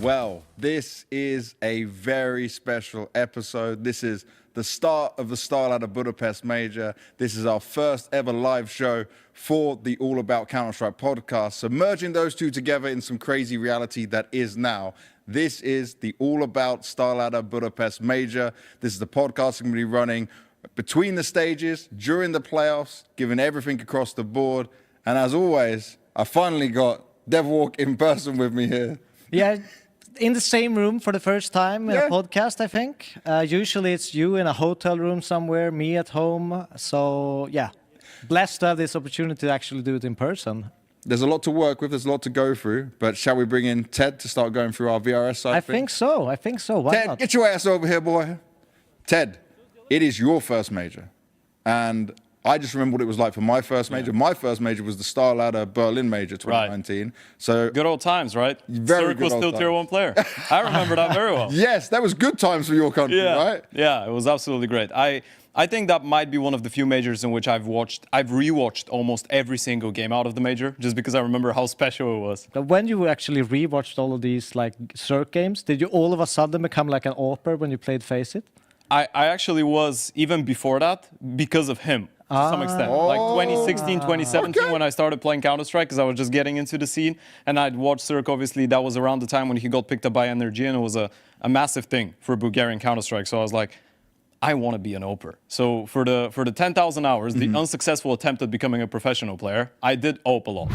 Well, this is a very special episode. This is the start of the StarLadder Budapest Major. This is our first ever live show for the All About Counter-Strike podcast. So merging those two together in some crazy reality that is now. This is the All About StarLadder Budapest Major. This is the podcast I'm going to be running between the stages, during the playoffs, giving everything across the board. And as always, I finally got Devwalk in person with me here. Yeah, in the same room for the first time in a podcast, I think. Usually it's you in a hotel room somewhere, me at home. So, yeah, blessed to have this opportunity to actually do it in person. There's a lot to work with, there's a lot to go through, but shall we bring in Ted to start going through our VRS side? I think so. Why Ted, not? get your ass over here, boy. Ted, it is your first major. And I just remember what it was like for my first major. My first major was the StarLadder Berlin Major 2019. Right. So good old times, right? Very Zerk good was old still times. tier 1 player. I remember that very well. Yes, that was good times for your country, right? Yeah, it was absolutely great. I think that might be one of the few majors in which I've rewatched almost every single game out of the major, just because I remember how special it was. But when you actually rewatched all of these like Zerk games, did you all of a sudden become like an AWPer when you played Face It? I actually was, even before that, because of him, to some extent. Like 2016, 2017, when I started playing Counter-Strike, because I was just getting into the scene, and I'd watched Zerk, obviously, that was around the time when he got picked up by Energy, and it was a massive thing for Bulgarian Counter-Strike. So I was like, I want to be an AWPer. So for the 10,000 hours, the unsuccessful attempt at becoming a professional player, I did AWP a lot.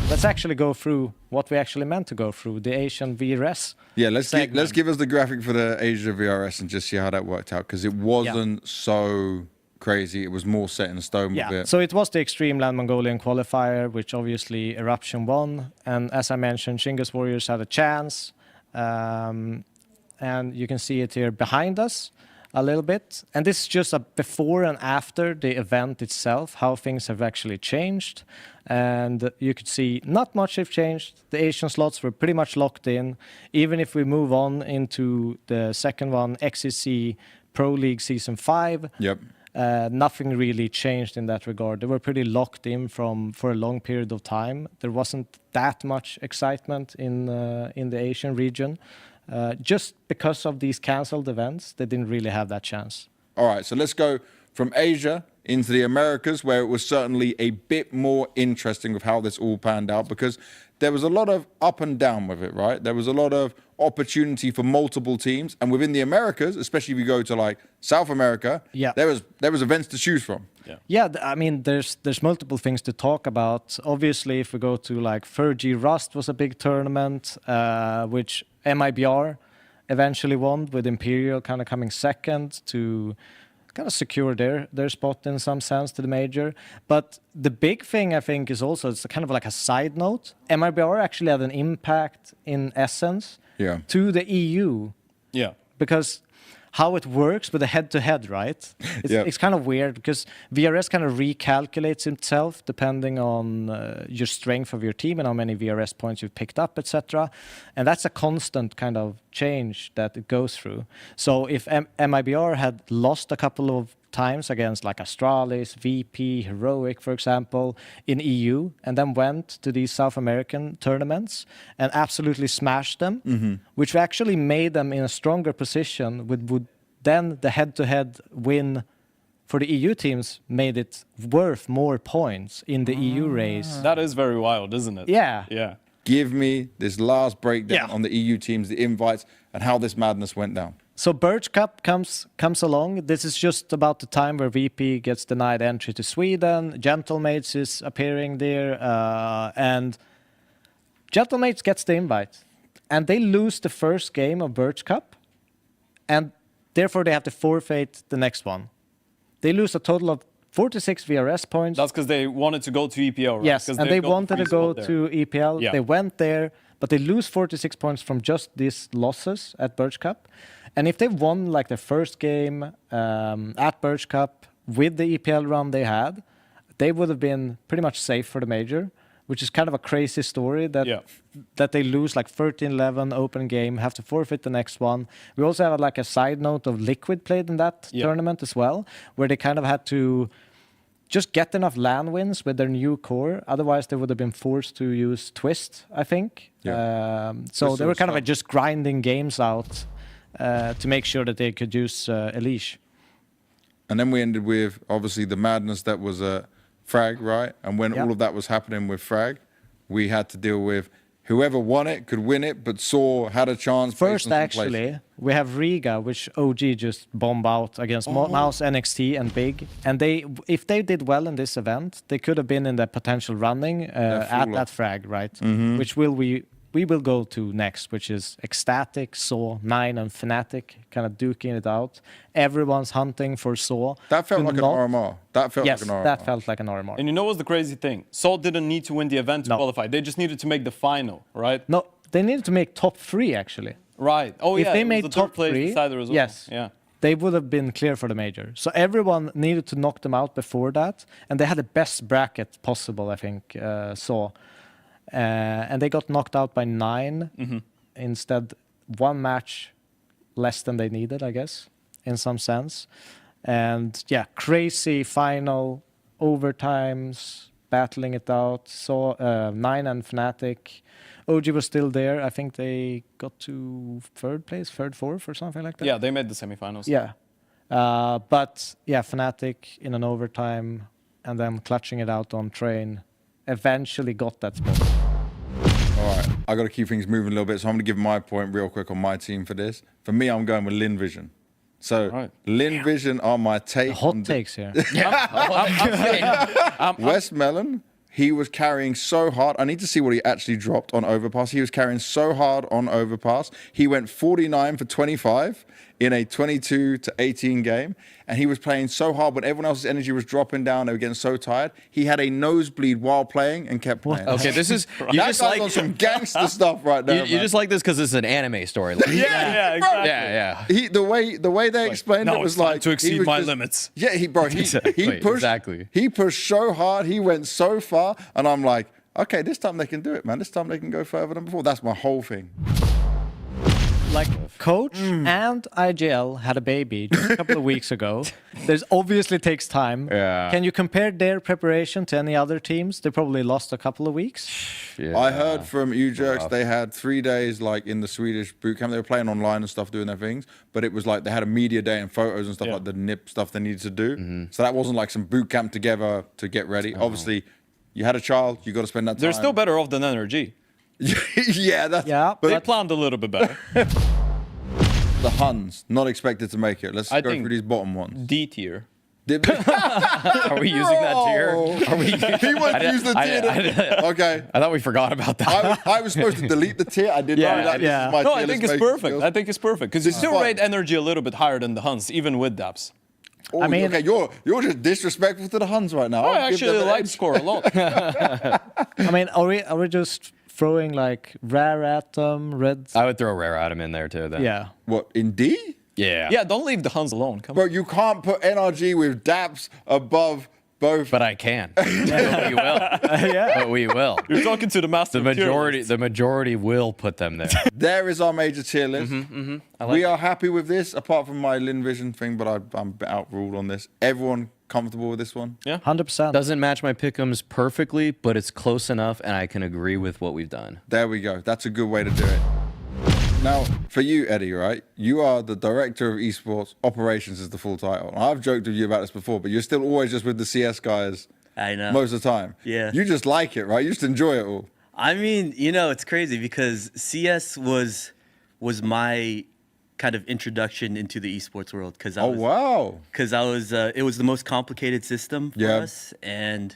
Let's actually go through what we actually meant to go through, the Asian VRS. Yeah, let's give us the graphic for the Asia VRS and just see how that worked out, because it wasn't so crazy. It was more set in stone with it. So it was the Extreme Land Mongolian qualifier, which obviously Eruption won. And as I mentioned, Shingus Warriors had a chance. And you can see it here behind us a little bit. And this is just a before and after the event itself, how things have actually changed. And you could see not much have changed. The Asian slots were pretty much locked in. Even if we move on into the second one, XCC Pro League Season 5, nothing really changed in that regard. They were pretty locked in for a long period of time. There wasn't that much excitement in the Asian region. Just because of these cancelled events, they didn't really have that chance. All right, so let's go from Asia into the Americas, where it was certainly a bit more interesting with how this all panned out, because there was a lot of up and down with it, right? There was a lot of opportunity for multiple teams, and within the Americas, especially if you go to like South America, there was events to choose from. Yeah, I mean, there's multiple things to talk about. Obviously, if we go to like 3G Rust was a big tournament, which MIBR eventually won, with Imperial kind of coming second to kind of secure their spot in some sense to the major. But the big thing, I think, is also, it's kind of like a side note. MIBR actually had an impact in essence to the EU. Yeah. Because how it works with the head-to-head, right? It's kind of weird, because VRS kind of recalculates itself depending on your strength of your team and how many VRS points you've picked up, etc. And that's a constant kind of change that it goes through. So if MIBR had lost a couple of times against like Astralis, VP, Heroic, for example, in EU, and then went to these South American tournaments and absolutely smashed them, which actually made them in a stronger position, would then the head-to-head win for the EU teams made it worth more points in the EU race. That is very wild, isn't it? Yeah. Give me this last breakdown on the EU teams, the invites, and how this madness went down. So Birch Cup comes along. This is just about the time where VP gets denied entry to Sweden. Gentlemates is appearing there, and Gentlemates gets the invite, and they lose the first game of Birch Cup, and therefore they have to forfeit the next one. They lose a total of 46 VRS points. That's because they wanted to go to EPL, right? Yes, and they wanted to go to EPL. Yeah. They went there, but they lose 46 points from just these losses at Birch Cup. And if they won like their first game at Birch Cup with the EPL run they had, they would have been pretty much safe for the major, which is kind of a crazy story that they lose like 13-11 open game, have to forfeit the next one. We also have like a side note of Liquid played in that tournament as well, where they kind of had to just get enough LAN wins with their new core. Otherwise, they would have been forced to use Twist, I think. Yeah. So they were kind of like just grinding games out to make sure that they could use EliGE. And then we ended with, obviously, the madness that was Frag, right? And when all of that was happening with Frag, we had to deal with whoever won it could win it, but Saw had a chance. First, actually, we have Riga, which OG just bombed out against Mouse, NXT, and Big. And if they did well in this event, they could have been in the potential running at that Frag, right? Which we will go to next, which is Ecstatic, Saw, 9, and Fnatic, kind of duking it out. Everyone's hunting for Saw. That felt like an RMR. That felt like an RMR. Yes, that felt like an RMR. And you know what's the crazy thing? Saw didn't need to win the event to qualify. They just needed to make the final, right? No, they needed to make top 3, actually. Right. Oh, If yeah. they made top 3, yes, Yeah. they would have been clear for the major. So everyone needed to knock them out before that. And they had the best bracket possible, I think, Saw. And they got knocked out by 9. Instead, 1 match less than they needed, I guess, in some sense. And yeah, crazy final, overtimes, battling it out. So 9 and Fnatic. OG was still there. I think they got to 3rd place, 3rd, 4th, or something like that. Yeah, they made the semifinals. Yeah. But yeah, Fnatic in an overtime and then clutching it out on Train eventually got that spot. All right, I got to keep things moving a little bit, so I'm going to give my point real quick on my team for this. For me, I'm going with Lin Vision. So Lin Vision are my take. Hot takes here. West Melon, he was carrying so hard. I need to see what he actually dropped on Overpass. He was carrying so hard on Overpass. He went 49 for 25 in a 22 to 18 game. And he was playing so hard when everyone else's energy was dropping down. They were getting so tired. He had a nosebleed while playing and kept playing. Okay, this is you that just guy's like on some gangster stuff right now. you just like this because it's an anime story. Like, Yeah, exactly. yeah. The way they explained no, it was it's time like to exceed he was my just- limits. Yeah, he pushed. He pushed so hard. He went so far, and I'm like, okay, this time they can do it, man. This time they can go further than before. That's my whole thing. Like Coach and IGL had a baby just a couple of weeks ago. There's obviously takes time. Yeah. Can you compare their preparation to any other teams? They probably lost a couple of weeks. Yeah. I heard from EliGE they had 3 days like in the Swedish boot camp. They were playing online and stuff, doing their things. But it was like they had a media day and photos and stuff like the NIP stuff they needed to do. So that wasn't like some boot camp together to get ready. Obviously, you had a child. You got to spend that time. They're still better off than NRG. Yeah, that's Yeah, But They planned a little bit better. the Huns not expected to make it. Let's go think- through these bottom ones. D tier. Did Are we using that tier? Are we? he went use the tier. Okay. I thought we forgot about that. I was supposed to delete the tier. I did not. Yeah, This is my No, tier I think list it's making perfect. skills. I think it's perfect because you still fine. rate energy a little bit higher than the Huns, even with DAPS. Oh, I mean- okay, you're just disrespectful to the Huns right now. I I'll give actually them an like edge. score a lot. I mean, are we just throwing like rare atom, red? I would throw Rare Atom in there too. Then. Yeah. What, in D? Yeah. Yeah, don't leave the Huns alone. Come on. Bro, you can't put NRG with DAPS above both. But I can. But we will. Yeah. But we will. You're talking to the master. The of tier majority. lists. The majority will put them there. There is our major tier list. We are happy with this, apart from my Lin Vision thing, but I'm outruled on this. Everyone comfortable with this one? Yeah. 100%. Doesn't match my pick'ems perfectly, but it's close enough, and I can agree with what we've done. There we go. That's a good way to do it. Now, for you, Eddie, right? You are the director of esports. Operations is the full title. And I've joked with you about this before, but you're still always just with the CS guys I know. most of the time. Yeah. You just like it, right? You just enjoy it all. I mean, it's crazy because CS was my kind of introduction into the esports world because I Oh, was wow. it was the most complicated system for Yeah. us, and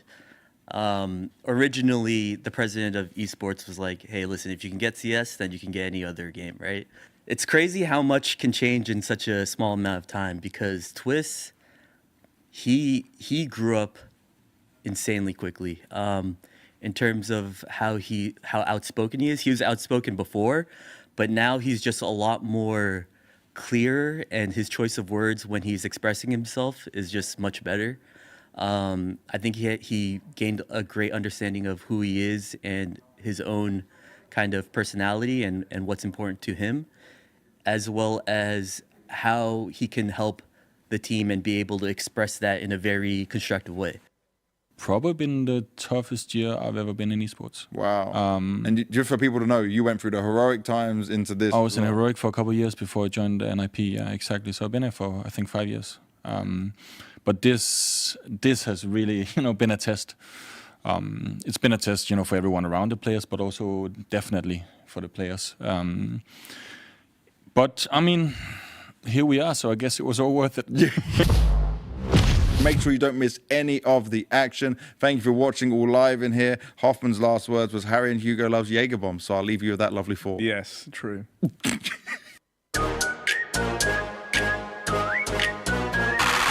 originally the president of esports was like, hey, listen, if you can get CS, then you can get any other game, right? It's crazy how much can change in such a small amount of time because Twist, he grew up insanely quickly in terms of how outspoken he is. He was outspoken before, but now he's just a lot more clear, and his choice of words when he's expressing himself is just much better. I think he gained a great understanding of who he is and his own kind of personality and what's important to him, as well as how he can help the team and be able to express that in a very constructive way. probably been the toughest year I've ever been in esports. Wow. And just for people to know, you went through the heroic times into this. I was in heroic for a couple of years before I joined the NIP. Yeah, exactly. So I've been there for, I think, 5 years. But this has really, been a test. It's been a test, for everyone around the players, but also definitely for the players. But I mean, here we are. So I guess it was all worth it. Make sure you don't miss any of the action. Thank you for watching all live in here. Hoffman's last words was Harry and Hugo loves Jaeger bomb. So I'll leave you with that lovely thought. Yes, true.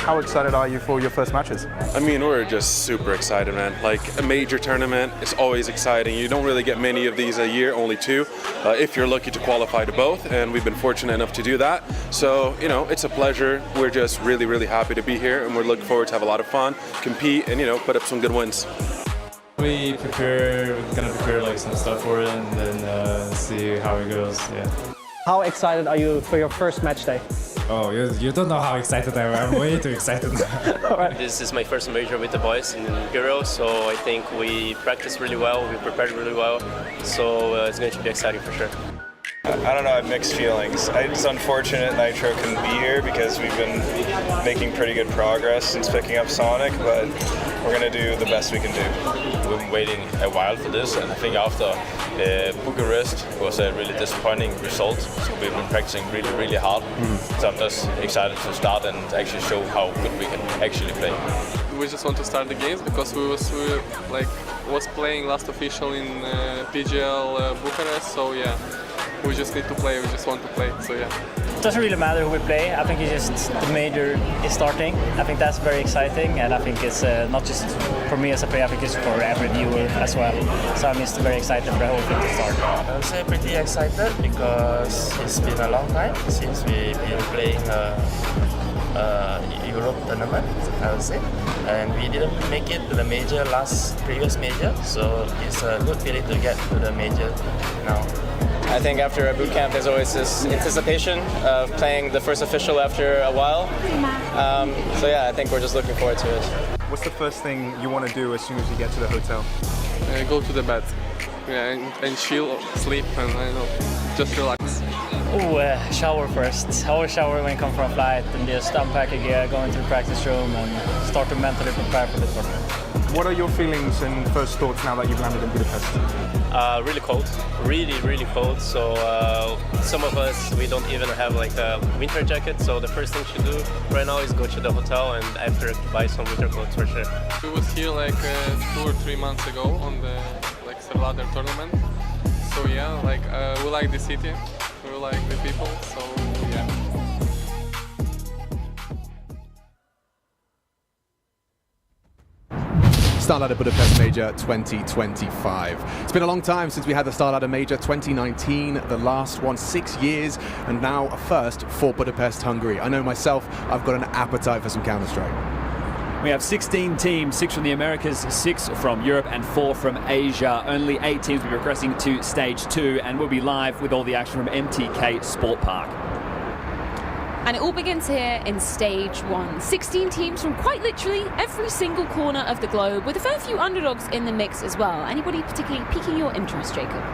How excited are you for your first matches? I mean, we're just super excited, man. Like, a major tournament is always exciting. You don't really get many of these a year, only 2, if you're lucky to qualify to both, and we've been fortunate enough to do that. So, it's a pleasure. We're just really, really happy to be here, and we're looking forward to have a lot of fun, compete, and, put up some good wins. We're gonna prepare like some stuff for it and then see how it goes, yeah. How excited are you for your first match day? Oh, you don't know how excited I am. I'm way too excited. All right. This is my first major with the boys in Imperial, so I think we practiced really well, we prepared really well, so it's going to be exciting for sure. I don't know, I have mixed feelings. It's unfortunate Nitro couldn't be here because we've been making pretty good progress since picking up Sonic, but we're going to do the best we can do. We've been waiting a while for this, and I think after Bucharest was a really disappointing result, so we've been practicing really, really hard. So I'm just excited to start and actually show how good we can actually play. We just want to start the games because we was playing last official in PGL Bucharest, so yeah. We just need to play, we just want to play, so yeah. It doesn't really matter who we play, I think it's just the major is starting. I think that's very exciting, and I think it's not just for me as a player, I think it's for every viewer as well. So I'm just very excited for the whole thing to start. I would say pretty excited because it's been a long time since we've been playing Europe tournament, I would say. And we didn't make it to the major previous major, so it's a good feeling to get to the major now. I think after a boot camp there's always this anticipation of playing the first official after a while. So yeah, I think we're just looking forward to it. What's the first thing you want to do as soon as you get to the hotel? Go to the bed, yeah, and chill, sleep, and I don't know, just relax. Shower first. I always shower when I come from a flight and just unpack a gear, go into the practice room and start to mentally prepare for the tournament. What are your feelings and first thoughts now that you've landed in Budapest? Really cold, really, really cold. So some of us, we don't even have like a winter jacket. So the first thing to do right now is go to the hotel and after buy some winter clothes for sure. We was here like 2 or 3 months ago on the StarLadder tournament. So yeah, we like the city, we like the people. So yeah. StarLadder Budapest Major 2025. It's been a long time since we had the StarLadder Major 2019, the last one 6 years, and now a first for Budapest, Hungary. I know myself, I've got an appetite for some Counter-Strike. We have 16 teams, 6 from the Americas, 6 from Europe and 4 from Asia. Only 8 teams will be progressing to Stage 2 and we'll be live with all the action from MTK Sportpark. And it all begins here in Stage 1. 16 teams from quite literally every single corner of the globe, with a fair few underdogs in the mix as well. Anybody particularly piquing your interest, Jacob?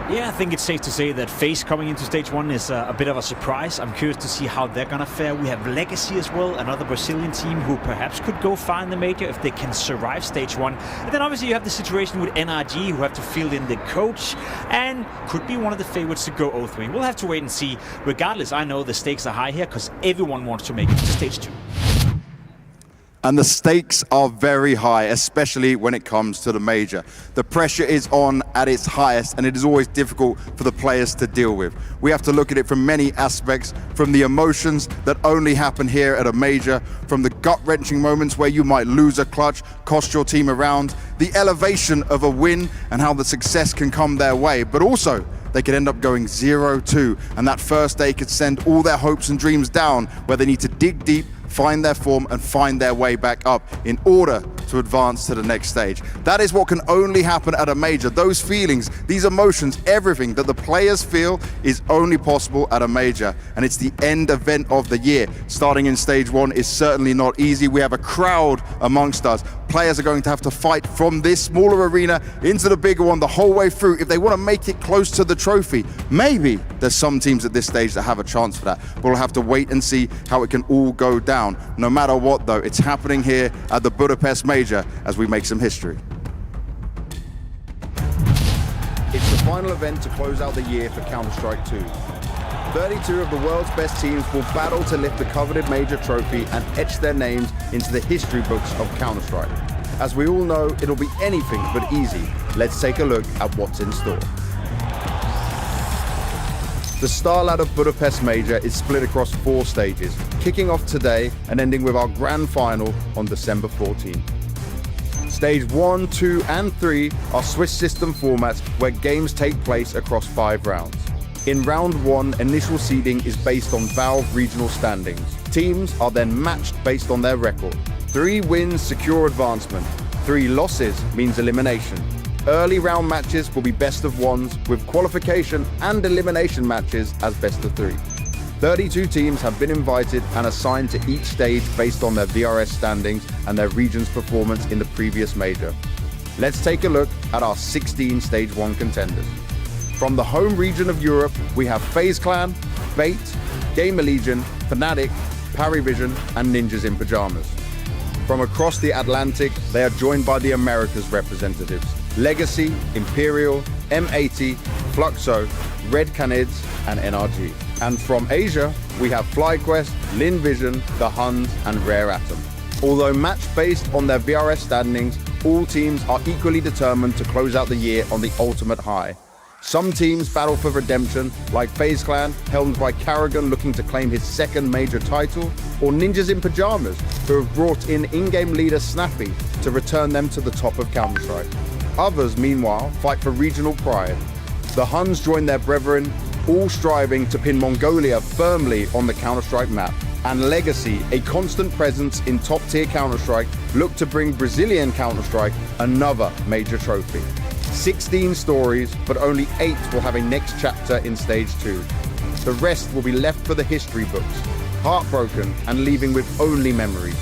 Yeah, I think it's safe to say that FaZe coming into Stage 1 is a bit of a surprise. I'm curious to see how they're going to fare. We have Legacy as well, another Brazilian team who perhaps could go far in the Major if they can survive Stage 1. And then obviously you have the situation with NRG, who have to field in the coach and could be one of the favorites to go 0-3. We'll have to wait and see. Regardless, I know the stakes are high here because everyone wants to make it to Stage 2. And the stakes are very high, especially when it comes to the Major. The pressure is on at its highest, and it is always difficult for the players to deal with. We have to look at it from many aspects, from the emotions that only happen here at a Major, from the gut-wrenching moments where you might lose a clutch, cost your team a round, the elevation of a win and how the success can come their way, but also they could end up going 0-2, and that first day could send all their hopes and dreams down, where they need to dig deep, find their form and find their way back up in order to advance to the next stage. That is what can only happen at a major. Those feelings, these emotions, everything that the players feel is only possible at a major. And it's the end event of the year. Starting in stage 1 is certainly not easy. We have a crowd amongst us. Players are going to have to fight from this smaller arena into the bigger one the whole way through if they want to make it close to the trophy. Maybe there's some teams at this stage that have a chance for that. But we'll have to wait and see how it can all go down. No matter what though, it's happening here at the Budapest Major as we make some history. It's the final event to close out the year for Counter-Strike 2. 32 of the world's best teams will battle to lift the coveted major trophy and etch their names into the history books of Counter-Strike. As we all know, it'll be anything but easy. Let's take a look at what's in store. The StarLadder Budapest Major is split across 4 stages, kicking off today and ending with our grand final on December 14th. Stage 1, 2 and 3 are Swiss system formats where games take place across 5 rounds. In round 1, initial seeding is based on Valve regional standings. Teams are then matched based on their record. 3 wins secure advancement. 3 losses means elimination. Early round matches will be best of 1s with qualification and elimination matches as best of 3. 32 teams have been invited and assigned to each stage based on their VRS standings and their region's performance in the previous major. Let's take a look at our 16 stage 1 contenders. From the home region of Europe, we have FaZe Clan, Bait, Game EliGE, Fnatic, Parivision, and Ninjas in Pajamas. From across the Atlantic, they are joined by the Americas representatives: Legacy, Imperial, M80, Fluxo, Red Canids, and NRG. And from Asia, we have FlyQuest, LinVision, The Huns, and Rare Atom. Although matched based on their VRS standings, all teams are equally determined to close out the year on the ultimate high. Some teams battle for redemption, like FaZe Clan, helmed by karrigan looking to claim his 2nd major title, or Ninjas in Pajamas, who have brought in-game leader Snappi to return them to the top of Counter-Strike. Others, meanwhile, fight for regional pride. The Huns join their brethren, all striving to pin Mongolia firmly on the Counter-Strike map. And Legacy, a constant presence in top-tier Counter-Strike, look to bring Brazilian Counter-Strike another major trophy. 16 stories, but only 8 will have a next chapter in stage 2. The rest will be left for the history books, heartbroken and leaving with only memories.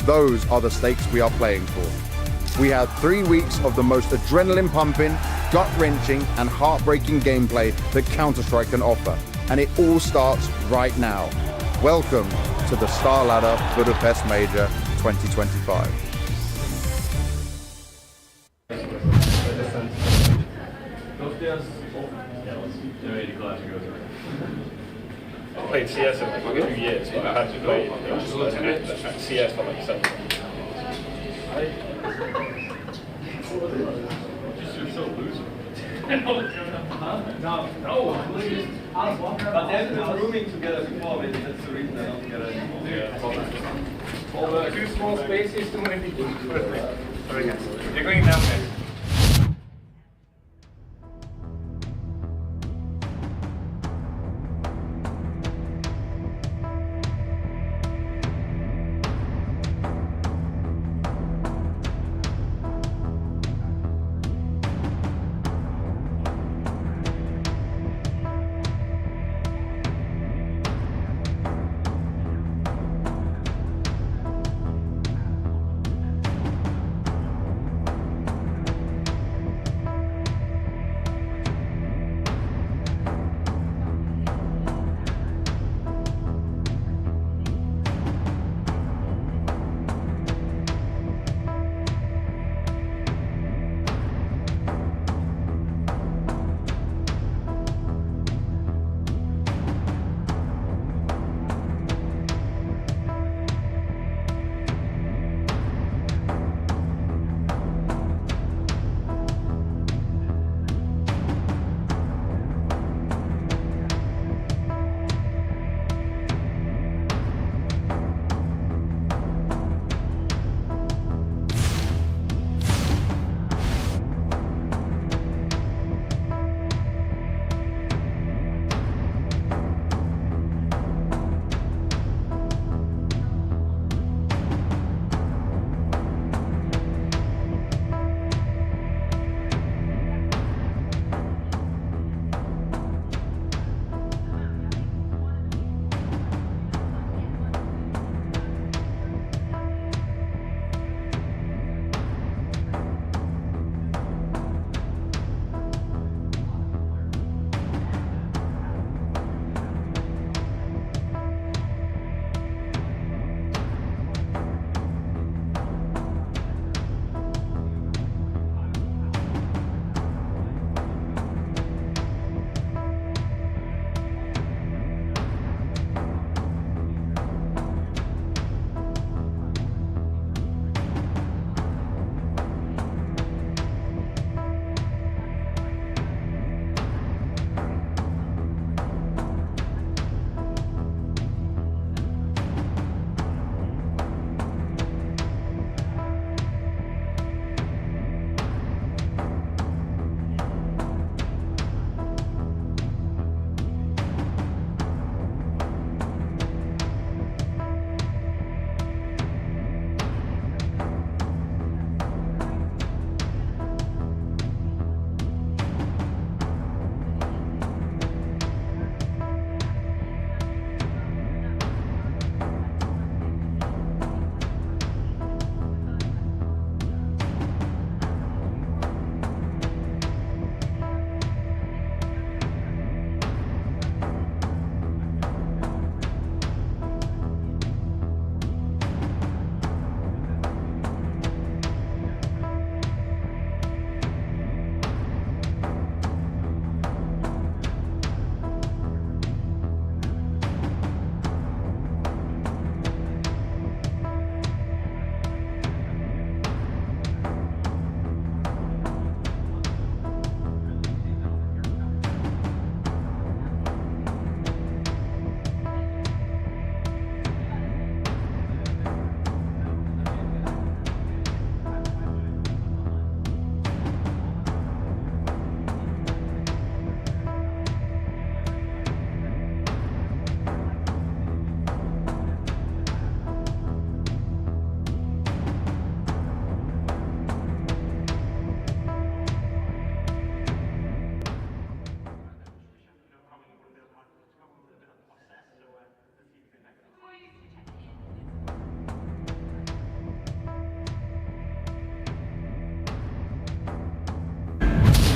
Those are the stakes we are playing for. We had 3 weeks of the most adrenaline-pumping, gut-wrenching and heartbreaking gameplay that Counter-Strike can offer, and it all starts right now. Welcome to the StarLadder Budapest Major 2025. I played CS for like 2 years, but I had to play CS for like 7 months. You're so loose. No. But they've been rooming together before, maybe that's the reason they don't get anymore. Yeah. 2 small spaces, too many people. Very nice. You're going down there.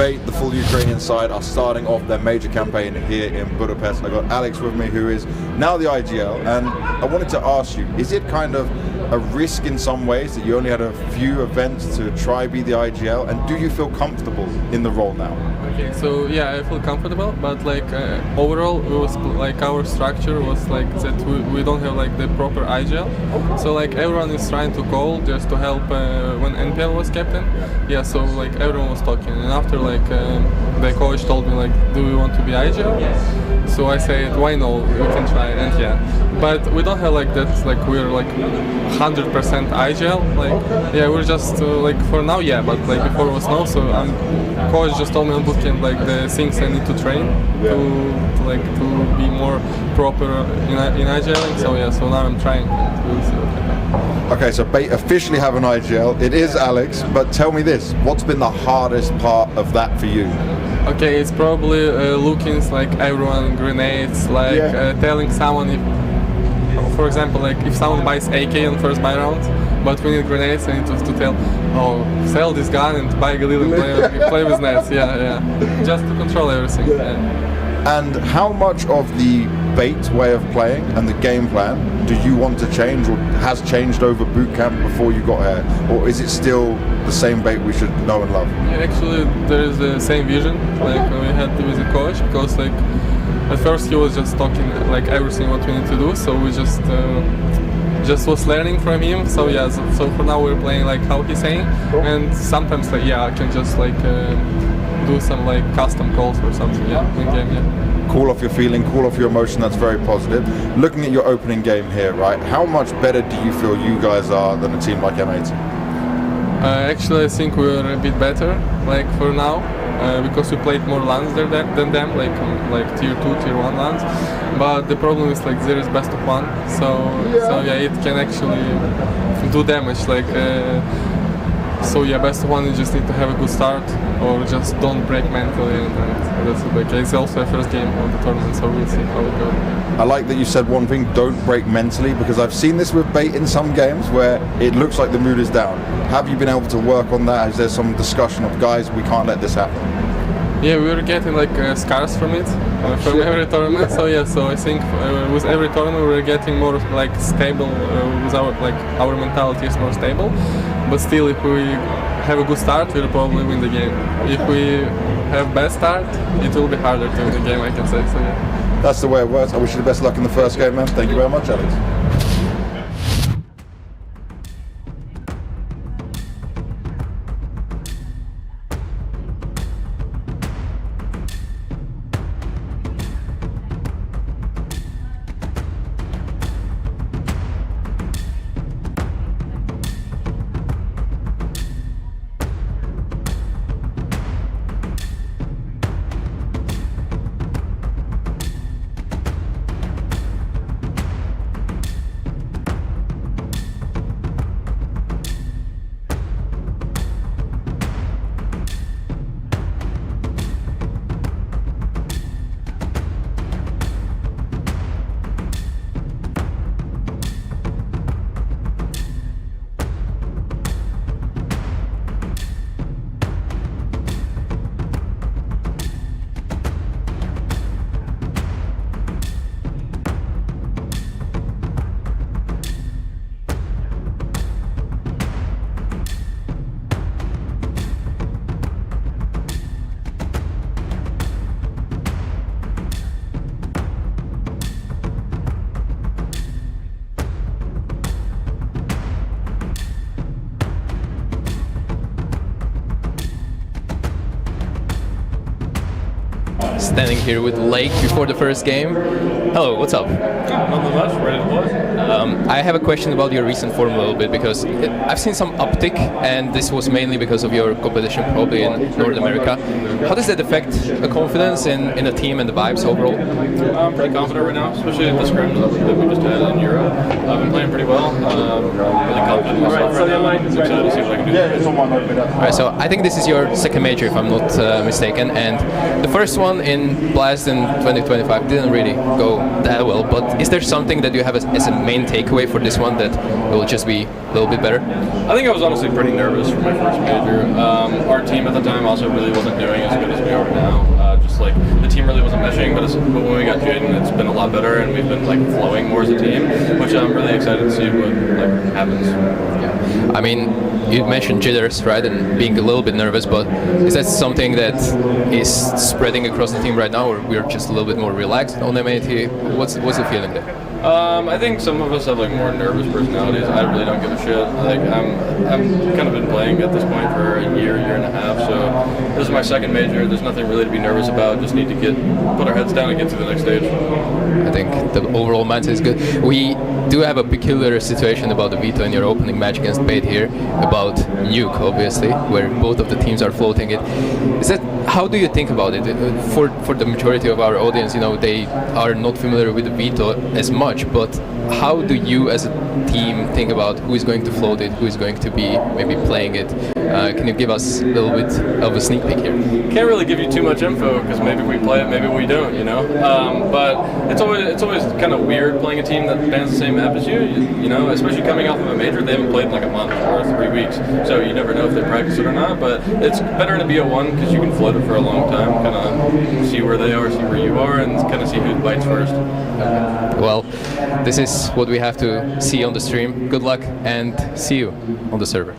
BATE, the full Ukrainian side, are starting off their major campaign here in Budapest. I've got Alex with me, who is now the IGL, and I wanted to ask you, is it kind of a risk in some ways that you only had a few events to try be the IGL, and do you feel comfortable in the role now? Okay, so yeah, I feel comfortable, but like overall, it was like our structure was like that we don't have like the proper IGL, so like everyone is trying to call just to help when NPL was captain. Yeah, so like everyone was talking, and after like the coach told me like, do we want to be IGL? So I said, why no, we can try, and yeah. But we don't have like that, like we're like 100% IGL, like yeah, we're just like for now, yeah, but like before it was no, so coach just told me on bootcamp like the things I need to train to be more proper in IGL, so yeah, so now I'm trying. We'll see what happens. Okay, so BATE officially have an IGL. It is Alex, but tell me this, what's been the hardest part of that for you? Okay, it's probably looking like everyone grenades, like telling someone if, for example, like if someone buys AK on first buy round, but we need grenades, I need to tell, oh, sell this gun and buy Galil and play with nets, yeah, just to control everything. Yeah. And how much of the BATE way of playing and the game plan do you want to change, or has changed over boot camp before you got here, or is it still the same BATE we should know and love? Yeah, actually, there is the same vision like we had with the coach, because like at first he was just talking like everything what we need to do, so we just was learning from him. So yeah, so for now we're playing like how he's saying, and sometimes like yeah, I can just like do some like custom calls or something, yeah, in game, yeah. Cool off your feeling, cool off your emotion, that's very positive. Looking at your opening game here, right, how much better do you feel you guys are than a team like M18? Actually, I think we're a bit better, like for now, because we played more LANs than them, like tier 2, tier 1 LANs. But the problem is like there is best of 1, so yeah, it can actually do damage, like so yeah, best of 1, you just need to have a good start, or just don't break mentally, and that's okay. It's also a first game of the tournament, so we'll see how it goes. I like that you said one thing, don't break mentally, because I've seen this with BATE in some games where it looks like the mood is down. Have you been able to work on that? Is there some discussion of, guys, we can't let this happen? Yeah, we were getting like scars from it, from every tournament. So yeah, so I think with every tournament we're getting more like stable. With our mentality is more stable. But still, if we have a good start, we'll probably win the game. If we have bad start, it will be harder to win the game, I can say. So yeah. That's the way it works. I wish you the best luck in the first game, man. Thank you very much, Alex. Standing here with Lake before the first game. Hello, what's up? Not much, ready to play. I have a question about your recent form a little bit, because I've seen some uptick, and this was mainly because of your competition probably in North America. How does that affect the confidence in the team and the vibes overall? I'm pretty confident right now, especially at the scrims that we just had in Europe. I've been playing pretty well. Really confident in myself right now. I'm excited to see what I can do. Alright, so I think this is your second major, if I'm not mistaken, and the first one in Blast in 2025 didn't really go that well, but is there something that you have as a main takeaway for this one, that it will just be a little bit better? I think I was honestly pretty nervous for my first major. Our team at the time also really wasn't doing as good as we are now. Just like the team really wasn't meshing, but when we got Jaden, it's been a lot better, and we've been like flowing more as a team, which I'm really excited to see what like happens. Yeah. I mean, you mentioned jitters, right, and being a little bit nervous, but is that something that is spreading across the team right now, or we're just a little bit more relaxed on MAT? What's the feeling there? I think some of us have like more nervous personalities. I really don't give a shit. Like I'm kind of been playing at this point for a year and a half. So this is my second major. There's nothing really to be nervous about. Just need to put our heads down and get to the next stage. I think the overall mindset is good. We do have a peculiar situation about the veto in your opening match against Bait here, about Nuke, obviously, where both of the teams are floating it. How do you think about it? For the majority of our audience, they are not familiar with the veto as much, but how do you as a team think about who is going to float it, who is going to be maybe playing it? Can you give us a little bit of a sneak peek here? Can't really give you too much info because maybe we play it, maybe we don't, But it's always kind of weird playing a team that bans the same map as you, especially coming off of a major. They haven't played in like a month or 3 weeks, so you never know if they practice it or not. But it's better to be a one because you can float it for a long time, kind of see where they are, see where you are, and kind of see who bites first. Well, this is what we have to see on the stream. Good luck and see you on the server.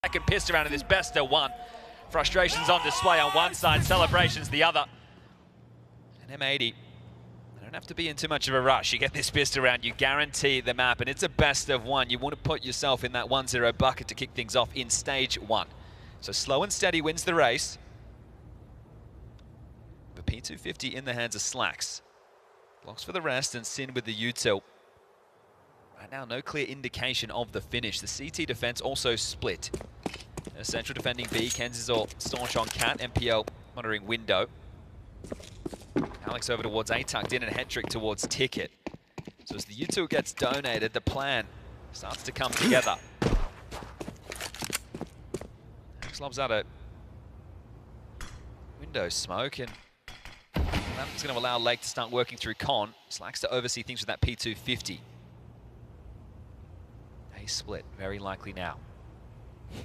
Second pissed around in this best of one. Frustrations on display on one side, celebrations the other. And M80, they don't have to be in too much of a rush. You get this pissed around, you guarantee the map, and it's a best of one. You want to put yourself in that 1-0 bucket to kick things off in stage 1. So slow and steady wins the race. The P250 in the hands of Slacks. Blocks for the rest and Sin with the util. Right now, no clear indication of the finish. The CT defense also split. Central defending B, KRiMZ staunch on Cat, MPL monitoring window. Alex over towards A, tucked in, and Hendrik towards Ticket. So as the util gets donated, the plan starts to come together. Alex lobs out a window smoke, and that's going to allow Lake to start working through Con. Slacks to oversee things with that P250. A split, very likely now.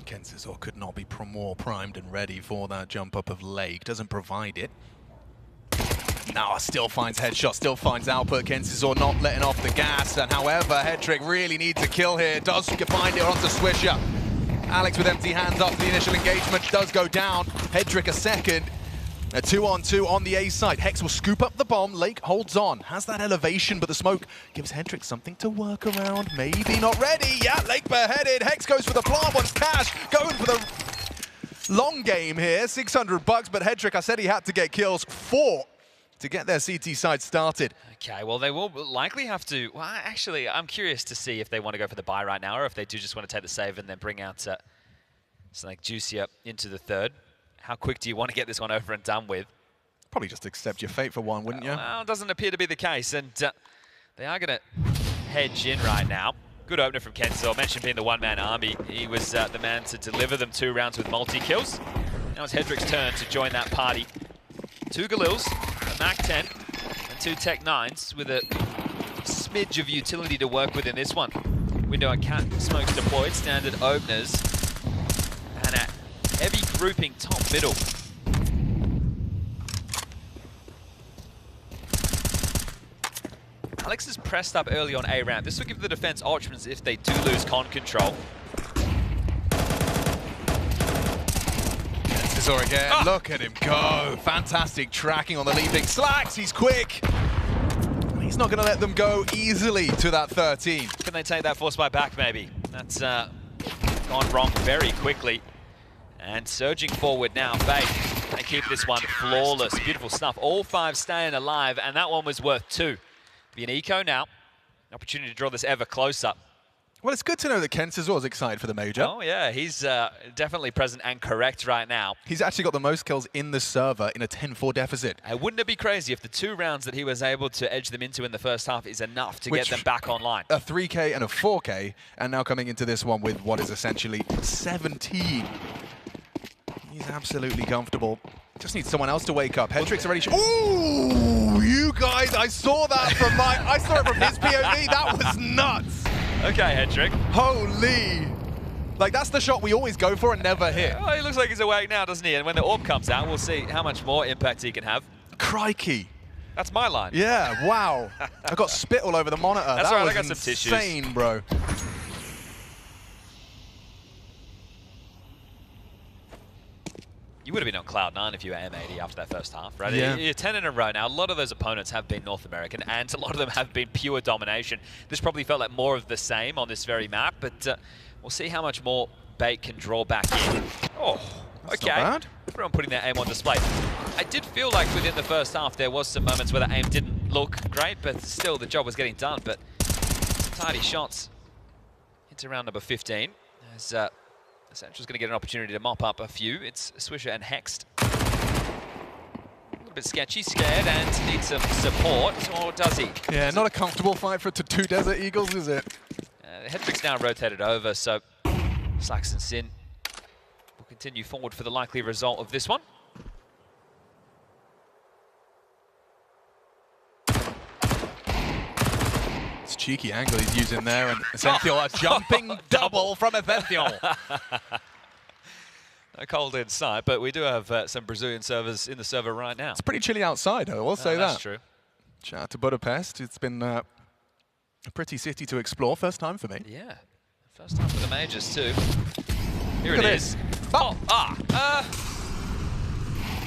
KRiMZ could not be more primed and ready for that jump up of Lake. Doesn't provide it. Now still finds headshot, still finds output. KRiMZ not letting off the gas. And however, Hendrik really needs a kill here. Does find it onto Swisher. Alex with empty hands after the initial engagement does go down. Hendrik a second. A 2-on-2 on the A side. Hex will scoop up the bomb. Lake holds on. Has that elevation, but the smoke gives Hendrik something to work around. Maybe not ready. Yeah, Lake bareheaded. Hex goes for the plant. Wants cash. Going for the long game here. $600, but Hendrik, I said he had to get kills. 4 to get their CT side started. Okay, well, they will likely have to... Well, actually, I'm curious to see if they want to go for the buy right now or if they do just want to take the save and then bring out something juicier into the third. How quick do you want to get this one over and done with? Probably just accept your fate for one, wouldn't you? Well, it doesn't appear to be the case, and they are going to hedge in right now. Good opener from KRiMZ. I mentioned being the one-man army. He was the man to deliver them 2 rounds with multi-kills. Now it's Hendrik's turn to join that party. 2 Galils, a MAC-10, and 2 Tech-9s with a smidge of utility to work with in this one. Window and Cat smokes deployed, standard openers, and a heavy grouping top middle. Alex is pressed up early on A ramp. This will give the defense options if they do lose con control. KRiMZ again, look at him go. Fantastic tracking on the leaping. Slacks, he's quick. He's not gonna let them go easily to that 13. Can they take that force buy back maybe? That's gone wrong very quickly. And surging forward now, Fake. They keep this one flawless. Beautiful stuff. All 5 staying alive, and that one was worth 2. Be an eco now. An opportunity to draw this ever closer. Well, it's good to know that KRiMZ was excited for the Major. Oh, yeah. He's definitely present and correct right now. He's actually got the most kills in the server in a 10-4 deficit. Wouldn't it be crazy if the 2 rounds that he was able to edge them into in the first half is enough to get them back online? A 3K and a 4K, and now coming into this one with what is essentially 17. He's absolutely comfortable. Just needs someone else to wake up. Hendrik's already... Ooh, you guys, I saw that from I saw it from his POV. That was nuts. Okay, Hendrik. Holy. Like, that's the shot we always go for and never hit. Well, he looks like he's awake now, doesn't he? And when the orb comes out, we'll see how much more impact he can have. Crikey. That's my line. Yeah, wow. I got spit all over the monitor. That's that right, was I got some tissues. Insane, bro. You would have been on cloud 9 if you were M80 after that first half, right? Yeah. You're 10 in a row now. A lot of those opponents have been North American, and a lot of them have been pure domination. This probably felt like more of the same on this very map, but we'll see how much more Bait can draw back in. Oh, that's okay. not bad. Everyone putting their aim on display. I did feel like within the first half there was some moments where the aim didn't look great, but still the job was getting done. But some tidy shots into round number 15 as Central's going to get an opportunity to mop up a few. It's Swisher and Hexed. A little bit sketchy, scared, and needs some support, or does he? Yeah, not a comfortable fight for 2 Desert Eagles, is it? Hendrik's now rotated over, so Slacks and Sin will continue forward for the likely result of this one. It's a cheeky angle he's using there, and Essential a jumping double from Essential. No cold inside, but we do have some Brazilian servers in the server right now. It's pretty chilly outside, I will say that. That's true. Shout out to Budapest. It's been a pretty city to explore. First time for me. Yeah, first time for the majors too. Here it is. Oh,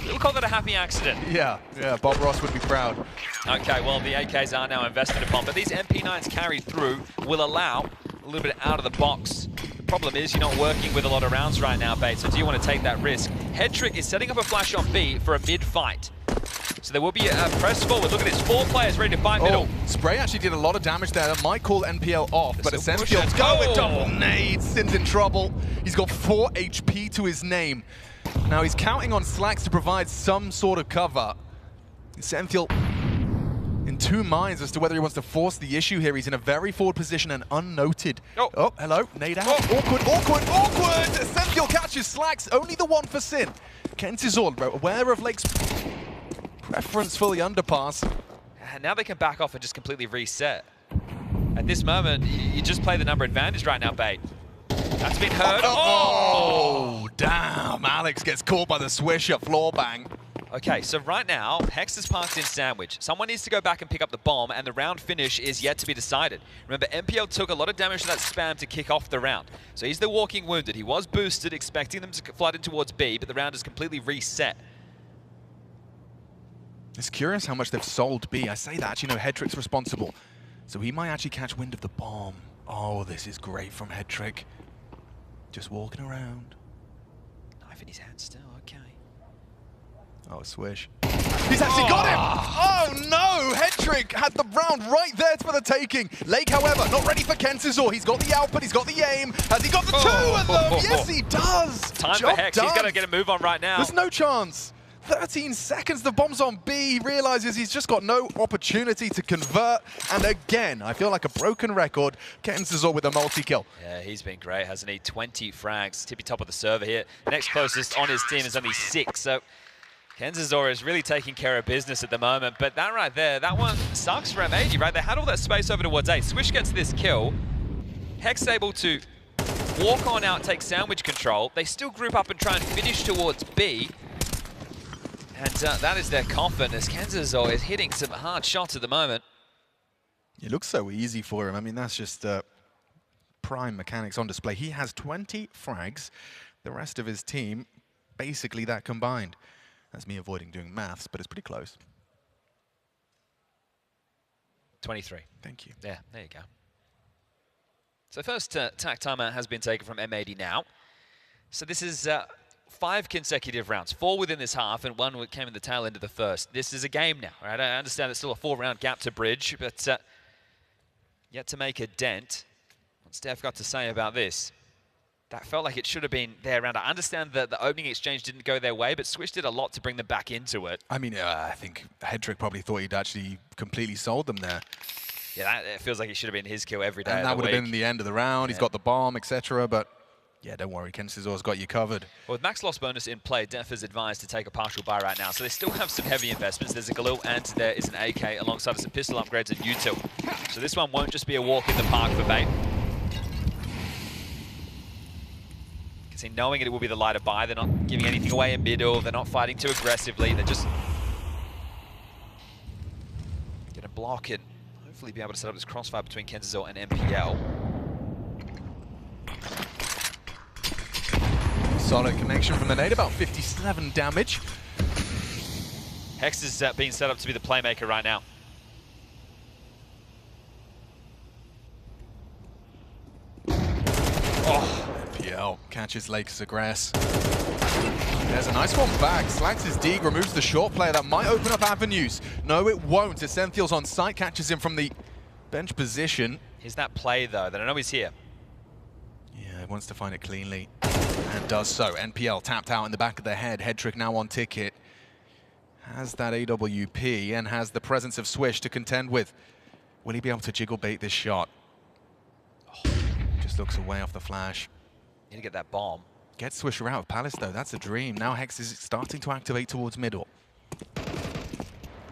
we'll call that a happy accident. Yeah, Bob Ross would be proud. Okay, well, the AKs are now invested upon, but these MP9s carried through will allow a little bit out of the box. The problem is you're not working with a lot of rounds right now, Bait, so do you want to take that risk? Headtrick is setting up a flash on B for a mid-fight. So there will be a press forward. Look at this, 4 players ready to fight middle. Spray actually did a lot of damage there. That might call NPL off, but Essential's go with double nades. Sin's in trouble. He's got 4 HP to his name. Now he's counting on Slacks to provide some sort of cover. Essential in 2 minds as to whether he wants to force the issue here. He's in a very forward position and unnoted. Oh, hello, nade out. Awkward. Essential catches Slacks, only the one for Sin. KRiMZ aware of Lake's preference for the underpass. And now they can back off and just completely reset. At this moment, you just play the number advantage right now, Bait. That's been heard. Oh, damn. Alex gets caught by the swisher, floor bang. Okay, so right now, Hex is parked in sandwich. Someone needs to go back and pick up the bomb, and the round finish is yet to be decided. Remember, MPL took a lot of damage to that spam to kick off the round. So he's the walking wounded. He was boosted, expecting them to flood in towards B, but the round is completely reset. It's curious how much they've sold B. I say that, actually, no, Headtrick's responsible. So he might actually catch wind of the bomb. Oh, this is great from Headtrick. Just walking around. Knife in his hand still, okay. Oh, swish. He's actually got him! Oh no! Headtrick had the round right there for the taking. Lake, however, not ready for KRiMZ. He's got the output, he's got the aim. Has he got the 2 of them? Yes, he does! Time for Hex, he's got to get a move on right now. There's no chance. 13 seconds, the bomb's on B. He realizes he's just got no opportunity to convert. And again, I feel like a broken record. KRiMZ with a multi-kill. Yeah, he's been great, hasn't he? 20 frags, tippy top of the server here. The next closest on his team is only 6, so KRiMZ is really taking care of business at the moment. But that right there, that one sucks for M80, right? They had all that space over towards A. Swish gets this kill. Hex able to walk on out, take sandwich control. They still group up and try and finish towards B. And that is their coffin as KRiMZ is hitting some hard shots at the moment. It looks so easy for him. I mean, that's just prime mechanics on display. He has 20 frags. The rest of his team, basically that combined. That's me avoiding doing maths, but it's pretty close. 23. Thank you. Yeah, there you go. So first tack timer has been taken from M80 now. So this is 5 consecutive rounds, 4 within this half, and 1 came in the tail end of the first. This is a game now, right? I understand it's still a 4-round gap to bridge, but yet to make a dent. What's Steph got to say about this? That felt like it should have been their round. I understand that the opening exchange didn't go their way, but Swish did a lot to bring them back into it. I mean, I think Headtrick probably thought he'd actually completely sold them there. Yeah, it feels like it should have been his kill every day. And that would have been the end of the round. Yeah. He's got the bomb, etc. But yeah, don't worry, KRiMZ's got you covered. Well, with max loss bonus in play, Def is advised to take a partial buy right now. So they still have some heavy investments. There's a Galil and there is an AK alongside some pistol upgrades and util. So this one won't just be a walk in the park for Bait. You can see knowing it will be the lighter buy. They're not giving anything away in middle. They're not fighting too aggressively. They're just gonna block and hopefully be able to set up this crossfire between KRiMZ and MPL. Solid connection from the nade, about 57 damage. Hex is being set up to be the playmaker right now. Oh, MPL catches Lakes Aggress. There's a nice one back. Slacks his dig, removes the short player. That might open up avenues. No, it won't. Essential's on site, catches him from the bench position. Here's that play, though, that I know he's here. Yeah, he wants to find it cleanly. And does so. NPL tapped out in the back of the head. Headtrick now on ticket. Has that AWP and has the presence of Swish to contend with. Will he be able to jiggle bait this shot? Oh, just looks away off the flash. Need to get that bomb. Get Swisher out of Palace, though. That's a dream. Now Hex is starting to activate towards middle.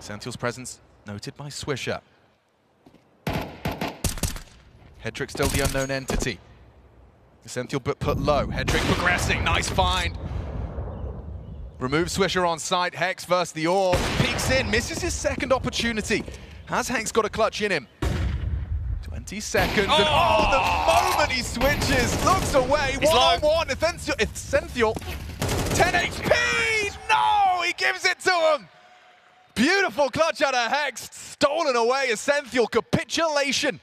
Essential's presence noted by Swisher. Headtrick still the unknown entity. Essential but put low. Headtrick progressing. Nice find. Remove Swisher on site. Hex versus the orb. Peeks in. Misses his second opportunity. Has Hex got a clutch in him? 20 seconds, and the moment he switches, looks away, one-on-one, Essential, 10 HP, no, he gives it to him! Beautiful clutch out of Hex, stolen away, Essential, capitulation.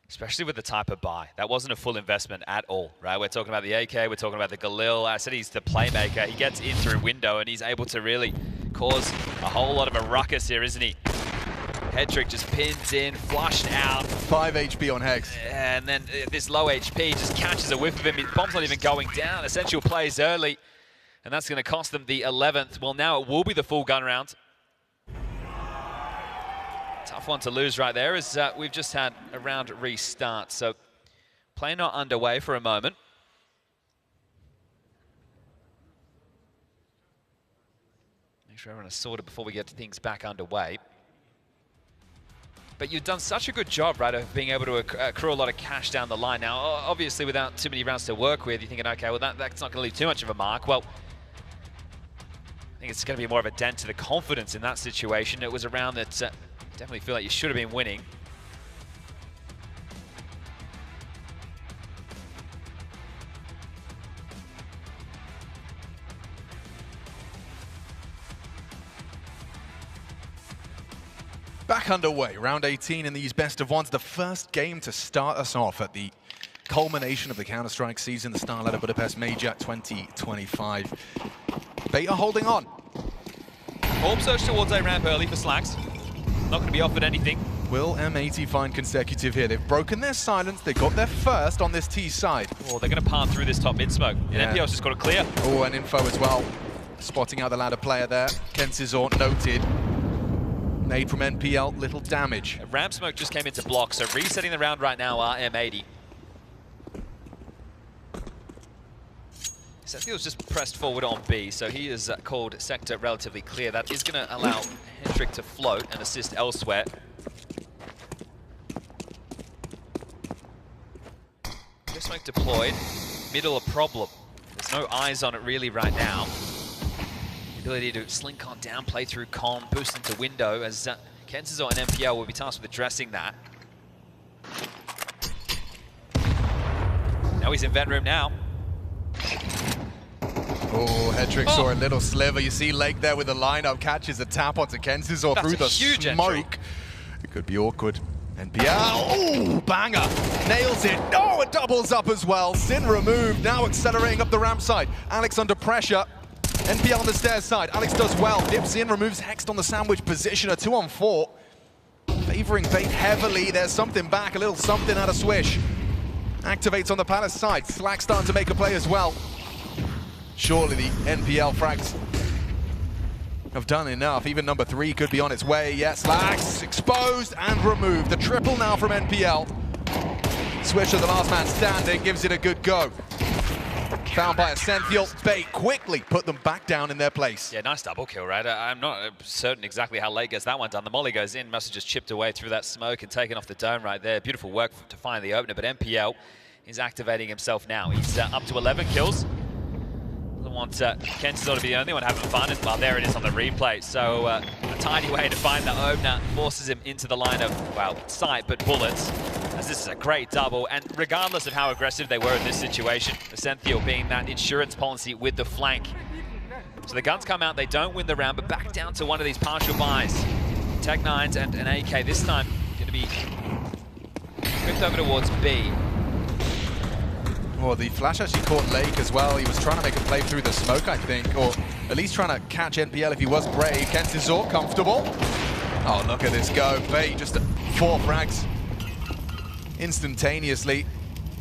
Especially with the type of buy. That wasn't a full investment at all, right? We're talking about the AK, we're talking about the Galil. I said he's the playmaker. He gets in through window, and he's able to really cause a whole lot of a ruckus here, isn't he? Headtrick just pins in, flushed out. 5 HP on Hex. And then this low HP just catches a whiff of him. His bomb's not even going down. Essential plays early, and that's going to cost them the 11th. Well, now it will be the full gun round. Tough one to lose right there, as we've just had a round restart. So play not underway for a moment. Make sure everyone is sorted before we get things back underway. But you've done such a good job, right, of being able to accrue a lot of cash down the line. Now, obviously, without too many rounds to work with, you're thinking, okay, well, that's not going to leave too much of a mark. Well, I think it's going to be more of a dent to the confidence in that situation. It was a round that definitely feel like you should have been winning. Back underway, round 18 in these best of ones. The first game to start us off at the culmination of the Counter-Strike season, the StarLadder Budapest Major 2025. They are holding on. Orb search towards a ramp early for Slacks. Not going to be offered anything. Will M80 find consecutive here? They've broken their silence. They got their first on this T side. Oh, they're going to palm through this top mid smoke. And NPL's just got to clear. Oh, and info as well. Spotting out the ladder player there. KRiMZ noted. Nade from NPL, little damage. Ramp smoke just came into block, so resetting the round right now are M80. Sethiel's just pressed forward on B, so he has called sector relatively clear. That is going to allow Hendrick to float and assist elsewhere. Just smoke deployed. Middle a problem. There's no eyes on it really right now. Ability to slink on down, play through con, boost into window, as KRiMZ and MPL will be tasked with addressing that. Now he's in vent room now. Oh, Hedrick saw a little sliver. You see Lake there with the lineup, catches a tap onto KRiMZ through the smoke. It could be awkward. NPL, oh, banger, nails it. Oh, it doubles up as well. Sin removed, now accelerating up the ramp side. Alex under pressure. NPL on the stairs side. Alex does well, dips in, removes Hext on the sandwich position, a 2-on-4. Favoring Bait heavily, there's something back, a little something out of Swish. Activates on the Palace side, Slack starting to make a play as well. Surely the NPL frags have done enough. Even number 3 could be on its way. Yes, Slacks exposed and removed. The triple now from NPL. Swisher, the last man standing, gives it a good go. Found by Essential. Bait quickly put them back down in their place. Yeah, nice double kill, right? I'm not certain exactly how Late gets that one done. The molly goes in, must have just chipped away through that smoke and taken off the dome right there. Beautiful work to find the opener, but NPL is activating himself now. He's up to 11 kills. Doesn't want KRiMZ to be the only one having fun. And, well, there it is on the replay. So a tidy way to find the opener forces him into the line of, well, sight, but bullets. As this is a great double, and regardless of how aggressive they were in this situation, Essential being that insurance policy with the flank. So the guns come out, they don't win the round, but back down to one of these partial buys. Tech 9s and an AK this time going to be whipped over towards B. Well, the flash actually caught Lake as well. He was trying to make a play through the smoke, I think, or at least trying to catch NPL if he was brave. KRiMZ comfortable. Oh, look at this go. Bay just 4 frags instantaneously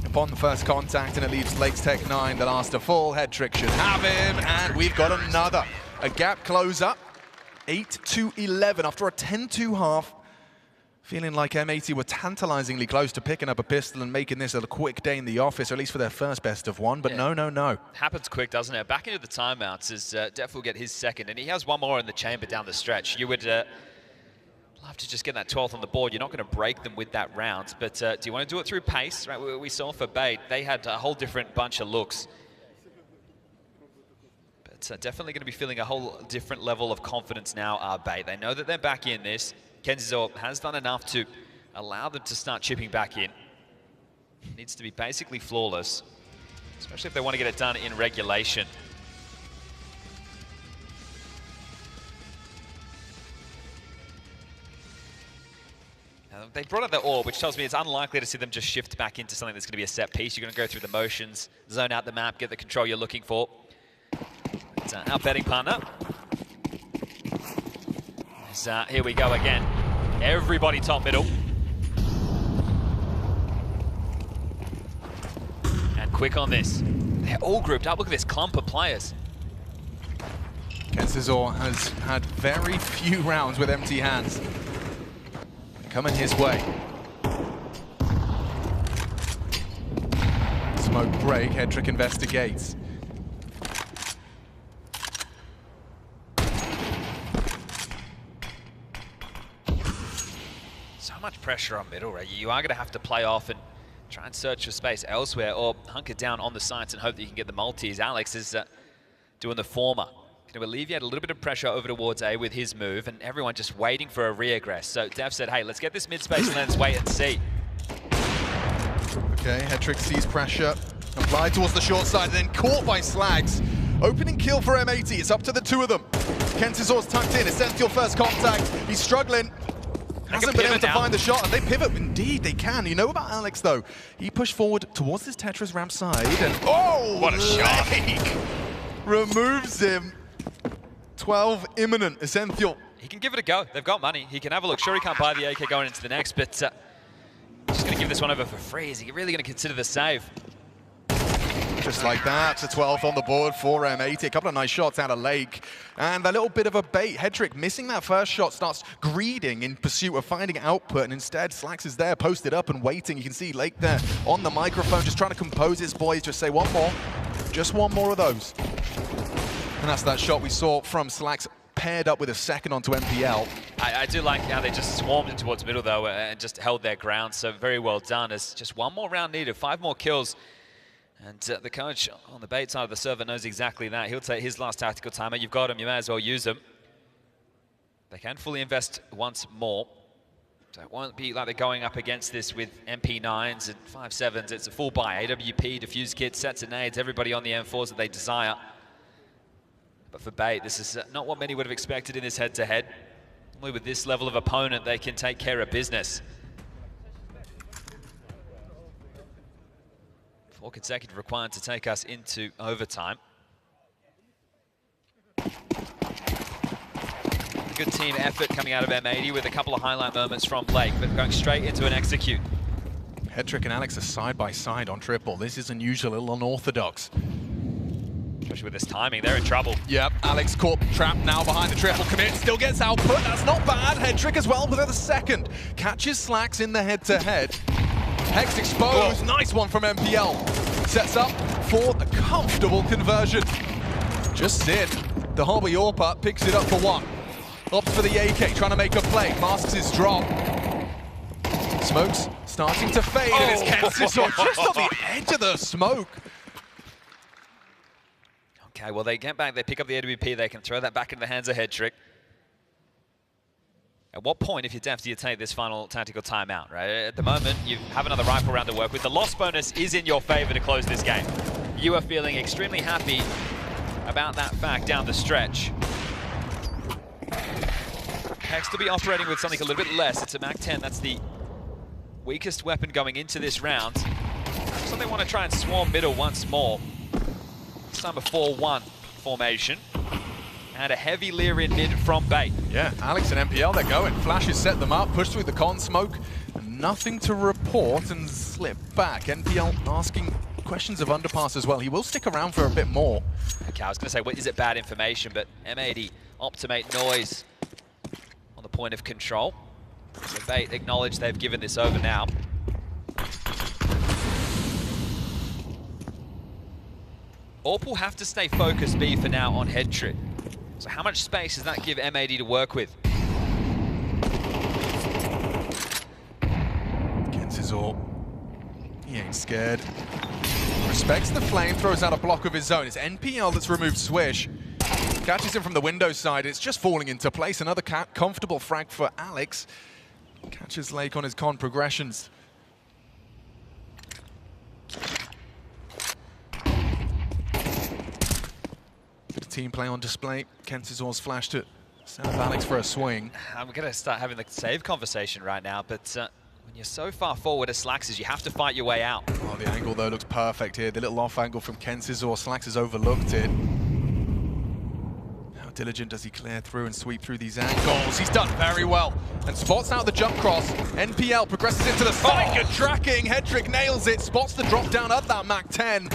upon the first contact, and it leaves Lake's Tech 9 the last to fall. Headtrick should have him, and we've got another. A gap closer, 8-11 after a 10-2 half. Feeling like M80 were tantalizingly close to picking up a pistol and making this a quick day in the office, or at least for their first best of one, but yeah. No. Happens quick, doesn't it? Back into the timeouts as Def will get his second, and he has one more in the chamber down the stretch. You would love to just get that 12th on the board. You're not going to break them with that round, but do you want to do it through pace? Right, we saw for Bait, they had a whole different bunch of looks. But definitely going to be feeling a whole different level of confidence now, Bait. They know that they're back in this. KRiMZ has done enough to allow them to start chipping back in. It needs to be basically flawless, especially if they want to get it done in regulation. They brought out the orb, which tells me it's unlikely to see them just shift back into something that's going to be a set piece. You're going to go through the motions, zone out the map, get the control you're looking for. It's our betting partner. Here we go again. Everybody top middle. And quick on this. They're all grouped up. Look at this clump of players. KRiMZ has had very few rounds with empty hands. Coming his way. Smoke break, hallzerk investigates. So much pressure on middle, right? You are going to have to play off and try and search for space elsewhere, or hunker down on the sites and hope that you can get the multis. Alex is doing the former. Going to alleviate a little bit of pressure over towards A with his move, and everyone just waiting for a reaggress. So Dev said, hey, let's get this mid space and let's wait and see. Okay, hallzerk sees pressure, applied towards the short side, and then caught by Slags. Opening kill for M80, it's up to the two of them. KRiMZ's tucked in, essential first contact, he's struggling. Hasn't been able to find the shot, and they pivot. Indeed, they can. You know about Alex, though. He pushed forward towards this Tetris ramp side, and oh, what a shot! Removes him. 12 imminent, essential. He can give it a go. They've got money. He can have a look. Sure, he can't buy the AK going into the next, but just going to give this one over for free. Is he really going to consider the save? Just like that, the 12th on the board for M80. A couple of nice shots out of Lake. And a little bit of a bait. hallzerk missing that first shot, starts greeding in pursuit of finding output, and instead Slax is there, posted up and waiting. You can see Lake there on the microphone, just trying to compose his boys, just say one more. Just one more of those. And that's that shot we saw from Slax, paired up with a second onto MPL. I do like how they just swarmed in towards middle, though, and just held their ground. So very well done. As just one more round needed, 5 more kills. And the coach on the bait side of the server knows exactly that. He'll take his last tactical timer. You've got him, you may as well use them. They can fully invest once more. So it won't be like they're going up against this with MP9s and 5.7s. It's a full buy. AWP, defuse kits, sets of nades, everybody on the M4s that they desire. But for bait, this is not what many would have expected in this head-to-head. Only with this level of opponent, they can take care of business. 4 consecutive required to take us into overtime. Good team effort coming out of M80 with a couple of highlight moments from Lake, but going straight into an execute. hallzerk and Alex are side by side on triple. This is unusual, a little unorthodox. Especially with this timing, they're in trouble. Yep, Alex caught trapped now behind the triple commit, still gets output, that's not bad. hallzerk as well with the second. Catches Slacks in the head-to-head. Hex exposed, nice one from MPL. Sets up for a comfortable conversion. Just did. The Hobby Orpa picks it up for 1. Opts for the AK, trying to make a play, masks his drop. Smokes starting to fade, and it's KRiMZ just on the edge of the smoke. Okay, well, they get back, they pick up the AWP, they can throw that back into the hands of hallzerk. At what point, if you're Def, do you take this final tactical timeout, right? At the moment, you have another rifle round to work with. The loss bonus is in your favor to close this game. You are feeling extremely happy about that fact down the stretch. Hex to be operating with something a little bit less. It's a MAC-10, that's the weakest weapon going into this round. So they want to try and swarm middle once more. This time a 4-1 formation. And a heavy leer in mid from bait. Yeah, Alex and MPL, they're going. Flashes set them up, push through the con smoke. Nothing to report and slip back. NPL asking questions of underpass as well. He will stick around for a bit more. Okay, I was going to say, well, is it bad information? But M80, Optimate Noise on the point of control. So bait acknowledge they've given this over now. Orp will have to stay focused B for now on hallzerk. So how much space does that give M80 to work with? KRiMZ, he ain't scared. Respects the flame, throws out a block of his own. It's NPL that's removed Swish. Catches him from the window side. It's just falling into place. Another comfortable frag for Alex. Catches Lake on his con progressions. Bit of team play on display. Kensizor's flashed it. Set up Alex for a swing. I'm going to start having the save conversation right now, but when you're so far forward as Slacks is, you have to fight your way out. Oh, the angle, though, looks perfect here. The little off angle from Kensizor. Slacks has overlooked it. How diligent does he clear through and sweep through these angles? He's done very well. And spots out the jump cross. NPL progresses into the side. Good tracking. Hedrick nails it. Spots the drop down at that Mach 10.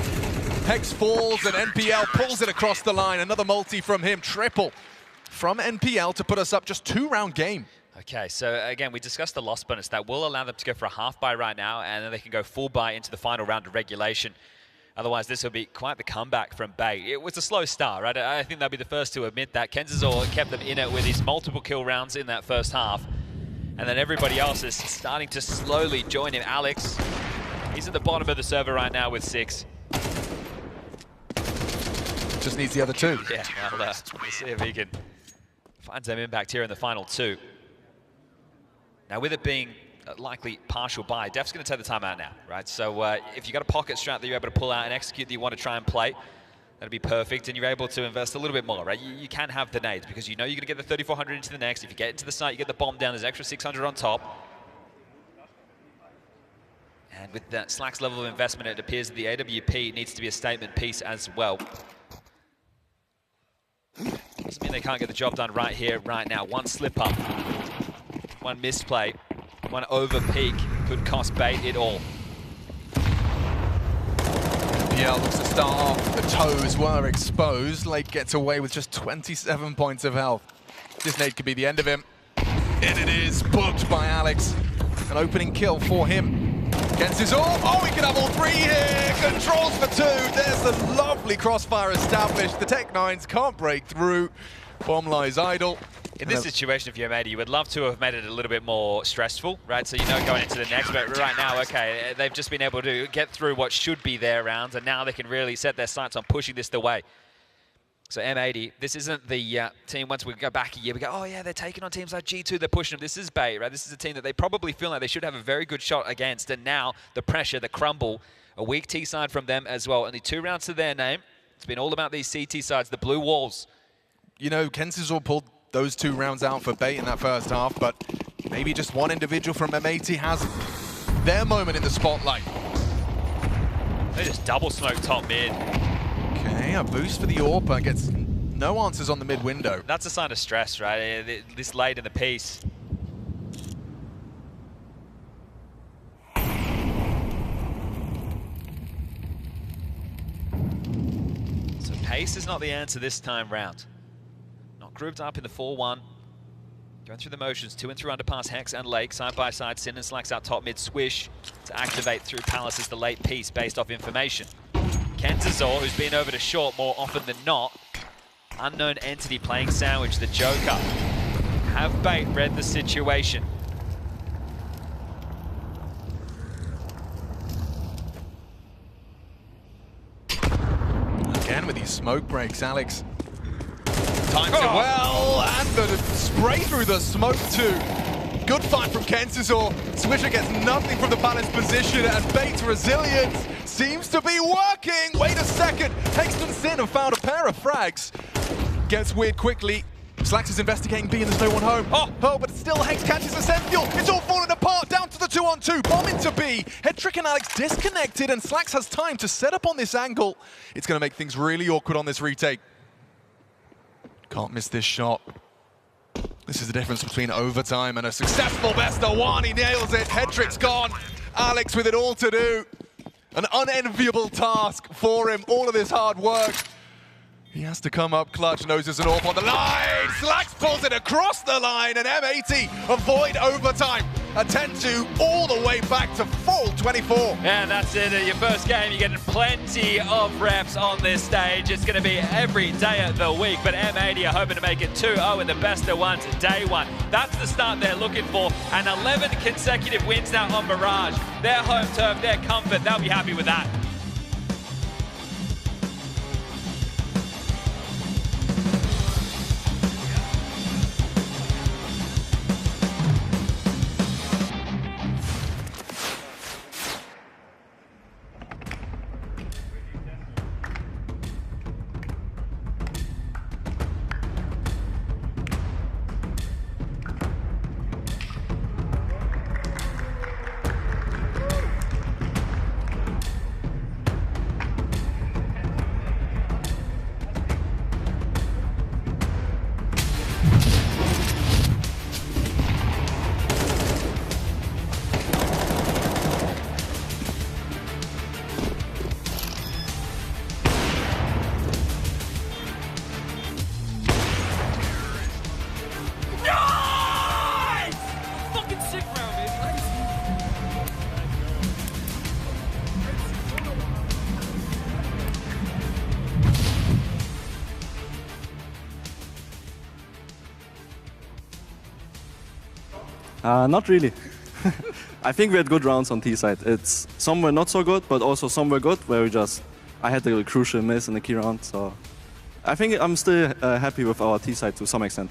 Hex falls and NPL pulls it across the line. Another multi from him. Triple from NPL to put us up just 2-round game. Okay, so again, we discussed the loss bonus. That will allow them to go for a half buy right now, and then they can go full buy into the final round of regulation. Otherwise, this will be quite the comeback from Bay. It was a slow start, right? I think they'll be the first to admit that. Kensizor kept them in it with his multiple kill rounds in that first half. And then everybody else is starting to slowly join him. Alex, he's at the bottom of the server right now with 6. Just needs the other 2. Yeah, well, let's see if he can find some impact here in the final 2. Now, with it being a likely partial buy, Def's going to take the time out now, right? So if you've got a pocket strat that you're able to pull out and execute that you want to try and play, that'd be perfect, and you're able to invest a little bit more, right? You can have the nades because you know you're going to get the 3,400 into the next. If you get into the site, you get the bomb down, there's extra 600 on top. And with that Slack's level of investment, it appears that the AWP needs to be a statement piece as well. Doesn't mean they can't get the job done right here, right now. One slip up, one misplay, one over peak could cost Bait it all. NPL looks to start off. The toes were exposed. Lake gets away with just 27 points of health. This nade could be the end of him. And it is booked by Alex. An opening kill for him. Kensizor. Oh, he could have all 3 here. Controls for 2. There's the lovely crossfire established. The Tech-9s can't break through. Bomb lies idle. In this situation, if you're Mady, you would love to have made it a little bit more stressful, right? So you know going into the next, but right now, okay, they've just been able to get through what should be their rounds, and now they can really set their sights on pushing this the way. So M80, this isn't the team, once we go back a year, we go, oh yeah, they're taking on teams like G2, they're pushing them. This is Bay, right? This is a team that they probably feel like they should have a very good shot against, and now the pressure, the crumble, a weak T side from them as well. Only 2 rounds to their name. It's been all about these CT sides, the blue walls. You know, Kensizor pulled those 2 rounds out for Bait in that first half, but maybe just one individual from M80 has their moment in the spotlight. They just double smoke top mid. Okay, a boost for the AWP, gets no answers on the mid window. That's a sign of stress, right? This late in the piece. So pace is not the answer this time round. Not grouped up in the 4-1. Going through the motions, 2 and through underpass, Hex and Lake, side by side. Sin and Slacks out top mid, swish to activate through Palace as the late piece based off information. Kensizor, who's been over to short more often than not. Unknown entity playing sandwich, the Joker. Have Bait read the situation? Again with these smoke breaks, Alex times it well, and the spray through the smoke too. Good fight from Kensizor. Swisher gets nothing from the balanced position, and Bait's resilience seems to be working. Wait a second, Hexton Sin have found a pair of frags. Gets weird quickly. Slacks is investigating B and there's no one home. Oh, but still Hex catches the Sentinel. It's all falling apart, down to the 2-on-2. Bomb into B. Hedrick and Alex disconnected, and Slacks has time to set up on this angle. It's gonna make things really awkward on this retake. Can't miss this shot. This is the difference between overtime and a successful best of 1. He nails it. Hedrick's gone. Alex with it all to do. An unenviable task for him. All of this hard work. He has to come up clutch, knows there's an AWP on the line. Slacks pulls it across the line, and M80 avoid overtime. A 10-2 all the way back to full 24. And that's it. Your first game, you're getting plenty of reps on this stage. It's going to be every day of the week, but M80 are hoping to make it 2-0 in the best of ones day 1. That's the start they're looking for, and 11 consecutive wins now on Mirage. Their home turf, their comfort, they'll be happy with that. Not really. I think we had good rounds on T side. It's some were not so good, but also some were good, where I had the crucial miss in the key round. So I think I'm still happy with our T side to some extent.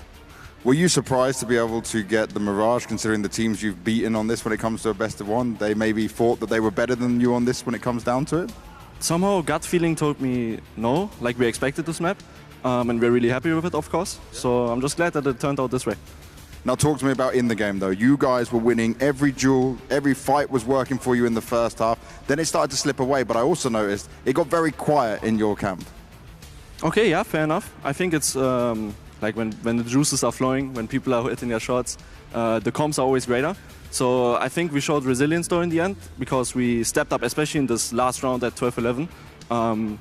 Were you surprised to be able to get the Mirage, considering the teams you've beaten on this when it comes to a best of one? They maybe thought that they were better than you on this when it comes down to it? Somehow gut feeling told me no, like we expected this map. And we're really happy with it, of course. So I'm just glad that it turned out this way. Now talk to me about in the game though. You guys were winning every duel, every fight was working for you in the first half. Then it started to slip away, but I also noticed it got very quiet in your camp. Okay, yeah, fair enough. I think it's like when the juices are flowing, when people are hitting their shots, the comps are always greater. So I think we showed resilience though in the end, because we stepped up, especially in this last round at 12-11.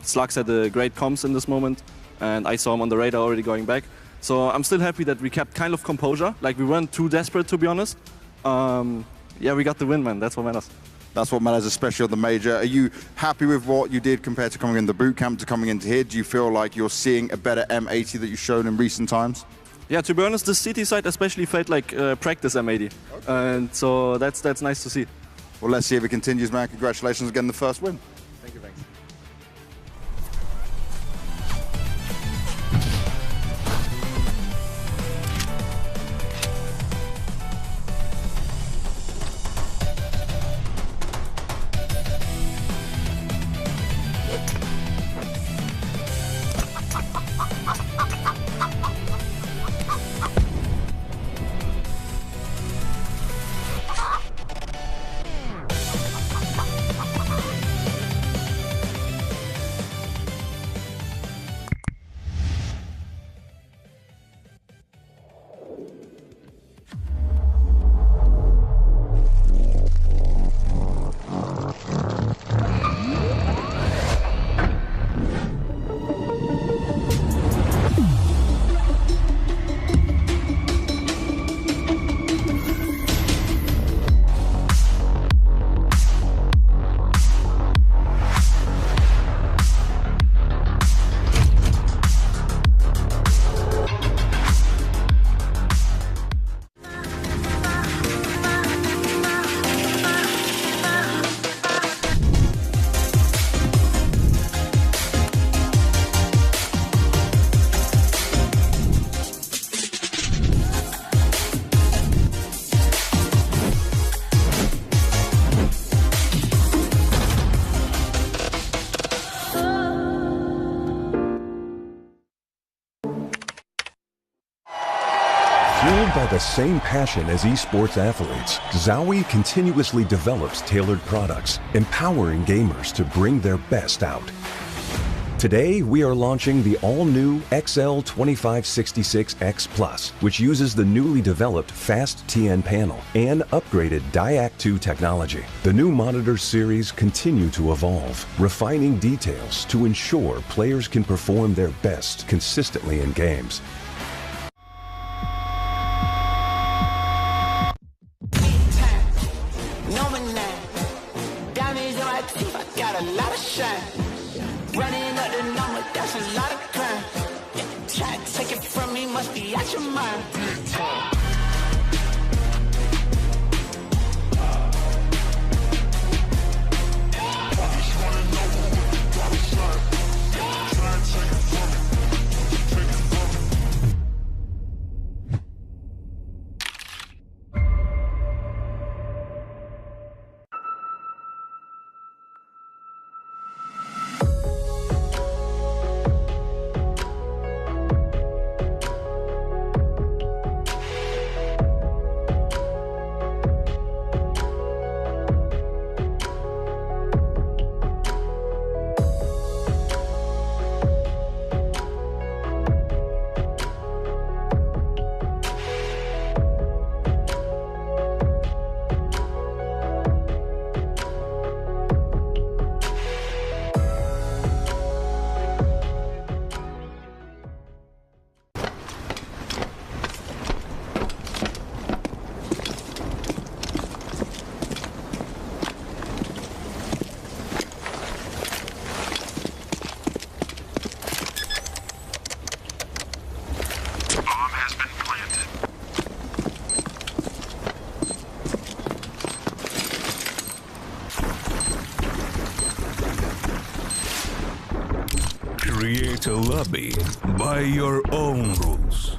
Slugs had a great comps in this moment, and I saw him on the radar already going back. So I'm still happy that we kept kind of composure. Like, we weren't too desperate, to be honest. Yeah, we got the win, man. That's what matters. That's what matters, especially on the major. Are you happy with what you did compared to coming in the boot camp to coming into here? Do you feel like you're seeing a better M80 that you've shown in recent times? Yeah, to be honest, the city side especially felt like practice M80. And so that's nice to see. Well, let's see if it continues, man. Congratulations again, the first win. Thank you, thanks. Fueled by the same passion as esports athletes, Zowie continuously develops tailored products, empowering gamers to bring their best out. Today, we are launching the all-new XL2566X Plus, which uses the newly developed Fast TN panel and upgraded Diac2 technology. The new monitor series continue to evolve, refining details to ensure players can perform their best consistently in games. Running up the number, that's a lot of crime. Try to take it from me, must be out your mind. to lobby by your own rules.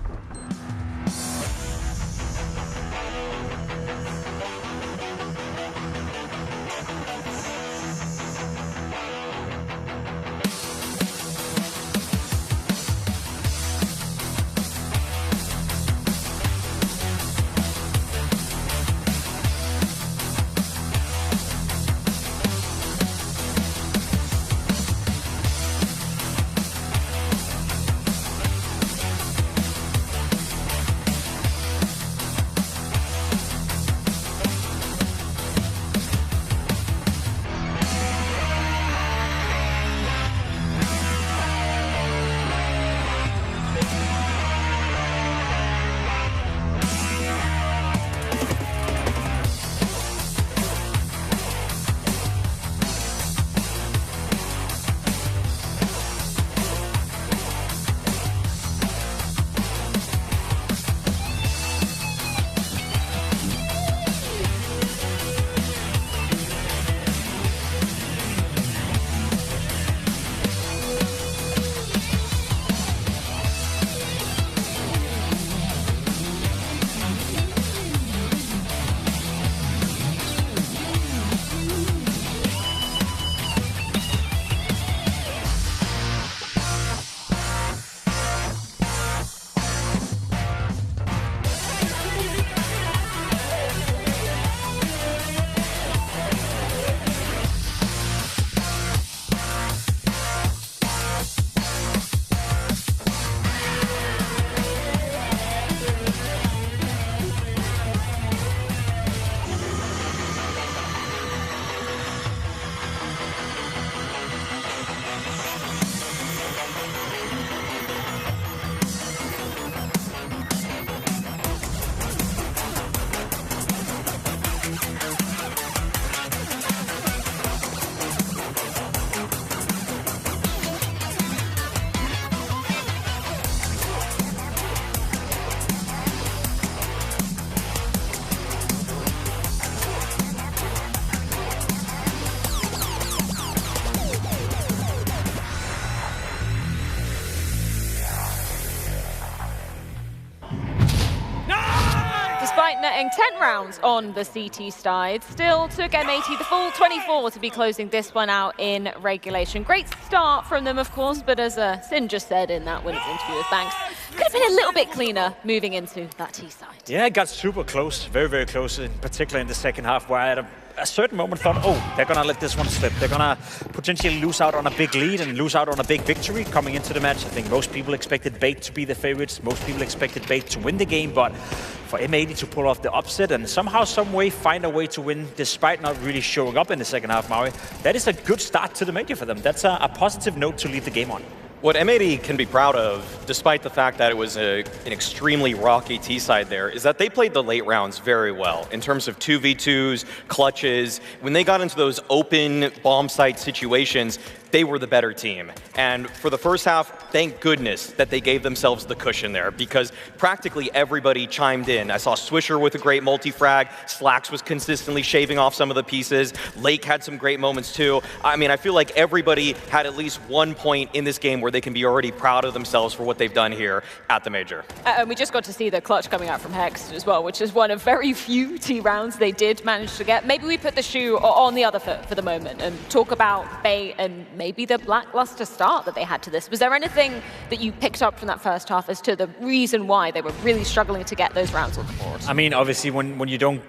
Despite netting 10 rounds on the CT side, still took M80 the full 24 to be closing this one out in regulation. Great start from them, of course, but as Sin just said in that winners interview with Banks, could have been a little bit cleaner moving into that T side. Yeah, it got super close, very, very close, in particular in the second half, where I had a certain moment thought, oh, they're going to let this one slip. They're going to potentially lose out on a big lead and lose out on a big victory coming into the match. I think most people expected Bait to be the favorites. Most people expected Bait to win the game, but for M80 to pull off the upset and somehow, some way find a way to win despite not really showing up in the second half, Maui, that is a good start to the major for them. That's a positive note to leave the game on. What M80 can be proud of, despite the fact that it was an extremely rocky T-side there, is that they played the late rounds very well in terms of 2v2s, clutches. When they got into those open bomb site situations, they were the better team. And for the first half, thank goodness that they gave themselves the cushion there, because practically everybody chimed in. I saw Swisher with a great multi-frag, Slacks was consistently shaving off some of the pieces, Lake had some great moments too. I mean, I feel like everybody had at least one point in this game where they can be already proud of themselves for what they've done here at the Major. And we just got to see the clutch coming out from Hex as well, which is one of very few T rounds they did manage to get. Maybe we put the shoe on the other foot for the moment and talk about Bait and maybe the lackluster start that they had to this. Was there anything that you picked up from that first half as to the reason why they were really struggling to get those rounds on the board? I mean, obviously, when you don't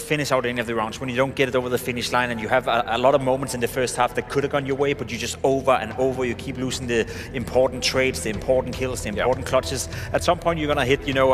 finish out any of the rounds, when you don't get it over the finish line, and you have a lot of moments in the first half that could have gone your way, but you just over and over, you keep losing the important trades, the important kills, the important clutches. At some point, you're gonna hit. You know,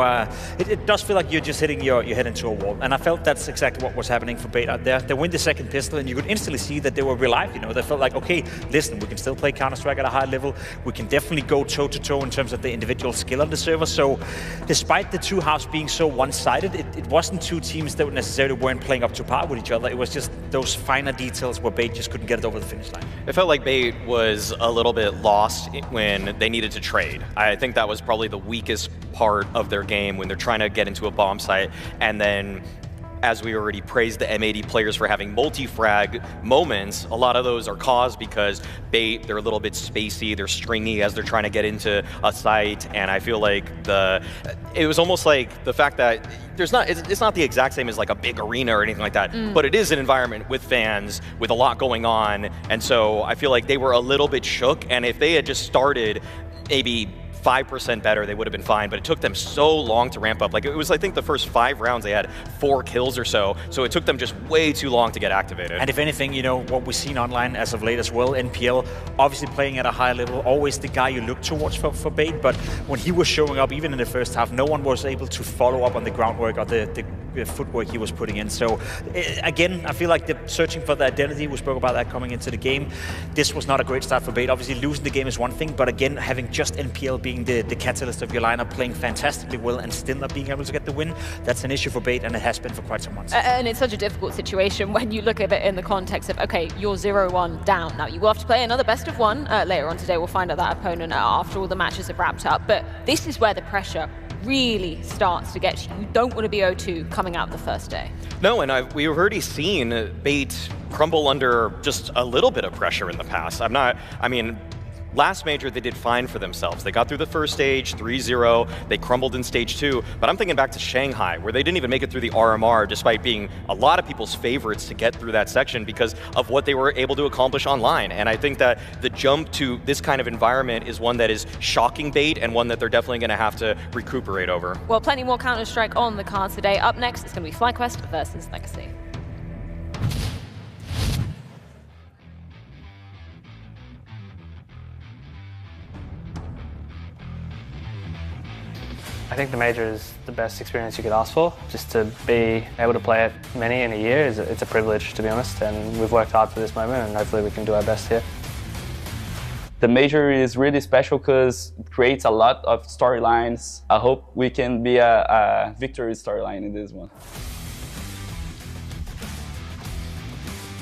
it does feel like you're just hitting your head into a wall, and I felt that's exactly what was happening for Bait out there. They win the second pistol, and you could instantly see that they were relieved. You know, they felt like, okay, listen, we can still play Counter-Strike at a high level. We can definitely go toe-to-toe in terms of the individual skill on the server. So despite the two halves being so one-sided, it wasn't two teams that necessarily weren't playing up to par with each other. It was just those finer details where Bait just couldn't get it over the finish line. It felt like Bait was a little bit lost when they needed to trade. I think that was probably the weakest part of their game when they're trying to get into a bomb site, and then as we already praised the M80 players for having multi-frag moments, a lot of those are caused because they're a little bit spacey, they're stringy as they're trying to get into a site, and I feel like it was almost like the fact that it's not the exact same as like a big arena or anything like that, but it is an environment with fans, with a lot going on, and so I feel like they were a little bit shook, and if they had just started maybe 5% better, they would have been fine, but it took them so long to ramp up. Like, it was, I think, the first 5 rounds, they had 4 kills or so it took them just way too long to get activated. And if anything, you know, what we've seen online as of late as well, NPL, obviously playing at a high level, always the guy you look towards for bait, but when he was showing up, even in the first half, no one was able to follow up on the groundwork or the footwork he was putting in. So, again, I feel like the searching for the identity, we spoke about that coming into the game, this was not a great start for bait. Obviously, losing the game is one thing, but again, having just NPL being the catalyst of your lineup, playing fantastically well and still not being able to get the win, that's an issue for bait, and it has been for quite some months. And it's such a difficult situation when you look at it in the context of, okay, you're 0-1 down. Now, you will have to play another best of 1 later on today. We'll find out that opponent after all the matches have wrapped up, but this is where the pressure really starts to get you. You don't want to be 0-2 coming out the first day. No, and we've already seen bait crumble under just a little bit of pressure in the past. Last major, they did fine for themselves. They got through the first stage, 3-0. They crumbled in stage 2. But I'm thinking back to Shanghai, where they didn't even make it through the RMR, despite being a lot of people's favorites to get through that section because of what they were able to accomplish online. And I think that the jump to this kind of environment is one that is shocking bait and one that they're definitely going to have to recuperate over. Well, plenty more Counter-Strike on the cards today. Up next, it's going to be FlyQuest versus Legacy. I think the major is the best experience you could ask for. Just to be able to play it many in a year, it's a privilege, to be honest, and we've worked hard for this moment and hopefully we can do our best here. The major is really special because it creates a lot of storylines. I hope we can be a victory storyline in this one.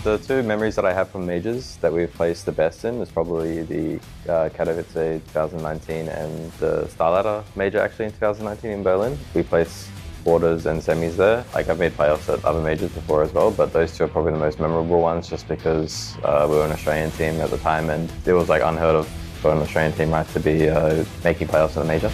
The 2 memories that I have from majors that we've placed the best in is probably the KRiMZ 2019 and the StarLadder Major actually in 2019 in Berlin. We placed quarters and semis there. Like, I've made playoffs at other majors before as well, but those 2 are probably the most memorable ones just because we were an Australian team at the time and it was like unheard of for an Australian team, right, to be making playoffs in a major.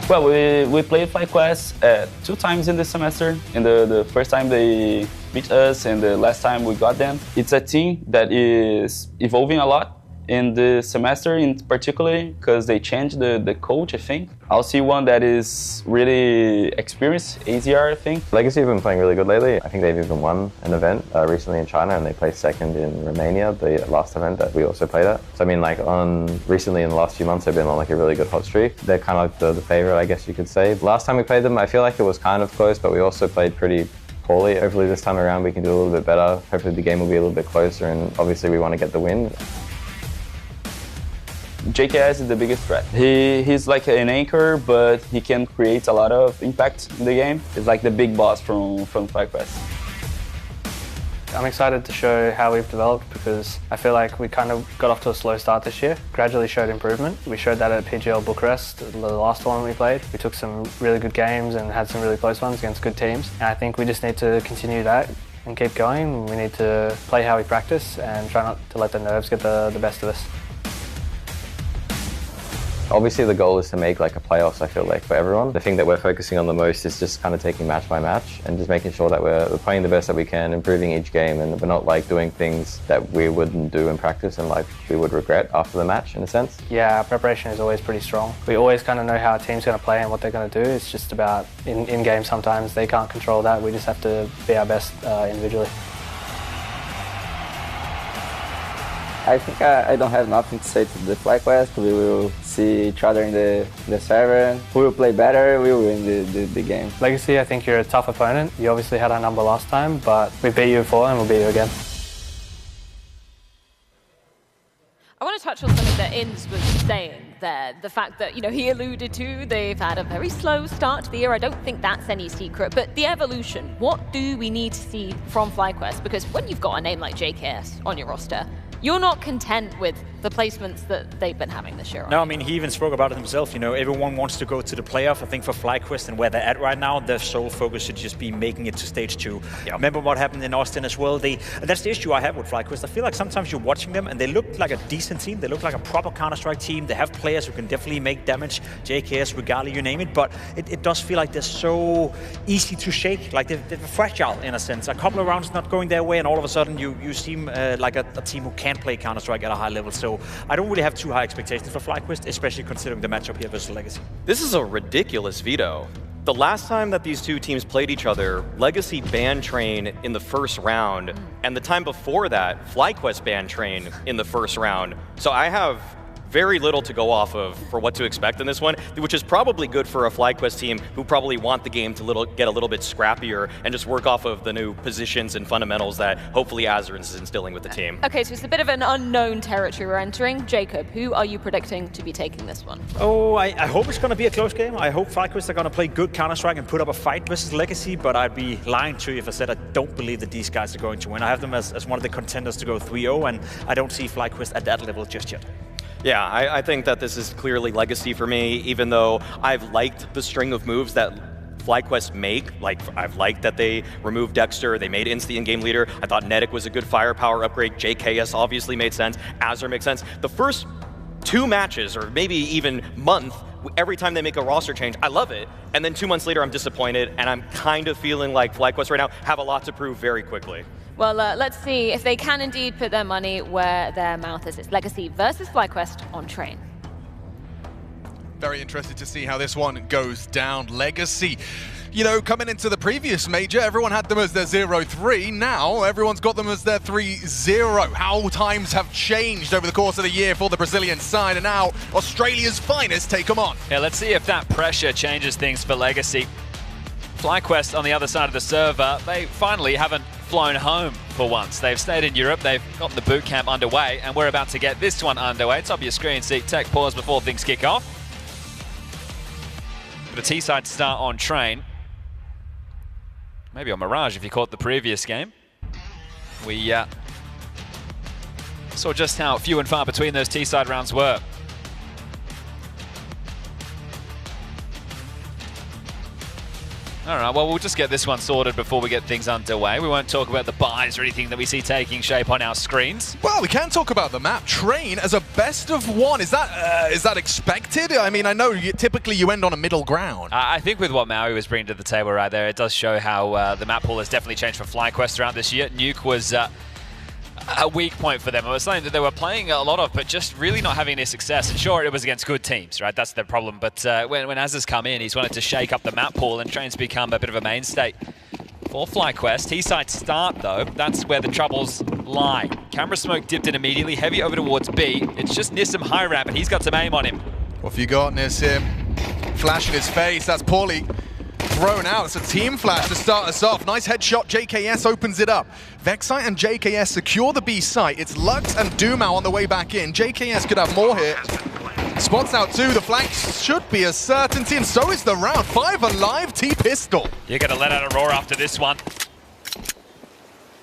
Well, we played FlyQuest 2 times in the semester. In the first time they beat us and the last time we got them. It's a team that is evolving a lot in the semester in particular because they changed the coach, I think. I'll see one that is really experienced, AZR, I think. Legacy have been playing really good lately. I think they've even won an event recently in China and they placed 2nd in Romania, the last event that we also played at. So I mean, like, recently in the last few months they've been on like a really good hot streak. They're kind of like the favorite, I guess you could say. Last time we played them, I feel like it was kind of close, but we also played pretty poorly. Hopefully this time around we can do a little bit better. Hopefully the game will be a little bit closer and obviously we want to get the win. JKS is the biggest threat. He's like an anchor, but he can create a lot of impact in the game. He's like the big boss from FlyQuest. I'm excited to show how we've developed because I feel like we kind of got off to a slow start this year, gradually showed improvement. We showed that at PGL Bucharest, the last tournament we played. We took some really good games and had some really close ones against good teams. And I think we just need to continue that and keep going. We need to play how we practice and try not to let the nerves get the best of us. Obviously the goal is to make like a playoffs, I feel like, for everyone. The thing that we're focusing on the most is just kind of taking match by match and just making sure that we're playing the best that we can, improving each game, and we're not like doing things that we wouldn't do in practice and like we would regret after the match, in a sense. Yeah, our preparation is always pretty strong. We always kind of know how a team's going to play and what they're going to do. It's just about in game sometimes they can't control that. We just have to be our best individually. I think I don't have nothing to say to the FlyQuest. We will see each other in the server. Who will play better, we will win the game. Legacy, I think you're a tough opponent. You obviously had our number last time, but we beat you before and we'll beat you again. I want to touch on something that Inns was saying there. The fact that, you know, he alluded to they've had a very slow start to the year. I don't think that's any secret, but the evolution, what do we need to see from FlyQuest? Because when you've got a name like JKS on your roster, you're not content with the placements that they've been having this year. No, I mean, he even spoke about it himself. You know, everyone wants to go to the playoff. I think for FlyQuest and where they're at right now, their sole focus should just be making it to stage 2. Yep. Remember what happened in Austin as well? That's the issue I have with FlyQuest. I feel like sometimes you're watching them and they look like a decent team. They look like a proper Counter-Strike team. They have players who can definitely make damage. JKS, Regali, you name it. But it does feel like they're so easy to shake. Like they're fragile in a sense. A couple of rounds not going their way and all of a sudden you seem like a team who can play Counter-Strike at a high level. So I don't really have too high expectations for FlyQuest, especially considering the matchup here versus Legacy. This is a ridiculous veto. The last time that these two teams played each other, Legacy banned Train in the first round, and the time before that, FlyQuest banned Train in the first round. So I have very little to go off of for what to expect in this one, which is probably good for a FlyQuest team who probably want the game to get a little bit scrappier and just work off of the new positions and fundamentals that hopefully Azerins is instilling with the team. Okay, so it's a bit of an unknown territory we're entering. Jacob, who are you predicting to be taking this one? Oh, I hope it's going to be a close game. I hope FlyQuest are going to play good Counter-Strike and put up a fight versus Legacy, but I'd be lying to you if I said I don't believe that these guys are going to win. I have them as one of the contenders to go 3-0, and I don't see FlyQuest at that level just yet. Yeah, I think that this is clearly Legacy for me, even though I've liked the string of moves that FlyQuest make. Like, I've liked that they removed Dexter, they made Insta in-game leader. I thought Nedic was a good firepower upgrade. JKS obviously made sense. Azer makes sense. The first 2 matches, or maybe even month, every time they make a roster change, I love it. And then 2 months later, I'm disappointed, and I'm kind of feeling like FlyQuest right now have a lot to prove very quickly. Well, let's see if they can indeed put their money where their mouth is. It's Legacy versus FlyQuest on Train. Very interested to see how this one goes down. Legacy, you know, coming into the previous major, everyone had them as their 0-3. Now, everyone's got them as their 3-0. How times have changed over the course of the year for the Brazilian side, and now Australia's finest take them on. Yeah, let's see if that pressure changes things for Legacy. FlyQuest on the other side of the server, they finally haven't flown home for once. They've stayed in Europe, they've gotten the boot camp underway, and we're about to get this one underway. Top of your screen, see tech pause before things kick off. But a T-side start on Train. Maybe on Mirage if you caught the previous game. We saw just how few and far between those T-side rounds were. All right, well, we'll just get this one sorted before we get things underway. We won't talk about the buys or anything that we see taking shape on our screens. Well, we can talk about the map. Train as a best of 1. Is that expected? I mean, I know typically you end on a middle ground. I think with what Maui was bringing to the table right there, it does show how the map pool has definitely changed for FlyQuest throughout this year. Nuke was a weak point for them. It was something that they were playing a lot of, but just really not having any success. And sure, it was against good teams, right? That's their problem. But when Az's come in, he's wanted to shake up the map pool, and Train's become a bit of a mainstay for FlyQuest. T-side start, though, that's where the troubles lie. Camera smoke dipped in immediately, heavy over towards B. It's just Nissim high ramp, and he's got some aim on him. What have you got, Nissim? Flash in his face, that's poorly thrown out. It's a team flash to start us off. Nice headshot, JKS opens it up. Vexite and JKS secure the B site. It's Lux and Dumau on the way back in. JKS could have more here. Spots out 2, the flank should be a certainty, and so is the round. 5 alive, T-Pistol. You're gonna let out a roar after this one.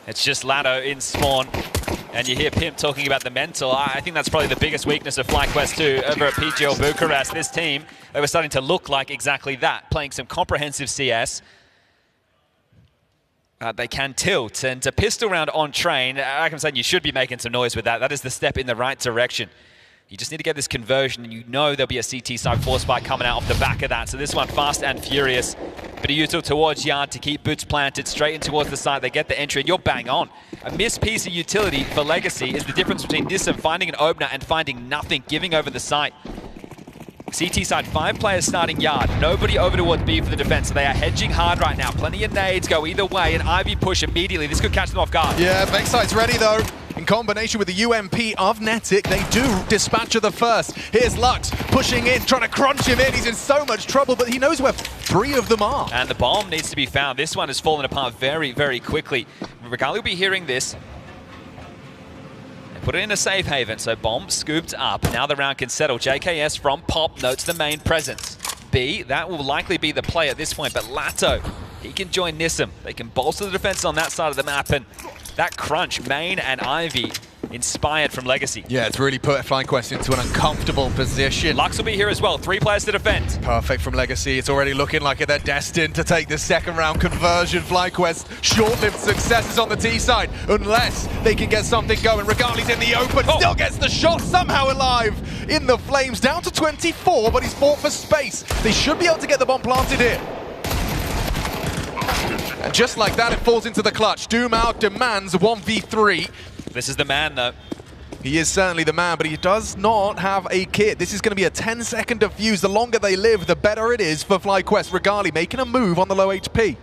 It's just Lado in spawn, and you hear Pimp talking about the mental. I think that's probably the biggest weakness of FlyQuest 2 over at PGL Bucharest. This team, they were starting to look like exactly that, playing some comprehensive CS. They can tilt, and a pistol round on Train, like I'm saying, you should be making some noise with that. That is the step in the right direction. You just need to get this conversion, and you know there'll be a CT side force spike coming out off the back of that. So this one fast and furious. Bit of util towards Yard to keep boots planted straight in towards the side. They get the entry, and you're bang on. A missed piece of utility for Legacy is the difference between Nissim finding an opener and finding nothing, giving over the site. CT side, 5 players starting Yard. Nobody over towards B for the defense, so they are hedging hard right now. Plenty of nades go either way, and Ivy push immediately. This could catch them off guard. Yeah, Vexite's ready though. In combination with the UMP of Netic, they do dispatcher the first. Here's Lux pushing in, trying to crunch him in. He's in so much trouble, but he knows where 3 of them are. And the bomb needs to be found. This one has fallen apart very, very quickly. Regali will be hearing this. Put it in a safe haven, so bomb scooped up. Now the round can settle. JKS from Pop notes the main presence. B, that will likely be the play at this point, but Lato, he can join Nissim. They can bolster the defense on that side of the map, and that crunch, Main and Ivy, inspired from Legacy. Yeah, it's really put FlyQuest into an uncomfortable position. Lux will be here as well. 3 players to defend. Perfect from Legacy. It's already looking like they're destined to take this second round conversion. FlyQuest, short-lived success is on the T side, unless they can get something going. Regali's in the open, still gets the shot, somehow alive in the flames. Down to 24, but he's fought for space. They should be able to get the bomb planted here. And just like that, it falls into the clutch. Doom out demands 1v3. This is the man, though. He is certainly the man, but he does not have a kit. This is going to be a 10-second defuse. The longer they live, the better it is for FlyQuest. Regali making a move on the low HP.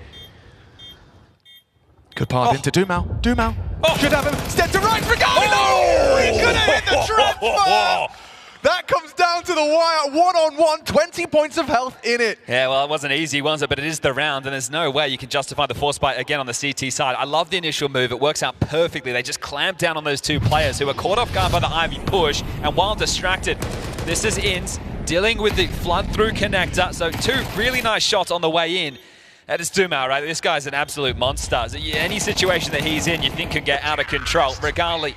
Good path into Doomau. Doomau should have him. Step to right, Regali! No! He could have hit the transfer! That comes down to the wire, one-on-one, 20 points of health in it. Yeah, well, it wasn't easy, was it? But it is the round, and there's no way you can justify the force bite again on the CT side. I love the initial move. It works out perfectly. They just clamp down on those 2 players who are caught off guard by the Ivy push, and while distracted, this is Inns dealing with the flood-through connector. So 2 really nice shots on the way in. That is Doomau, right? This guy's an absolute monster. So any situation that he's in, you think could get out of control. Regali,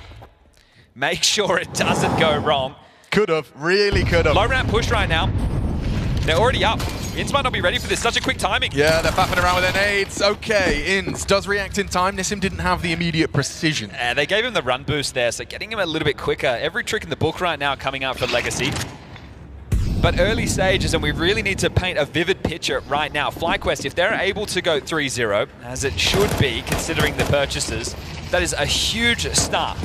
make sure it doesn't go wrong. Could have, really could have. Low ramp push right now. They're already up. Inns might not be ready for this. Such a quick timing. Yeah, they're faffing around with their nades. Okay, Inns does react in time. Nissim didn't have the immediate precision. They gave him the run boost there, so getting him a little bit quicker. Every trick in the book right now coming out for Legacy. But early stages, and we really need to paint a vivid picture right now. FlyQuest, if they're able to go 3-0, as it should be, considering the purchases, that is a huge start.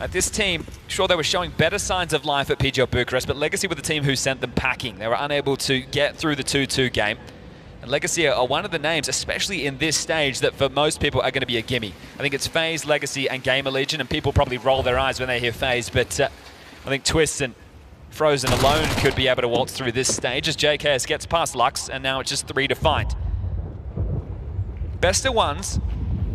This team, sure, they were showing better signs of life at PGL Bucharest, but Legacy were the team who sent them packing. They were unable to get through the 2-2 game. And Legacy are one of the names, especially in this stage, that for most people are going to be a gimme. I think it's FaZe, Legacy, and Gamer Legion, and people probably roll their eyes when they hear FaZe, but I think Twist and Frozen alone could be able to waltz through this stage as JKS gets past Lux, and now it's just 3 to find. Best of ones,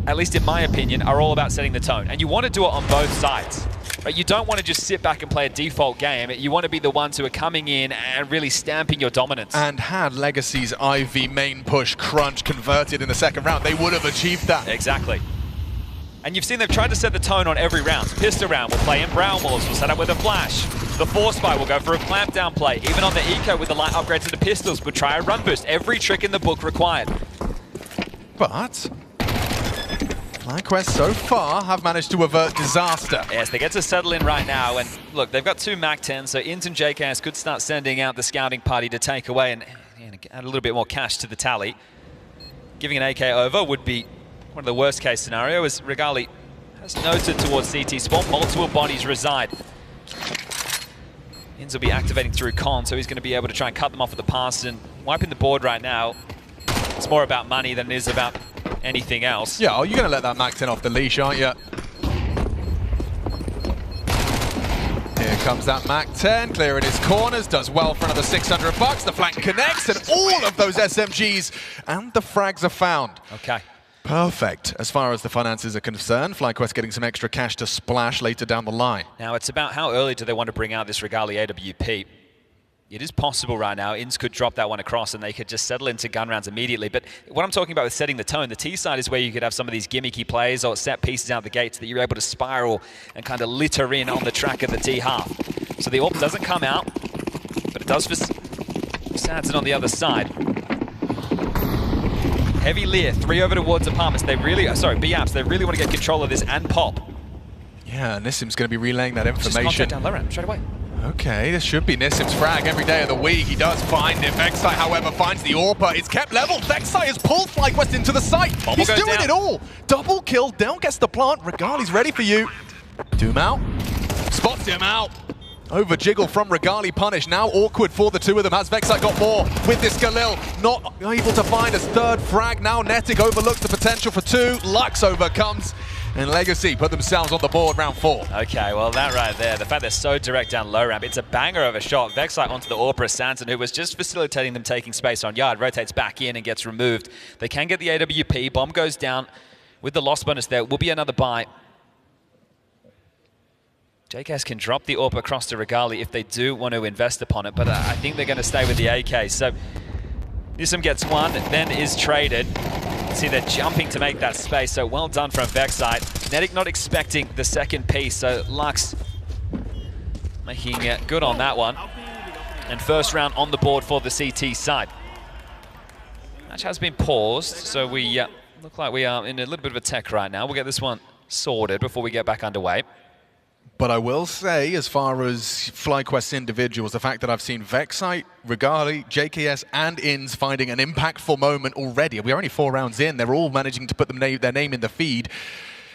at least in my opinion, are all about setting the tone. And you want to do it on both sides. Right? You don't want to just sit back and play a default game. You want to be the ones who are coming in and really stamping your dominance. And had Legacy's Ivy main push crunch converted in the second round, they would have achieved that. Exactly. And you've seen they've tried to set the tone on every round. Pistol round will play in Brown Walls, will set up with a flash. The Force Spy will go for a clamp down play. Even on the Eco with the light upgrade to the pistols, will try a run boost. Every trick in the book required. But FlyQuest so far have managed to avert disaster. Yes, they get to settle in right now, and look, they've got 2 MAC-10s, so Inns and JKS could start sending out the scouting party to take away and add a little bit more cash to the tally. Giving an AK over would be one of the worst case scenario, as Regali has noted towards CT spawn, multiple bodies reside. Inns will be activating through Con, so he's going to be able to try and cut them off at the pass, and wiping the board right now. It's more about money than it is about anything else. Yeah, you're going to let that MAC-10 off the leash, aren't you? Here comes that MAC-10, clearing his corners, does well for another 600 bucks. The flank connects, and all of those SMGs and the frags are found. Okay. Perfect. As far as the finances are concerned, FlyQuest getting some extra cash to splash later down the line. Now, it's about how early do they want to bring out this Regali AWP. It is possible right now. Inns could drop that one across and they could just settle into gun rounds immediately. But what I'm talking about with setting the tone, the T side is where you could have some of these gimmicky plays or set pieces out the gates that you're able to spiral and kind of litter in on the track of the T half. So the AWP doesn't come out, but it does for Sadson on the other side. Heavy Lear, 3 over towards apartments. They really, B-Apps, they really want to get control of this and pop. Yeah, Nissim's going to be relaying that information. Just down low ramp, straight away. Okay, this should be Nissim's frag every day of the week. He does find it. Vexai, however, finds the AWPer. It's kept level. Vexai has pulled FlyQuest into the site. He's doing it all. Double kill. Down gets the plant. Regali's ready for you. Doom out. Spots him out. Over jiggle from Regali punish. Now awkward for the 2 of them. Has Vexai got more with this Galil? Not able to find a 3rd frag. Now Netic overlooks the potential for 2. Lux overcomes. And Legacy put themselves on the board round 4. Okay, well that right there, the fact they're so direct down low ramp, it's a banger of a shot. Vexai onto the AWPer. Sanson, who was just facilitating them taking space on yard, rotates back in and gets removed. They can get the AWP. Bomb goes down with the loss bonus there. Will be another buy. JKS can drop the AWP across to Regali if they do want to invest upon it, but I think they're going to stay with the AK. So Nissim gets one, then is traded. See, they're jumping to make that space, so well done from Vexite. Fnatic not expecting the second piece, so Lux making good on that one. And first round on the board for the CT side. Match has been paused, so we look like we are in a little bit of a tech right now. We'll get this one sorted before we get back underway. But I will say, as far as FlyQuest individuals, the fact that I've seen Vexite, Regali, JKS, and INS finding an impactful moment already. We're only 4 rounds in. They're all managing to put their name in the feed.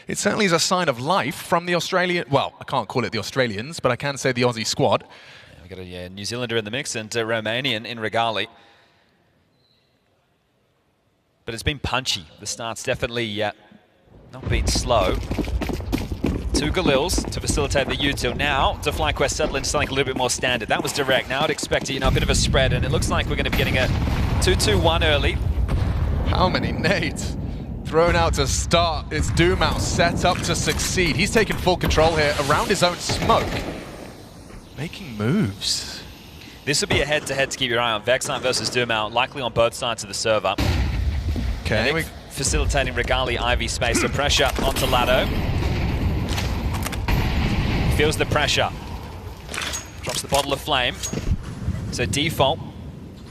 It certainly is a sign of life from the Australian... Well, I can't call it the Australians, but I can say the Aussie squad. Yeah, we've got a New Zealander in the mix and a Romanian in Regali. But it's been punchy. The start's definitely not been slow. 2 Galils to facilitate the util. Now, to FlyQuest settle into something a little bit more standard. That was direct. Now I'd expect a bit of a spread, and it looks like we're going to be getting a 2-2-1 early. How many nades thrown out to start? It's Doomau set up to succeed. He's taking full control here around his own smoke. Making moves. This would be a head-to-head to keep your eye on. Vexite versus Doomau, likely on both sides of the server. Okay. Facilitating Regali Ivy space, so pressure onto Lado. Feels the pressure. Drops the bottle of flame. So default,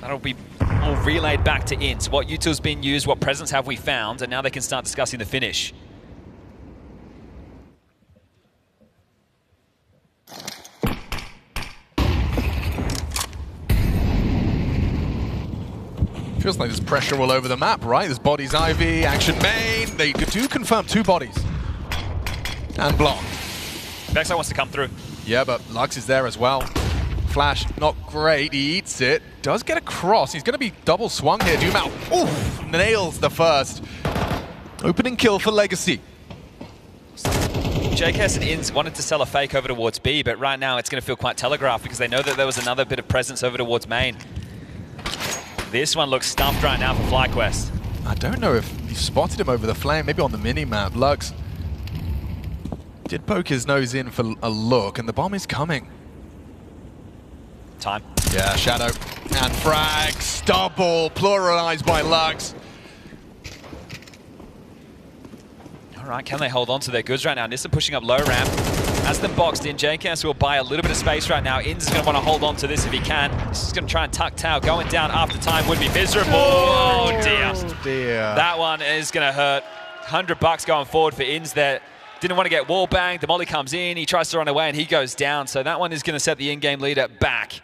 that'll be all relayed back to INS. What util's been used, what presents have we found, and now they can start discussing the finish. Feels like there's pressure all over the map, right? There's bodies Ivy, action main. They do confirm 2 bodies. And block. Vexite wants to come through. Yeah, but Lux is there as well. Flash, not great. He eats it. Does get across. He's going to be double swung here. Doomau, oof, nails the first. Opening kill for Legacy. JKS and INS wanted to sell a fake over towards B, but right now it's going to feel quite telegraphed because they know that there was another bit of presence over towards main. This one looks stuffed right now for FlyQuest. I don't know if you spotted him over the flame, maybe on the mini-map. Lux did poke his nose in for a look, and the bomb is coming. Time. Yeah, Shadow. And frags, double, pluralized by Lux. All right, can they hold on to their goods right now? Nissa pushing up low ramp. Has them boxed in. JKS will buy a little bit of space right now. INS is going to want to hold on to this if he can. He's going to try and tuck Tau. Going down after time would be miserable. Oh, dear. Oh, dear. That one is going to hurt. $100 going forward for INS there. Didn't want to get wall banged. The molly comes in. He tries to run away and he goes down. So that one is going to set the in-game leader back.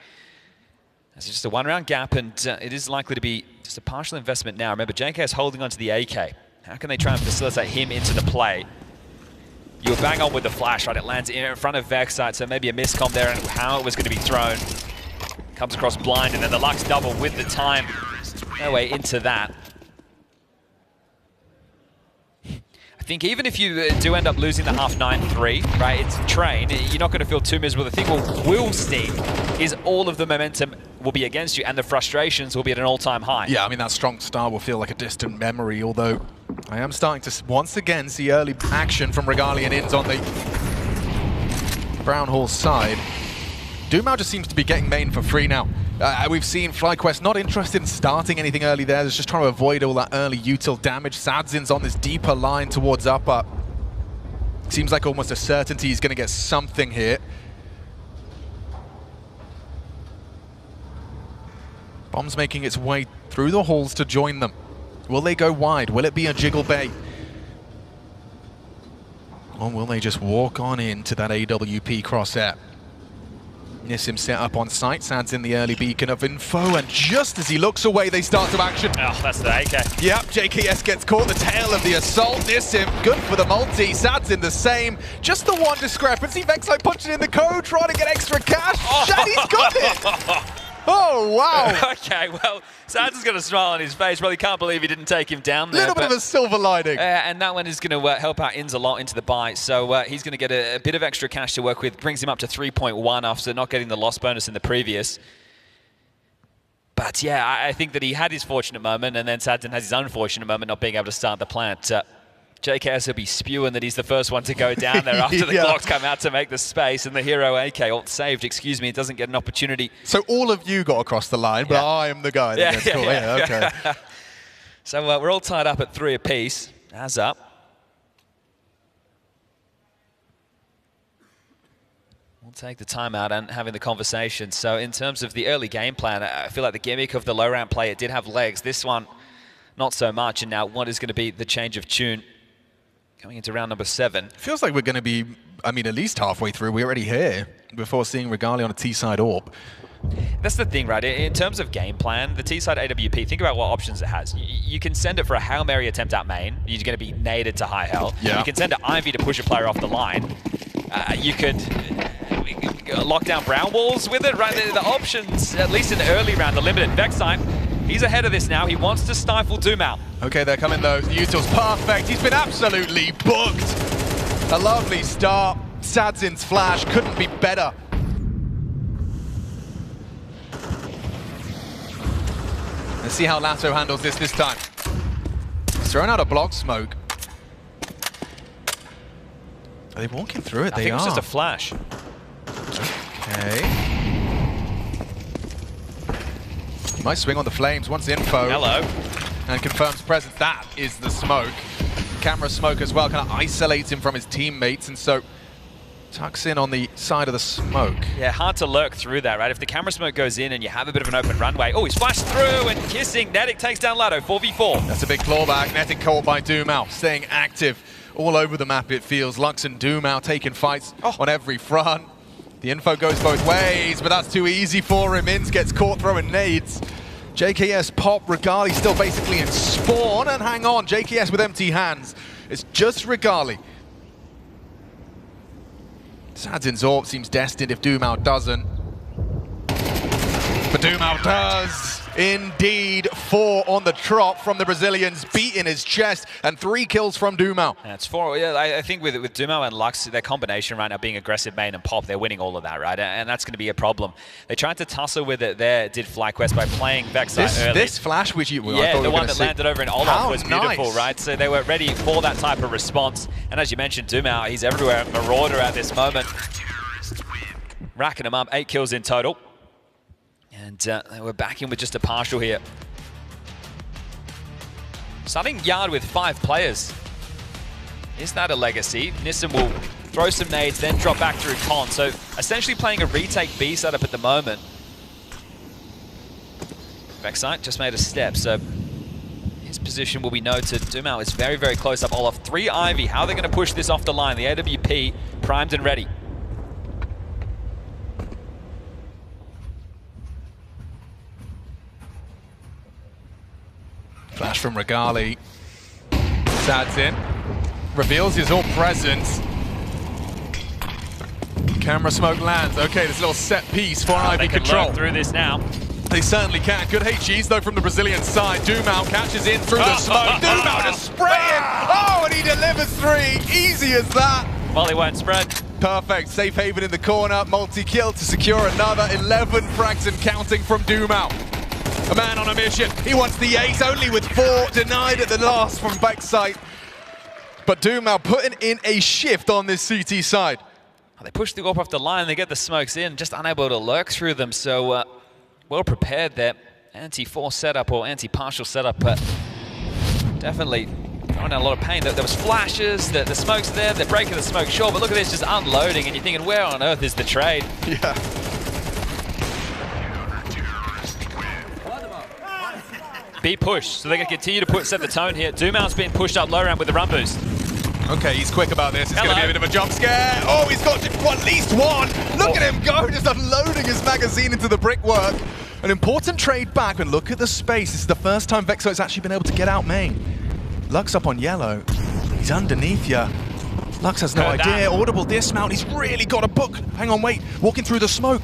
It's just a 1-round gap, and it is likely to be just a partial investment now. Remember, JKS holding onto the AK. How can they try and facilitate him into the play? You were bang on with the flash, right? It lands in front of Vexite, so maybe a miscom there and how it was going to be thrown. Comes across blind, and then the Lux double with the time. No way into that. I think even if you do end up losing the half 9-3, right, it's train, you're not going to feel too miserable. The thing will sting is all of the momentum will be against you and the frustrations will be at an all-time high. Yeah, I mean, that strong start will feel like a distant memory, although I am starting to once again see early action from Regali and INS on the Brown Hall side. Doomau just seems to be getting main for free now. We've seen FlyQuest not interested in starting anything early there. They're just trying to avoid all that early util damage. Sadzin's on this deeper line towards upper. Seems like almost a certainty he's going to get something here. Bomb's making its way through the halls to join them. Will they go wide? Will it be a jiggle bait? Or will they just walk on into that AWP crosshair? Nissim set up on site, Sad's in the early beacon of info, and just as he looks away, they start to action. Oh, that's the AK. Yep, JKS gets caught the tail of the assault. Nissim, good for the multi. Sad's in the same. Just the one discrepancy. Vexite punching in the code, trying to get extra cash. Oh. Shaddy's got it! Oh, wow. Okay, well, Sad's has got a smile on his face. Well, he can't believe he didn't take him down there. Little bit of a silver lining. And that one is going to help out INS a lot into the buy. So he's going to get a bit of extra cash to work with. Brings him up to 3.1 after not getting the loss bonus in the previous. But yeah, I think that he had his fortunate moment, and then Sadden has his unfortunate moment not being able to start the plant. JKS will be spewing that he's the first one to go down there after the clocks come out to make the space, and the hero AK, or saved, excuse me, doesn't get an opportunity. So all of you got across the line, but I am the guy that gets caught. Okay. So we're all tied up at 3 apiece. As up. We'll take the timeout and having the conversation. So in terms of the early game plan, I feel like the gimmick of the low round play, it did have legs. This one, not so much. And now what is going to be the change of tune going into round number 7? Feels like we're going to be, I mean, at least halfway through. We're already here before seeing Regali on a T-side AWP. That's the thing, right? In terms of game plan, the T-side AWP, think about what options it has. You can send it for a Hail Mary attempt out main. You're going to be naded to high hell. Yeah. You can send an Ivy to push a player off the line. You could lock down brown walls with it, right? The options, at least in the early round, are limited. Vexite, he's ahead of this now. He wants to stifle Doom out. Okay, they're coming though. The util's perfect. He's been absolutely booked. A lovely start. Sadzin's flash couldn't be better. Let's see how Lasso handles this time. He's thrown out a block smoke. Are they walking through it? I think it was just a flash. Okay. He might swing on the flames, wants info. Hello. And confirms presence. That is the smoke. Camera smoke as well, kind of isolates him from his teammates, and so tucks in on the side of the smoke. Yeah, hard to lurk through that, right? If the camera smoke goes in and you have a bit of an open runway. Oh, he's flashed through and kissing. Netic takes down Lado, 4v4. That's a big clawback. Netic caught by Doomau, staying active all over the map, it feels. Lux and Doomau taking fights on every front. The info goes both ways, but that's too easy for him. Inns gets caught throwing nades. JKS pop, Regali still basically in spawn, and hang on, JKS with empty hands. It's just Regali. Sadzin's AWP seems destined if Doomau doesn't. But Doomau does. Indeed, 4 on the trot from the Brazilians, beating his chest, and 3 kills from Doomau. That's 4. Yeah, I think with Doomau and Lux, their combination right now being aggressive main and pop, they're winning all of that, right? And that's going to be a problem. They tried to tussle with it there, did FlyQuest by playing Vexite early. This flash, which you yeah, the one that landed over in Olaf was beautiful, nice. right? So they were ready for that type of response. And as you mentioned, Doomau, he's everywhere, Marauder at this moment. Racking him up, 8 kills in total. And we're back in with just a partial here. Starting Yard with 5 players. Is that a legacy? Nissan will throw some nades, then drop back through Con. So essentially playing a retake B setup at the moment. Vexite just made a step, so his position will be noted. Doomau is very, very close up. Olaf, 3 Ivy. How are they going to push this off the line? The AWP primed and ready. Flash from Regali. Sadzin reveals his AWP presence. Camera smoke lands. Okay, this little set piece for Ivy control. They can through this now. They certainly can. Good HGs though from the Brazilian side. Doomau catches in through the smoke. Doomau just spraying. Oh, and he delivers 3. Easy as that. Molly won't spread. Perfect. Safe haven in the corner. Multi-kill to secure another 11 frags and counting from Doomau. A man on a mission. He wants the ace, only with 4 denied at the last from Vexite. But Doomau putting in a shift on this CT side. They push the AWP off the line, they get the smokes in, just unable to lurk through them. So well prepared there. Anti-force setup or anti-partial setup, but definitely throwing out a lot of pain. There was flashes, the smoke's there, they're breaking the smoke, sure, but look at this, just unloading, and you're thinking, where on earth is the trade? Yeah. Be pushed, so they're going to continue to set the tone here. Doomau's being pushed up low round with the run boost. Okay, he's quick about this. It's going to be a bit of a jump scare. Oh, he's got at least 1. Look at him go, just unloading his magazine into the brickwork. An important trade back, and look at the space. This is the first time Vexite's actually been able to get out main. Lux up on yellow. He's underneath you. Lux has no idea. Audible dismount. He's really got a book. Hang on, wait. Walking through the smoke.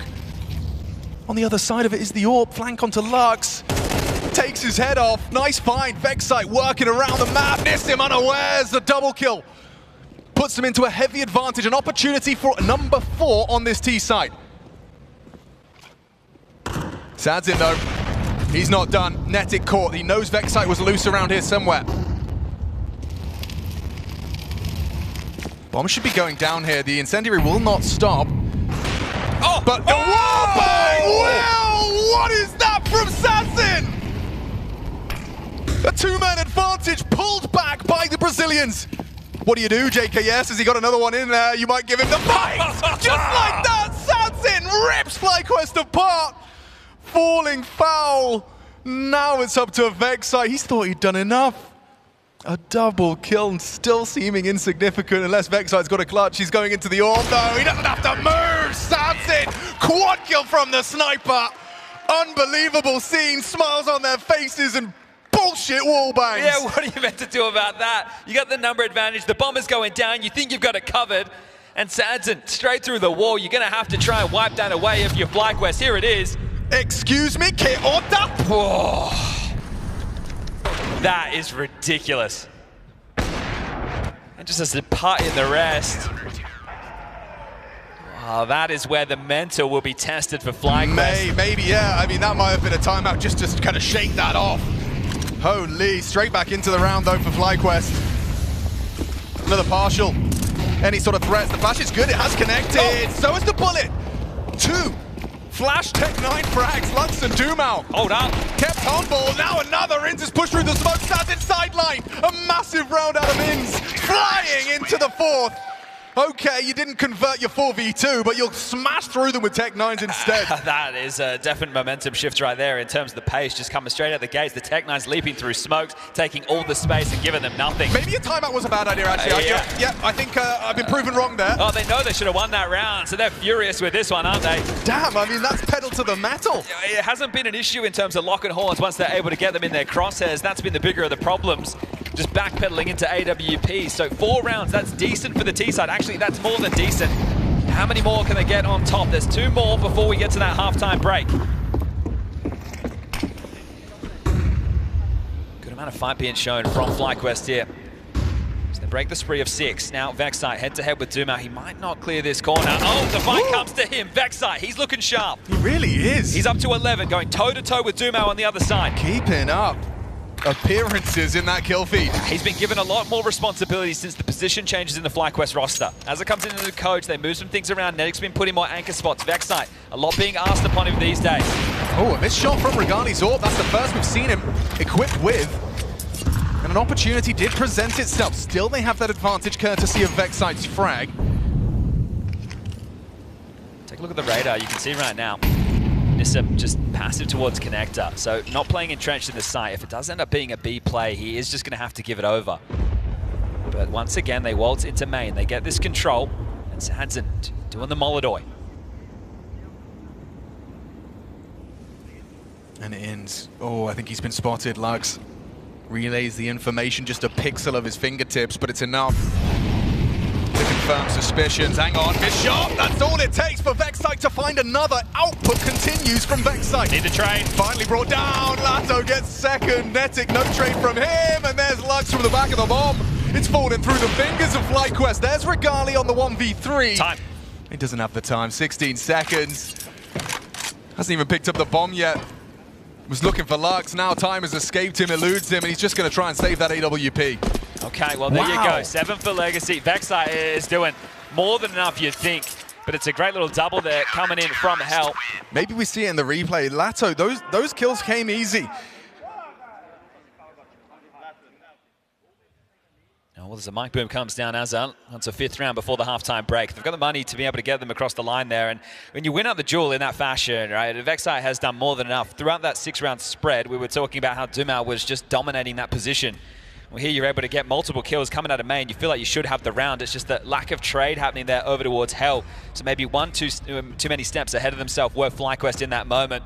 On the other side of it is the AWP. Flank onto Lux. Takes his head off. Nice find. Vexite working around the map. Nissim unawares. The double kill. Puts him into a heavy advantage. An opportunity for number 4 on this T side. Sadzin though. He's not done. Netic caught. He knows Vexite was loose around here somewhere. Bomb should be going down here. The incendiary will not stop. Oh! But the wallbang! Well, what is that from Sadzin? A Two-man advantage pulled back by the Brazilians. What do you do, JKS? Has he got another one in there? You might give him the fight! Just like that, Sadsin rips FlyQuest apart. Falling foul. Now it's up to Vexite. He's thought he'd done enough. A double kill and still seeming insignificant unless Vexite's got a clutch. He's going into the orb though. He doesn't have to move. Sadsin, quad kill from the sniper. Unbelievable scene. Smiles on their faces and bullshit wall bangs. Yeah, what are you meant to do about that? You got the number advantage, the bomber's going down, you think you've got it covered, and Sadsin straight through the wall. You're going to have to try and wipe that away if you're FlyQuest. Here it is. Excuse me, que orta? Oh, that is ridiculous. And just as a part in the rest. Oh, that is where the mental will be tested for FlyQuest. Maybe, yeah. I mean, that might have been a timeout just to kind of shake that off. Holy, straight back into the round though for FlyQuest. Another partial. Any sort of threats, the flash is good, it has connected. Oh. So is the bullet. 2 Flash Tech 9 frags, Lux and Dumao. Hold up. Kept on ball, now another Inz push through the smoke, stands in sideline. A massive round out of Inz, flying into the 4th. Okay, you didn't convert your 4v2, but you'll smash through them with Tech 9s instead. That is a definite momentum shift right there in terms of the pace, just coming straight out the gates. The Tech 9s leaping through smokes, taking all the space and giving them nothing. Maybe a timeout was a bad idea, actually. Yeah, I think I've been proven wrong there. Oh, they know they should have won that round, so they're furious with this one, aren't they? Damn, I mean, that's pedal to the metal. It hasn't been an issue in terms of lock and horns once they're able to get them in their crosshairs. That's been the bigger of the problems. Just backpedaling into AWP. So 4 rounds, that's decent for the T side. Actually, that's more than decent. How many more can they get on top? There's 2 more before we get to that halftime break. Good amount of fight being shown from FlyQuest here. So they break the spree of 6. Now Vexite head-to-head with Dumao. He might not clear this corner. Oh, the fight comes to him. Vexite, he's looking sharp. He really is. He's up to 11, going toe-to-toe with Dumao on the other side. Keeping up appearances in that kill feed. He's been given a lot more responsibility since the position changes in the FlyQuest roster. As it comes into the coach, they move some things around. Nedic's been putting more anchor spots. Vexite, a lot being asked upon him these days. Oh, a missed shot from Regali's orb. That's the first we've seen him equipped with. And an opportunity did present itself. Still, they have that advantage courtesy of Vexite's frag. Take a look at the radar. You can see right now, Nissa just passive towards connector, so not playing entrenched in the site. If it does end up being a B play, he is just going to have to give it over. But once again, they waltz into main. They get this control, and Sadsin doing the Molodoy. And it ends. Oh, I think he's been spotted, Lux. Relays the information, just a pixel of his fingertips, but it's enough to confirm suspicions. Hang on, missed shot. That's all it takes for Vexite to find another. Output continues from Vexite. Need the trade. Finally brought down. Lato gets second. Netic, no trade from him. And there's Lux from the back of the bomb. It's falling through the fingers of FlyQuest. There's Regali on the 1v3. Time. He doesn't have the time. 16 seconds. Hasn't even picked up the bomb yet. Was looking for Lux. Now time has escaped him, eludes him, and he's just going to try and save that AWP. Okay, well, there you go. 7 for Legacy. Vexite is doing more than enough, you'd think. But it's a great little double there coming in from hell. Maybe we see it in the replay. Lato, those kills came easy. Well, as the mic boom comes down, Azar, that's a 5th round before the halftime break. They've got the money to be able to get them across the line there. And when you win out the duel in that fashion, right, Vexite has done more than enough. Throughout that 6-round spread, we were talking about how Dumao was just dominating that position. Well, here you're able to get multiple kills coming out of main. You feel like you should have the round. It's just that lack of trade happening there over towards hell. So maybe 1, 2 too many steps ahead of themselves were FlyQuest in that moment.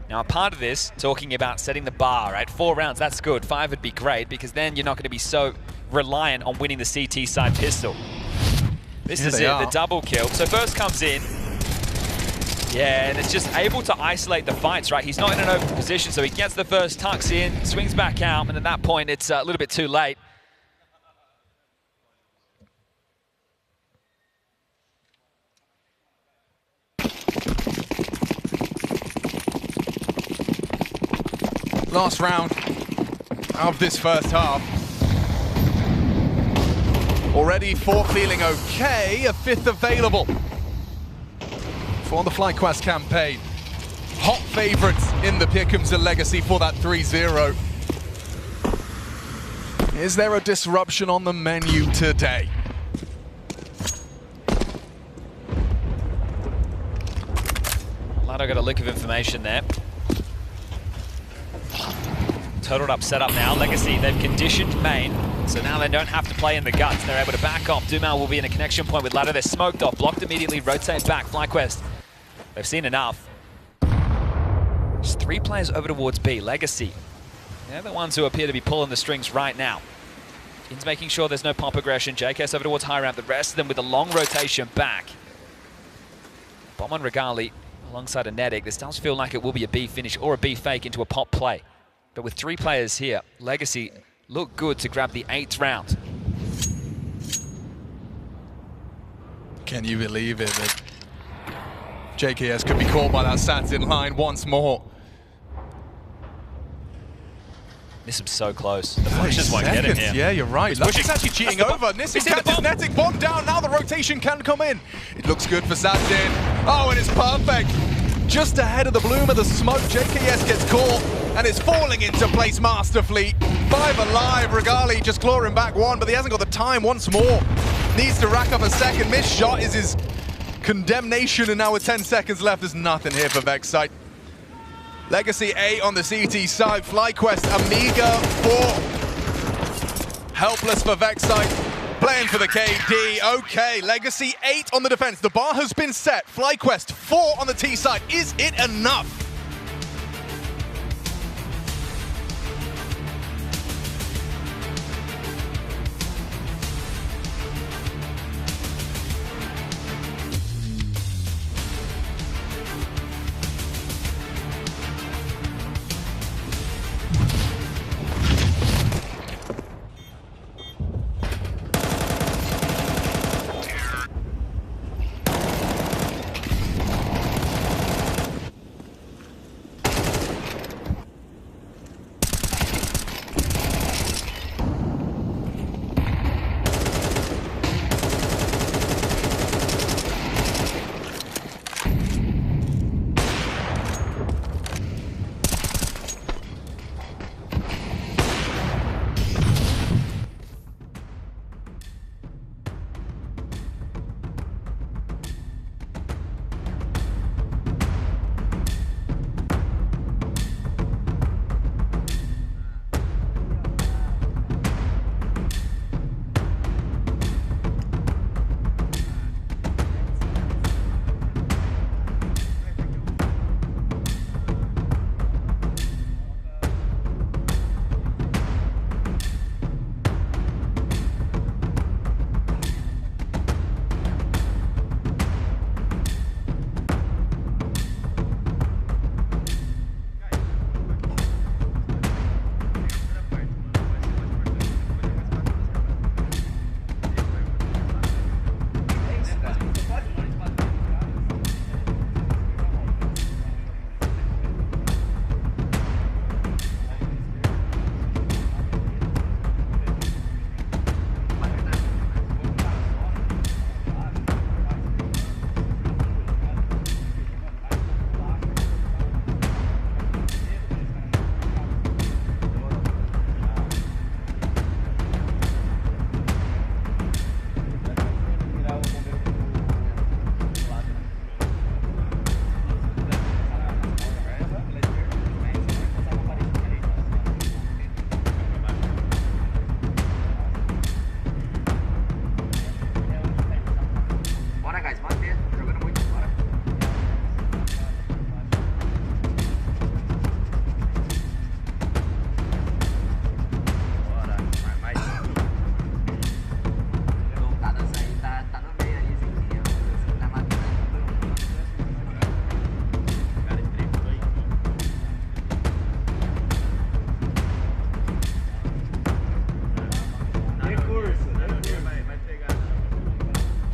Now, a part of this, talking about setting the bar, right? 4 rounds, that's good. 5 would be great, because then you're not going to be so reliant on winning the CT side pistol. This is it, the double kill. So first comes in. Yeah, and it's just able to isolate the fights, right? He's not in an open position, so he gets the first, tucks in, swings back out, and at that point, it's a little bit too late. Last round of this first half. Already 4 feeling okay, a 5th available for the FlyQuest campaign. hot favorites in the pick'ems and Legacy for that 3-0. Is there a disruption on the menu today? Ladder got a lick of information there. Totaled up, set up now. Legacy, they've conditioned main, so now they don't have to play in the guts. They're able to back off. Dumal will be in a connection point with Ladder. They're smoked off, blocked immediately, rotate back. FlyQuest, they've seen enough. Just 3 players over towards B. Legacy, they're the ones who appear to be pulling the strings right now. In's making sure there's no pop aggression. JKS over towards high ramp. The rest of them with a long rotation back. Bomb on Regali alongside a Nedic. This does feel like it will be a B finish or a B fake into a pop play. But with 3 players here, Legacy look good to grab the 8th round. Can you believe it that JKS could be caught by that Satin line once more? This is so close. The flashes won't get him here. Yeah, you're right. He's actually cheating over. Nissim catches Netic, bomb down. Now the rotation can come in. It looks good for Satin. Oh, and it's perfect. Just ahead of the bloom of the smoke, JKS gets caught and it's falling into place masterfully. 5 alive. Regali just clawing back 1, but he hasn't got the time once more. Needs to rack up a second. Missed shot is his condemnation, and now with 10 seconds left, there's nothing here for Vexite. Legacy 8 on the CT side. FlyQuest, Amiga 4. Helpless for Vexite. Playing for the KD. Okay, Legacy 8 on the defense. The bar has been set. FlyQuest 4 on the T side. Is it enough?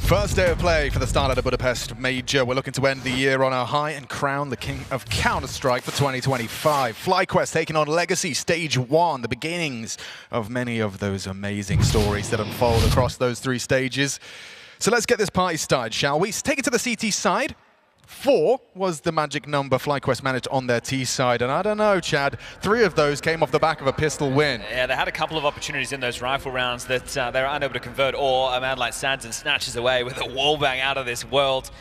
First day of play for the StarLadder Budapest Major. We're looking to end the year on a high and crown the king of Counter-Strike for 2025. FlyQuest taking on Legacy Stage 1, the beginnings of many of those amazing stories that unfold across those 3 stages. So let's get this party started, shall we? Take it to the CT side. 4 was the magic number FlyQuest managed on their T side, and I don't know, Chad, 3 of those came off the back of a pistol win. Yeah, they had a couple of opportunities in those rifle rounds that they were unable to convert, or a man like Sanson snatches away with a wallbang out of this world.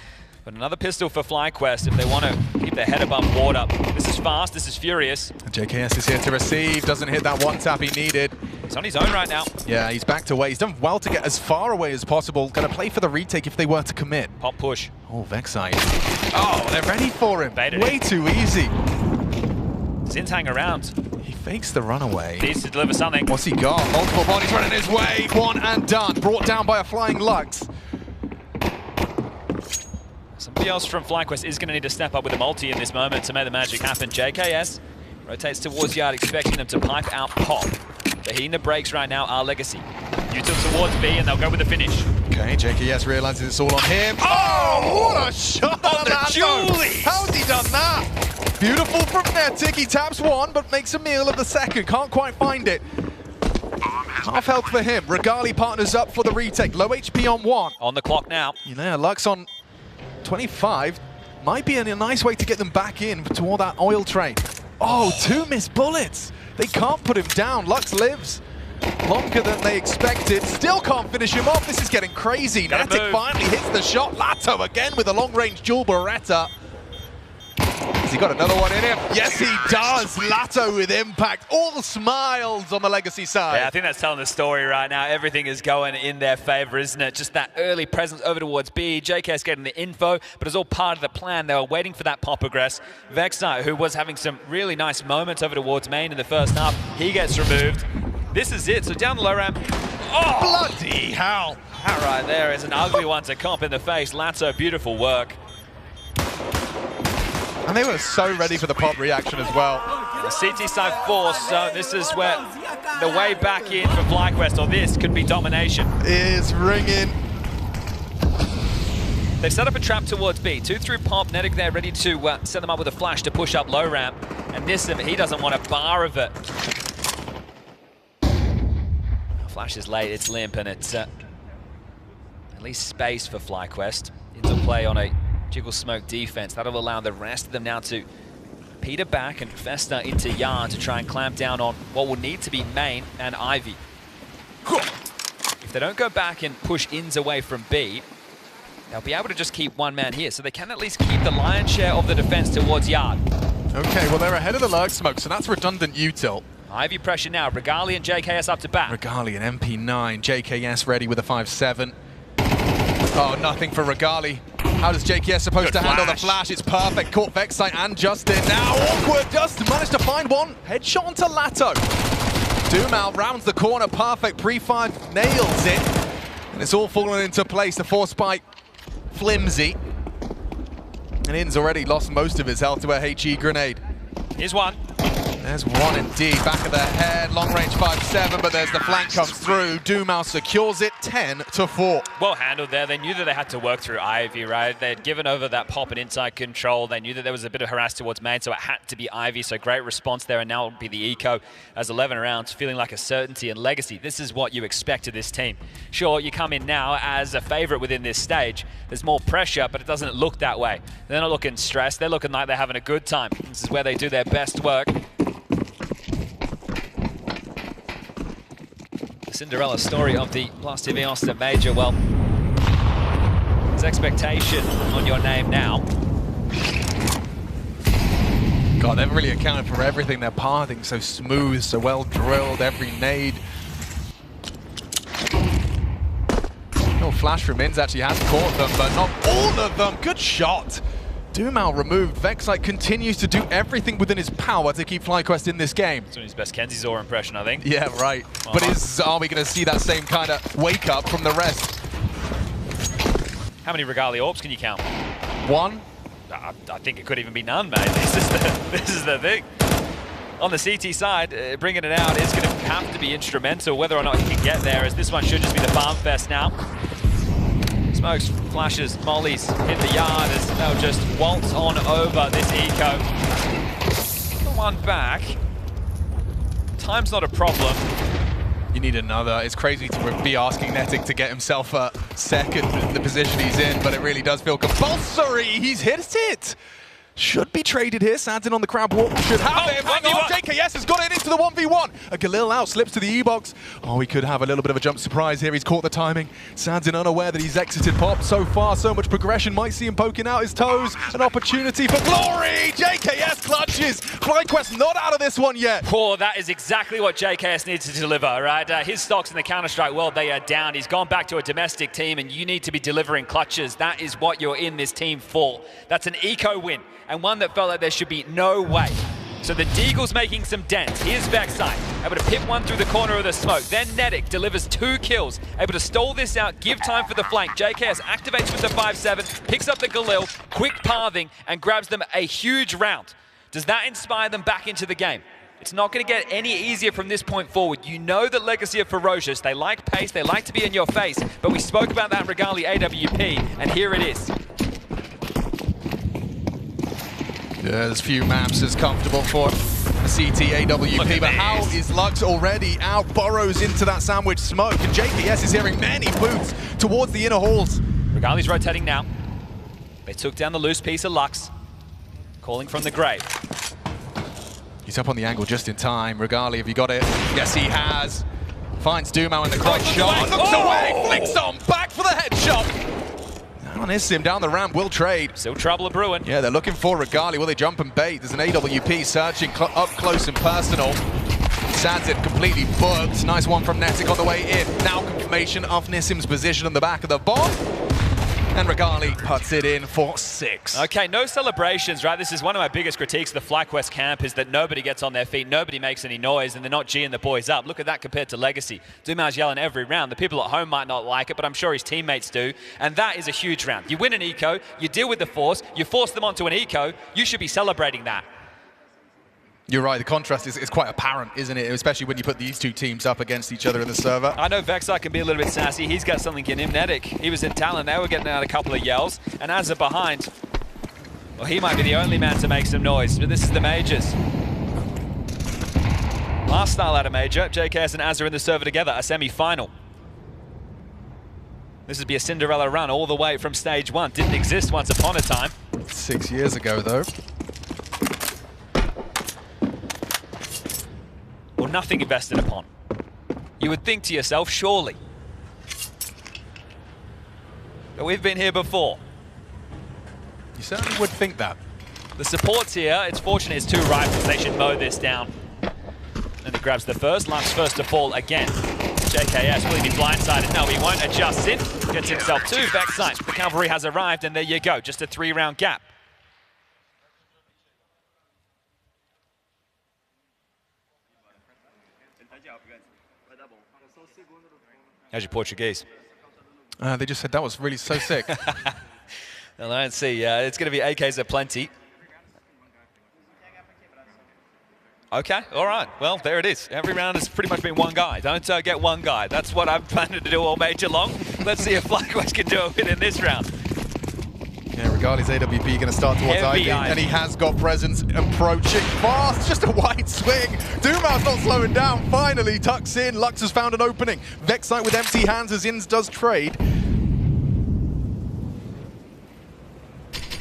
But another pistol for FlyQuest if they want to keep their head above water. This is fast, this is furious. JKS is here to receive, doesn't hit that one tap he needed. He's on his own right now. Yeah, he's backed away. He's done well to get as far away as possible. Going to play for the retake if they were to commit. Pop push. Oh, Vexite. Oh, they're ready for him. Baited Way it. too easy. Zins hang around. He fakes the runaway. Needs to deliver something. What's he got? Multiple bodies running his way. One and done. Brought down by a flying Lux. Somebody else from FlyQuest is going to need to step up with a multi in this moment to make the magic happen. JKS rotates towards Yard, expecting them to pipe out Pop. But hitting the brakes right now are Legacy. Util towards B, and they'll go with the finish. Okay, JKS realizes it's all on him. Oh, what a shot on the Julie! How's he done that? Beautiful from Netic. He taps one, but makes a meal of the second. Can't quite find it. Half health for him. Regali partners up for the retake. Low HP on 1. On the clock now. You know, Lux on 25. Might be a nice way to get them back in toward that oil train. Oh, 2 missed bullets. They can't put him down. Lux lives longer than they expected. Still can't finish him off. This is getting crazy. Netic finally hits the shot. Lato again with a long-range dual Beretta. Has he got another one in him? Yes, he does. Lato with impact. All smiles on the Legacy side. Yeah, I think that's telling the story right now. Everything is going in their favor, isn't it? Just that early presence over towards B. JKS getting the info, but it's all part of the plan. They were waiting for that pop progress. Vexite, who was having some really nice moments over towards main in the first half, he gets removed. This is it. So down the low ramp. Oh! Bloody hell. That right there is an ugly one to comp in the face. Lato, beautiful work. And they were so ready for the pop reaction as well. The CT side force, so this is where the way back in for FlyQuest, or this could be domination. Is ringing. They've set up a trap towards B. 2 through pop. Netic there ready to set them up with a flash to push up low ramp. And this, he doesn't want a bar of it. Flash is late, it's limp, and it's at least space for FlyQuest. Into play on a jiggle smoke defense. That'll allow the rest of them now to peter back and fester into Yarn to try and clamp down on what will need to be main and Ivy. If they don't go back and push ins away from B, they'll be able to just keep one man here. So they can at least keep the lion's share of the defense towards Yard. Okay, well, they're ahead of the lurk smoke, so that's redundant util. Ivy pressure now. Regali and JKS up to bat. Regali and MP9. JKS ready with a 5-7. Oh, nothing for Regali. How does JKS supposed to handle the flash? It's perfect. Caught Vexite and Justin. Now awkward. Justin managed to find one. Headshot onto Lato. Dumal rounds the corner. Perfect. Pre-fired nails it. And it's all fallen into place. The force spike flimsy. And In's already lost most of his health to a HE grenade. Here's one. There's one indeed, back of the head, long range 5-7, but there's the flank comes through. Dumal secures it, 10-4. Well handled there. They knew that they had to work through Ivy, right? They had given over that pop and inside control. They knew that there was a bit of harass towards main, so it had to be Ivy. So great response there, and now it'll be the eco as 11 rounds, feeling like a certainty and Legacy. This is what you expect of this team. Sure, you come in now as a favorite within this stage. There's more pressure, but it doesn't look that way. They're not looking stressed. They're looking like they're having a good time. This is where they do their best work. The Cinderella story of the Blast TV Austin Major. Well, there's expectation on your name now. God, they've really accounted for everything. Their pathing so smooth, so well drilled, every nade. No flash from Inns actually has caught them, but not all of them. Good shot. Dumal removed. Vexite continues to do everything within his power to keep FlyQuest in this game. It's his best Kenzizor impression, I think. Yeah, right. But are we going to see that same kind of wake up from the rest? How many Regali Orbs can you count? One. I think it could even be none, mate. This is the thing. On the CT side, bringing it out is going to have to be instrumental, whether or not he can get there, as this one should just be the farm fest now. Smokes, flashes, mollies hit the yard as they'll just waltz on over this eco. The one back. Time's not a problem. You need another. It's crazy to be asking Netic to get himself a second in the position he's in, but it really does feel compulsory. He's hit it. Should be traded here. Sandin on the crab walk. Should have it. Hang on. JKS has got it into the 1v1. A Galil out, slips to the E-box. Oh, he could have a little bit of a jump surprise here. He's caught the timing. Sandin unaware that he's exited Pop. So far, so much progression. Might see him poking out his toes. An opportunity for glory. JKS clutches. FlyQuest not out of this one yet. Oh, that is exactly what JKS needs to deliver, right? His stocks in the Counter-Strike world, they are down. He's gone back to a domestic team, and you need to be delivering clutches. That is what you're in this team for. That's an eco win, and one that felt like there should be no way. So the Deagle's making some dents. Here's Vexite, able to pip one through the corner of the smoke. Then Netic delivers 2 kills, able to stall this out, give time for the flank. JKS activates with the 5-7, picks up the Galil, quick pathing, and grabs them a huge round. Does that inspire them back into the game? It's not going to get any easier from this point forward. You know that Legacy are ferocious. They like pace, they like to be in your face, but we spoke about that Regali AWP, and here it is. Yeah, there's few maps as comfortable for a CT AWP, but how is Lux already out? Burrows into that sandwich smoke, and JKS is hearing many boots towards the inner halls. Regali's rotating now. They took down the loose piece of Lux, calling from the grave. He's up on the angle just in time. Regali, have you got it? Yes, he has. Finds Dumao in the correct shot. Looks away, flicks on, back for the headshot. Now Nissim down the ramp, will trade. Still trouble brewing. Yeah, they're looking for Regali. Will they jump and bait? There's an AWP searching up close and personal. Sandit completely booked. Nice one from Netic on the way in. Now confirmation of Nissim's position on the back of the bomb. And Regali puts it in for 6. Okay, no celebrations, right? This is one of my biggest critiques of the FlyQuest camp, is that nobody gets on their feet, nobody makes any noise, and they're not G'ing the boys up. Look at that compared to Legacy. Dumao's yelling every round. The people at home might not like it, but I'm sure his teammates do. And that is a huge round. You win an eco, you deal with the force, you force them onto an eco, you should be celebrating that. You're right, the contrast is quite apparent, isn't it? Especially when you put these two teams up against each other in the server. I know Vexite can be a little bit sassy. He's got something in him. Netic, he was in Talon. They were getting out a couple of yells. And Azza behind, well, he might be the only man to make some noise. But this is the Majors. Last StarLadder Major, JKS and Azza in the server together, a semi-final. This would be a Cinderella run all the way from stage 1. Didn't exist once upon a time. 6 years ago, though. Or nothing invested upon. You would think to yourself, surely. But we've been here before. You certainly would think that. The support's here. It's fortunate it's 2 rifles. They should mow this down. And he grabs the first. Lux first to fall again. JKS will he be blindsided? No, he won't. Adjusts in. Gets himself 2. Vexite. The cavalry has arrived, and there you go. Just a 3-round gap. How's your Portuguese? They just said that was really so sick. Well, I don't see. It's going to be AKs aplenty. Okay, all right. Well, there it is. Every round has pretty much been one guy. Don't get one guy. That's what I'm planning to do all major long. Let's see if FlyQuest can do it in this round. Yeah, Regali's AWP going to start towards Ivy, and he has got presence approaching fast. Just a wide swing. Dumao's not slowing down. Finally tucks in. Lux has found an opening. Vexite with empty hands as Inns does trade.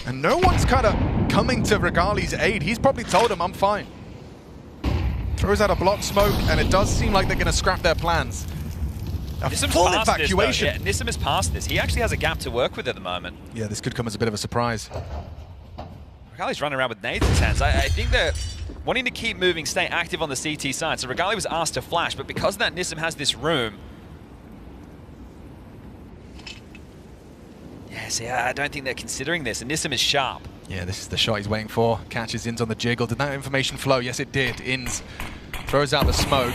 And no one's kind of coming to Regali's aid. He's probably told him, I'm fine. Throws out a block smoke, and it does seem like they're going to scrap their plans. A full evacuation. Yeah, Nissim has passed this. He actually has a gap to work with at the moment. Yeah, this could come as a bit of a surprise. Regali's running around with nades in his hands. I think they're wanting to keep moving, stay active on the CT side. So Regali was asked to flash, but because of that, Nissim has this room. Yeah, see, I don't think they're considering this, and Nissim is sharp. Yeah, this is the shot he's waiting for. Catches Inns on the jiggle. Did that information flow? Yes, it did. Inns throws out the smoke.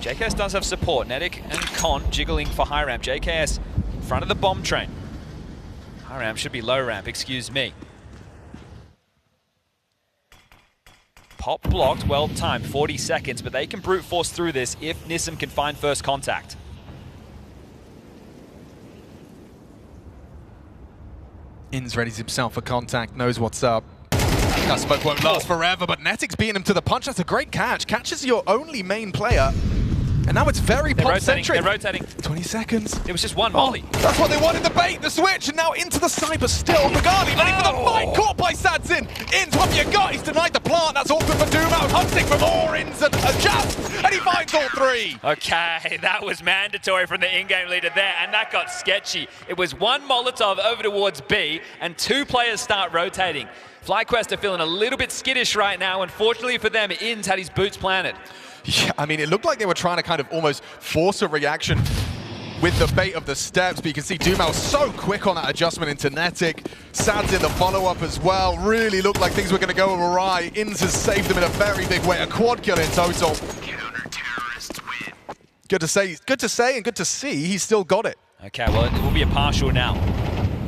JKS does have support. Netic and Con jiggling for high ramp. JKS in front of the bomb train. High ramp should be low ramp, excuse me. Pop blocked, well timed, 40 seconds, but they can brute force through this if Nissim can find first contact. Inns readies himself for contact, knows what's up. That smoke won't last forever, but Netic's beating him to the punch. That's a great catch. Catches your only main player. And now it's very pop-centric. They're rotating. 20 seconds. It was just one volley. That's what they wanted, the bait, the switch, and now into the cyber still. Regali ready for the fight, caught by Sadzin. Ins, what have you got? He's denied the plant. That's awkward for Doom out, hunting for more Ins and Jazz, and he finds all three. Okay, that was mandatory from the in-game leader there, and that got sketchy. It was one Molotov over towards B, and two players start rotating. FlyQuest are feeling a little bit skittish right now. Unfortunately for them, Ins had his boots planted. Yeah, I mean, it looked like they were trying to kind of almost force a reaction with the bait of the steps, but you can see Dumao so quick on that adjustment into Netic. Sads in the follow-up as well. Really looked like things were going to go awry. Ins has saved them in a very big way. A quad kill in total. Counter-terrorists win. Good to say, and good to see he's still got it. Okay, well, it will be a partial now.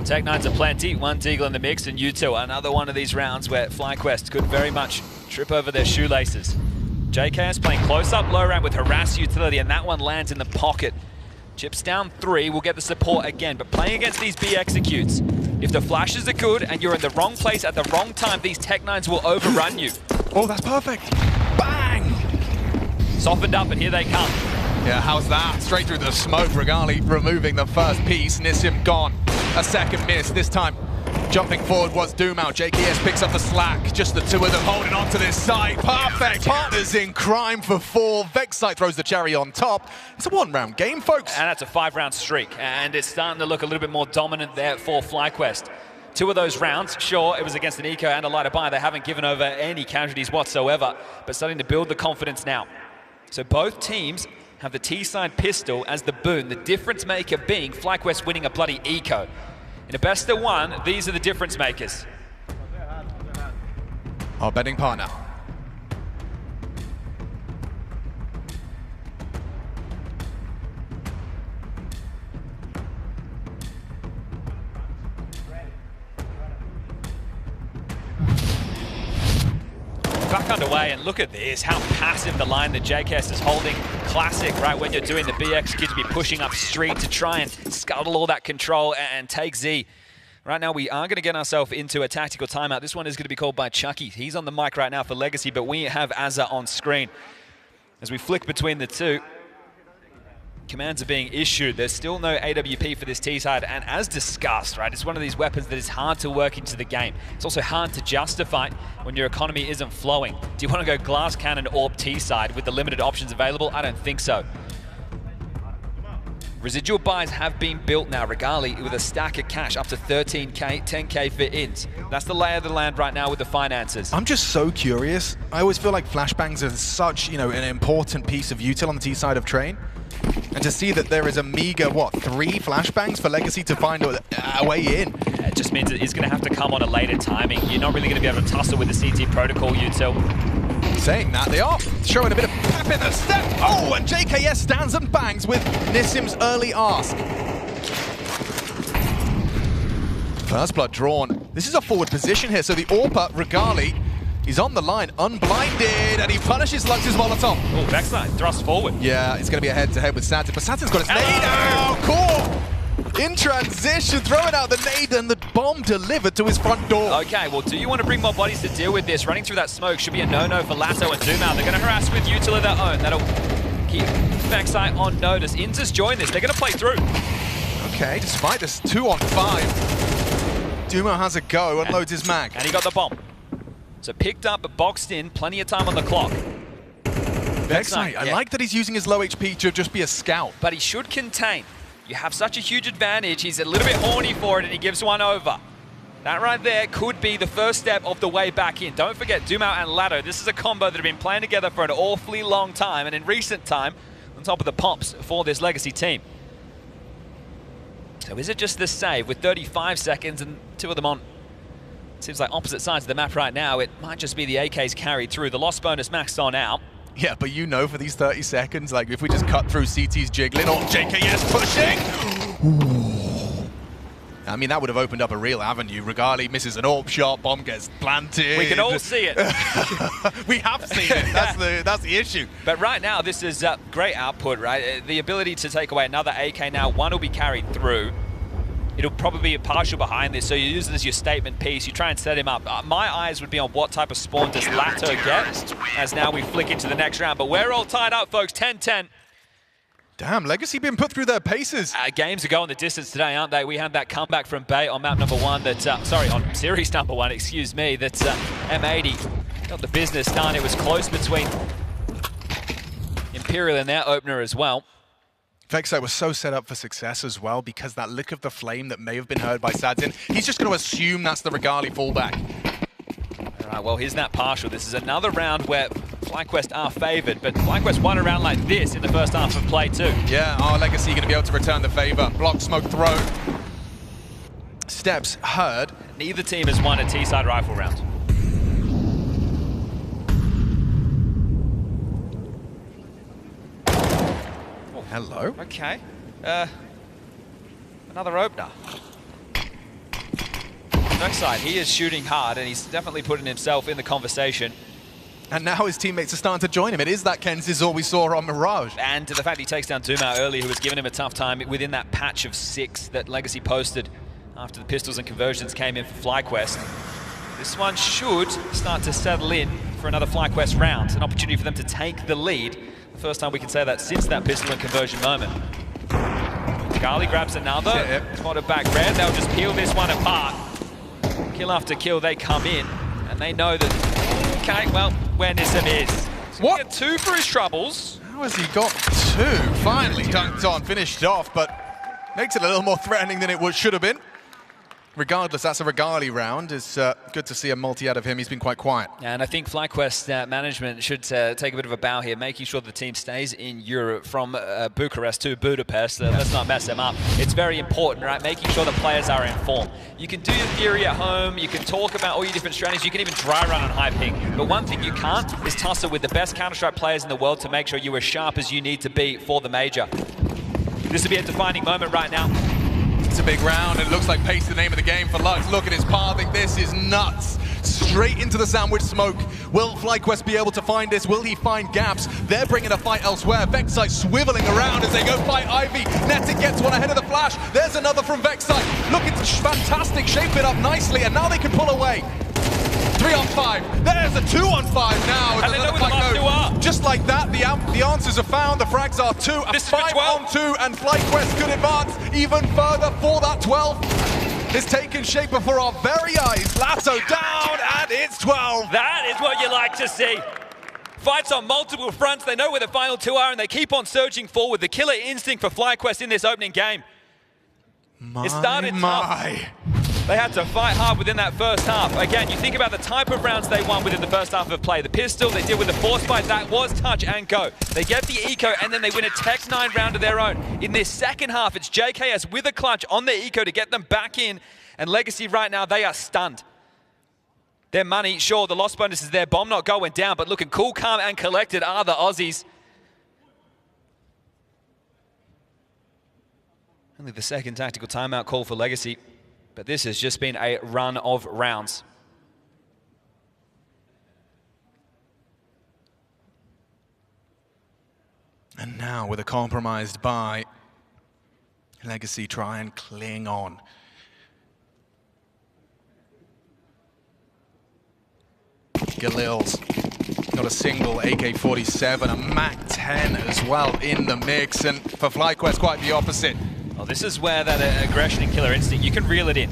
Tech9's aplenty, one Deagle in the mix, and U2, another one of these rounds where FlyQuest could very much trip over their shoelaces. JKS playing close-up, low round with Harass Utility, and that one lands in the pocket. Chips down 3, will get the support again, but playing against these B executes, if the flashes are good and you're in the wrong place at the wrong time, these Tech9s will overrun you. Oh, that's perfect. Bang! Softened up, and here they come. Yeah, how's that? Straight through the smoke, Regali removing the first piece. Nissim gone. A second miss, this time jumping forward was Dumao. JKS picks up the slack. Just the two of them holding on to this side. Perfect. Partners in crime for 4. Vexite throws the cherry on top. It's a one-round game, folks. And that's a 5-round streak. And it's starting to look a little bit more dominant there for FlyQuest. 2 of those rounds, sure, it was against an Eco and a lighter buy. They haven't given over any casualties whatsoever, but starting to build the confidence now. So both teams have the T-side pistol as the boon, the difference maker being FlyQuest winning a bloody Eco. In a best of 1, these are the difference makers. Our betting partner. Back underway, and look at this, how passive the line that JKS is holding. Classic, right, when you're doing the BXQ to be pushing up street to try and scuttle all that control and take Z. Right now, we are going to get ourselves into a tactical timeout. This one is going to be called by Chucky. He's on the mic right now for Legacy, but we have Azza on screen. As we flick between the two, commands are being issued. There's still no AWP for this T-side, and as discussed, right, it's one of these weapons that is hard to work into the game. It's also hard to justify when your economy isn't flowing. Do you want to go glass cannon or T-side with the limited options available? I don't think so. Residual buys have been built now, Regali with a stack of cash up to 13K, 10K for Ins. That's the lay of the land right now with the finances. I'm just so curious. I always feel like flashbangs are such, you know, an important piece of util on the T-side of Train. And to see that there is a meager, what, 3 flashbangs for Legacy to find a way in. It just means it is going to have to come on a later timing. You're not really going to be able to tussle with the CT protocol, util. Saying that, they are showing a bit of pep in the step. Oh, and JKS stands and bangs with Nissim's early ask. First blood drawn. This is a forward position here, so the AWPer, Regali, he's on the line, unblinded, and he punishes Lux's Molotov. Oh, backside, thrust forward. Yeah, it's going to be a head-to-head with Satin, but Satin's got his nade. Oh, cool! In transition, throwing out the nade, and the bomb delivered to his front door. Okay, well, do you want to bring more bodies to deal with this? Running through that smoke should be a no-no for Lasso and Dumao. They're going to harass with util of their own. That'll keep Backside on notice. Ins has joined this. They're going to play through. Okay, despite this 2-on-5, Dumao has a go, unloads his mag. And he got the bomb. So picked up, but boxed in, plenty of time on the clock. Vexite, I like that he's using his low HP to just be a scout. But he should contain. You have such a huge advantage, he's a little bit horny for it, and he gives one over. That right there could be the first step of the way back in. Don't forget, Dumao and Laddo, this is a combo that have been playing together for an awfully long time, and in recent time, on top of the pops for this Legacy team. So is it just this save with 35 seconds and 2 of them on? Seems like opposite sides of the map right now. It might just be the AKs carried through. The loss bonus maxed on out. Yeah, but you know, for these 30 seconds, like if we just cut through CT's jiggling or JKS pushing, ooh. I mean, that would have opened up a real avenue. Regali misses an AWP shot, bomb gets planted. We can all see it. We have seen it. That's the issue. But right now, this is great output, right? The ability to take away another AK now. One will be carried through. It'll probably be a partial behind this, so you use it as your statement piece. You try and set him up. My eyes would be on what type of spawn does Lato get, as now we flick into the next round. But we're all tied up, folks, 10-10. Damn, Legacy being put through their paces. Games are going the distance today, aren't they? We had that comeback from Bay on map number 1 that, sorry, on series number 1, excuse me, that M80 got the business done. It was close between Imperial and their opener as well. Vexite was so set up for success as well because that lick of the flame that may have been heard by Sadzin, he's just going to assume that's the Regali fallback. All right, well, here's that partial. This is another round where FlyQuest are favored, but FlyQuest won a round like this in the first half of play too. Yeah, our Legacy going to be able to return the favor. Block, smoke, throw. Steps heard. Neither team has won a T-side rifle round. Hello. Okay. Another opener. Vexite, he is shooting hard, and he's definitely putting himself in the conversation. And now his teammates are starting to join him. It is that KRiMZ we saw on Mirage. And the fact he takes down Dumao early, who was giving him a tough time within that patch of 6 that Legacy posted after the pistols and conversions came in for FlyQuest. This one should start to settle in for another FlyQuest round. An opportunity for them to take the lead. The first time we can say that since that pistol and conversion moment. Gali grabs another. Spotted back red. They'll just peel this one apart. Kill after kill, they come in. And they know that, okay, well, where Nissim is. So what? Get 2 for his troubles. How has he got 2? Finally dunked on, finished off, but makes it a little more threatening than it should have been. Regardless, that's a Regali round. It's good to see a multi out of him. He's been quite quiet. And I think FlyQuest management should take a bit of a bow here, making sure the team stays in Europe from Bucharest to Budapest. Let's not mess them up. It's very important, right? Making sure the players are in form. You can do your theory at home. You can talk about all your different strategies. You can even dry run on high ping. But one thing you can't is tussle with the best Counter-Strike players in the world to make sure you're as sharp as you need to be for the Major. This will be a defining moment right now. It's a big round, and it looks like pace is the name of the game for Lux. Look at his pathing. This is nuts. Straight into the sandwich smoke. Will FlyQuest be able to find this? Will he find gaps? They're bringing a fight elsewhere. Vexite swiveling around as they go fight Ivy. Netic gets one ahead of the flash. There's another from Vexite. Look, it's fantastic. Shape it up nicely, and now they can pull away. 3-on-5. There's a 2-on-5 now. And they know where the last 2 are. Just like that, the answers are found. The frags are 2. A 5-on-2, and FlyQuest could advance even further for that 12. It's taken shape before our very eyes. Lasso down, and it's 12. That is what you like to see. Fights on multiple fronts. They know where the final 2 are, and they keep on surging forward. The killer instinct for FlyQuest in this opening game. It started tough. They had to fight hard within that first half. Again, you think about the type of rounds they won within the first half of play. The pistol, they did with the force fight, that was touch and go. They get the eco, and then they win a Tech 9 round of their own. In this second half, it's JKS with a clutch on the eco to get them back in. And Legacy right now, they are stunned. Their money, sure, the loss bonus is there. Bomb not going down, but looking cool, calm, and collected are the Aussies. Only the second tactical timeout call for Legacy. But this has just been a run of rounds. And now with a compromised buy, Legacy try and cling on. Galil's got a single AK-47, a MAC-10 as well in the mix, and for FlyQuest quite the opposite. Well, this is where that aggression and killer instinct, you can reel it in.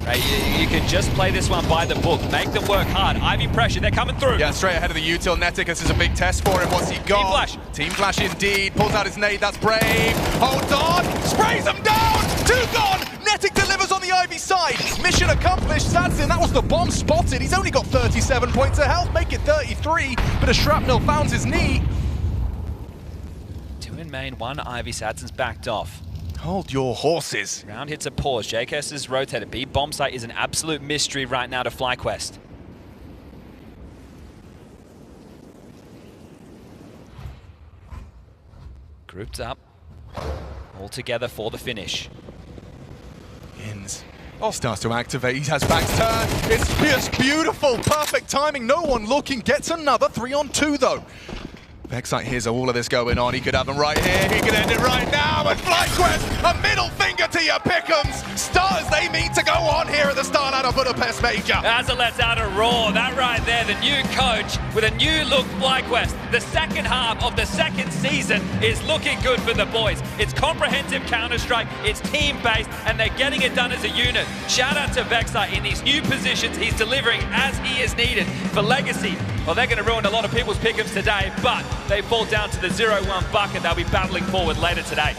Right? You can just play this one by the book. Make them work hard. Ivy pressure, they're coming through. Yeah, straight ahead of the util. Netic, this is a big test for him. What's he got? Team flash. Team flash indeed. Pulls out his nade, that's brave. Holds on, sprays him down. 2 gone. Netic delivers on the Ivy side. Mission accomplished. Sadzin, that was the bomb spotted. He's only got 37 points of health. Make it 33, but a shrapnel found his knee. 2 in main, 1 Ivy. Sadzin's backed off. Hold your horses. Round hits a pause. JKS is rotated. B bomb site is an absolute mystery right now to FlyQuest. Grouped up. All together for the finish. Ins. Starts to activate. He has back turn. It's just beautiful. Perfect timing. No one looking. Gets another 3-on-2 though. Vexite hears all of this going on. He could have him right here. He could end it right now. and FlyQuest, a middle finger to your pick'ems. Stars, they mean to go on here at the StarLadder Budapest Major. As it lets out a roar, that right there, the new coach with a new look FlyQuest. The second half of the second season is looking good for the boys. It's comprehensive Counter-Strike, it's team-based, and they're getting it done as a unit. Shout out to Vexar in these new positions. He's delivering as he is needed. For Legacy, well, they're going to ruin a lot of people's pick'ems today, but they fall down to the 0-1 bucket. They'll be battling forward later today.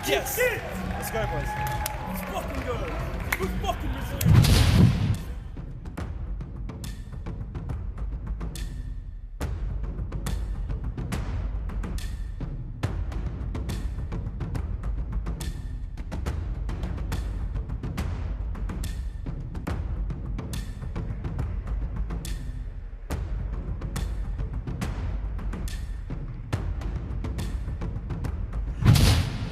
Yes! Let's go, boys. Let's fucking go. Let's fucking resilient.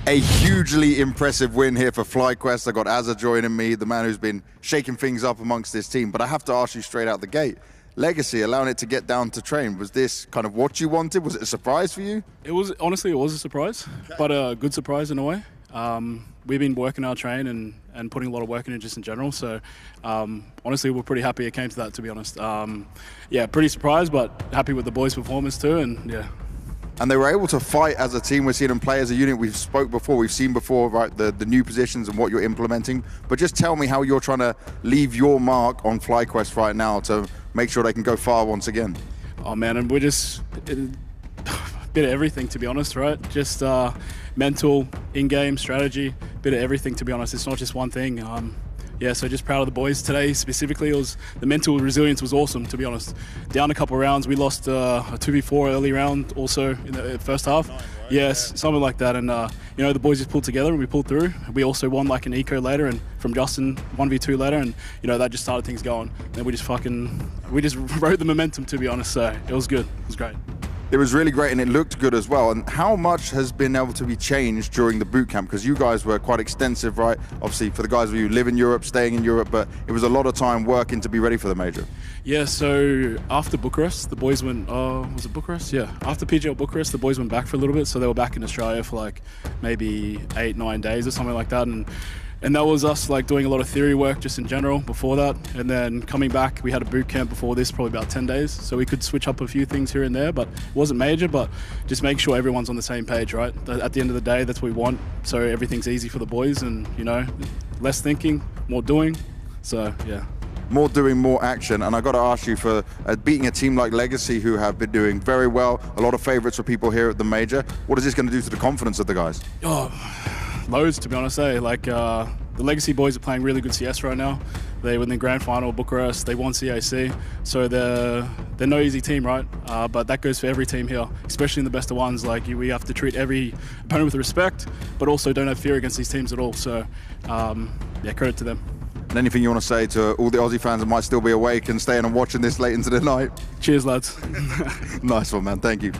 A hugely impressive win here for FlyQuest. I got Azza joining me, the man who's been shaking things up amongst this team. But I have to ask you straight out the gate, Legacy, allowing it to get down to train, was this kind of what you wanted? Was it a surprise for you? It was, honestly, it was a surprise, but a good surprise in a way. We've been working our train and putting a lot of work in it just in general. So honestly, we're pretty happy it came to that, to be honest. Yeah, pretty surprised, but happy with the boys' performance too, and yeah. And they were able to fight as a team. We're seeing them play as a unit. We've seen before, right, the new positions and what you're implementing. But just tell me how you're trying to leave your mark on FlyQuest right now to make sure they can go far once again. Oh man, and we're just a bit of everything, to be honest, right? Just mental, in-game strategy, bit of everything, to be honest. It's not just one thing. Yeah, so just proud of the boys today. Specifically, the mental resilience was awesome, to be honest. Down a couple of rounds, we lost a 2v4 early round also in the first half. Right? Yes, something like that. And you know, the boys just pulled together and we pulled through. We also won like an eco later and from Justin 1v2 later, and you know, that just started things going. Then we just rode the momentum, to be honest. So it was good. It was great. It was really great and it looked good as well. And how much has been able to be changed during the boot camp? Because you guys were quite extensive, right? Obviously for the guys of you who live in Europe, staying in Europe, but it was a lot of time working to be ready for the major. Yeah, so after Bucharest, the boys went, was it Bucharest? Yeah, after PGL Bucharest, the boys went back for a little bit. So they were back in Australia for like maybe 8-9 days or something like that. And that was us like doing a lot of theory work just in general before that. And then coming back, we had a boot camp before this, probably about 10 days. So we could switch up a few things here and there, but it wasn't major, but just make sure everyone's on the same page, right? At the end of the day, that's what we want. So everything's easy for the boys and, you know, less thinking, more doing. So, yeah. More doing, more action. And I got to ask you, for beating a team like Legacy, who have been doing very well, a lot of favorites for people here at the major, what is this going to do to the confidence of the guys? Oh, loads, to be honest. Like the Legacy boys are playing really good CS right now. They were in the grand final of Bucharest. They won CAC, so they're no easy team, right? But that goes for every team here, especially in the best of ones. Like we have to treat every opponent with respect, but also don't have fear against these teams at all. So yeah, credit to them. And anything you want to say to all the Aussie fans that might still be awake and staying and watching this late into the night? Cheers, lads. Nice one, man. Thank you.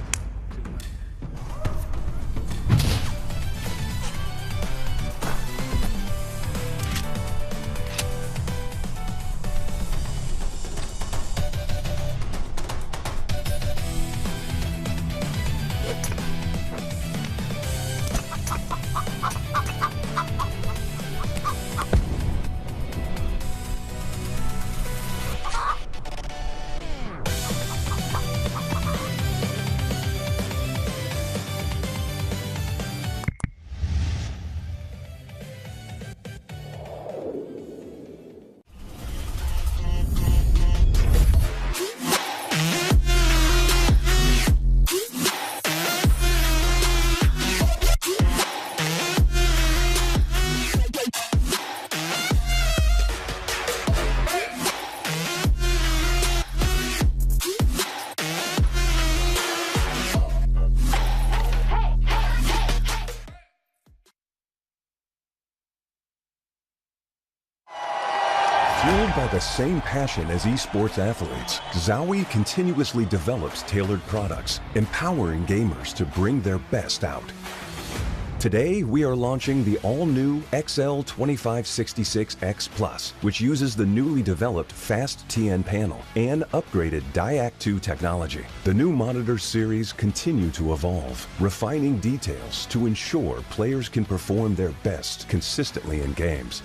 Fueled by the same passion as esports athletes, Zowie continuously develops tailored products, empowering gamers to bring their best out. Today, we are launching the all-new XL2566X Plus, which uses the newly developed Fast TN panel and upgraded DIAC2 technology. The new monitor series continue to evolve, refining details to ensure players can perform their best consistently in games.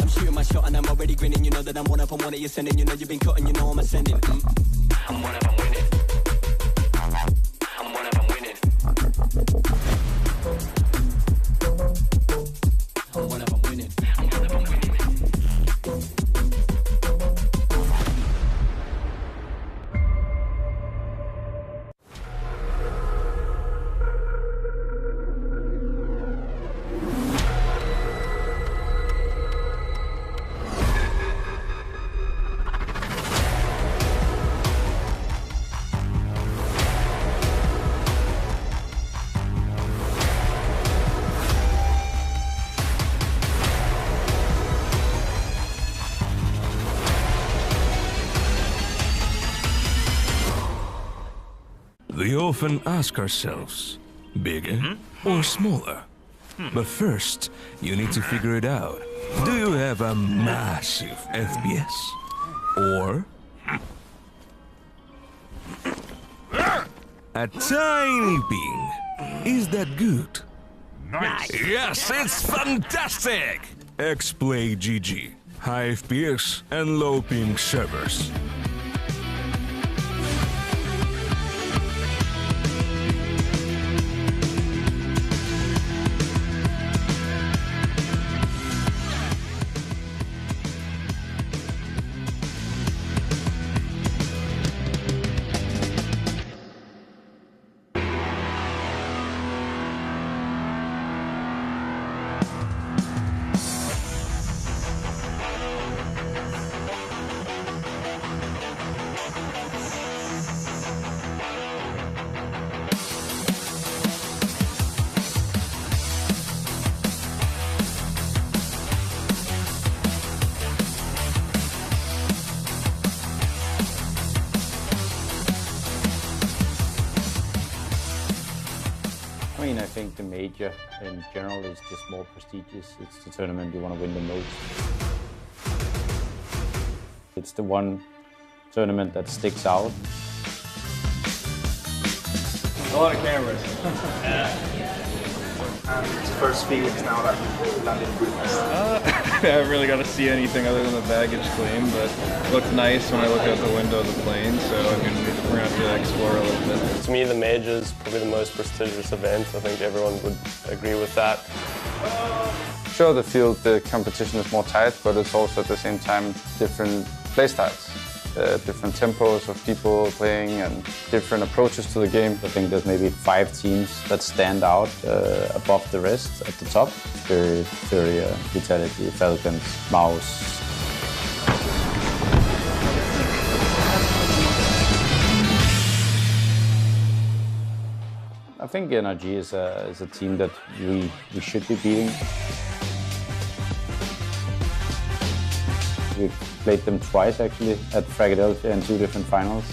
I'm shooting my shot and I'm already grinning. You know that I'm one of them, one that you're sending. You know you've been cutting, you know I'm ascending. I'm one of them winning. I'm one of them winning. I'm one of them winning. I'm one of them winning. We often ask ourselves, bigger or smaller? But first, you need to figure it out. Do you have a massive FPS? Or a tiny ping? Is that good? Nice! Yes, it's fantastic! X-Play GG. High FPS and low ping servers. I think the major in general is just more prestigious. It's the tournament you want to win the most. It's the one tournament that sticks out. A lot of cameras. It's the first few weeks now that we've landed in Budapest. I haven't really got to see anything other than the baggage claim, but it looked nice when I looked out the window of the plane, so I mean, we're going to have to explore a little bit. To me, the Major is probably the most prestigious event. I think everyone would agree with that. Sure, the competition is more tight, but it's also at the same time different play styles. Different tempos of people playing and different approaches to the game. I think there's maybe 5 teams that stand out above the rest at the top. Fury, Vitality, Falcons, Mouse. I think EliGE is a team that we should be beating. We've played them twice actually at Philadelphia in 2 different finals.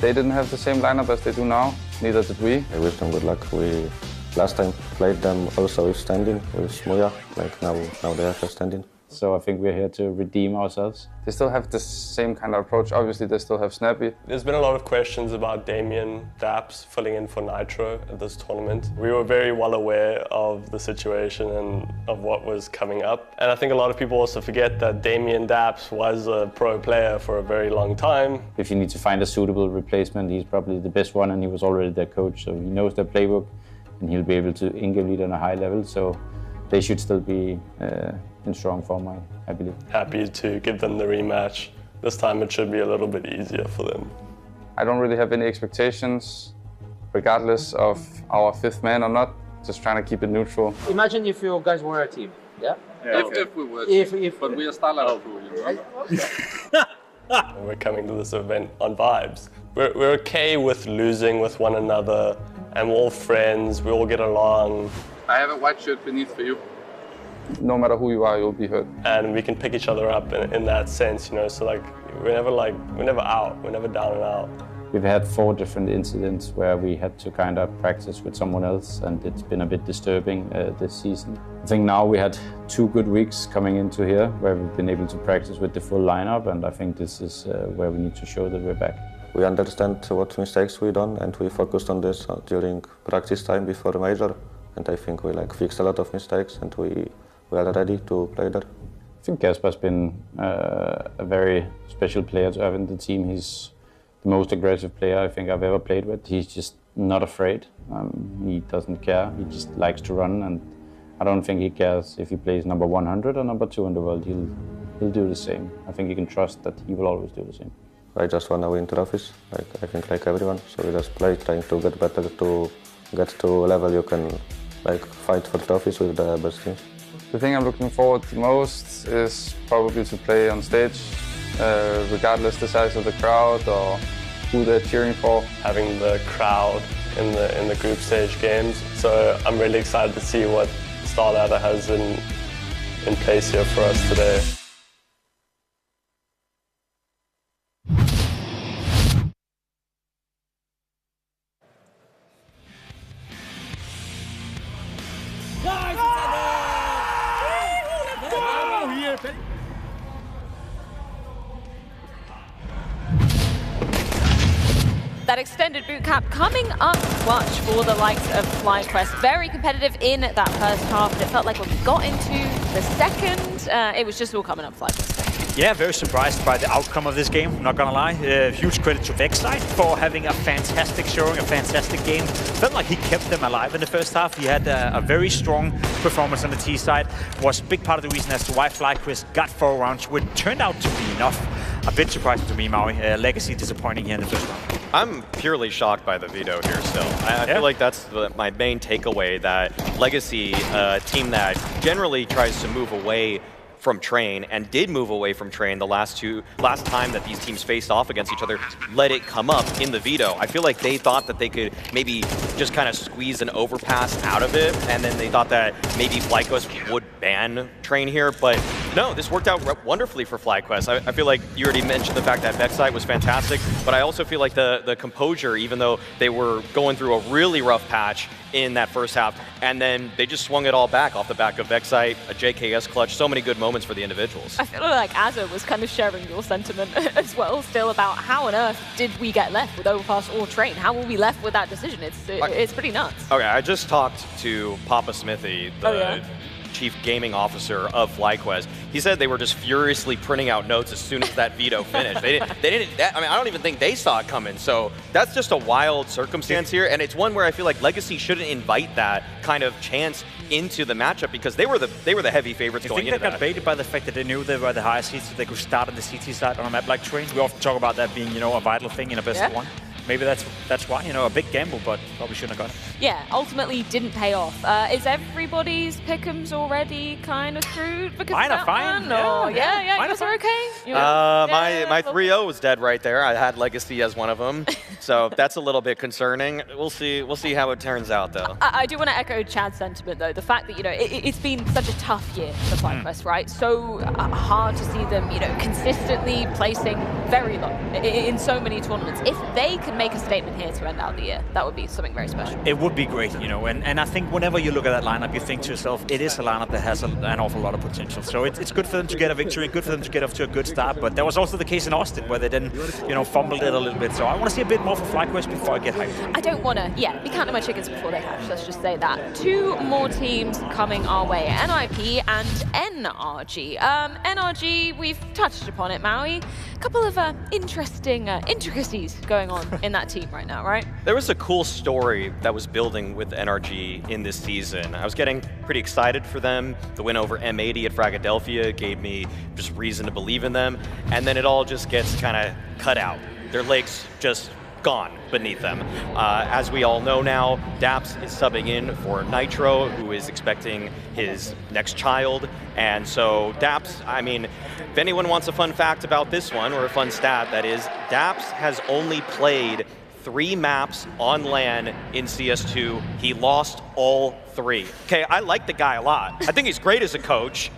They didn't have the same lineup as they do now, neither did we. I wish them good luck. We last time played them also with standing, with Smoya, like now they have a standing. So I think we're here to redeem ourselves. They still have the same kind of approach. Obviously, they still have Snappi. There's been a lot of questions about Damien Daps filling in for Nitro at this tournament. We were very well aware of the situation and of what was coming up. And I think a lot of people also forget that Damien Daps was a pro player for a very long time. If you need to find a suitable replacement, he's probably the best one, and he was already their coach, so he knows their playbook, and he'll be able to in-game lead on a high level. So they should still be in strong form, I believe. Happy to give them the rematch. This time it should be a little bit easier for them. I don't really have any expectations, regardless of our 5th man or not, just trying to keep it neutral. Imagine if you guys were a team, yeah? If we were, if but we are StarLadder crew, you know? We're coming to this event on vibes. We're okay with losing with one another, and we're all friends, we all get along. I have a white shirt beneath for you. No matter who you are, you'll be hurt. And we can pick each other up in that sense, you know, so like, we're never out, we're never down and out. We've had 4 different incidents where we had to kind of practice with someone else, and it's been a bit disturbing this season. I think now we had 2 good weeks coming into here where we've been able to practice with the full lineup, and I think this is where we need to show that we're back. We understand what mistakes we done, and we focused on this during practice time before the major. And I think we fixed a lot of mistakes, and we are ready to play there. I think Kasper's been a very special player to have in the team. He's the most aggressive player I think I've ever played with. He's just not afraid. He doesn't care. He just likes to run, and I don't think he cares if he plays number 100 or number 2 in the world. He'll do the same. I think you can trust that he will always do the same. I just want to win trophies, I think like everyone. So we just play, trying to get better, to get to a level you can fight for trophies with the best teams. The thing I'm looking forward to most is probably to play on stage, regardless the size of the crowd or who they're cheering for. Having the crowd in the group stage games, so I'm really excited to see what StarLadder has in place here for us today. That extended boot camp coming up clutch for the likes of FlyQuest. Very competitive in that first half, but it felt like when we got into the second, it was just all coming up FlyQuest. Yeah, very surprised by the outcome of this game, not gonna lie. Huge credit to Vexite for having a fantastic showing, a fantastic game. Felt like he kept them alive in the first half. He had a very strong performance on the T side. Was a big part of the reason as to why FlyQuest got 4 rounds, which turned out to be enough. A bit surprising to me, Maui. Legacy disappointing here in the first round. I'm purely shocked by the veto here still. I feel like that's my main takeaway, that Legacy, a team that generally tries to move away from Train, and did move away from Train the last time that these teams faced off against each other, let it come up in the veto. I feel like they thought that they could maybe just kind of squeeze an overpass out of it, and then they thought that maybe FlyQuest would ban Train here, but no, this worked out wonderfully for FlyQuest. I feel like you already mentioned the fact that Vexite was fantastic, but I also feel like the composure, even though they were going through a really rough patch in that first half, and then they just swung it all back off the back of Vexite, a JKS clutch, so many good moments for the individuals. I feel like Azza was kind of sharing your sentiment as well still about how on earth did we get left with Overpass or Train? How were we left with that decision? It's pretty nuts. Okay, I just talked to Papa Smithy, the chief gaming officer of FlyQuest. He said they were just furiously printing out notes as soon as that veto finished. They didn't. I mean, I don't even think they saw it coming. So that's just a wild circumstance here, and it's one where I feel like Legacy shouldn't invite that kind of chance into the matchup, because they were the heavy favorites going into that. I think they got baited by the fact that they knew they were the highest seeds, so they could start on the CT side on a map like Train. We often talk about that being, a vital thing in a best of one. Maybe that's why, a big gamble, but probably shouldn't have got it. Yeah, ultimately didn't pay off. Is everybody's pick'ems already kind of screwed because mine of are fine. Or you guys are okay? My 3-0 was dead right there. I had Legacy as one of them, so that's a little bit concerning. We'll see how it turns out, though. I do want to echo Chad's sentiment, though. The fact that it's been such a tough year for FlyQuest, right? So hard to see them, consistently placing very low in so many tournaments. If they can make a statement here to end out the year, that would be something very special. It would be great, and I think whenever you look at that lineup, you think to yourself, it is a lineup that has an awful lot of potential. So it's good for them to get a victory, good for them to get off to a good start, but that was also the case in Austin, where they then, fumbled it a little bit. So I want to see a bit more from FlyQuest before I get hyped. I don't want to, be counting my chickens before they hatch, let's just say that. 2 more teams coming our way, NIP and NRG. NRG, we've touched upon it, Maui. A couple of interesting intricacies going on in that team right now, right? There was a cool story that was building with NRG in this season. I was getting pretty excited for them. The win over M80 at Fragadelphia gave me just reason to believe in them, and then it all just gets kind of cut out. Their legs just gone beneath them. As we all know now, Daps is subbing in for Nitro, who is expecting his next child. And so Daps, I mean, if anyone wants a fun fact about this one, or a fun stat, that is, Daps has only played 3 maps on LAN in CS2. He lost all 3. Okay, I like the guy a lot. I think he's great as a coach.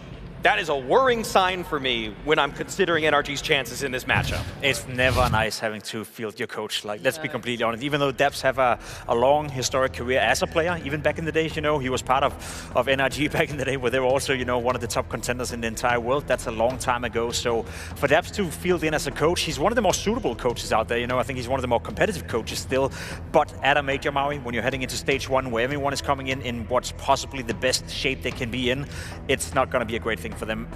That is a worrying sign for me when I'm considering NRG's chances in this matchup. It's never nice having to field your coach. Like, let's be completely honest. Even though Daps have a long historic career as a player, even back in the days, you know, he was part of NRG back in the day, where they were also, you know, one of the top contenders in the entire world. That's a long time ago. So for Daps to field in as a coach, he's one of the more suitable coaches out there. You know, I think he's one of the more competitive coaches still. But at a major, Maui, when you're heading into stage 1, where everyone is coming in what's possibly the best shape they can be in, it's not going to be a great thing for them.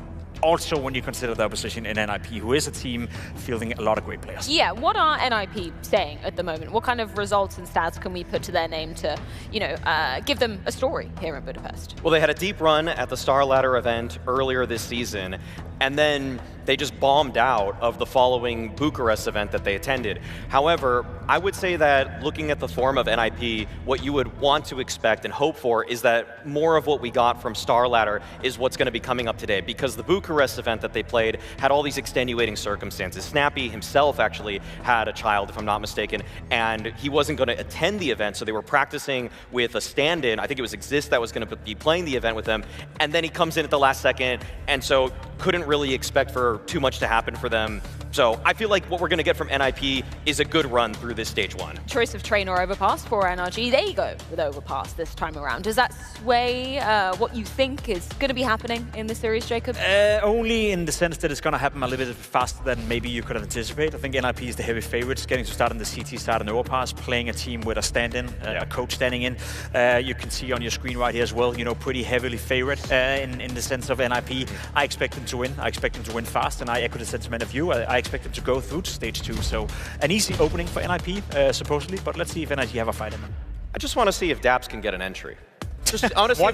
Also, when you consider their position in NIP, who is a team fielding a lot of great players. Yeah, what are NIP saying at the moment? What kind of results and stats can we put to their name to, you know, give them a story here in Budapest? Well, they had a deep run at the StarLadder event earlier this season, and then they just bombed out of the following Bucharest event that they attended. However, I would say that looking at the form of NIP, what you would want to expect and hope for is that more of what we got from StarLadder is what's going to be coming up today, because the Bucharest event that they played had all these extenuating circumstances. Snappi himself actually had a child, if I'm not mistaken, and he wasn't going to attend the event, so they were practicing with a stand-in. I think it was Exist that was going to be playing the event with them, and then he comes in at the last second, and so couldn't really expect for too much to happen for them. So I feel like what we're going to get from NIP is a good run through this stage 1. Choice of train or overpass for NRG. They go with overpass this time around. Does that sway what you think is going to be happening in this series, Jacob? Only in the sense that it's going to happen a little bit faster than maybe you could have anticipated. I think NIP is the heavy favorites, getting to start on the CT side and overpass, playing a team with a stand-in, a coach standing in. You can see on your screen right here as well, you know, pretty heavily favored in the sense of NIP. I expect them to win. I expect them to win fast, and I echo the sentiment of you. I expect them to go through to stage 2. So an easy opening for NIP, supposedly, but let's see if NIG have a fight in them. I just want to see if Daps can get an entry. Just honestly,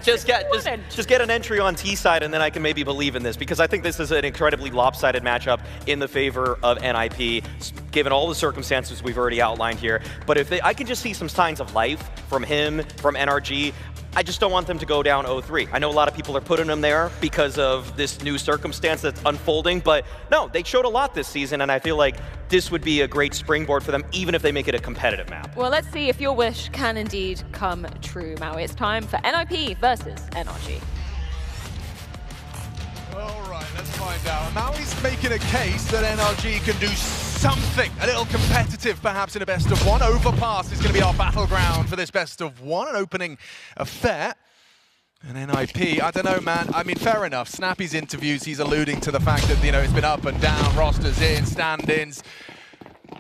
just get an entry on T side, and then I can maybe believe in this, because I think this is an incredibly lopsided matchup in the favor of NIP, given all the circumstances we've already outlined here. But if I can just see some signs of life from him, from NRG. I just don't want them to go down 0-3. I know a lot of people are putting them there because of this new circumstance that's unfolding, but no, they showed a lot this season, and I feel like this would be a great springboard for them, even if they make it a competitive map. Well, let's see if your wish can indeed come true, Maui. It's time for NIP versus NRG. All right, let's find out. Maui's making a case that NRG can do something a little competitive, perhaps in a best of 1. Overpass is going to be our battleground for this best of 1, an opening affair. And NIP, I don't know, man. I mean, fair enough. Snappy's interviews, he's alluding to the fact that, you know, it's been up and down, rosters in, stand-ins.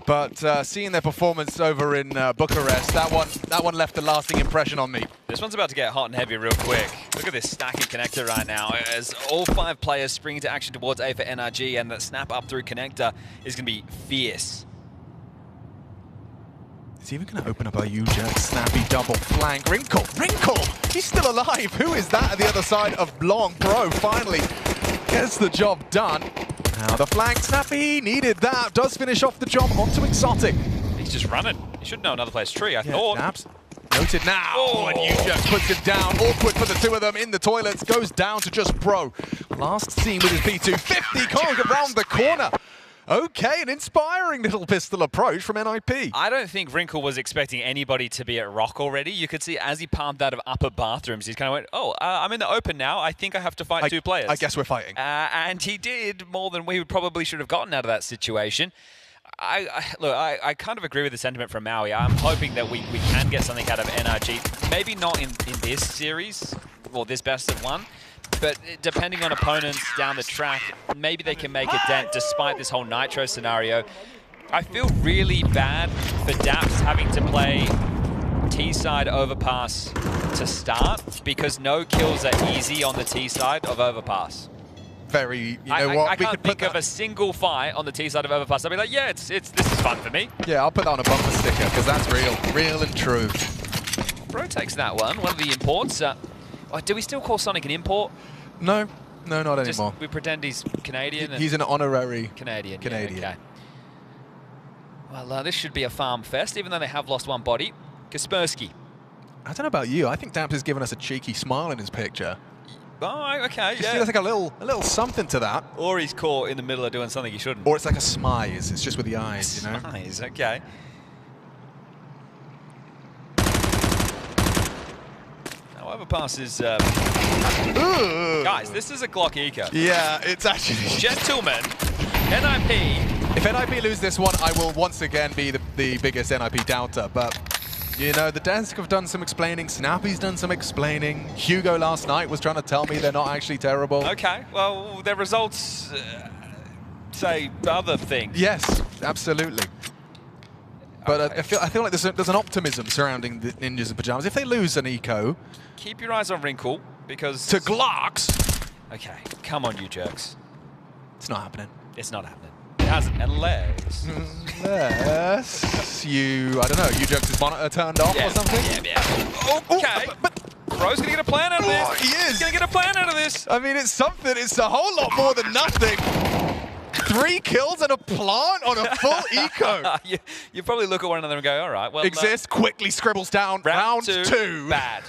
But seeing their performance over in Bucharest, that one left a lasting impression on me. This one's about to get hot and heavy real quick. Look at this stacking connector right now, as all 5 players spring into action towards A for NRG, and that snap up through connector is going to be fierce. He's even going to open up a U-jerk, Snappi double flank. Wrinkle! He's still alive! Who is that at the other side of Blanc? Bro finally gets the job done. Now the flank, Snappi needed that. Does finish off the job onto Exotic. He's just running. He should know another player's tree, I thought. Naps. Noted now. Oh, and U-jerk puts it down. Awkward for the 2 of them in the toilets. Goes down to just Bro. Last seen with his P2. 50, can't get around the corner. Okay, an inspiring little pistol approach from NIP. I don't think Wrinkle was expecting anybody to be at Rock already. You could see as he palmed out of upper bathrooms, he's kind of went, oh, I'm in the open now. I think I have to fight 2 players. I guess we're fighting. And he did more than we probably should have gotten out of that situation. Look, I kind of agree with the sentiment from Maui. I'm hoping that we can get something out of NRG. Maybe not in this series, or this best of 1. But depending on opponents down the track, maybe they can make a dent despite this whole Nitro scenario. I feel really bad for Daps having to play T-side overpass to start, because no kills are easy on the T-side of overpass. You know what? I can't think of a single fight on the T-side of overpass. I'll be like, yeah, this is fun for me. Yeah, I'll put that on a bumper sticker, because that's real and true. Bro takes that one of the imports. Do we still call Sonic an import? No, not anymore. We pretend he's Canadian. He's an honorary Canadian. Yeah, okay. Well, this should be a farm fest, even though they have lost one body. Kaspersky. I don't know about you. I think Daps has given us a cheeky smile in his picture. Oh, okay, Yeah. There's like a little something to that. Or he's caught in the middle of doing something he shouldn't. Or it's like a smize. It's just with the eyes, you know? Smize, okay. However, passes. Guys, this is a Glock eco. Yeah, it's actually. Gentlemen, NIP. If NIP lose this one, I will once again be the biggest NIP doubter. But, you know, the desk have done some explaining. Snappi's done some explaining. Hugo last night was trying to tell me they're not actually terrible. Okay, well, their results say other things. Yes, absolutely. But I feel like there's an optimism surrounding the Ninjas in Pajamas. If they lose an eco... Keep your eyes on Wrinkle, because... To Glocks! Okay, come on, you jerks. It's not happening. It's not happening. It hasn't, unless... Unless you, I don't know, you jerks' monitor turned off or something? Yeah. Okay. But Bro's going to get a plan out of this. He is. He's going to get a plan out of this. I mean, it's something. It's a whole lot more than nothing. 3 kills and a plant on a full eco. You probably look at one another and go, all right, well... Exist, quickly scribbles down, round two. Bad.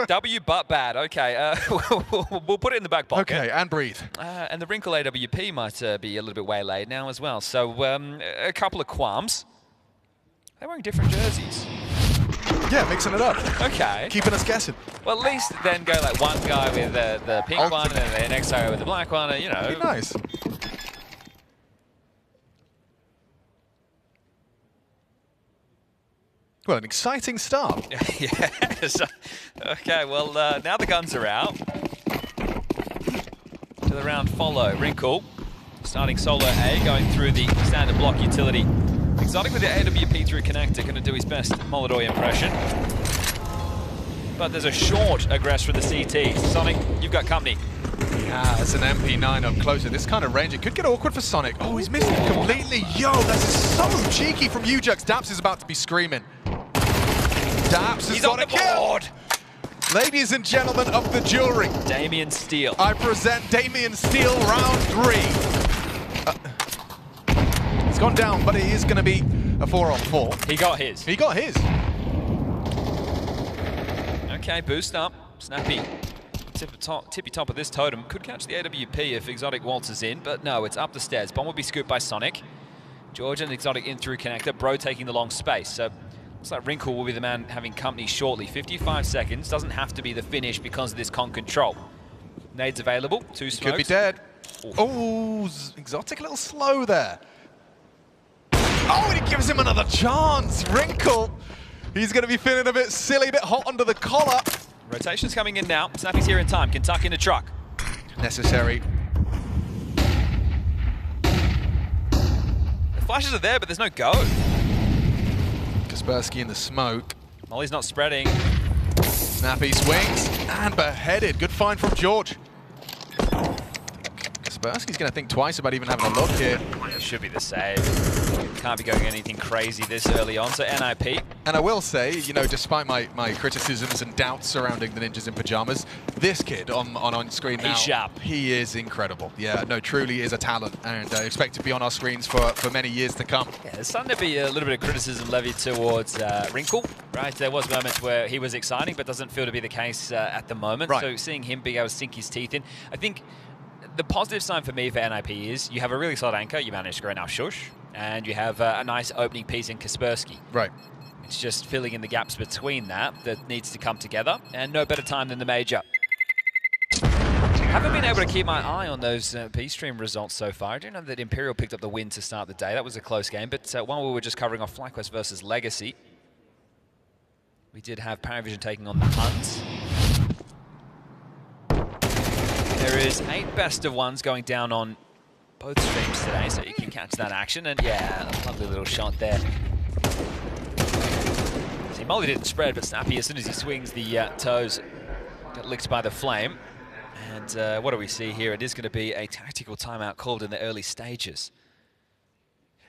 W but bad. Okay, we'll put it in the back pocket. Okay, and breathe. And the Wrinkle AWP might be a little bit waylaid now as well. So a couple of qualms. They're wearing different jerseys. Yeah, mixing it up. Okay. Keeping us guessing. Well, at least then go like one guy with the pink one and then the next guy with the black one, you know. Be nice. Well, an exciting start. Yes. Okay, well, now the guns are out. To the round follow. Wrinkle, starting solo A, going through the standard block utility. Exotic with the AWP through connector, going to do his best Molodoi impression. But there's a short aggress from the CT. Sonic, you've got company. Yeah, it's an MP9 up closer. This kind of range, it could get awkward for Sonic. Oh, he's missed it completely. Yo, that's so cheeky from Ujux. Daps is about to be screaming. Daps has got a kill. Ladies and gentlemen of the jewelry. Damian Steele. I present Damian Steele round 3. He's gone down, but he is going to be a 4-on-4. He got his. He got his. Okay, boost up. Snappi. Tippy top of this totem. Could catch the AWP if Exotic waltzes in, but no, it's up the stairs. Bomb will be scooped by Sonic. George and Exotic in through connector. Bro taking the long space. So looks like Wrinkle will be the man having company shortly. 55 seconds. Doesn't have to be the finish because of this con control. Nades available. 2 smokes. Could be dead. Oh, Exotic a little slow there. Oh, and he gives him another chance. Wrinkle. He's going to be feeling a bit silly, a bit hot under the collar. Rotation's coming in now. Snappi's here in time. Can tuck in a truck. Necessary. The flashes are there, but there's no go. Kaspersky in the smoke. Molly's not spreading. Snappi swings and beheaded. Good find from George. Kaspersky's going to think twice about even having a look here. It should be the save. Can't be going anything crazy this early on, so NIP. And I will say, you know, despite my criticisms and doubts surrounding the Ninjas in Pajamas, this kid on screen now, he's sharp. He is incredible. Yeah, no, truly is a talent, and I expect to be on our screens for many years to come. Yeah, there's starting to be a little bit of criticism levied towards Wrinkle, right? There was moments where he was exciting, but doesn't feel to be the case at the moment. Right. So seeing him be able to sink his teeth in, I think the positive sign for me for NIP is you have a really solid anchor, you managed to grow now Shush, and you have a nice opening piece in Kaspersky. Right. It's just filling in the gaps between that needs to come together, and no better time than the Major. Haven't been able to keep my eye on those P-Stream results so far. I do know that Imperial picked up the win to start the day. That was a close game, but while we were just covering off FlyQuest versus Legacy, we did have Paravision taking on the Huns. There is 8 best of ones going down on both streams today, so you can catch that action. And yeah, a lovely little shot there. See, Molly didn't spread, but Snappi, as soon as he swings the toes, got licked by the flame. And what do we see here? It is going to be a tactical timeout called in the early stages.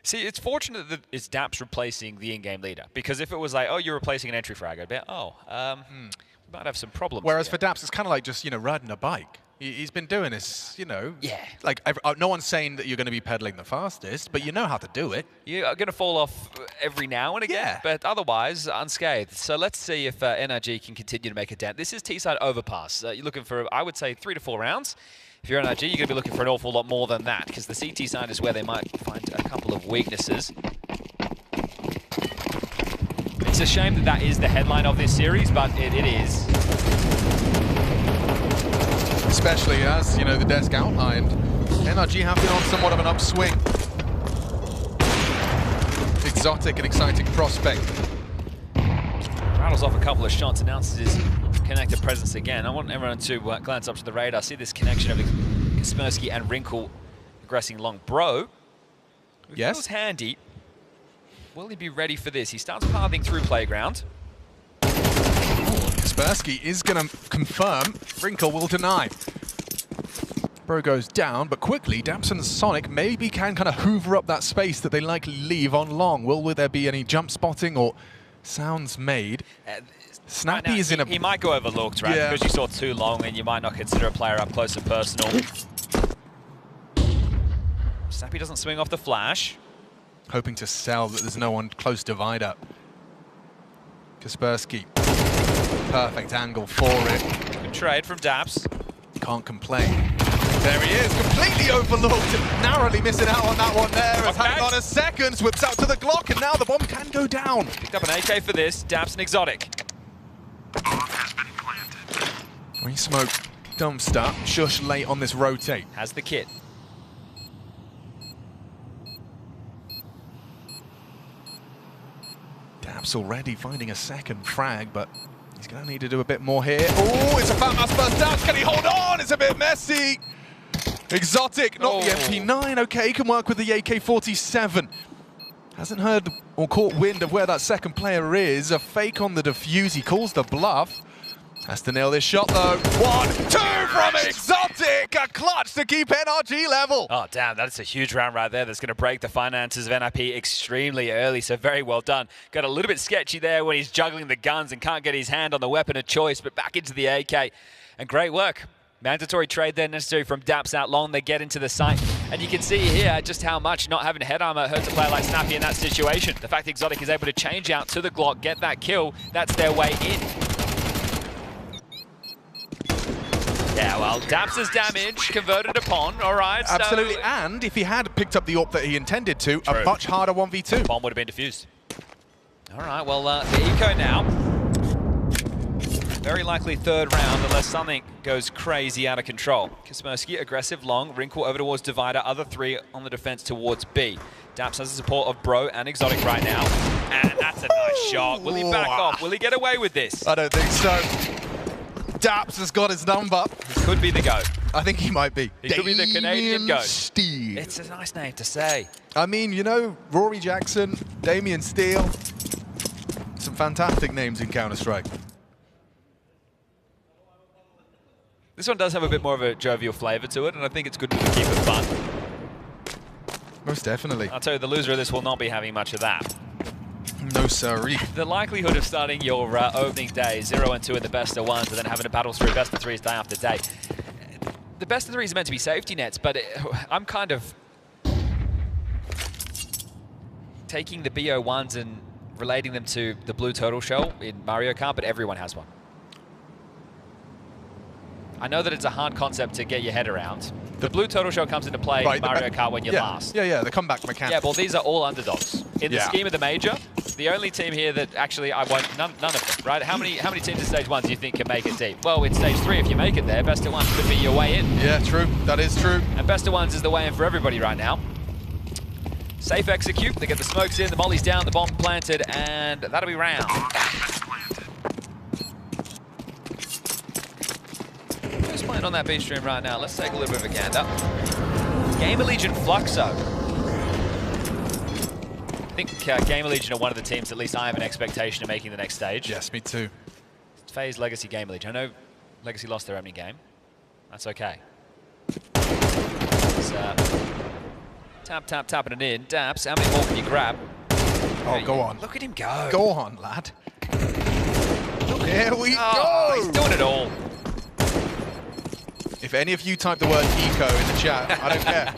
See, it's fortunate that it's Daps replacing the in-game leader, because if it was like, oh, you're replacing an entry frag, I'd be, oh, we might have some problems. Whereas here. for Daps, it's kind of like just, you know, riding a bike. He's been doing this, you know. Yeah. Like, no one's saying that you're going to be pedaling the fastest, but you know how to do it. You are going to fall off every now and again, but otherwise unscathed. So let's see if NRG can continue to make a dent. This is T-side overpass. You're looking for, I would say, 3 to 4 rounds. If you're NRG, you're going to be looking for an awful lot more than that, because the CT side is where they might find a couple of weaknesses. It's a shame that that is the headline of this series, but it is. Especially as, you know, the desk outlined, NRG have been on somewhat of an upswing. Exotic and exciting prospect. Rattles off a couple of shots, announces his connector presence again. I want everyone to glance up to the radar, see this connection of Kaspersky and Wrinkle aggressing long. Bro, yes, feels handy. Will he be ready for this? He starts pathing through playground. Kaspersky is going to confirm. Wrinkle will deny. Bro goes down, but quickly, Daps and Sonic maybe can kind of hoover up that space that they likely leave on long. Will there be any jump spotting or sounds made? Snappi right is in a... He might go overlooked, right? Yeah. Because you saw too long and you might not consider a player up close and personal. Snappi doesn't swing off the flash. Hoping to sell that there's no one close divider. Kaspersky. Perfect angle for it. Good trade from Daps. Can't complain. There he is, completely overlooked, narrowly missing out on that one there. As hang on a second, whips out to the Glock, and now the bomb can go down. Picked up an AK for this, Daps and Exotic. Free smoke, dumpster, Shush late on this rotate. Has the kit. Daps already finding a second frag, but he's going to need to do a bit more here. Oh, it's a fat mass burst Daps. Can he hold on? It's a bit messy. Exotic, not the MP9. Okay, can work with the AK-47. Hasn't heard or caught wind of where that second player is. A fake on the defuse. He calls the bluff. Has to nail this shot, though. 1, 2 from Exotic. A clutch to keep NRG level. Oh, damn, that's a huge round right there. That's going to break the finances of NIP extremely early, so very well done. Got a little bit sketchy there when he's juggling the guns and can't get his hand on the weapon of choice, but back into the AK. And great work. Mandatory trade there necessary from Daps out long. They get into the site. And you can see here just how much not having head armor hurts a player like Snappi in that situation. The fact Exotic is able to change out to the Glock, get that kill, that's their way in. Yeah, well, Daps' damage converted upon, all right. Absolutely, so and if he had picked up the AWP that he intended to, a much harder 1v2. Bomb would have been defused. All right, well, the eco now. Very likely third round unless something goes crazy out of control. Kaspersky aggressive long, Wrinkle over towards Divider, other 3 on the defense towards B. Daps has the support of Bro and Exotic right now. And that's a nice shot. Will he back off? Will he get away with this? I don't think so. Daps has got his number. He could be the GOAT. I think he might be. He could be the Canadian GOAT. Steele. It's a nice name to say. I mean, you know, Rory Jackson, Damien Steele. Some fantastic names in Counter-Strike. This one does have a bit more of a jovial flavor to it, and I think it's good to keep it fun. Most definitely. I'll tell you, the loser of this will not be having much of that. No sirree. The likelihood of starting your opening day 0 and 2 in the best of ones and then having to battle through best of 3s day after day. The best of 3s are meant to be safety nets, but I'm kind of taking the BO1s and relating them to the blue turtle shell in Mario Kart, but everyone has one. I know that it's a hard concept to get your head around. The blue turtle shell comes into play in Mario Kart when you're last. Yeah, the comeback mechanic. Yeah, well, these are all underdogs. In the scheme of the Major, the only team here that actually I won't, none of them, right? How many teams in Stage 1 do you think can make it deep? Well, in Stage 3, if you make it there, best of 1 could be your way in. Yeah, true. That is true. And best of 1s is the way in for everybody right now. Safe execute. They get the smokes in, the molly's down, the bomb planted, and that'll be round. Who's playing on that B stream right now? Let's take a little bit of a gander. Game Allegiant Fluxo. I think Game Allegiant are one of the teams, at least I have an expectation of making the next stage. Yes, me too. It's FaZe, Legacy, Game Allegiant. I know Legacy lost their opening game. That's okay. It's, tapping it in. Daps, how many more can you grab? Oh, go on. Look at him go. Go on, lad. Here we go. He's doing it all. If any of you type the word eco in the chat, I don't care.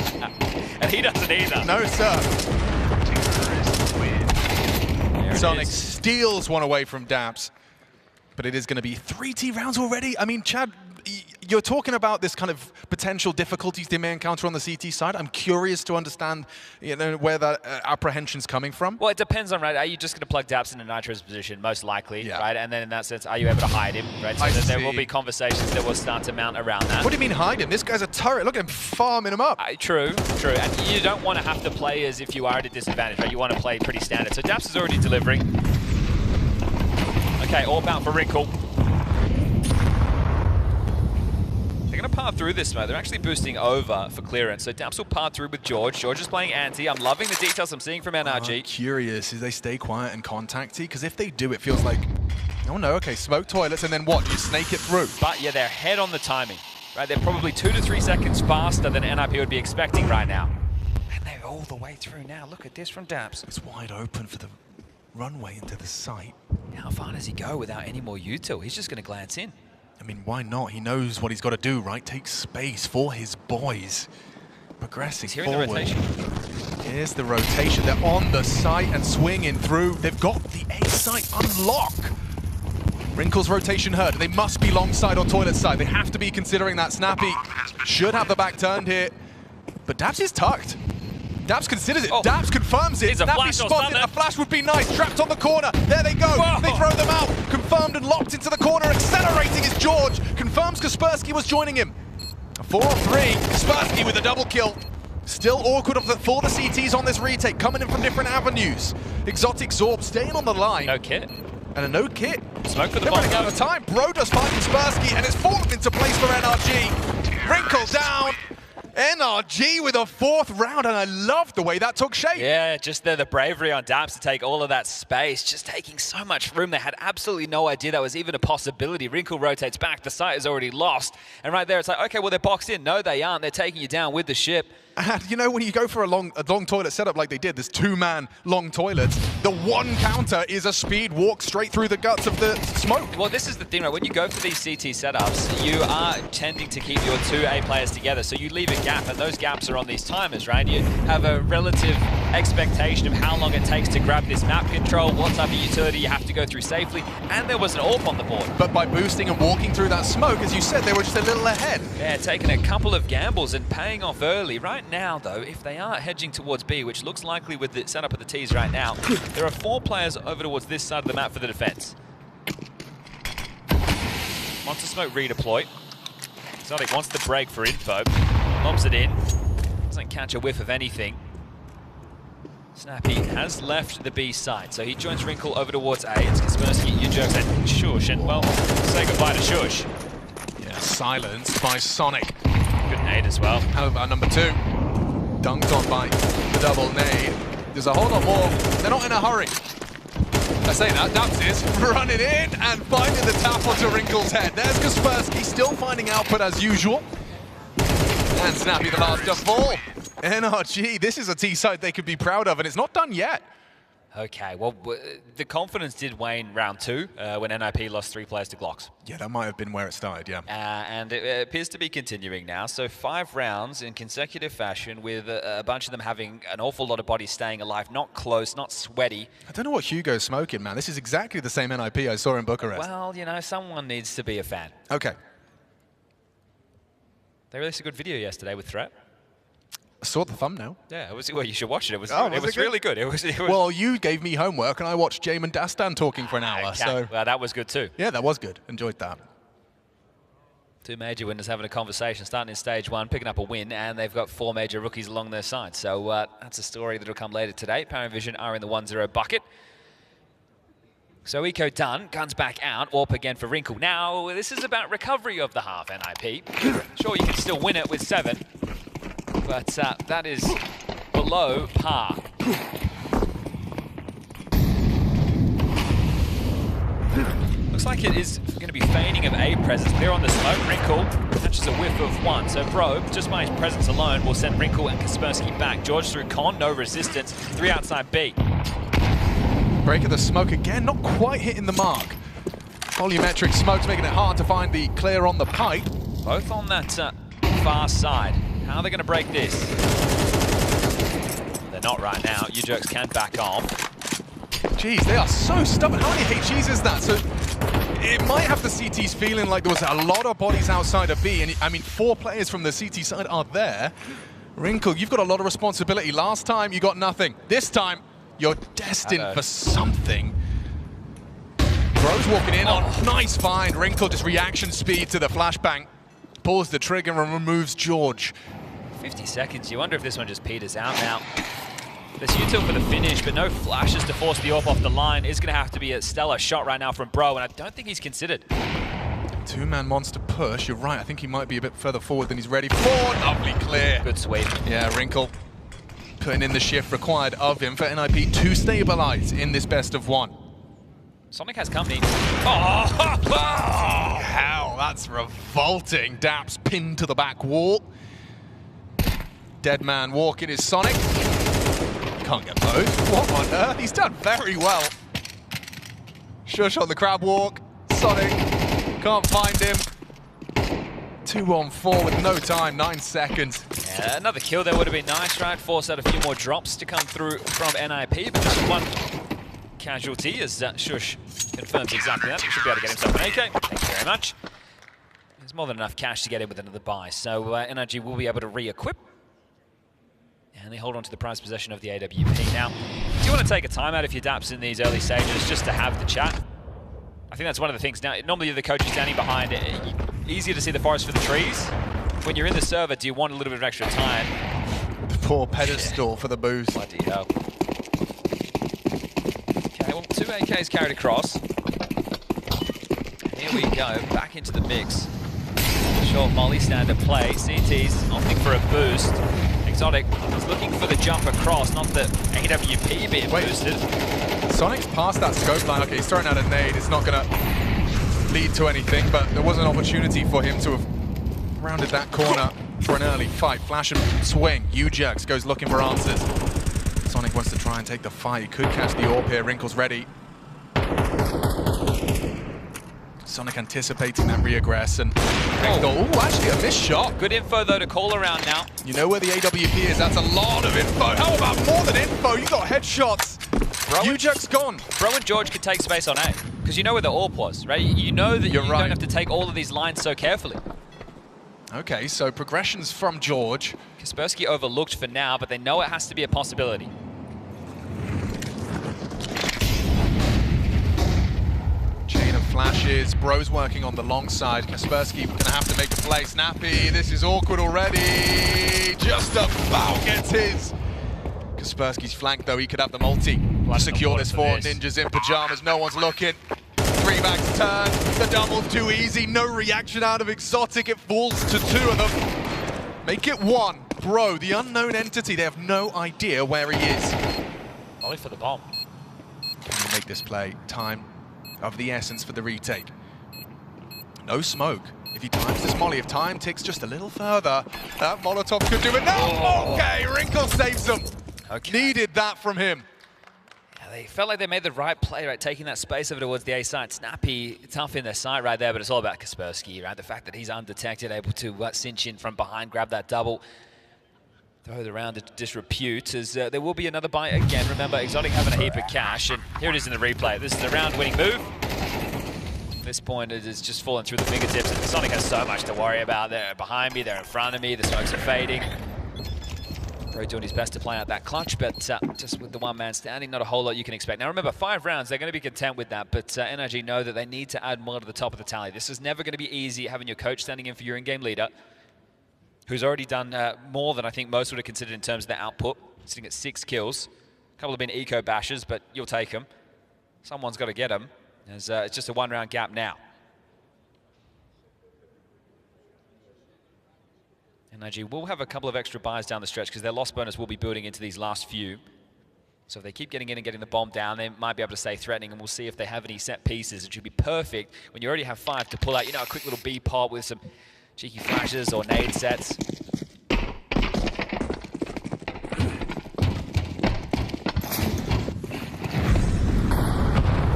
And he doesn't either. No, sir. Sonic steals one away from Daps, but it is going to be 3 T rounds already. I mean, Chad, you're talking about this kind of potential difficulties they may encounter on the CT side. I'm curious to understand, where that apprehension's coming from. Well, it depends on, right? Are you just going to plug Daps into Nitro's position? Most likely, right? And then in that sense, are you able to hide him, right? So then there will be conversations that will start to mount around that. What do you mean hide him? This guy's a turret. Look at him farming him up. True. And you don't want to have to play as if you are at a disadvantage, right? You want to play pretty standard. So Daps is already delivering. Okay, all bound for Wrinkle. They're going to par through this, mode. They're actually boosting over for clearance. So Daps will par through with George. George is playing anti. I'm loving the details I'm seeing from NRG. I'm curious, is they stay quiet and contacty? Because if they do, it feels like, oh no, okay, smoke toilets and then what? You snake it through. But yeah, they're ahead on the timing. Right, they're probably 2 to 3 seconds faster than NIP would be expecting right now. And they're all the way through now. Look at this from Daps. It's wide open for the runway into the site. How far does he go without any more util? He's just going to glance in. I mean, why not? He knows what he's got to do, right? Take space for his boys. Progressing forward. The rotation. Here's the rotation. They're on the site and swinging through. They've got the A site unlock. Wrinkle's rotation heard. They must be long side or toilet side. They have to be considering that. Snappi should have the back turned here. But Daps is tucked. Daps considers it. Daps confirms it. Snappi spotted it. A flash would be nice. Trapped on the corner. There they go. Whoa. They throw them out. Confirmed and locked into the corner. Accelerating is George. Confirms Kaspersky was joining him. A 4-on-3. Kaspersky with a double kill. Still awkward for the CTs on this retake. Coming in from different avenues. Exotic Zorb staying on the line. No kit. And a no kit. Smoke for the They're running out of time. Bro does find Kaspersky and it's fallen into place for NRG. Wrinkle down. NRG with a 4th round, and I love the way that took shape. Yeah, just the bravery on Daps to take all of that space, just taking so much room. They had absolutely no idea that was even a possibility. Wrinkle rotates back, the site is already lost. And right there, it's like, okay, well, they're boxed in. No, they aren't. They're taking you down with the ship. And when you go for a long toilet setup like they did, there's 2-man long toilets, the one counter is a speed walk straight through the guts of the smoke. Well, this is the thing, right? When you go for these CT setups, you are tending to keep your 2 A players together. So you leave a gap, and those gaps are on these timers, right? You have a relative expectation of how long it takes to grab this map control, what type of utility you have to go through safely, and there was an AWP on the board. But by boosting and walking through that smoke, as you said, they were just a little ahead. Yeah, taking a couple of gambles and paying off early. Right now, though, if they are hedging towards B, which looks likely with the setup of the T's right now, there are 4 players over towards this side of the map for the defense. Wants to smoke redeploy. Exotic wants to break for info. Lobs it in. Doesn't catch a whiff of anything. Snappi has left the B side, so he joins Wrinkle over towards A. It's Kaspersky, you jokes and Shush, and well, say goodbye to Shush. Yeah, silenced by Sonic. Good nade as well. How about number 2? Dunked on by the double nade. There's a whole lot more. They're not in a hurry. I say that, Daps is running in and finding the tap onto Wrinkle's head. There's Kaspersky still finding output as usual. And Snappi the last to fall. NRG, this is a T-side they could be proud of, and it's not done yet. Okay, well, the confidence did wane round 2 when NIP lost 3 players to Glocks. Yeah, that might have been where it started, yeah. And it appears to be continuing now. So 5 rounds in consecutive fashion with a bunch of them having an awful lot of bodies staying alive, not close, not sweaty. I don't know what Hugo's smoking, man. This is exactly the same NIP I saw in Bucharest. Well, someone needs to be a fan. Okay. They released a good video yesterday with Threat. I saw the thumbnail. Yeah, well, you should watch it. It was it really good. It was Well, you gave me homework, and I watched Jamin Dastan talking for an hour. So well, that was good too. Yeah, that was good. Enjoyed that. 2 major winners having a conversation, starting in stage 1, picking up a win, and they've got 4 major rookies along their side. So that's a story that'll come later today. Paravision are in the 1-0 bucket. So Eco done, guns back out, AWP again for Wrinkle. Now, this is about recovery of the half, NIP. Sure, you can still win it with 7. But that is below par. Looks like it is going to be feigning of A presence. Clear on the smoke. Wrinkle catches a whiff of 1. So Probe, just by his presence alone, will send Wrinkle and Kaspersky back. George through con, no resistance. 3 outside B. Break of the smoke again, not quite hitting the mark. Volumetric smoke's making it hard to find the clear on the pipe. Both on that far side. How are they going to break this? They're not right now. EliGE can back off. Jeez, they are so stubborn. How many HGs is that? So it might have the CTs feeling like there was a lot of bodies outside of B. And I mean, 4 players from the CT side are there. Wrinkle, you've got a lot of responsibility. Last time, you got nothing. This time, you're destined for something. Bro's walking in on nice find. Wrinkle just reaction speed to the flashbang. Pulls the trigger and removes George. 50 seconds. You wonder if this one just peters out now. There's util for the finish, but no flashes to force the AWP off the line. Is going to have to be a stellar shot right now from Bro, and I don't think he's considered. 2-man monster push. You're right. I think he might be a bit further forward than he's ready for. Lovely clear. Good sweep. Yeah, Wrinkle putting in the shift required of him for NIP to stabilize in this best of 1. Sonic has company. Hell, that's revolting. Daps pinned to the back wall. Dead man walking is Sonic. Can't get both. What on earth? He's done very well. Shush on the crab walk. Sonic can't find him. 2-on-4 with no time, 9 seconds. Yeah, another kill there would have been nice, right? Force out a few more drops to come through from NIP, but just 1 casualty as Shush confirms exactly that. He should be able to get himself an AK. Thank you very much. There's more than enough cash to get in with another buy, so EliGE will be able to re-equip. And they hold on to the prized possession of the AWP. Now, do you want to take a timeout if you're Daps in these early stages just to have the chat? I think that's one of the things. Now, normally the coach is standing behind it. Easier to see the forest for the trees. When you're in the server, do you want a little bit of extra time? The poor pedestal for the boost. Bloody hell. Okay, well, 2 AKs carried across. Here we go, back into the mix. Short molly standard play. CT's opting for a boost. Exotic is looking for the jump across, not the AWP being boosted. Sonic's past that scope line. Okay, he's throwing out a nade. It's not going to lead to anything, but there was an opportunity for him to have rounded that corner for an early fight. Flash and swing. EliGE goes looking for answers. Sonic wants to try and take the fight. He could catch the AWP here. Wrinkle's ready. Sonic anticipating that re-aggress and actually a missed shot. Good info though to call around now. You know where the AWP is, that's a lot of info. How about more than info? You got headshots. EliGE's gone. Bro and George could take space on A, because you know where the AWP was, right? You know that you don't have to take all of these lines so carefully. Okay, so progressions from George. Kaspersky overlooked for now, but they know it has to be a possibility. Chain of flashes. Bro's working on the long side. Kaspersky gonna have to make the play. Snappi, this is awkward already. Just about gets his. Kaspersky's flank though, he could have the multi. Secure this for Ninjas in pajamas. No one's looking. 3 back to turn. The double's too easy. No reaction out of Exotic. It falls to 2 of them. Make it 1. Bro, the unknown entity. They have no idea where he is. Only for the bomb. Can you make this play? Time of the essence for the retake. No smoke. If he times this molly, if time ticks just a little further, that Molotov could do it. No! Okay, Wrinkle saves him. Okay. Needed that from him. Yeah, they felt like they made the right play, right? Taking that space over towards the A side. Snappi, tough in their sight right there, but it's all about Kaspersky, right? The fact that he's undetected, able to cinch in from behind, grab that double. Throw it around to disrepute as there will be another buy again. Remember, Exotic having a heap of cash, and here it is in the replay. This is the round-winning move. At this point, it is just falling through the fingertips. And Sonic has so much to worry about. They're behind me, they're in front of me, the smokes are fading. Bro doing his best to play out that clutch, but just with the 1 man standing, not a whole lot you can expect. Now remember, 5 rounds, they're going to be content with that, but EliGE know that they need to add more to the top of the tally. This is never going to be easy, having your coach standing in for your in-game leader, who's already done more than I think most would have considered in terms of their output, sitting at 6 kills. A couple have been eco bashes, but you'll take them. Someone's got to get them. It's just a 1 round gap now. EliGE will have a couple of extra buys down the stretch because their loss bonus will be building into these last few. So if they keep getting in and getting the bomb down, they might be able to stay threatening, and we'll see if they have any set pieces. It should be perfect when you already have 5 to pull out, you know, a quick little B pop with some cheeky flashes or nade sets.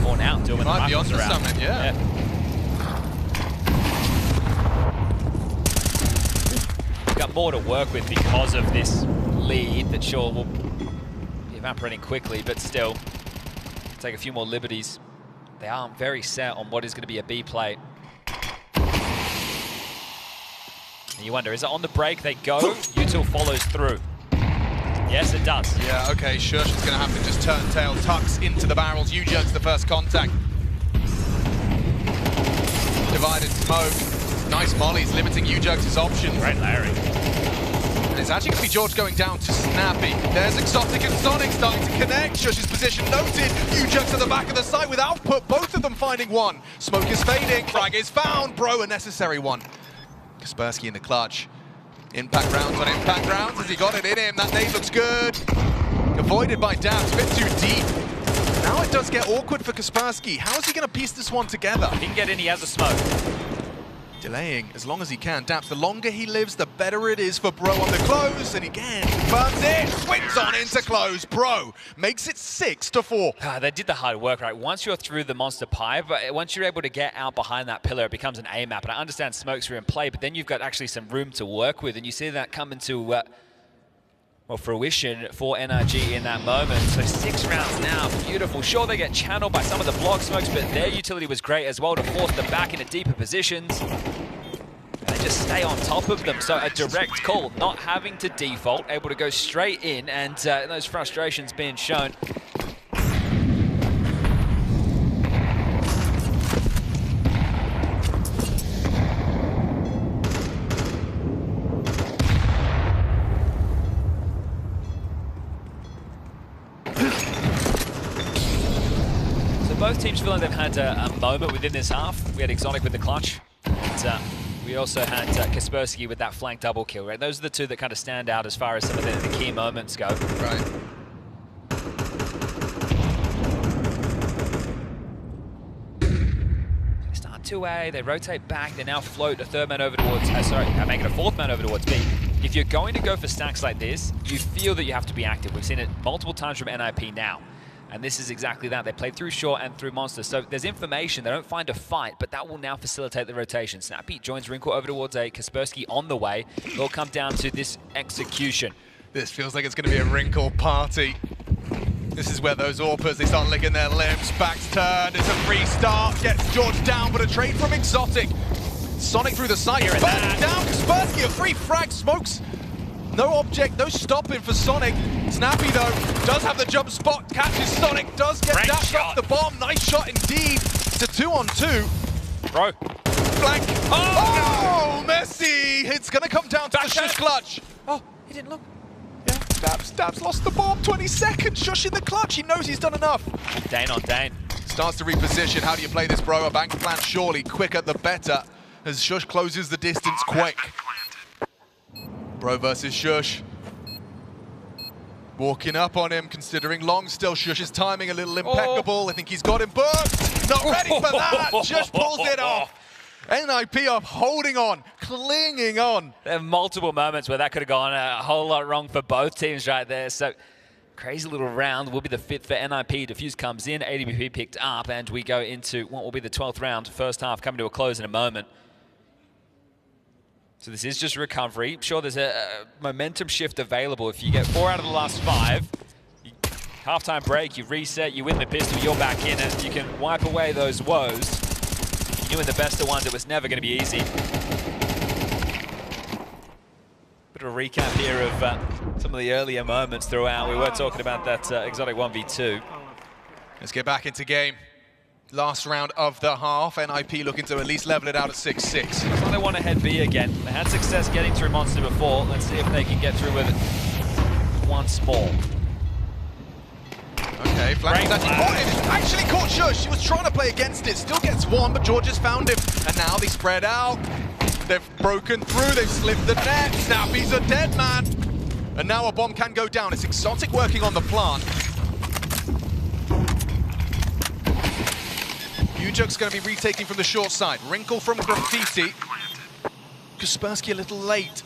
Or now, do it when the might be rifles onto are out. something, yeah. lot more to work with because of this lead that sure will be evaporating quickly, but still take a few more liberties. They aren't very set on what is going to be a B play. And you wonder, is it on the break? They go, Util follows through. Yes, it does. Yeah, okay, Shush is going to have to just turn tail, tucks into the barrels. UJug's the first contact. Divided smoke. Nice mollies, limiting UJug's options. Great Larry. And it's actually going to be George going down to Snappi. There's Exotic and Sonic starting to connect. Shush's position noted. UJug's at the back of the site with output. Both of them finding one. Smoke is fading. Frag is found. Bro, a necessary one. Kaspersky in the clutch. Impact rounds on impact rounds. Has he got it in him? That nade looks good. Avoided by Dabs, a bit too deep. Now it does get awkward for Kaspersky. How is he going to piece this one together? He can get in, he has a smoke. Delaying as long as he can. Dabs, the longer he lives, the better it is for Bro on the close. And again, confirms it. Swings on into close. Bro makes it 6-4. They did the hard work, right? Once you're through the monster pipe, once you're able to get out behind that pillar, it becomes an A map. And I understand smokes are in play, but then you've got actually some room to work with. And you see that come into well, fruition for NRG in that moment. So 6 rounds now, beautiful. Sure, they get channeled by some of the block smokes, but their utility was great as well to force them back into deeper positions. And they just stay on top of them. So a direct call, not having to default, able to go straight in, and those frustrations being shown. Both teams feeling they've had a moment within this half. We had Exotic with the clutch, and we also had Kaspersky with that flank double kill, right? Those are the two that kind of stand out as far as some of the key moments go. Right. They start 2A, they rotate back, they now float a third man over towards, making a fourth man over towards B. If you're going to go for stacks like this, you feel that you have to be active. We've seen it multiple times from NIP now. And this is exactly that. They played through short and through monster. So there's information. They don't find a fight, but that will now facilitate the rotation. Snappi joins Wrinkle over towards A. Kaspersky on the way. It'll come down to this execution. This feels like it's going to be a Wrinkle party. This is where those AWPers, they start licking their lips. Back's turned. It's a free start. Gets George down, but a trade from Exotic. Sonic through the site. Burning down. Kaspersky, a free frag. Smokes. No object, no stopping for Sonic. Snappi, though, does have the jump spot, catches Sonic, does get dashed off the bomb. Nice shot indeed. It's a 2-on-2. Bro. Flank. Oh, no! Messi! It's going to come down to the Shush clutch. Oh, he didn't look. Yeah, Dabs lost the bomb. 20 seconds. Shush in the clutch. He knows he's done enough. Dane on Dane. Starts to reposition. How do you play this, bro? A bank plan, surely. Quicker the better, as Shush closes the distance quick. Bro versus Shush. Walking up on him, considering long still. Shush's timing a little impeccable. I think he's got him booked. Not ready for that. Shush pulls it off. NIP are holding on, clinging on. There are multiple moments where that could have gone a whole lot wrong for both teams right there. So crazy little round will be the 5th for NIP. Diffuse comes in, ADBP picked up, and we go into what will be the 12th round. First half coming to a close in a moment. So this is just recovery. Sure, there's a momentum shift available. If you get 4 out of the last 5, halftime break, you reset, you win the pistol, you're back in it. You can wipe away those woes. You knew in the best of ones it was never going to be easy. Bit of a recap here of some of the earlier moments throughout. We were talking about that Exotic 1v2. Let's get back into game. Last round of the half. NIP looking to at least level it out at 6-6. So they want to head B again. They had success getting through Monster before. Let's see if they can get through with it once more. Okay, Flank's actually caught Shush. She was trying to play against it. Still gets one, but George has found him. And now they spread out. They've broken through. They've slipped the net. Snappi's a dead man. And now a bomb can go down. It's Exotic working on the plant. UJug's going to be retaking from the short side. Wrinkle from Graffiti. Kaspersky a little late.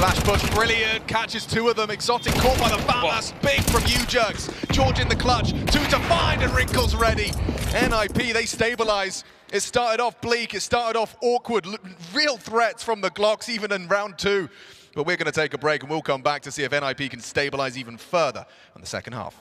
Flash push, brilliant. Catches 2 of them. Exotic caught by the fan. That's big from UJugs. George in the clutch. 2 to find, and Wrinkle's ready. NIP, they stabilize. It started off bleak, it started off awkward, real threats from the Glocks even in round 2. But we're going to take a break and we'll come back to see if NIP can stabilize even further in the second half.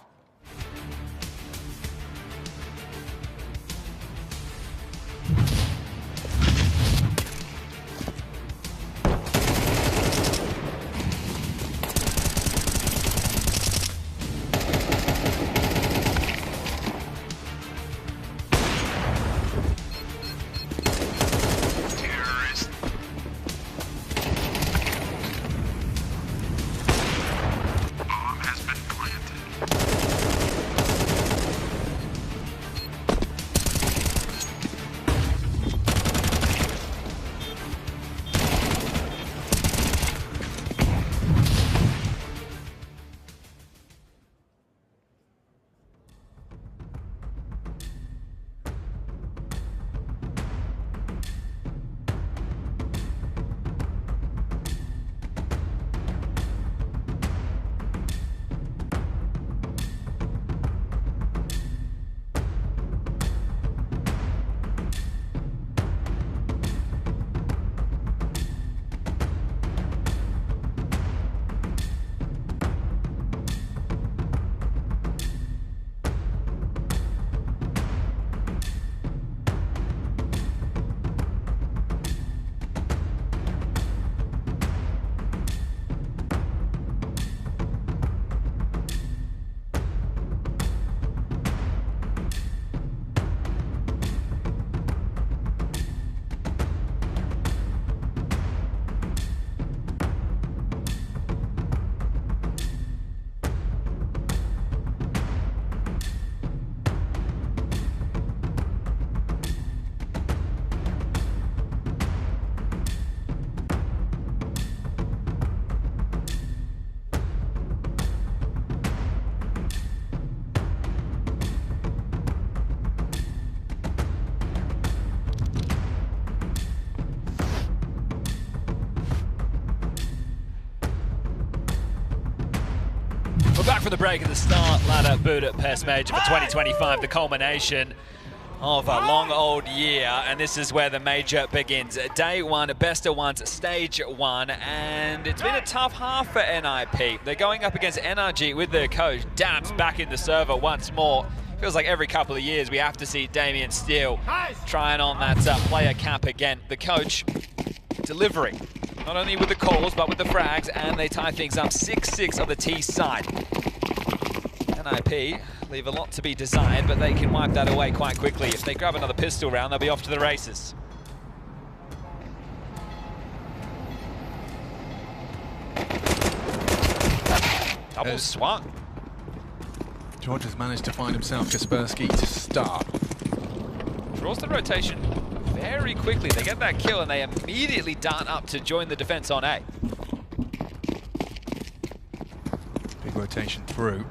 We're back from the break at the StarLadder Budapest Major for 2025, the culmination of a long old year, and this is where the major begins. Day 1, best of ones, stage 1, and it's been a tough half for NIP. They're going up against NRG with their coach, Dabs, back in the server once more. Feels like every couple of years we have to see Damien Steele trying on that player cap again. The coach delivering, not only with the calls, but with the frags, and they tie things up 6-6 on the T side. NIP leave a lot to be desired, but they can wipe that away quite quickly. If they grab another pistol round, they'll be off to the races. Double swung. George has managed to find himself Kaspersky to start. Draws the rotation very quickly. They get that kill and they immediately dart up to join the defense on A. Big rotation through.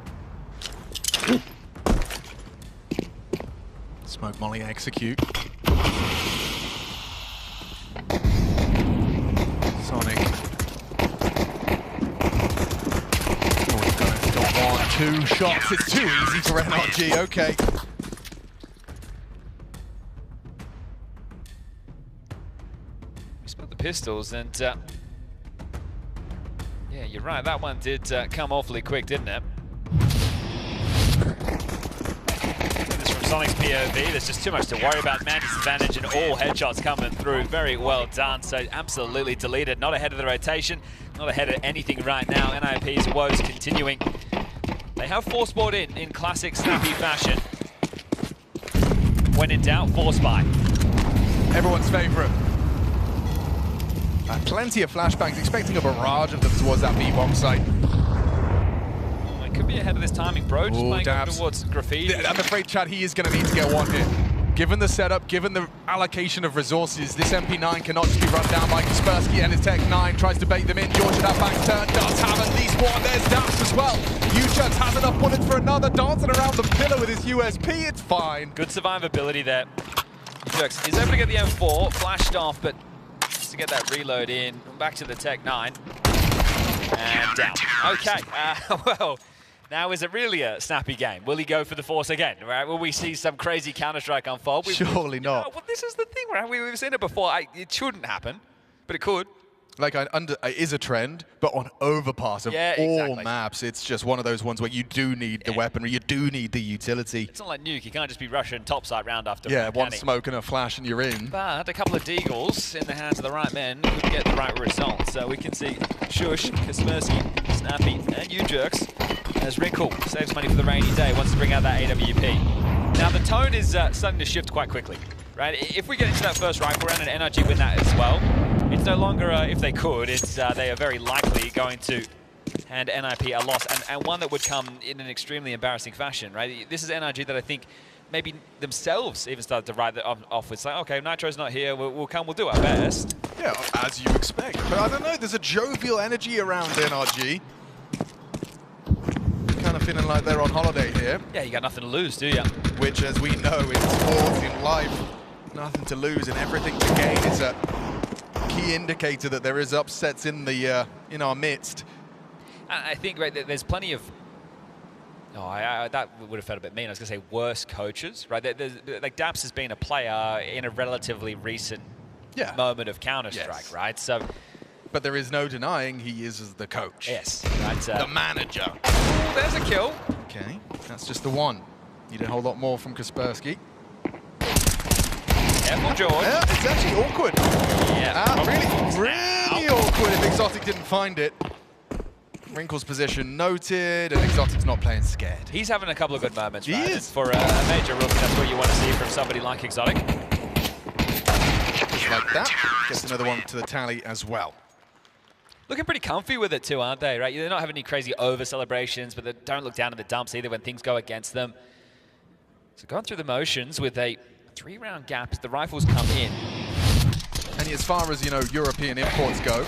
Smoke molly execute. Sonic. Oh, he's got 1, 2 shots. It's too easy for NRG. Okay. We split the pistols and yeah, you're right. That one did come awfully quick, didn't it? Sonic's POV, there's just too much to worry about. Man disadvantage and all headshots coming through. Very well done, so absolutely deleted. Not ahead of the rotation, not ahead of anything right now. NIP's woes continuing. They have force bought in classic Snappi fashion. When in doubt, force buy. Everyone's favorite. Plenty of flashbangs, expecting a barrage of them towards that B-bomb site. Could be ahead of this timing, bro. Just playing towards graffiti. I'm afraid, Chad, he is going to need to get one hit. Given the setup, given the allocation of resources, this MP9 cannot just be run down by Kaspersky and his Tech 9. Tries to bait them in. George at that back turn does have at least one. There's Daps as well. U-Chuds has enough bullets for another. Dancing around the pillar with his USP. It's fine. Good survivability there. U-Chuds is able to get the M4. Flashed off, but just to get that reload in. Back to the Tech 9. And down. Okay. Well, Now, is it really a Snappi game? Will he go for the Force again? Right? Will we see some crazy Counter-Strike unfold? Surely not. Well, this is the thing, right? We've seen it before. It shouldn't happen, but it could. Like, it is a trend, but on overpass of all maps, it's just one of those ones where you do need the weaponry, you do need the utility. It's not like Nuke. You can't just be rushing topside round after round. Yeah, one smoke and a flash and you're in. But a couple of deagles in the hands of the right men could get the right result. So we can see Shush, Kaspersky, Snappi, and EliGE as Wrinkle saves money for the rainy day, wants to bring out that AWP. Now, the tone is starting to shift quite quickly, right? If we get into that first rifle round and NRG win that as well, it's no longer, if they could, it's they are very likely going to hand NIP a loss, and one that would come in an extremely embarrassing fashion, right? This is NRG that I think maybe themselves even started to write that off with, like, okay, Nitro's not here, we'll come, we'll do our best. Yeah, as you expect. But I don't know, there's a jovial energy around NRG. Kind of feeling like they're on holiday here. Yeah, you got nothing to lose, do you? Which, as we know, in sports, in life, nothing to lose and everything to gain. It's a key indicator that there is upsets in the in our midst. I think, right, there's plenty of... No, that would have felt a bit mean. I was going to say worse coaches, right? Like Daps has been a player in a relatively recent moment of Counter-Strike, right? So, but there is no denying he is the coach. Yes, right. The manager. Ooh, there's a kill. Okay, that's just the one. Need a whole lot more from Kaspersky. Careful, George. Yeah, it's actually awkward. Yeah. Really awkward if Exotic didn't find it. Wrinkle's position noted, and Exotic's not playing scared. He's having a couple of good moments, right? He is. For a major rookie, that's what you want to see from somebody like Exotic. Just like that. Gets another one to the tally as well. Looking pretty comfy with it too, aren't they? Right? They're not having any crazy over celebrations, but they don't look down at the dumps either when things go against them. So going through the motions with a 3-round gap as the rifles come in. And as far as, you know, European imports go,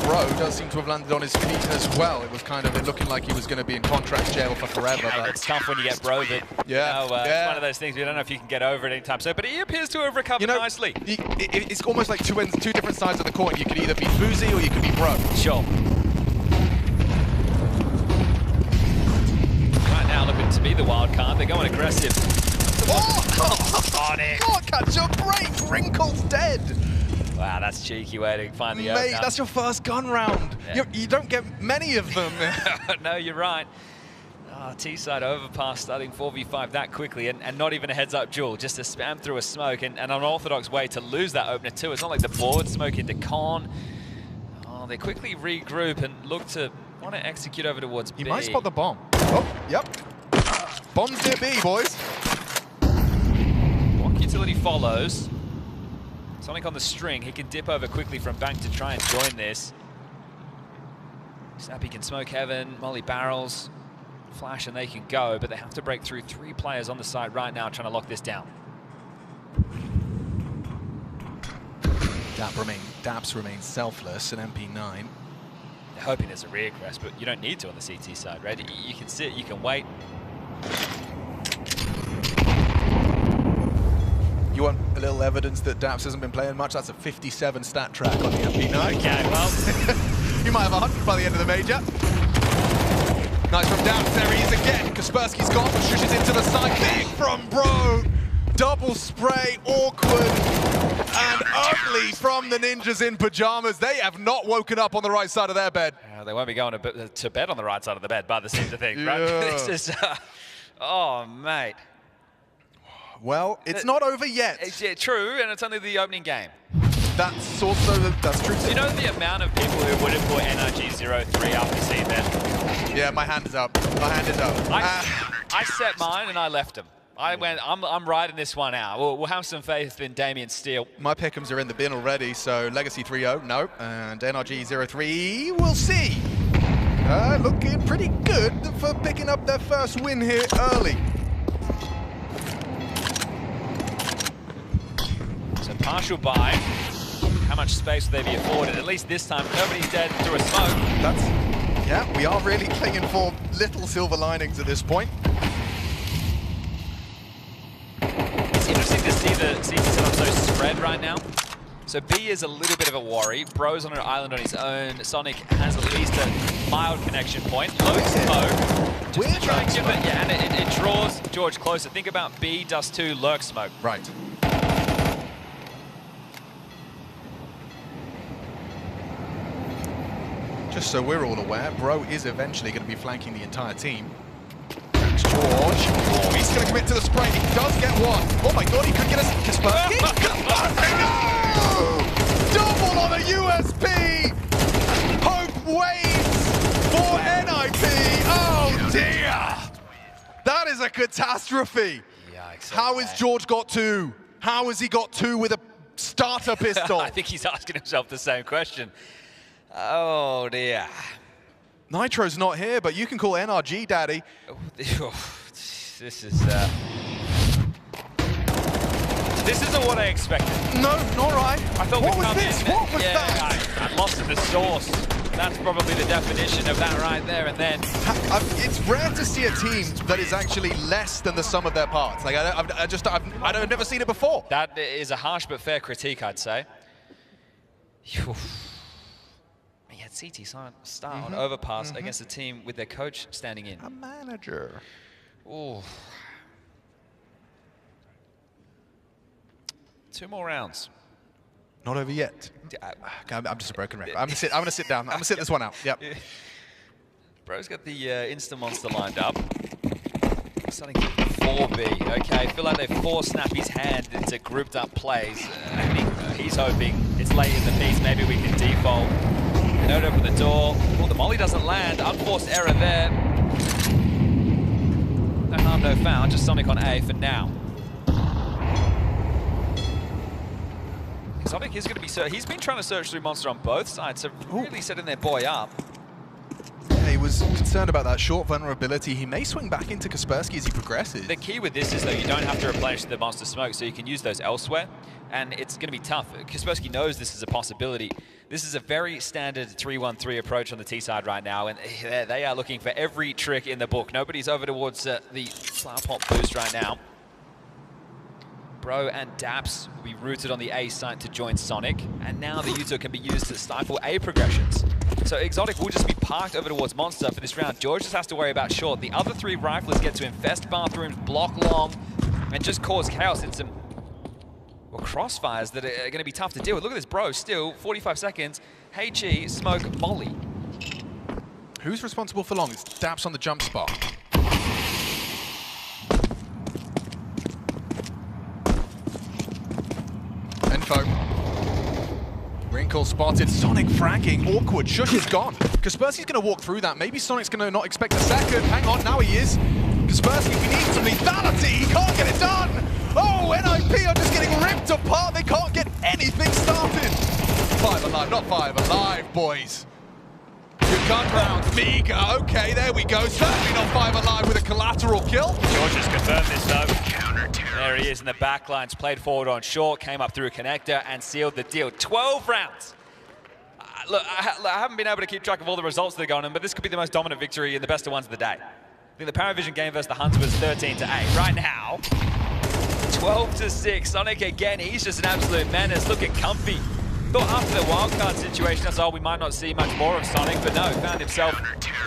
Bro does seem to have landed on his feet as well. It was kind of looking like he was going to be in contract jail for forever. Hey, it's tough when you get Bro that, yeah, it's one of those things we don't know if you can get over it anytime soon, but he appears to have recovered nicely. It's almost like two different sides of the coin. You could either be Boozy or you could be Bro. Sure. Right now looking to be the wild card. They're going aggressive. On it. God, catch your break. Wrinkle's dead. Wow, that's cheeky way to find the Mate, that's your first gun round. Yeah. You don't get many of them. No, you're right. T-side overpass starting 4v5 that quickly, and not even a heads-up duel, just a spam through a smoke, and an unorthodox way to lose that opener too. It's not like the board smoke into con. Oh, they quickly regroup and look to want to execute over towards B. You might spot the bomb. Oh, yep. Bomb's near B, boys. Block utility follows. Sonic on the string, he can dip over quickly from bank to try and join this. Snappi can smoke heaven, Molly barrels, flash, and they can go, but they have to break through 3 players on the side right now trying to lock this down. Daps remains selfless, an MP9. They're hoping there's a regress, but you don't need to on the CT side, right? You can sit, you can wait. You want a little evidence that Daps hasn't been playing much? That's a 57 stat track on the MP9. Okay, well. You might have 100 by the end of the major. Nice from Daps, there he is again. Kaspersky's gone, but shushes into the side. Big from Bro. Double spray, awkward and ugly from the ninjas in pajamas. They have not woken up on the right side of their bed. They won't be going to bed on the right side of the bed by the seems of things, right? Yeah. This is, oh, mate. Well, it's not over yet. It's true, and it's only the opening game. That's true. Do you know the amount of people who would have put NRG 0-3 after seeing that? Yeah, my hand is up. My hand is up. I set mine and I left him. I went, I'm riding this one out. We'll have some faith in Damien Steele. My pick'ems are in the bin already, so Legacy 3-0, no. And NRG 0-3, we'll see. Looking pretty good for picking up their first win here early. So partial buy. How much space will they be afforded? At least this time, nobody's dead through a smoke. Yeah, we are really clinging for little silver linings at this point. It's interesting to see the season setup so spread right now. So B is a little bit of a worry. Bro's on an island on his own. Sonic has at least a mild connection point. Low smoke. Just to try and give it, yeah, and it draws George closer. Think about B, Dust 2, lurk smoke. Right. Just so we're all aware, Bro is eventually going to be flanking the entire team. Thanks, George. Oh, he's going to commit to the spray. He does get one. Oh my god, he could get a Kaspersky. No! Double on a USP! Hope waits for NIP. Oh dear! That is a catastrophe. Yikes. How has George got two? How has he got two with a starter pistol? I think he's asking himself the same question. Oh dear. Nitro's not here, but you can call NRG daddy. This is this isn't what I expected. No, not right. I thought what we'd was come this? in. What was that? I lost in the sauce. That's probably the definition of that right there. And then it's rare to see a team that is actually less than the sum of their parts. Like I've never seen it before. That is a harsh but fair critique, I'd say. CT start on overpass against a team with their coach standing in. A manager. Ooh. 2 more rounds. Not over yet. I'm just a broken record. I'm gonna sit down. I'm gonna sit this one out. Yep. Bro's got the Insta Monster lined up. Starting 4B. Okay, I feel like they've forced Snappi's hand into grouped up plays. I think he's hoping it's late in the piece. Maybe we can default. Note open the door. Oh, the molly doesn't land. Unforced error there. No harm, no foul. Just Sonic on A for now. Sonic is going to be... He's been trying to search through Monster on both sides, so really setting their boy up. Yeah, he was concerned about that short vulnerability. He may swing back into Kaspersky as he progresses. The key with this is, though, you don't have to replenish the Monster Smoke, so you can use those elsewhere, and it's going to be tough. Kaspersky knows this is a possibility. This is a very standard 3-1-3 approach on the T side right now, and they are looking for every trick in the book. Nobody's over towards the flower pot boost right now. Bro and Daps will be routed on the A site to join Sonic, and now the Uto can be used to stifle A progressions. So Exotic will just be parked over towards Monster for this round. George just has to worry about short. The other 3 riflers get to infest bathrooms, block long, and just cause chaos in some crossfires that are going to be tough to deal with. Look at this, Bro, still 45 seconds. HE, smoke, molly. Who's responsible for long? It's Daps on the jump spot. Info. Wrinkle spotted. Sonic fragging. Awkward. Shush is gone. Kaspersky's going to walk through that. Maybe Sonic's going to not expect a second. Hang on, now he is. Kaspersky, we need some lethality. He can't get it done. Oh, NIP are just getting ripped apart. They can't get anything started. 5 alive, not 5 alive, boys. Good gun round. Mega. Okay, there we go. Certainly not 5 alive with a collateral kill. George has confirmed this, though. There he is in the back lines. Played forward on short, came up through a connector and sealed the deal. 12 rounds. Look, I haven't been able to keep track of all the results that are going on, but this could be the most dominant victory in the best of ones of the day. I think the Paravision game versus the Huns was 13-8. Right now, 12-6. Sonic again, he's just an absolute menace. Looking comfy. Thought after the wildcard situation, that's all, we might not see much more of Sonic, but no, found himself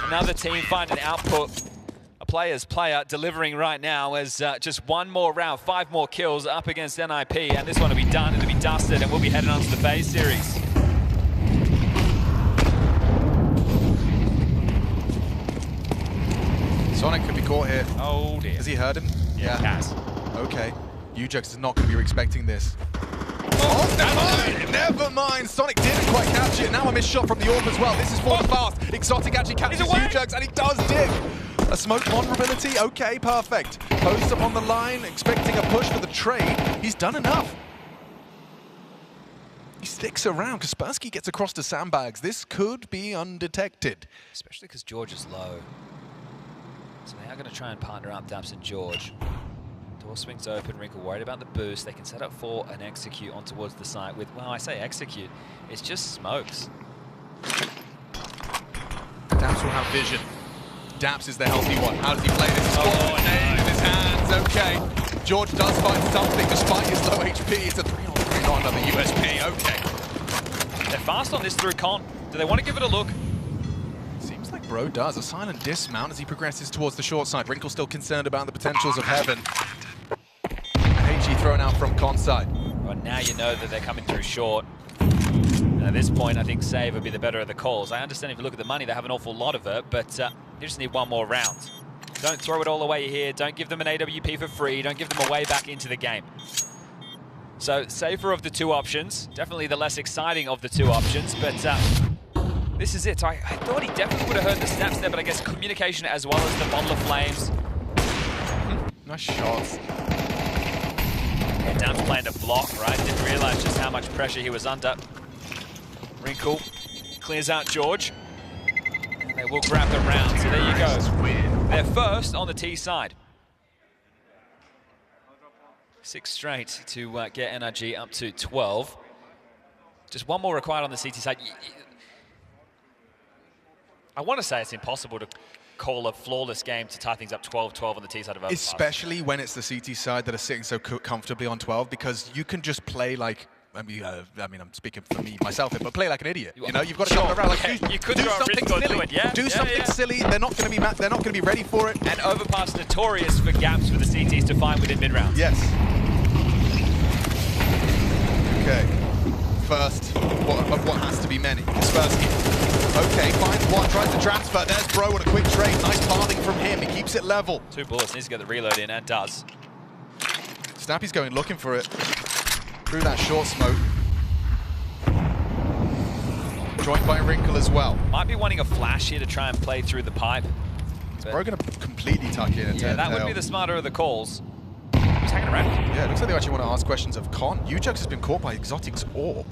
another team finding output. A player's player delivering right now as just 1 more round, 5 more kills up against NIP, and this one will be done, it'll be dusted, and we'll be heading on to the phase series. Sonic could be caught here. Oh dear. Has he heard him? Yeah. He has. Okay. UJUX is not going to be expecting this. Oh, never mind. Sonic didn't quite catch it. Now a missed shot from the AWP as well. This is falling fast. Exotic actually catches UJUX, and he does dig. A smoke vulnerability. Okay, perfect. Post up on the line, expecting a push for the trade. He's done enough. He sticks around. Kaspersky gets across to sandbags. This could be undetected. Especially because George is low. So they are going to try and partner up Daps and George. Door swings open, Wrinkle worried about the boost. They can set up for an execute on towards the site with, well, I say execute, it's just smokes. Daps will have vision. Daps is the healthy one. How does he play this? Oh, in his hands. Okay. George does find something despite his low HP. It's a 3-on-3, not another USP. Okay. They're fast on this through con. Do they want to give it a look? Seems like Bro does. A silent dismount as he progresses towards the short side. Wrinkle still concerned about the potentials of Heaven. HE thrown out from con side. Well, now you know that they're coming through short. And at this point, I think Save would be the better of the calls. I understand if you look at the money, they have an awful lot of it, but you just need one more round. Don't throw it all away here. Don't give them an AWP for free. Don't give them a way back into the game. So, safer of the two options. Definitely the less exciting of the two options, but this is it. I thought he definitely would have heard the snaps there, but I guess communication as well as the bottle of flames. Nice shots. Yeah, Dam's playing to block, right? Didn't realize just how much pressure he was under. Wrinkle clears out George. And they will grab the round, so there you go. They're first on the T side. 6 straight to get NRG up to 12. Just one more required on the CT side. I want to say it's impossible to call a flawless game to tie things up 12-12 on the T side of Overpass. Especially when it's the CT side that are sitting so comfortably on 12, because you can just play like, I mean, I'm speaking for me, myself, but play like an idiot. You know, you've got to come around. Like, you could do throw a something risk onto silly. it, yeah? Do something silly. They're not going to be ready for it. And Overpass notorious for gaps for the CTs to find within mid-rounds. Yes. Okay. First of what has to be many. His first hit. Okay, finds one, tries to transfer. There's Bro on a quick trade. Nice pathing from him. He keeps it level. 2 bullets, needs to get the reload in, and does. Snappi's going looking for it. Through that short smoke. Joined by Wrinkle as well. Might be wanting a flash here to try and play through the pipe. Is Bro going to completely tuck in and yeah, that would be the smarter of the calls. He's hanging around. Yeah, it looks like they actually want to ask questions of Con. Ujux has been caught by Exotic's Orb.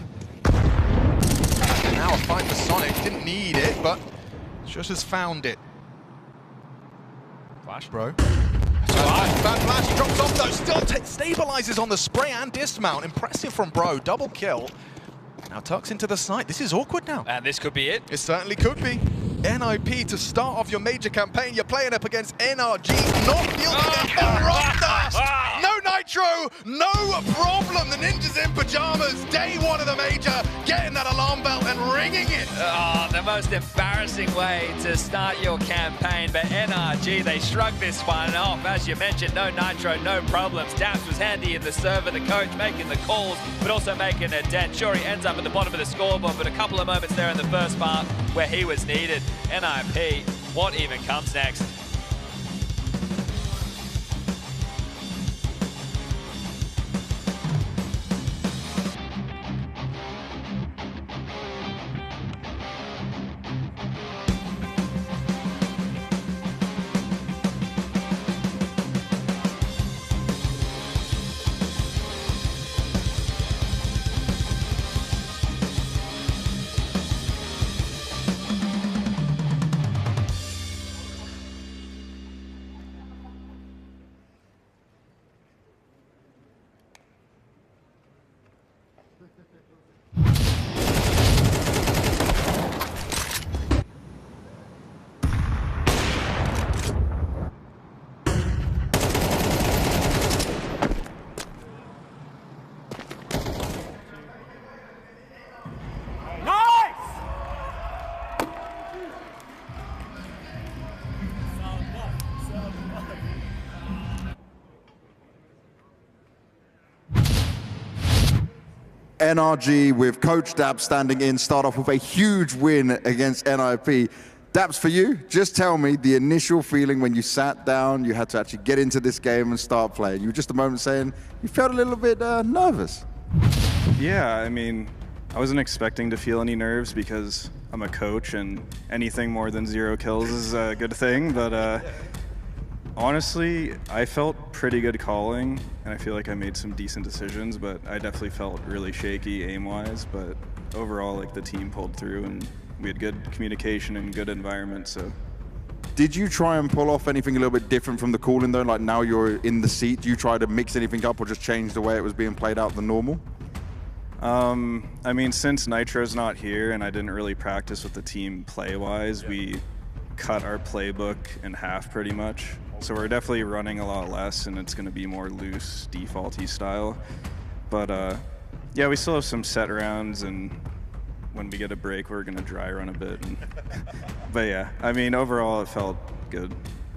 And now a fight for Sonic. Didn't need it, but just has found it. Flash. Bro. Bad flash. He drops off though. Still stabilizes on the spray and dismount. Impressive from Bro. Double kill. Now tucks into the site. This is awkward now. And this could be it. It certainly could be. NIP to start off your major campaign. You're playing up against NRG. Not fielding them for Rockdust. No Nitro. No problem. The Ninjas in pajamas. Day 1 of the major. Getting that alarm bell and ringing it. Oh, the most embarrassing way to start your campaign. But NRG, they shrugged this one off. As you mentioned, no Nitro, no problems. Daps was handy in the server, the coach making the calls, but also making a dent. Sure, he ends up at the bottom of the scoreboard, but a couple of moments there in the first part where he was needed. NIP, what even comes next? NRG with Coach Daps standing in, start off with a huge win against NIP. Daps, for you, just tell me the initial feeling when you sat down, you had to actually get into this game and start playing. You were just a moment saying you felt a little bit nervous. Yeah, I mean, I wasn't expecting to feel any nerves because I'm a coach and anything more than 0 kills is a good thing, but honestly, I felt pretty good calling, and I feel like I made some decent decisions, but I definitely felt really shaky aim-wise, but overall, like, the team pulled through, and we had good communication and good environment, so. Did you try and pull off anything a little bit different from the calling, though? Like, now you're in the seat, do you try to mix anything up or just change the way it was being played out than normal? I mean, since Nitro's not here, and I didn't really practice with the team play-wise, we cut our playbook in half pretty much. So we're definitely running a lot less, and it's going to be more loose, defaulty style. But yeah, we still have some set rounds, and when we get a break, we're going to dry run a bit. But yeah, I mean, overall, it felt good.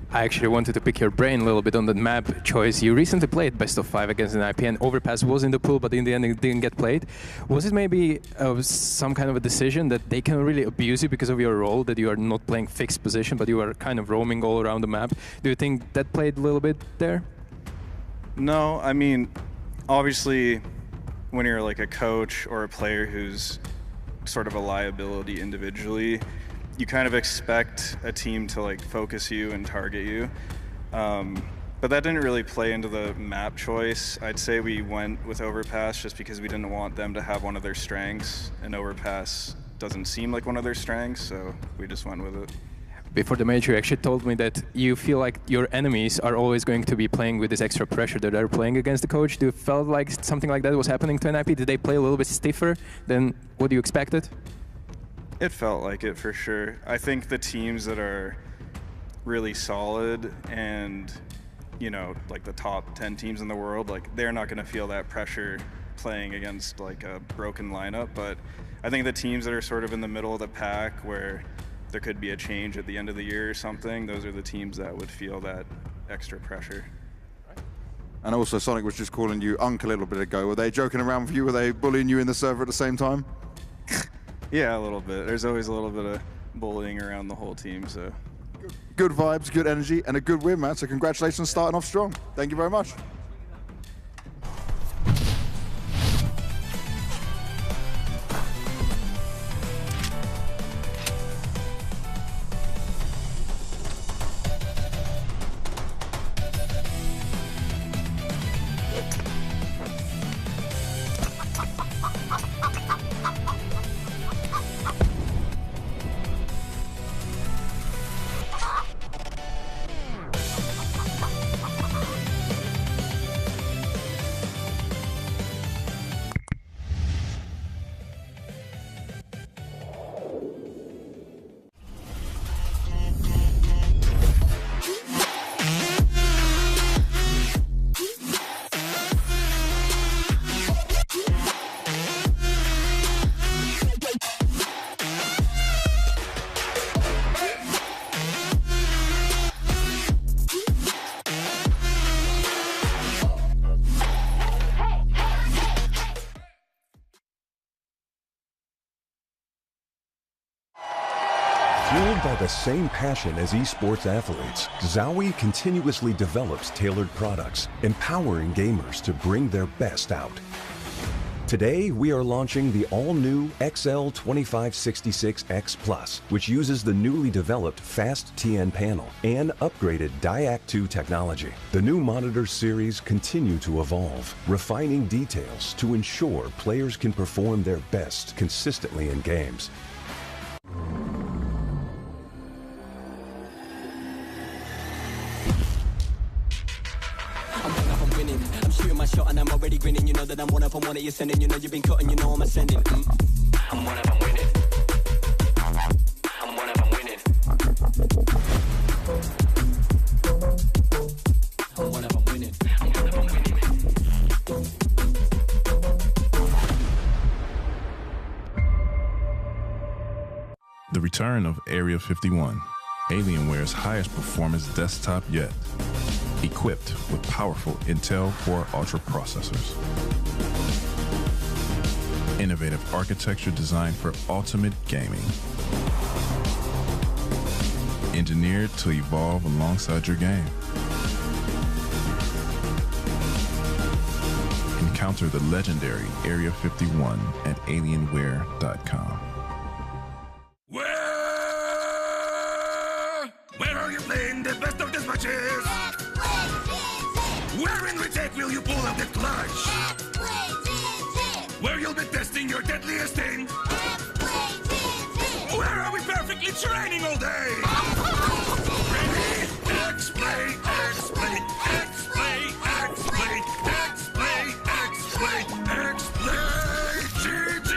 I actually wanted to pick your brain a little bit on the map choice. You recently played best of 5 against an IP, and Overpass was in the pool, but in the end it didn't get played. Was it maybe some kind of a decision that they can really abuse you because of your role, that you are not playing fixed position, but you are kind of roaming all around the map? Do you think that played a little bit there? No, I mean, obviously, when you're like a coach or a player who's sort of a liability individually, you kind of expect a team to like focus you and target you. But that didn't really play into the map choice. I'd say we went with Overpass just because we didn't want them to have one of their strengths, and Overpass doesn't seem like one of their strengths, so we just went with it. Before the major, you actually told me that you feel like your enemies are always going to be playing with this extra pressure that they're playing against the coach. Do you felt like something like that was happening to NIP? Did they play a little bit stiffer than what you expected? It felt like it for sure. I think the teams that are really solid and, you know, like the top 10 teams in the world, like they're not going to feel that pressure playing against like a broken lineup. But I think the teams that are sort of in the middle of the pack where there could be a change at the end of the year or something, those are the teams that would feel that extra pressure. And also Sonic was just calling you Unc a little bit ago. Were they joking around with you? Were they bullying you in the server at the same time? Yeah, a little bit. There's always a little bit of bullying around the whole team, so. Good vibes, good energy, and a good win, man. So congratulations on starting off strong. Thank you very much. Fueled by the same passion as esports athletes, Zowie continuously develops tailored products, empowering gamers to bring their best out. Today, we are launching the all-new XL2566X Plus, which uses the newly developed Fast TN panel and upgraded DIAC2 technology. The new monitor series continue to evolve, refining details to ensure players can perform their best consistently in games. I'm shooting my shot and I'm already grinning. You know that I'm one of them, one that you're sending. You know you've been cutting, you know I'm ascending. I'm one of them winning. I'm one of them winning. I'm one of them winning. I'm one of them winning. The return of Area 51, Alienware's highest performance desktop yet. Equipped with powerful Intel Core Ultra processors. Innovative architecture designed for ultimate gaming. Engineered to evolve alongside your game. Encounter the legendary Area 51 at alienware.com. Where are you playing the best of the matches? Where in retake will you pull out the clutch? Where you'll be testing your deadliest thing? Where are we perfectly training all day? Ready? X-play, X-play, X-play, X-play, X-play, X-play, X-play, GG!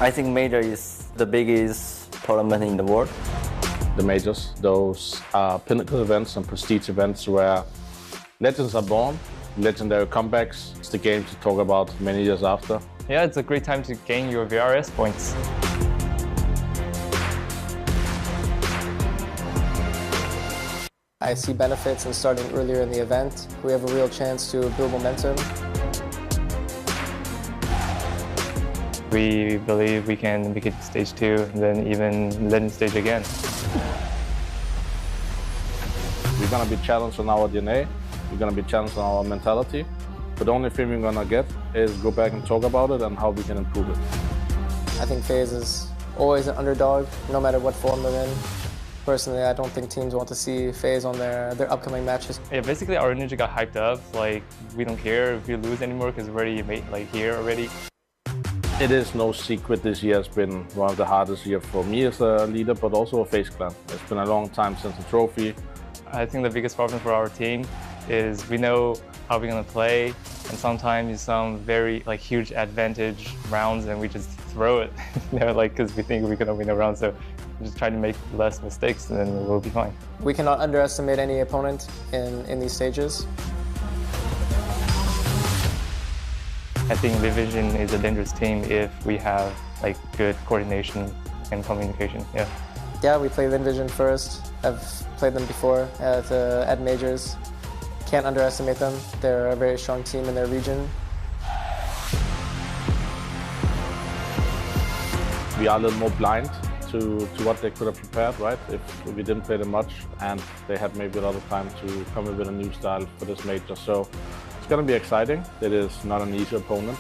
I think Major is the biggest tournament in the world. The Majors, those are pinnacle events and prestige events where legends are born, legendary comebacks. It's the game to talk about many years after. Yeah, it's a great time to gain your VRS points. I see benefits in starting earlier in the event. We have a real chance to build momentum. We believe we can make it to stage 2 and then even Legend stage again. We're gonna be challenged on our DNA, we're gonna be challenged on our mentality, but the only thing we're gonna get is go back and talk about it and how we can improve it. I think FaZe is always an underdog, no matter what form they're in. Personally, I don't think teams want to see FaZe on their upcoming matches. Yeah, basically our energy got hyped up. Like, we don't care if we lose anymore because we're already here already. It is no secret this year has been one of the hardest years for me as a leader, but also a FaZe clan. It's been a long time since the trophy. I think the biggest problem for our team is we know how we're gonna play, and sometimes some very huge advantage rounds, and we just throw it, because we think we're gonna win a round. So we just try to make less mistakes, and then we'll be fine. We cannot underestimate any opponent in these stages. I think Division is a dangerous team if we have good coordination and communication. Yeah. Yeah, we play Vision first. I've played them before at Majors. Can't underestimate them. They're a very strong team in their region. We are a little more blind to what they could have prepared, right? If we didn't play them much and they had maybe a lot of time to come in with a new style for this major. So it's going to be exciting. It is not an easy opponent.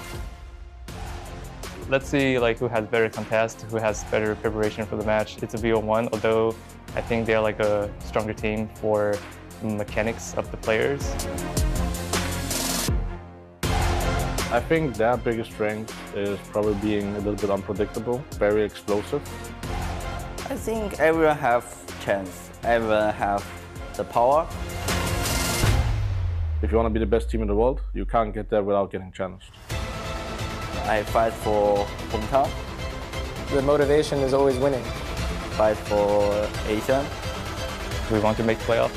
Let's see who has better contest, who has better preparation for the match. It's a VO1, although I think they're a stronger team for the mechanics of the players. I think their biggest strength is probably being a little bit unpredictable, very explosive. I think everyone have chance, everyone have the power. If you want to be the best team in the world, you can't get there without getting challenged. I fight for hometown. The motivation is always winning. Fight for Asian. We want to make playoffs.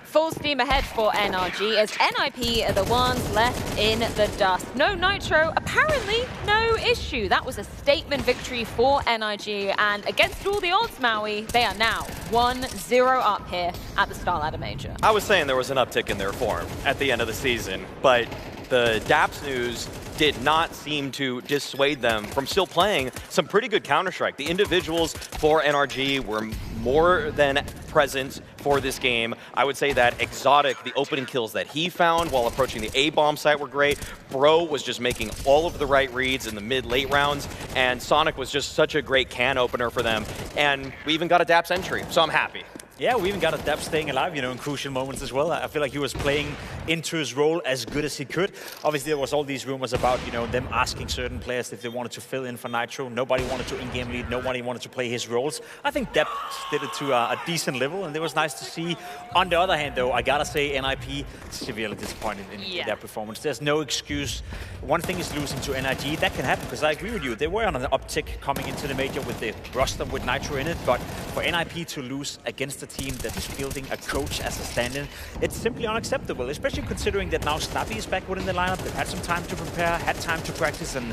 Full steam ahead for NRG as NIP are the ones left in the dust. No Nitro, apparently no issue. That was a statement victory for NRG, and against all the odds, Maui, they are now 1-0 up here at the StarLadder Major. I was saying there was an uptick in their form at the end of the season, but the DAPS news did not seem to dissuade them from still playing some pretty good Counter-Strike. The individuals for NRG were more than present for this game. I would say that Exotic, the opening kills that he found while approaching the A-bomb site were great. Bro was just making all of the right reads in the mid-late rounds, and Sonic was just such a great can opener for them. And we even got a DAPS entry, so I'm happy. Yeah, we even got a DAPS staying alive, in crucial moments as well. I feel like he was playing into his role as good as he could. Obviously, there was all these rumors about, them asking certain players if they wanted to fill in for Nitro. Nobody wanted to in-game lead. Nobody wanted to play his roles. I think DAPS did it to a decent level, and it was nice to see. On the other hand, though, I gotta say NIP severely disappointed in their performance. There's no excuse. One thing is losing to NIG. That can happen, because I agree with you. They were on an uptick coming into the major with the roster with Nitro in it, but for NIP to lose against a team that is fielding a coach as a stand-in, it's simply unacceptable, especially considering that now Snappi is back within the lineup. They've had some time to prepare, had time to practice, and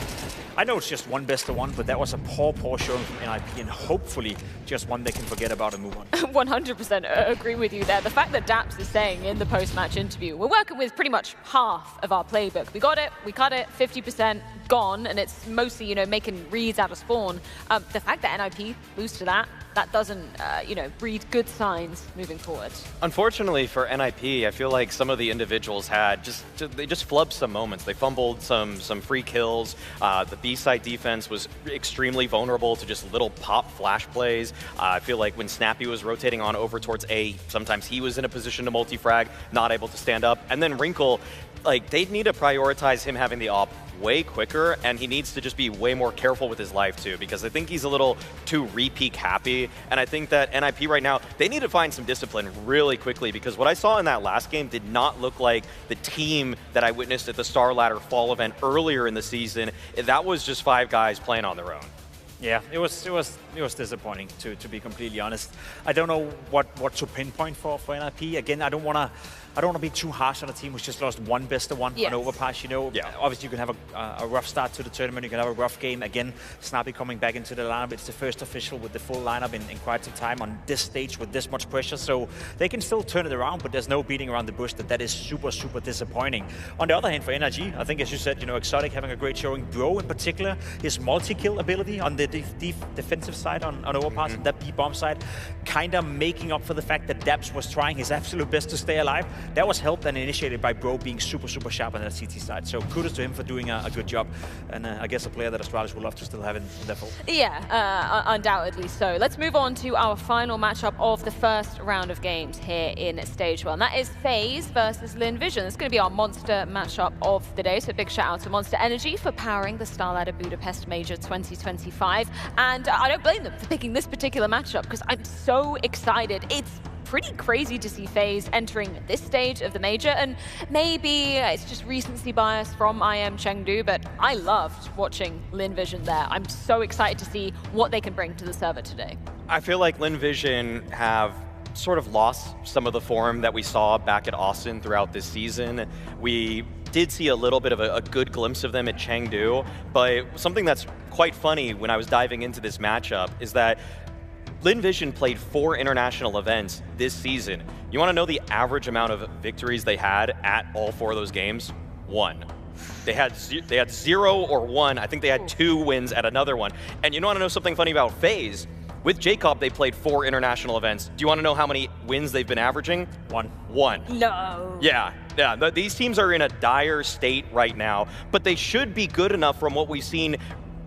I know it's just one best of one, but that was a poor showing from NIP, and hopefully just one they can forget about and move on. 100% agree with you there. The fact that DAPS is saying in the post-match interview, we're working with pretty much half of our playbook. We got it, we cut it, 50% gone, and it's mostly, making reads out of spawn. The fact that NIP lose to that doesn't, breed good signs moving forward. Unfortunately for NIP, I feel like some of the individuals had they just flubbed some moments. They fumbled some free kills. The B-side defense was extremely vulnerable to just little pop flash plays. I feel like when Snappi was rotating on over towards A, sometimes he was in a position to multi-frag, not able to stand up. And then Wrinkle, like, they need to prioritize him having the op way quicker, and he needs to just be way more careful with his life too, because I think he's a little too re-peak happy, and I think that NIP right now, they need to find some discipline really quickly, because what I saw in that last game did not look like the team that I witnessed at the StarLadder fall event earlier in the season. That was just 5 guys playing on their own. Yeah, it was disappointing, to be completely honest. I don't know what to pinpoint for NIP. Again, I don't want to be too harsh on a team who's just lost one best of one on Overpass. You know, obviously you can have a rough start to the tournament. You can have a rough game. Again, Snappi coming back into the lineup. It's the first official with the full lineup in quite some time on this stage with this much pressure. So they can still turn it around, but there's no beating around the bush. That is super, super disappointing. On the other hand, for EliGE, I think, as you said, you know, Exotic having a great showing. Bro, in particular, his multi-kill ability on the defensive side on Overpass and that B-bomb side, kind of making up for the fact that Dabs was trying his absolute best to stay alive. That was helped and initiated by Bro being super, super sharp on that CT side. So kudos to him for doing a good job. And I guess a player that Astralis would love to still have in their fold. Yeah, undoubtedly so. Let's move on to our final matchup of the first round of games here in Stage 1. That is FaZe versus LinVision. It's going to be our monster matchup of the day. So big shout out to Monster Energy for powering the StarLadder Budapest Major 2025. And I don't blame them for picking this particular matchup because I'm so excited. It's pretty crazy to see FaZe entering this stage of the major, and maybe it's just recency bias from IM Chengdu, but I loved watching LinVision there. I'm so excited to see what they can bring to the server today. I feel like LinVision have sort of lost some of the form that we saw back at Austin throughout this season. We did see a little bit of a good glimpse of them at Chengdu, but something that's quite funny when I was diving into this matchup is that LinVision played 4 international events this season. You want to know the average amount of victories they had at all 4 of those games? 1. They had 0 or 1. I think they had 2 wins at another one. And you want to know something funny about FaZe? With Jacob, they played 4 international events. Do you want to know how many wins they've been averaging? 1. No. Yeah. These teams are in a dire state right now, but they should be good enough from what we've seen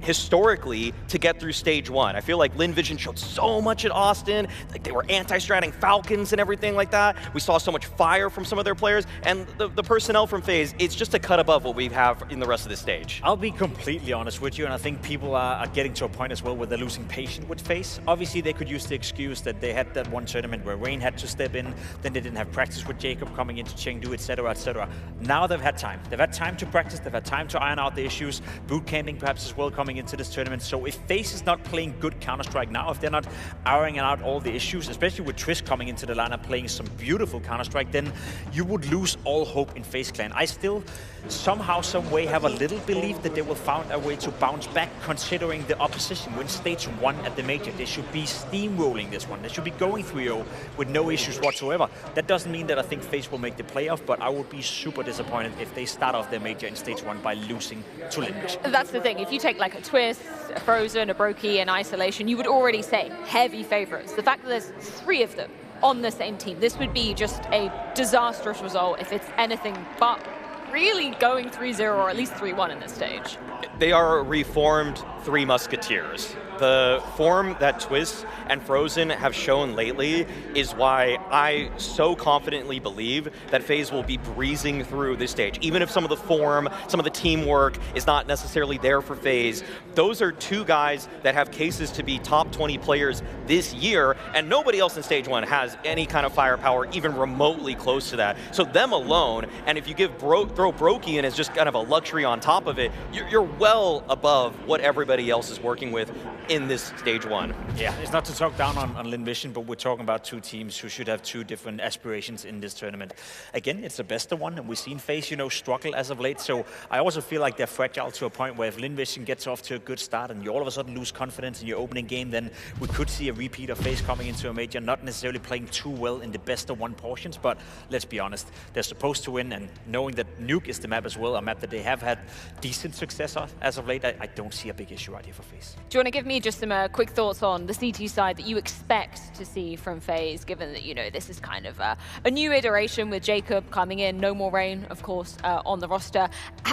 historically to get through stage 1. I feel like LinVision showed so much at Austin, like they were anti-stratting Falcons and everything like that. We saw so much fire from some of their players, and the personnel from FaZe, it's just a cut above what we have in the rest of the stage. I'll be completely honest with you, and I think people are getting to a point as well where they're losing patience with FaZe. Obviously, they could use the excuse that they had that one tournament where Rain had to step in, then they didn't have practice with Jacob coming into Chengdu, etc., etc. Now they've had time. They've had time to practice, they've had time to iron out the issues, boot camping perhaps as well coming into this tournament. So if FaZe is not playing good Counter-Strike now, if they're not ironing out all the issues, especially with Trish coming into the lineup playing some beautiful Counter-Strike, then you would lose all hope in FaZe Clan. I still somehow, some way have a little belief that they will find a way to bounce back considering the opposition. When stage 1 at the major, they should be steamrolling this one. They should be going 3-0 with no issues whatsoever. That doesn't mean that I think FaZe will make the playoff, but I would be super disappointed if they start off their major in stage 1 by losing to LinVision. That's the thing. If you take like a Twist, a Frozen, a broky, and Isolation, you would already say heavy favorites. The fact that there's 3 of them on the same team, this would be just a disastrous result if it's anything but really going 3-0 or at least 3-1 in this stage. They are a reformed 3 Musketeers. The form that Twist and Frozen have shown lately is why I so confidently believe that FaZe will be breezing through this stage. Even if some of the form, some of the teamwork is not necessarily there for FaZe, those are 2 guys that have cases to be top 20 players this year, and nobody else in stage 1 has any kind of firepower even remotely close to that. So them alone, and if you give throw broky in as just kind of a luxury on top of it, you're well above what everybody else is working with in this stage 1. Yeah, it's not to talk down on LinVision, but we're talking about 2 teams who should have 2 different aspirations in this tournament. Again, it's the best of one, and we've seen FaZe, struggle as of late, so I also feel like they're fragile to a point where if LinVision gets off to a good start and you all of a sudden lose confidence in your opening game, then we could see a repeat of FaZe coming into a major, not necessarily playing too well in the best of 1 portions, but let's be honest, they're supposed to win, and knowing that Nuke is the map as well, a map that they have had decent success on as of late, I don't see a big issue right here for FaZe. Do you want to give me just some quick thoughts on the CT side that you expect to see from FaZe, given that, this is kind of a new iteration with Jacob coming in, no more Rain, of course, on the roster.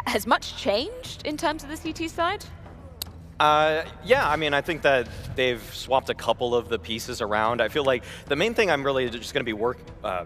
Has much changed in terms of the CT side? Yeah, I mean, I think that they've swapped a couple of the pieces around. I feel like the main thing I'm really just going to be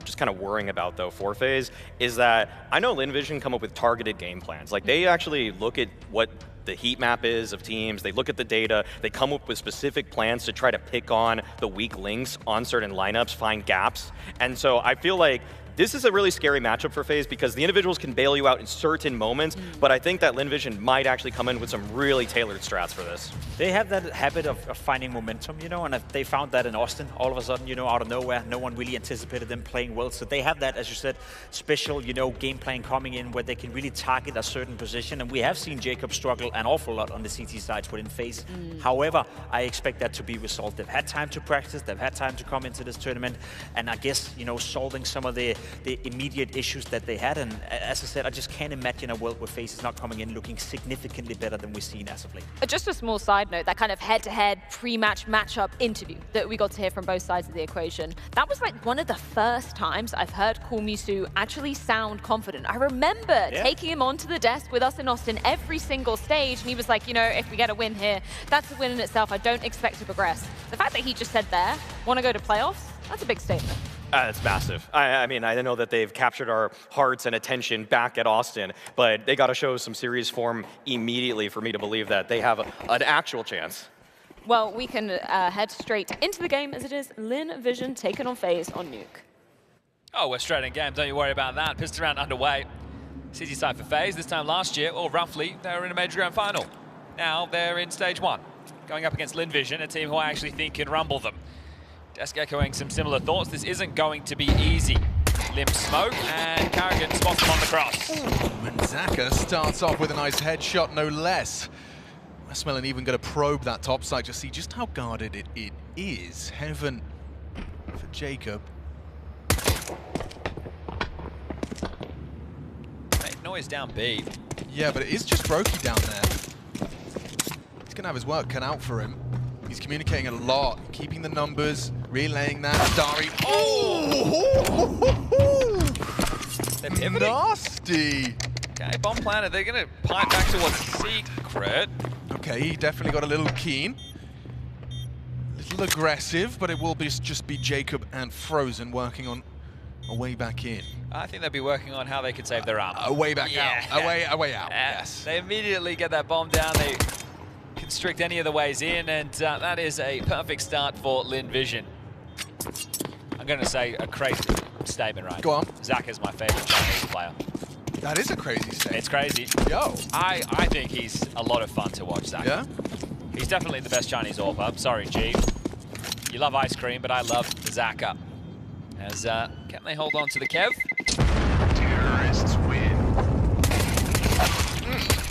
just kind of worrying about, though, for FaZe, is that I know LinVision come up with targeted game plans. Like, they actually look at what the heat map is of teams, they look at the data, they come up with specific plans to try to pick on the weak links on certain lineups, find gaps. And so I feel like this is a really scary matchup for FaZe because the individuals can bail you out in certain moments, but I think that LinVision might actually come in with some really tailored strats for this. They have that habit of finding momentum, you know, and they found that in Austin all of a sudden, you know, out of nowhere. No one really anticipated them playing well. So they have that, as you said, special, you know, game plan coming in where they can really target a certain position. And we have seen Jacob struggle an awful lot on the CT sides within FaZe. However, I expect that to be resolved. They've had time to practice, they've had time to come into this tournament, and I guess, you know, solving some of the immediate issues that they had. And as I said, I just can't imagine a world where FaZe is not coming in looking significantly better than we've seen as of late. Just a small side note, that kind of head-to-head pre-match matchup interview that we got to hear from both sides of the equation, that was like one of the first times I've heard KRiMZ actually sound confident. I remember taking him onto the desk with us in Austin every single stage, and he was like, you know, if we get a win here, that's a win in itself. I don't expect to progress. The fact that he just said there, want to go to playoffs, that's a big statement. It's massive. I mean, I know that they've captured our hearts and attention back at Austin, but they got to show some serious form immediately for me to believe that they have an actual chance. Well, we can head straight into the game as it is LinVision taking on FaZe on Nuke. Oh, we're straight in game. Don't you worry about that. Pistol round underway. City side for FaZe. This time last year, or roughly, they were in a major grand final. Now they're in stage 1, going up against LinVision, a team who I actually think can rumble them. Desk echoing some similar thoughts. This isn't going to be easy. Limp smoke, and karrigan spots him on the cross. And Zaka starts off with a nice headshot, no less. Westmelon even going to probe that top side to see just how guarded it is. Heaven for Jacob. Make noise down B. Yeah, but it is just broky down there. He's going to have his work cut out for him. He's communicating a lot, keeping the numbers, relaying that. Dari. Oh! They're pivoting. Nasty. Okay, bomb planted. They're going to pipe back towards Secret. Okay, he definitely got a little keen. A little aggressive, but it will just be Jacob and Frozen working on a way back in. I think they'll be working on how they can save their armor. A way back out. A way out. Yes. They immediately get that bomb down. They constrict any of the ways in, and that is a perfect start for LinVision. I'm going to say a crazy statement, right? Go on. Zaka is my favorite Chinese player. That is a crazy statement. It's crazy. Yo. I think he's a lot of fun to watch, Zaka. Yeah? He's definitely the best Chinese AWP. Sorry, G. You love ice cream, but I love Zaka. As can they hold on to the Kev? Terrorists win.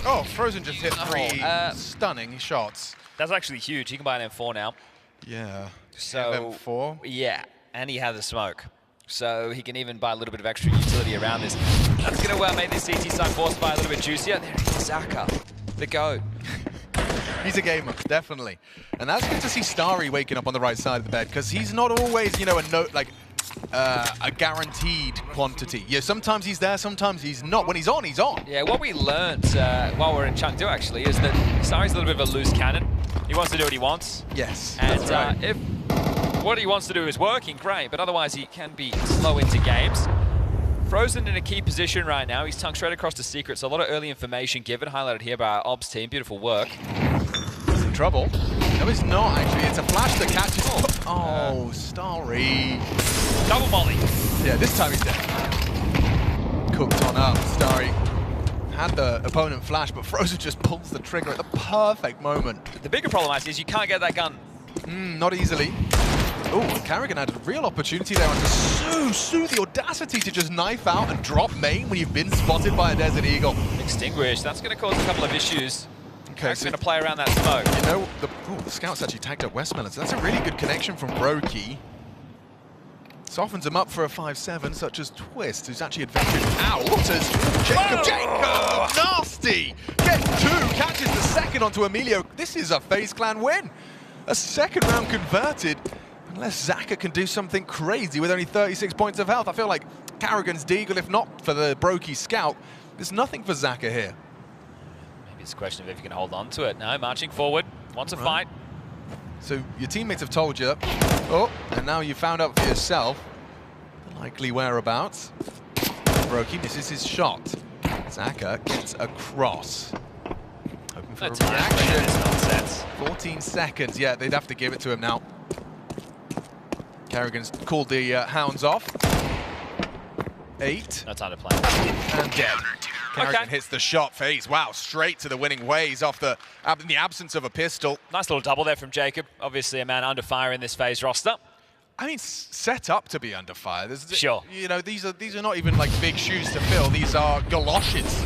Oh, Frozen just hit 3 stunning shots. That's actually huge. He can buy an M4 now. Yeah. So M4? Yeah, and he has the smoke. So he can even buy a little bit of extra utility around this. That's going to make this CT side force buy a little bit juicier. There he is, Zaka, the GOAT. He's a gamer, definitely. And that's good to see Starry waking up on the right side of the bed, because he's not always, you know, a guaranteed quantity. Yeah, sometimes he's there, sometimes he's not. When he's on, he's on. Yeah, what we learned while we're in Chengdu, actually, is that Starry's a little bit of a loose cannon. He wants to do what he wants. Yes. And if what he wants to do is working, great, but otherwise he can be slow into games. Frozen in a key position right now. He's tongue straight across to Secret, so a lot of early information given, highlighted here by our Obs team. Beautiful work. He's in trouble. No, he's not, actually. It's a flash that catches. Oh, Starry. Double volley. Yeah, this time he's dead. Cooked on up. Starry had the opponent flash, but Frozen just pulls the trigger at the perfect moment. The bigger problem, is you can't get that gun. Not easily. Oh, karrigan had a real opportunity there, and Sue the audacity to just knife out and drop main when you've been spotted by a Desert Eagle. Extinguished. That's going to cause a couple of issues. Okay, so going to play around that smoke. You know, the scout's actually tagged up Westmelon, so that's a really good connection from broky. Softens him up for a 5-7, such as Twist, who's actually adventured out as Jacob. Jacob! Nasty! Gets 2, catches the second onto Emilio. This is a FaZe Clan win. A second round converted. Unless Zaka can do something crazy with only 36 points of health. I feel like karrigan's deagle, if not for the broky scout, there's nothing for Zaka here. Maybe it's a question of if you can hold on to it. No, marching forward, wants a fight. So your teammates have told you, oh, and now you found out for yourself the likely whereabouts. broky misses his shot. Zaka gets across. Hoping for a reaction. 14 seconds, yeah, they'd have to give it to him now. karrigan's called the hounds off. 8. No time to play. And dead. karrigan hits the shot phase. Wow, straight to the winning ways off the in the absence of a pistol. Nice little double there from Jacob. Obviously a man under fire in this phase roster. I mean, set up to be under fire. Sure. You know, these are not even like big shoes to fill. These are galoshes.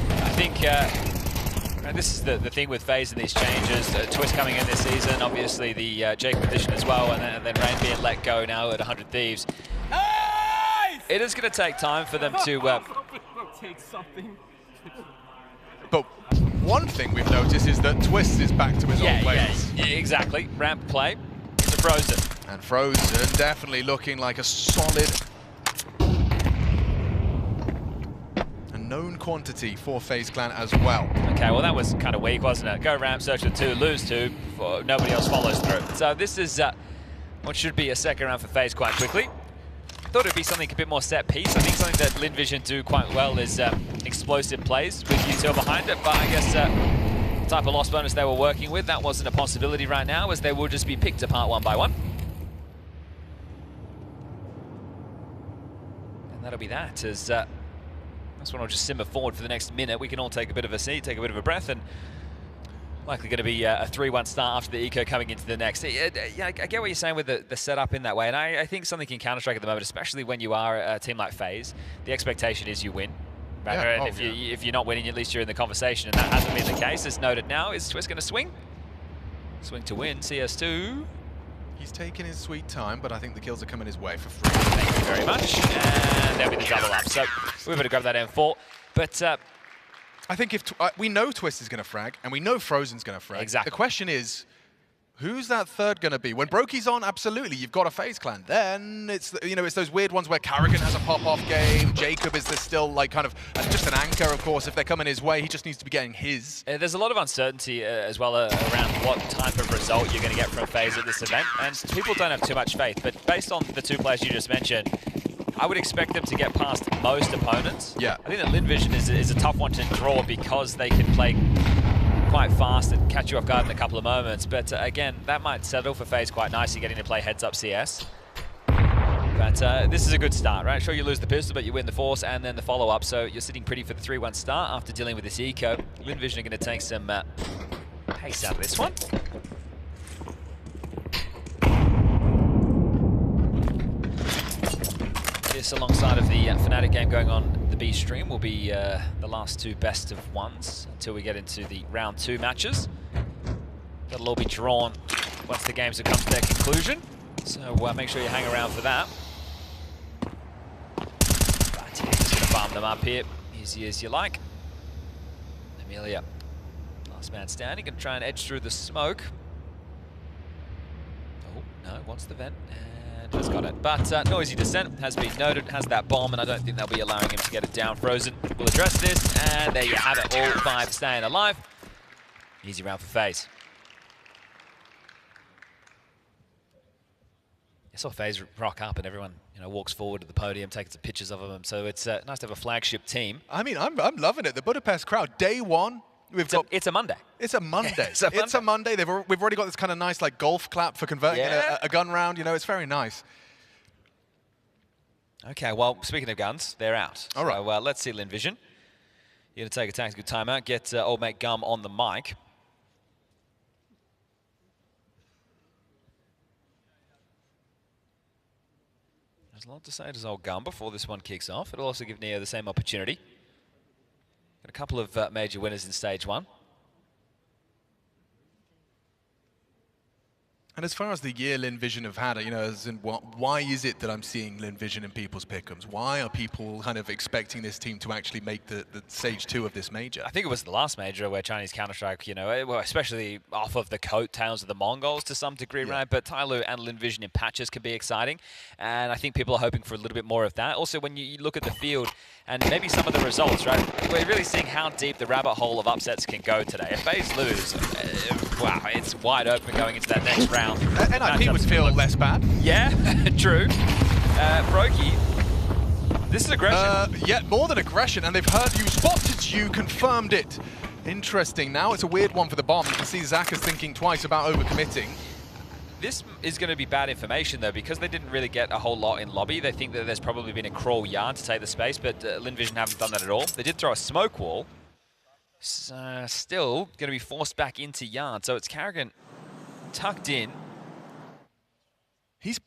I think and this is the thing with phase and these changes. Twist coming in this season, obviously the Jacob addition as well, and then Rain being let go now at 100 Thieves. It is going to take time for them to take something. But one thing we've noticed is that Twist is back to his old ways. Yeah, exactly. Ramp play. It's a Frozen. And Frozen definitely looking like a solid and known quantity for FaZe Clan as well. Okay, well that was kind of weak, wasn't it? Go ramp, search for 2, lose 2, nobody else follows through. So this is what should be a second round for FaZe quite quickly. Thought it'd be something a bit more set piece. I think something that LinVision do quite well is explosive plays with U2 behind it, but I guess the type of loss bonus they were working with, that wasn't a possibility right now, as they will just be picked apart one by one. And that'll be that, as this one will just simmer forward for the next minute. We can all take a bit of a seat, take a bit of a breath, and likely going to be a 3-1 start after the eco coming into the next. Yeah, I get what you're saying with the setup in that way, and I think something in Counter-Strike at the moment, especially when you are a team like FaZe, the expectation is you win. Right? Yeah. And if you're not winning, at least you're in the conversation, and that hasn't been the case. As noted now, is Twist going to swing? Swing to win, CS2. He's taking his sweet time, but I think the kills are coming his way for free. Thank you very much. And there'll be the double up. So we're going to grab that M4. But I think if we know Twist is going to frag, and we know Frozen's going to frag. Exactly. The question is, who's that third going to be? When broky's on, absolutely, you've got a FaZe Clan. Then it's it's those weird ones where karrigan has a pop-off game. Jacob is still like kind of just an anchor, of course. If they're coming his way, he just needs to be getting his. There's a lot of uncertainty as well around what type of result you're going to get from FaZe at this event, and people don't have too much faith. But based on the 2 players you just mentioned, I would expect them to get past most opponents. Yeah. I think that LinVision is a tough one to draw because they can play quite fast and catch you off guard in a couple of moments. But again, that might settle for FaZe quite nicely, getting to play heads-up CS. But this is a good start, right? Sure, you lose the pistol, but you win the force and then the follow-up. So you're sitting pretty for the 3-1 start after dealing with this eco. LinVision are going to take some pace out of this one. This, alongside of the Fnatic game going on the B stream, will be the last 2 best of ones until we get into the round 2 matches. That'll all be drawn once the games have come to their conclusion. So make sure you hang around for that. But yeah, just going to farm them up here, easy as you like. Amelia, last man standing, going to try and edge through the smoke. Oh, no, wants the vent. Just got it. But noisy descent has been noted, has that bomb, and I don't think they'll be allowing him to get it down. Frozen will address this, and there you have it, all 5 staying alive. Easy round for FaZe. I saw FaZe rock up and everyone walks forward to the podium, taking some pictures of them, so it's nice to have a flagship team. I mean, I'm loving it. The Budapest crowd, day one. It's a Monday. It's a Monday. It's a Monday. We've already got this kind of nice like golf clap for converting a gun round. It's very nice. Okay, well, speaking of guns, they're out. All right. So let's see LinVision. You're going to take a tactical timeout, get old mate Gum on the mic. There's a lot to say to old Gum before this one kicks off. It'll also give Neo the same opportunity. Got a couple of major winners in stage 1. And as far as the year LinVision have had, as in why is it that I'm seeing LinVision in people's pick'ems? Why are people kind of expecting this team to actually make the stage 2 of this major? I think it was the last major where Chinese Counter-Strike, well, especially off of the coattails of the Mongols to some degree, right? But Tyloo and LinVision in patches can be exciting, and I think people are hoping for a little bit more of that. Also, when you look at the field and maybe some of the results, right? We're really seeing how deep the rabbit hole of upsets can go today. If FaZe lose, wow, it's wide open going into that next round. NIP would feel less bad. Yeah, true. broky, this is aggression. Yeah, more than aggression, and they've heard you, spotted you, confirmed it. Interesting. Now it's a weird one for the bomb. You can see Zach is thinking twice about overcommitting. This is going to be bad information, though, because they didn't really get a whole lot in lobby. They think that there's probably been a crawl yard to take the space, but LinVision haven't done that at all. They did throw a smoke wall. Still going to be forced back into yard, so it's karrigan tucked in. He's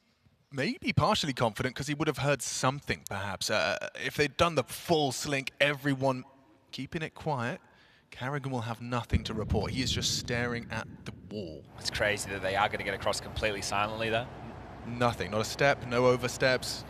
maybe partially confident because he would have heard something, perhaps. If they'd done the full slink, everyone keeping it quiet, karrigan will have nothing to report. He is just staring at the wall. It's crazy that they are going to get across completely silently, though. Nothing, not a step, no oversteps.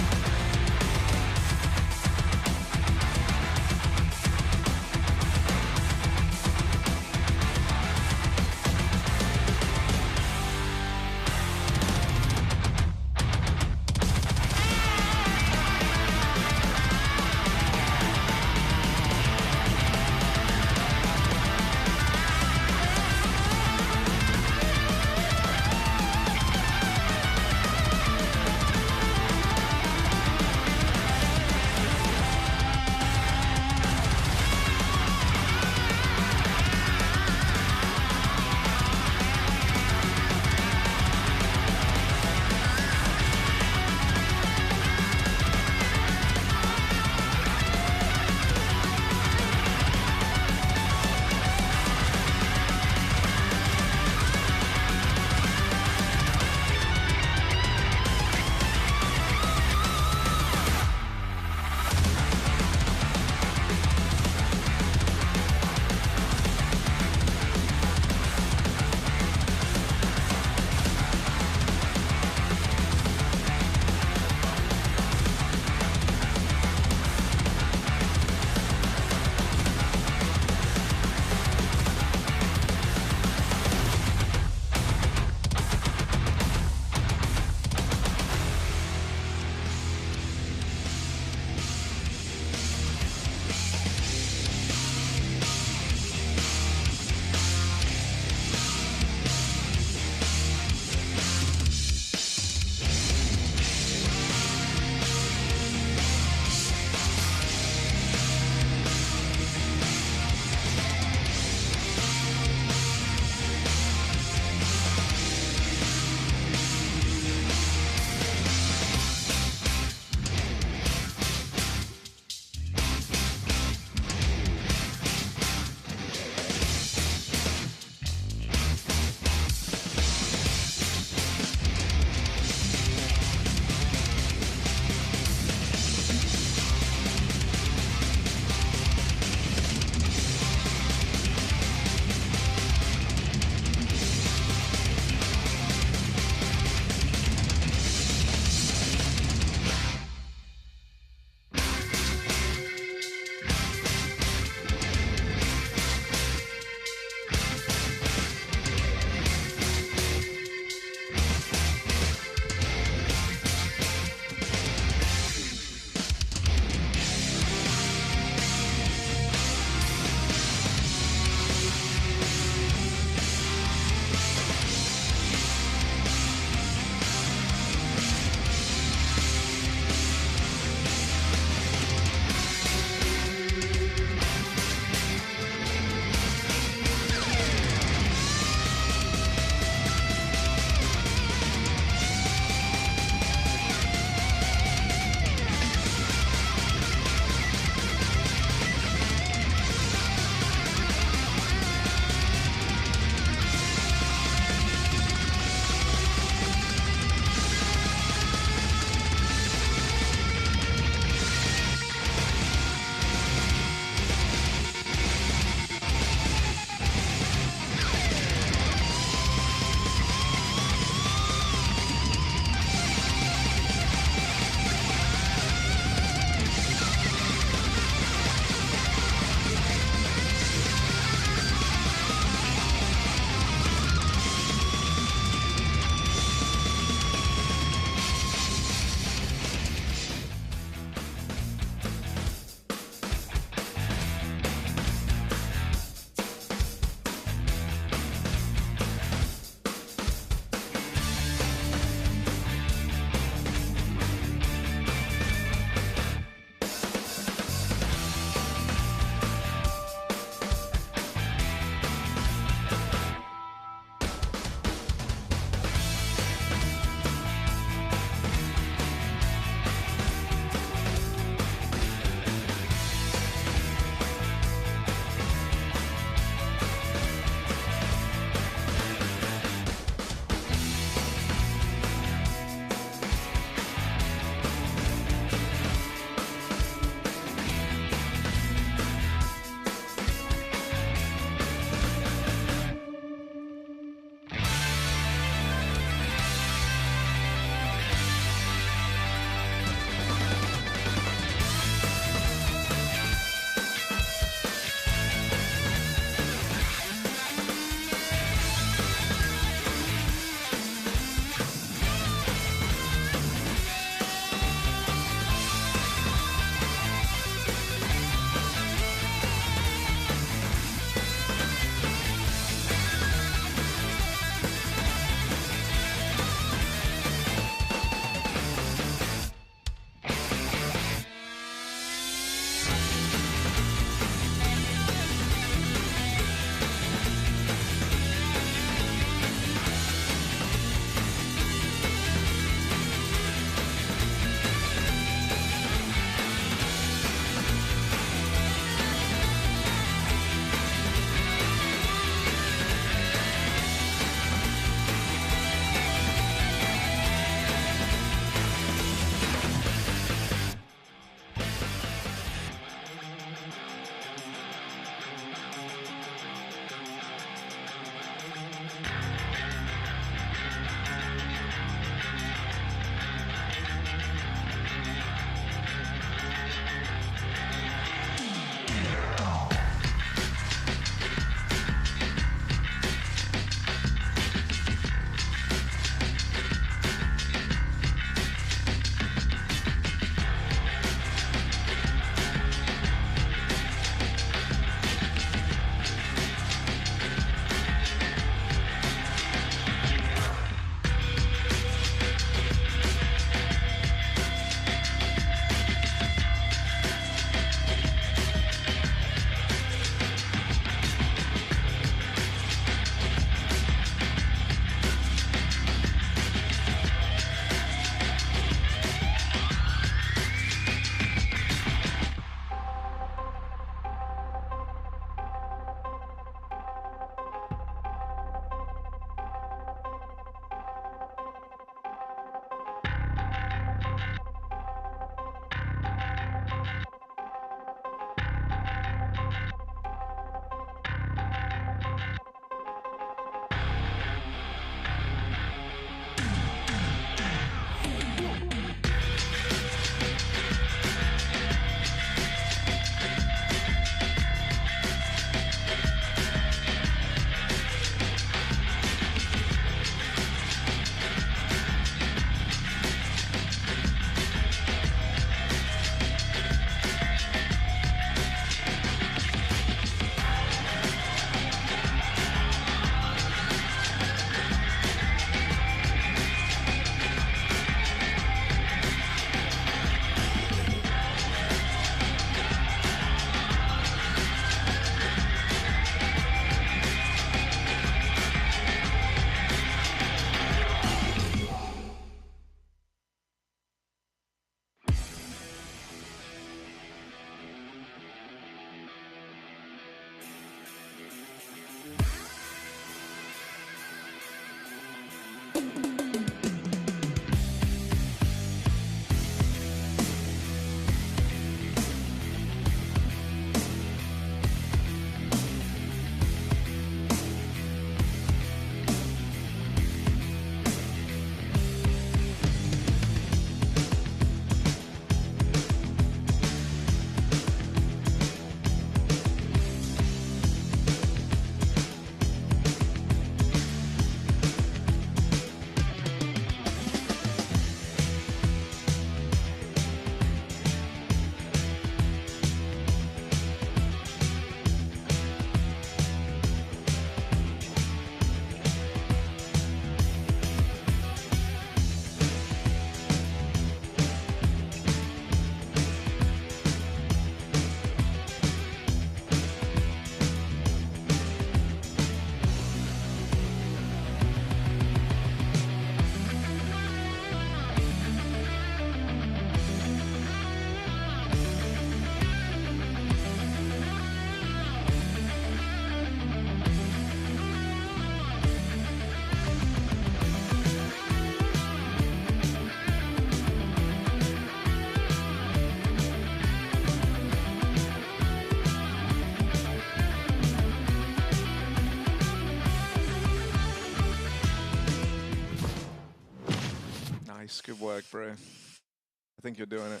Nice, good work, bro. I think you're doing it.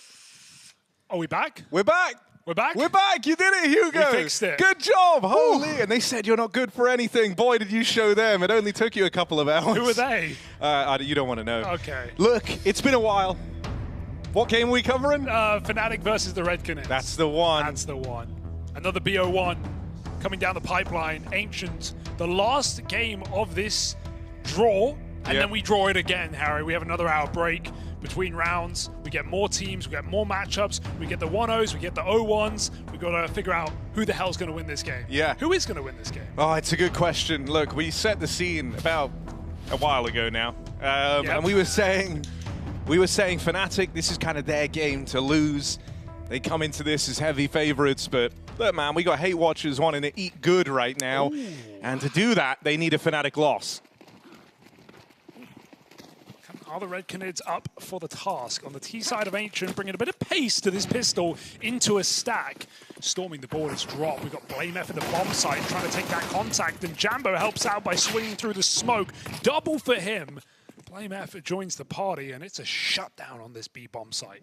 Are we back? We're back. We're back? We're back. You did it, Hugo. We fixed it. Good job. Holy. And they said you're not good for anything. Boy, did you show them. It only took you a couple of hours. Who are they? You don't want to know. Okay. Look, it's been a while. What game are we covering? Fnatic versus the Red Canids. That's the one. That's the one. Another BO1 coming down the pipeline. Ancient, the last game of this draw. And then we draw it again, Harry. We have another hour break between rounds. We get more teams, we get more matchups. We get the 1-0s, we get the 0-1s. We got to figure out who the hell's going to win this game. Yeah. Who is going to win this game? Oh, it's a good question. Look, we set the scene about a while ago now. And we were saying Fnatic, this is kind of their game to lose. They come into this as heavy favorites, but look, man, we got hate watchers wanting to eat good right now. Ooh. And to do that, they need a Fnatic loss. Are the Red Canids up for the task? On the T side of Ancient, bringing a bit of pace to this pistol into a stack. Storming the board is dropped. We've got blameF at the bomb site trying to take that contact, and Jambo helps out by swinging through the smoke. Double for him. blameF joins the party, and it's a shutdown on this B bomb site.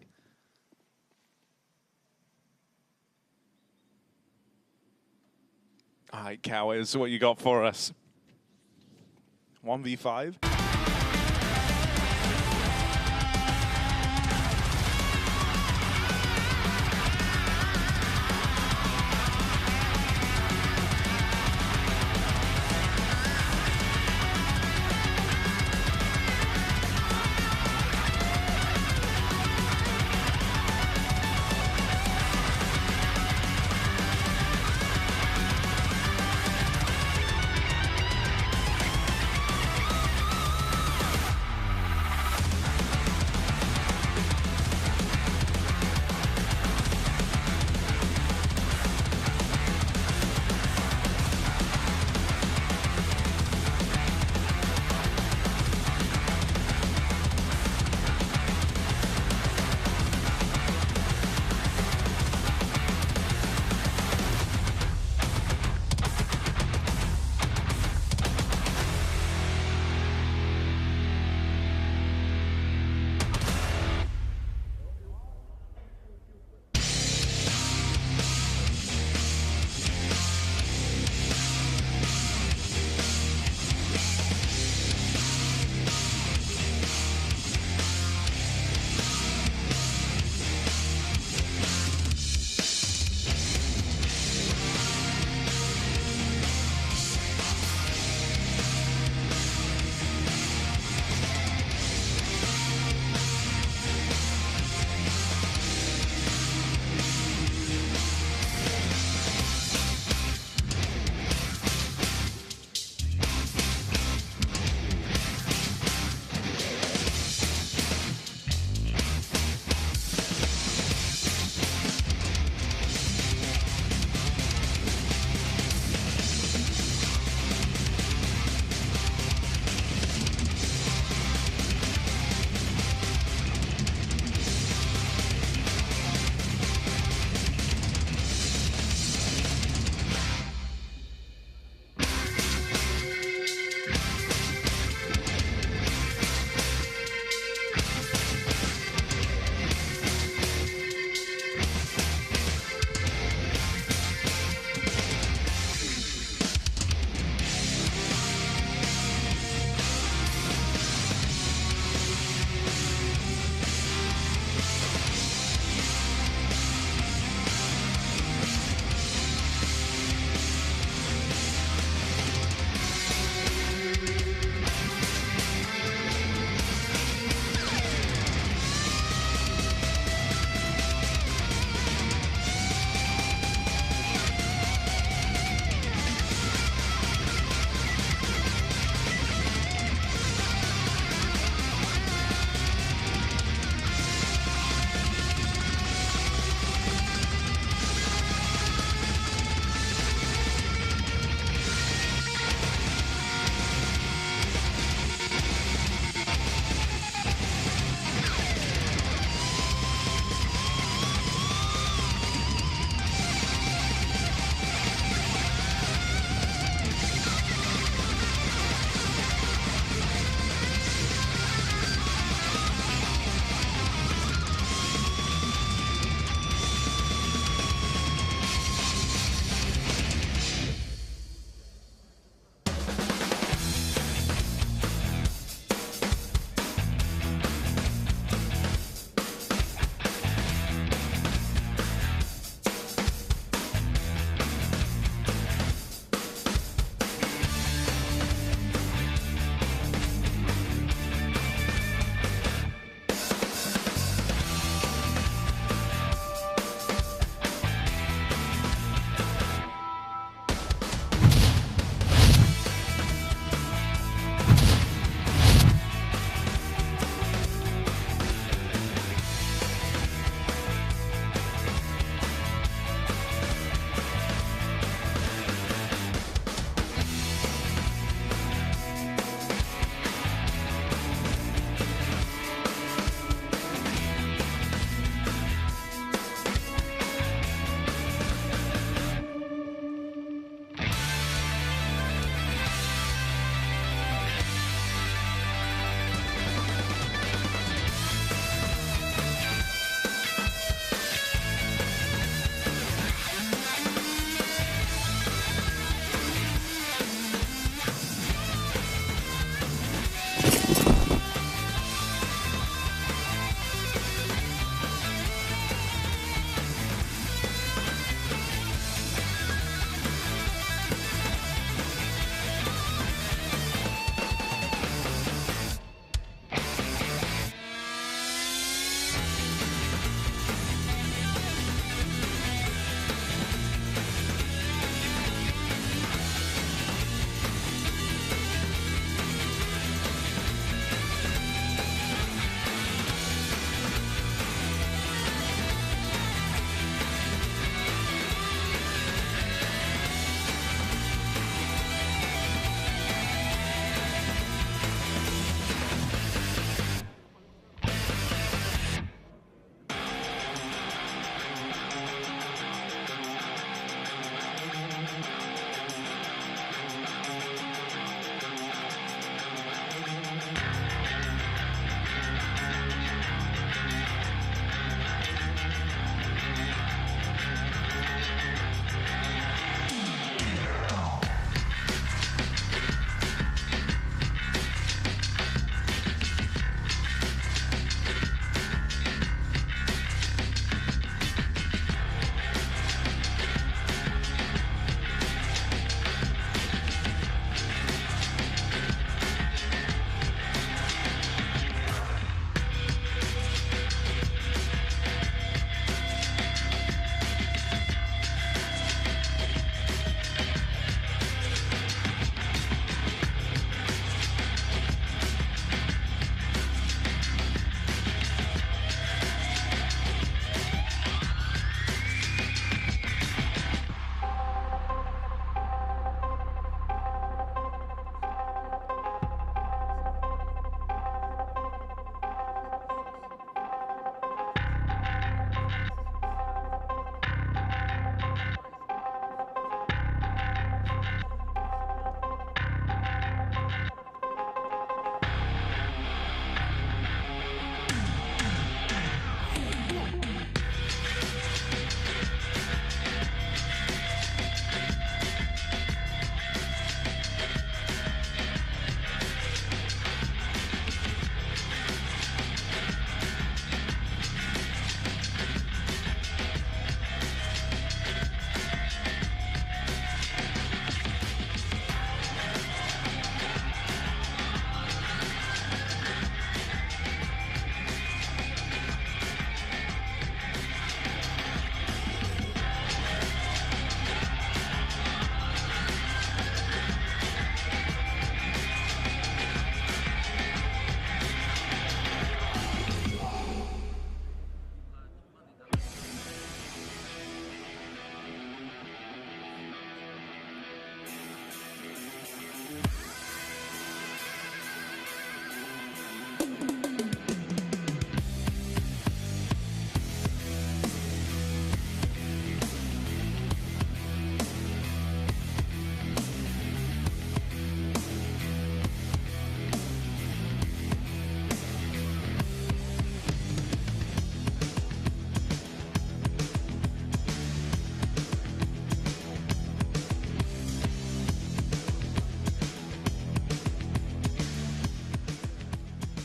All right, Cowards, what you got for us? 1v5?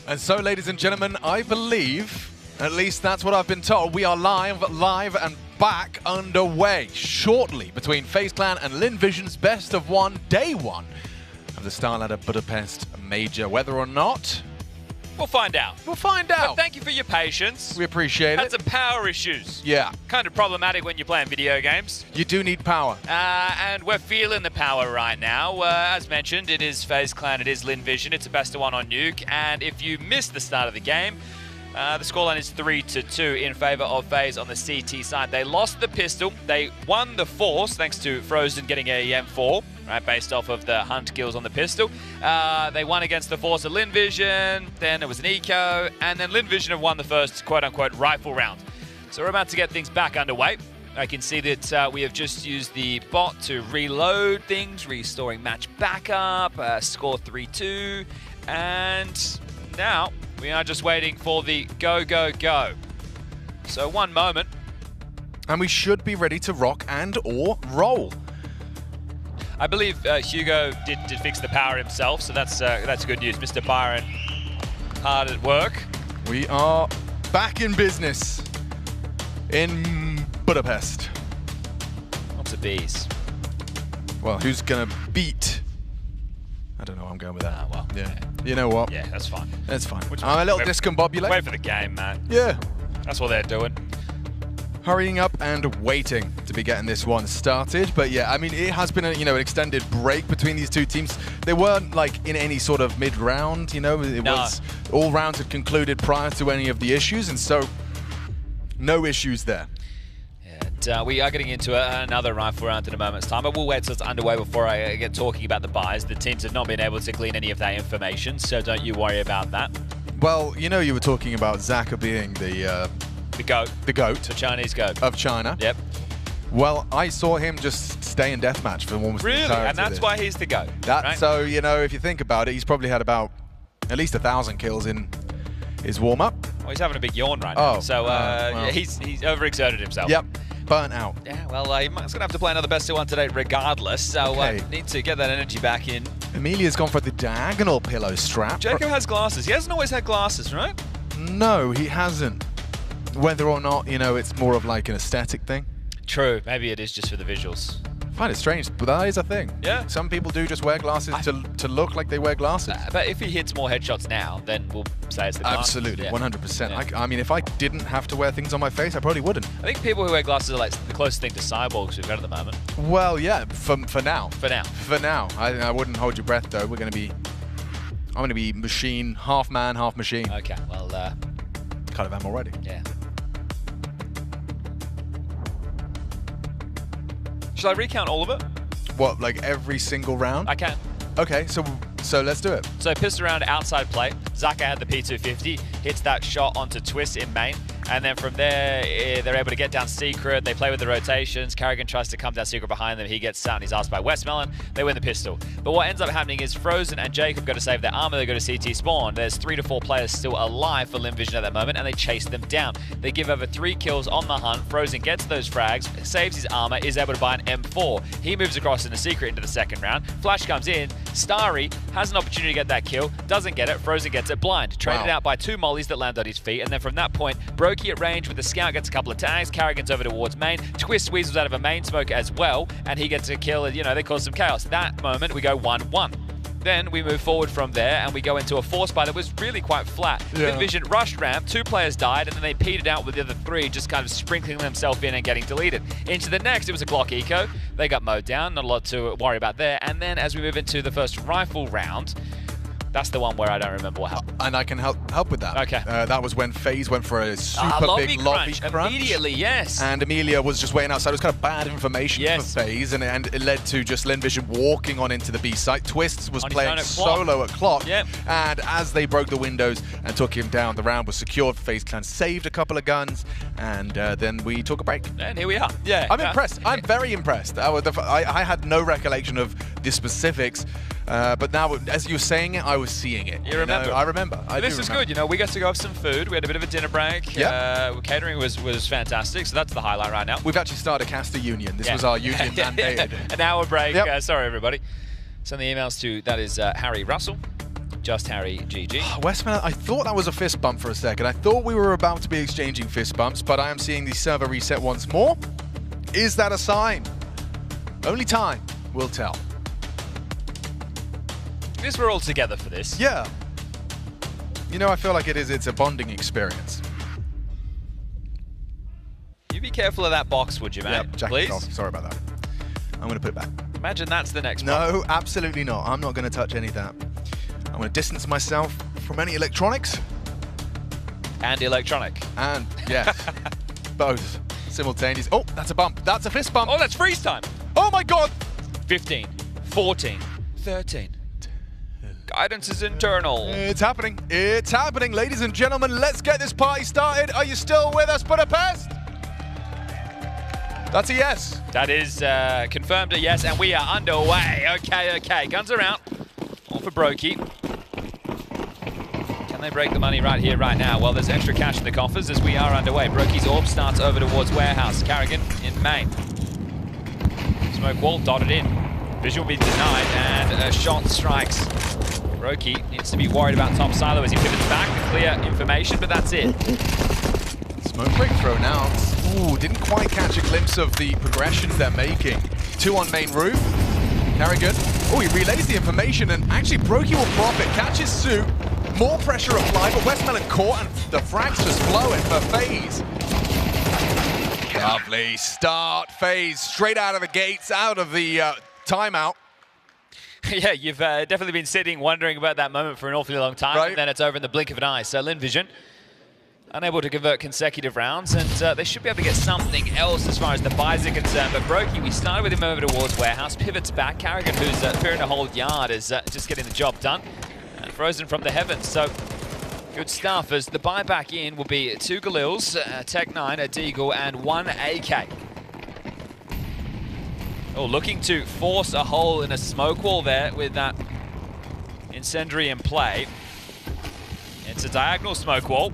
And so, ladies and gentlemen, I believe, at least that's what I've been told, we are live and back underway shortly between FaZe Clan and LinVision's Best of One, day one of the StarLadder Budapest Major. Whether or not, we'll find out. We'll find out. But thank you for your patience. We appreciate it. Had some power issues. Yeah. Kind of problematic when you're playing video games. You do need power. And we're feeling the power right now. As mentioned, it is FaZe Clan, it is LinVision, it's a best of one on Nuke. And if you missed the start of the game, the scoreline is 3-2 in favor of FaZe on the CT side. They lost the pistol. They won the Force thanks to Frozen getting a M4, right, based off of the hunt kills on the pistol. They won against the Force of LinVision. Then it was an eco, and then LinVision have won the first quote-unquote rifle round. So we're about to get things back underway. I can see that we have just used the bot to reload things, restoring match backup, score 3-2, and now we are just waiting for the go, go, go. So one moment. And we should be ready to rock and or roll. I believe Hugo did fix the power himself, so that's good news. Mr. Byron, hard at work. We are back in business in Budapest. Lots of bees. Well, who's gonna beat? I don't know where I'm going with that. Well, yeah. You know what? Yeah, that's fine. That's fine. I'm a little discombobulated. Wait for the game, man. Yeah. That's what they're doing. Hurrying up and waiting to be getting this one started. But yeah, I mean, it has been an extended break between these two teams. They weren't like in any sort of mid-round, It was all rounds had concluded prior to any of the issues, and so no issues there. And we are getting into another rifle round in a moment's time, but we'll wait till it's underway before I get talking about the buys. The teams have not been able to glean any of that information, so don't you worry about that. Well, you were talking about Zaka being the GOAT. The GOAT. The Chinese GOAT. Of China. Yep. Well, I saw him just stay in deathmatch for almost really, the entirety and that's why he's the GOAT. Right? So, if you think about it, he's probably had about at least 1,000 kills in his warm-up. Well, he's having a big yawn right now. So well. he's overexerted himself. Yep. Burnt out. Yeah, well, he's going to have to play another best of one today regardless, so need to get that energy back in. Emilia's gone for the diagonal pillow strap. Jacob has glasses. He hasn't always had glasses, right? No, he hasn't. Whether or not, it's more of like an aesthetic thing. True. Maybe it is just for the visuals. I find it strange, but that is a thing. Yeah. Some people do just wear glasses to look like they wear glasses. But if he hits more headshots now, then we'll say it's the glasses. Absolutely, yeah. 100%. Yeah. I mean, if I didn't have to wear things on my face, I probably wouldn't. I think people who wear glasses are like the closest thing to cyborgs we've got at the moment. Well, yeah, for now. For now. For now. I wouldn't hold your breath, though. I'm going to be machine, half man, half machine. Okay, well... kind of am already. Yeah. Shall I recount all of it? What, like every single round? I can. Okay, so let's do it. So pistol round outside play. Zaka had the P250, hits that shot onto Twist in main, and then from there they're able to get down secret. They play with the rotations. karrigan tries to come down secret behind them. He gets out and he's asked by Westmelon. They win the pistol. But what ends up happening is Frozen and Jacob go to save their armor. They go to CT spawn. There's 3 to 4 players still alive for LinVision at that moment, and they chase them down. They give over 3 kills on the hunt. Frozen gets those frags, saves his armor, is able to buy an M4. He moves across in a secret into the second round. Flash comes in. Starry has an opportunity to get that kill, doesn't get it. Frozen gets it blind. Traded out by 2 mollies that land on his feet, and then from that point, broky at range with the scout gets a couple of tags. karrigan's over towards main. Twist weasels out of a main smoke as well, and he gets a kill. They cause some chaos. That moment, we go 1-1. Then we move forward from there and we go into a force buy that was really quite flat. Yeah. LinVision rushed ramp, 2 players died, and then they petered out with the other 3, just kind of sprinkling themselves in and getting deleted. Into the next, it was a Glock eco. They got mowed down, not a lot to worry about there. And then as we move into the first rifle round, that's the one where I don't remember what happened. And I can help with that. Okay. That was when FaZe went for a super big lobby crunch. Immediately, yes. And Emilia was just waiting outside. It was kind of bad information for FaZe, and it led to just LinVision walking on into the B site. Twists was playing solo at Clock. Yep. And as they broke the windows and took him down, the round was secured. FaZe Clan saved a couple of guns, and then we took a break. And here we are. Yeah. I'm impressed. I'm very impressed. I had no recollection of the specifics. But now, as you were saying it, I was seeing it. You remember? I remember. This is good. We got to go have some food. We had a bit of a dinner break. Yeah. Catering was fantastic, so that's the highlight right now. We've actually started a caster union. This was our union mandated. An hour break. Sorry, everybody. Send the emails to, that is Harry Russell. Just Harry GG. Westman, I thought that was a fist bump for a second. I thought we were about to be exchanging fist bumps, but I am seeing the server reset once more. Is that a sign? Only time will tell. I guess we're all together for this. Yeah. You know, I feel like it's a bonding experience. You be careful of that box, would you, mate? Yep, jacket please? off. Sorry about that. I'm going to put it back. Imagine that's the next one. No, absolutely not. I'm not going to touch any of that. I'm going to distance myself from any electronics. And electronic. And, yes, both simultaneous. Oh, that's a bump. That's a fist bump. Oh, that's freeze time. Oh, my God. 15, 14, 13. Guidance is internal. It's happening. It's happening. Ladies and gentlemen, let's get this party started. Are you still with us, Budapest? That's a yes. That is confirmed a yes, and we are underway. Okay. Guns are out. All for broky. Can they break the money right here, right now? Well, there's extra cash in the coffers as we are underway. broky's orb starts over towards warehouse. karrigan in main. Smoke wall dotted in. Vision will be denied, and a shot strikes. broky needs to be worried about top silo as he pivots back to clear information, but that's it. Smoke break thrown out. Ooh, didn't quite catch a glimpse of the progressions they're making. 2 on main roof. karrigan. Oh, he relays the information, and actually broky will profit. Catches Sue. More pressure applied, but Westmelon caught, and the frags just flowing for FaZe. Lovely start, FaZe. Straight out of the gates, out of the timeout. Yeah, you've definitely been sitting wondering about that moment for an awfully long time, Right. and then it's over in the blink of an eye. So LinVision, unable to convert consecutive rounds, and they should be able to get something else as far as the buys are concerned. But broky, we started with him over towards warehouse, pivots back. karrigan, who's fearing a whole yard, is just getting the job done. And frozen from the heavens, so good stuff as the buyback in will be 2 Galils, Tech9, a Deagle, and 1 AK. Oh, looking to force a hole in a smoke wall there with that incendiary in play. It's a diagonal smoke wall.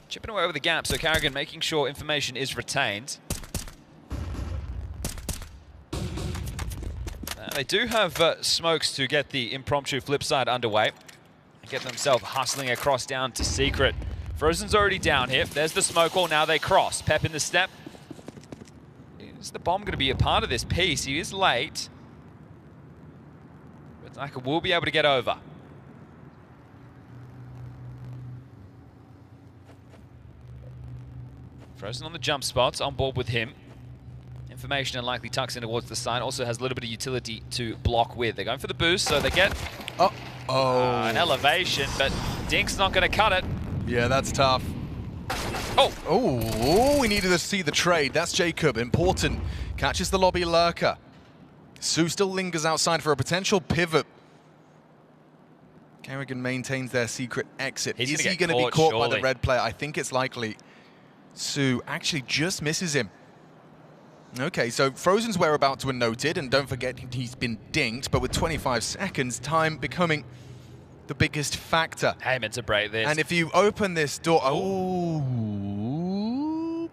Chipping away over the gap, so karrigan making sure information is retained. They do have smokes to get the impromptu flip side underway. Get themselves hustling across down to secret. Frozen's already down here. There's the smoke wall. Now they cross. Pep in the step. Is the bomb going to be a part of this piece? He is late. But Naka will be able to get over. Frozen on the jump spots, on board with him. Information and likely tucks in towards the side. Also has a little bit of utility to block with. They're going for the boost, so they get an elevation, but Dink's not going to cut it. Yeah, that's tough. Oh, we needed to see the trade. That's Jacob, important. Catches the lobby lurker. Sue still lingers outside for a potential pivot. karrigan maintains their secret exit. Is he going to be caught by the red player? I think it's likely. Sue actually just misses him. Okay, so Frozen's whereabouts were noted, and don't forget he's been dinked, but with 25 seconds, time becoming the biggest factor. Heyman to break this. And if you open this door, oh,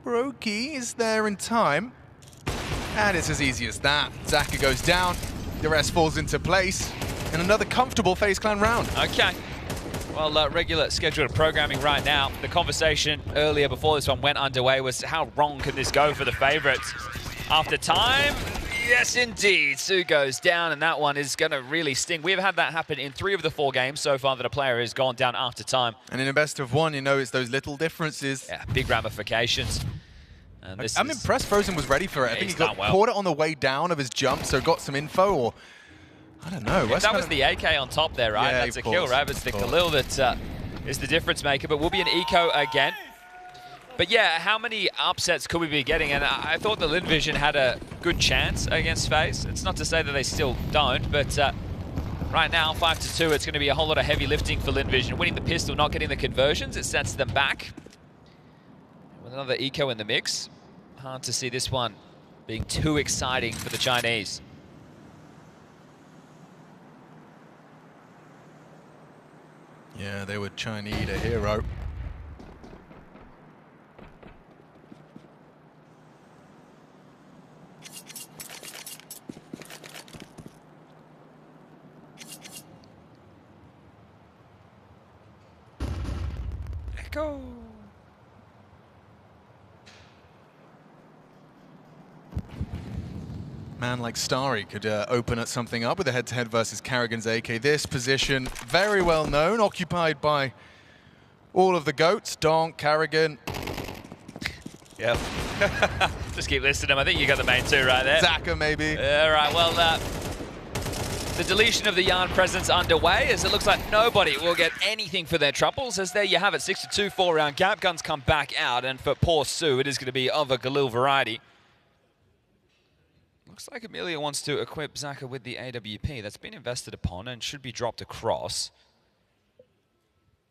broky is there in time. And it's as easy as that. Zaka goes down, the rest falls into place, and another comfortable FaZe Clan round. Okay. Well, regular scheduled programming right now. The conversation earlier before this one went underway was how wrong could this go for the favorites? After time, yes indeed, Sue goes down, and that one is going to really sting. We've had that happen in 3 of the 4 games so far that a player has gone down after time. And in a best of 1, you know, it's those little differences. Yeah, big ramifications. And this I'm impressed Frozen was ready for it. Yeah, I think he's he done well. caught it on the way down of his jump, so got some info, or I don't know. If that was the AK on top there, right? Yeah, That's a kill, right? It's the Khalil that is the difference maker, but will be an eco again. But yeah, how many upsets could we be getting? And I thought the LinVision had a good chance against FaZe. It's not to say that they still don't, but right now, 5-2, it's going to be a whole lot of heavy lifting for LinVision. Winning the pistol, not getting the conversions, it sets them back. With another eco in the mix, hard to see this one being too exciting for the Chinese. Yeah, they would try and eat a hero. Echo. Man like Starry could open at something up with a head-to-head versus karrigan's AK. This position, very well known, occupied by all of the GOATs, Donk, karrigan. Yep. Just keep listing them. I think you got the main two right there. Zaka, maybe. All right, well, the deletion of the Yarn presence underway, as it looks like nobody will get anything for their troubles, as there you have it, 6-2 4-round gap. Guns come back out, and for poor Sue, it is going to be of a Galil variety. Looks like Amelia wants to equip Zaka with the AWP. That's been invested upon and should be dropped across.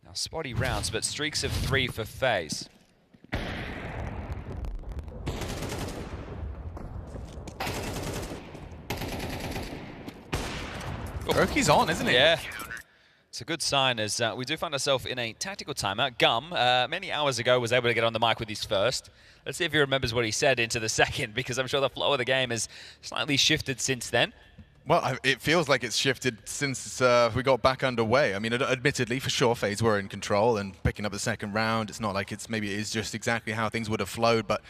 Now, spotty rounds, but streaks of 3 for FaZe. Broky's on, isn't he? Yeah. It's a good sign as we do find ourselves in a tactical timeout. Gum, many hours ago, was able to get on the mic with his first. Let's see if he remembers what he said into the second, because I'm sure the flow of the game has slightly shifted since then. Well, it feels like it's shifted since we got back underway. I mean, admittedly, for sure, FaZe were in control and picking up the second round. It's not like maybe it is just exactly how things would have flowed, but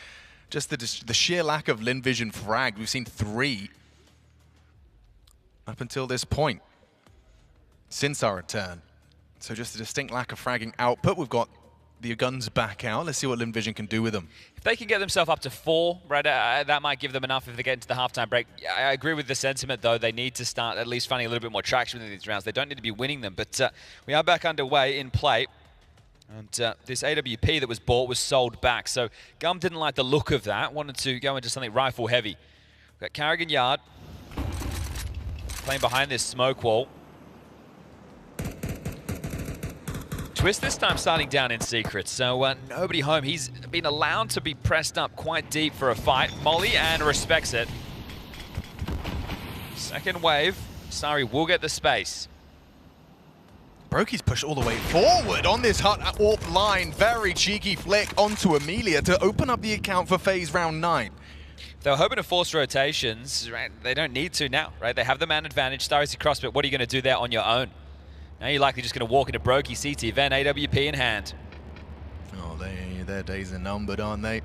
just the sheer lack of Lin Vision fragged. We've seen 3 up until this point since our return. So just a distinct lack of fragging output. We've got the guns back out. Let's see what Lin Vision can do with them. If they can get themselves up to 4, right, that might give them enough if they get into the halftime break. I agree with the sentiment, though. They need to start at least finding a little bit more traction in these rounds. They don't need to be winning them, but we are back underway in play. And this AWP that was bought was sold back. So Gum didn't like the look of that, wanted to go into something rifle heavy. We've got karrigan Yard playing behind this smoke wall. Twist this time starting down in secret, so nobody home. He's been allowed to be pressed up quite deep for a fight. Molly and respects it. Second wave, Starry will get the space. Broky's pushed all the way forward on this hut AWP line. Very cheeky flick onto Amelia to open up the account for FaZe round 9. They were hoping to force rotations, right? They don't need to now, right? They have the man advantage. Starry's across, but what are you going to do there on your own? Now you're likely just going to walk into broky, CT, Ven, AWP in hand. Oh, their days are numbered, aren't they?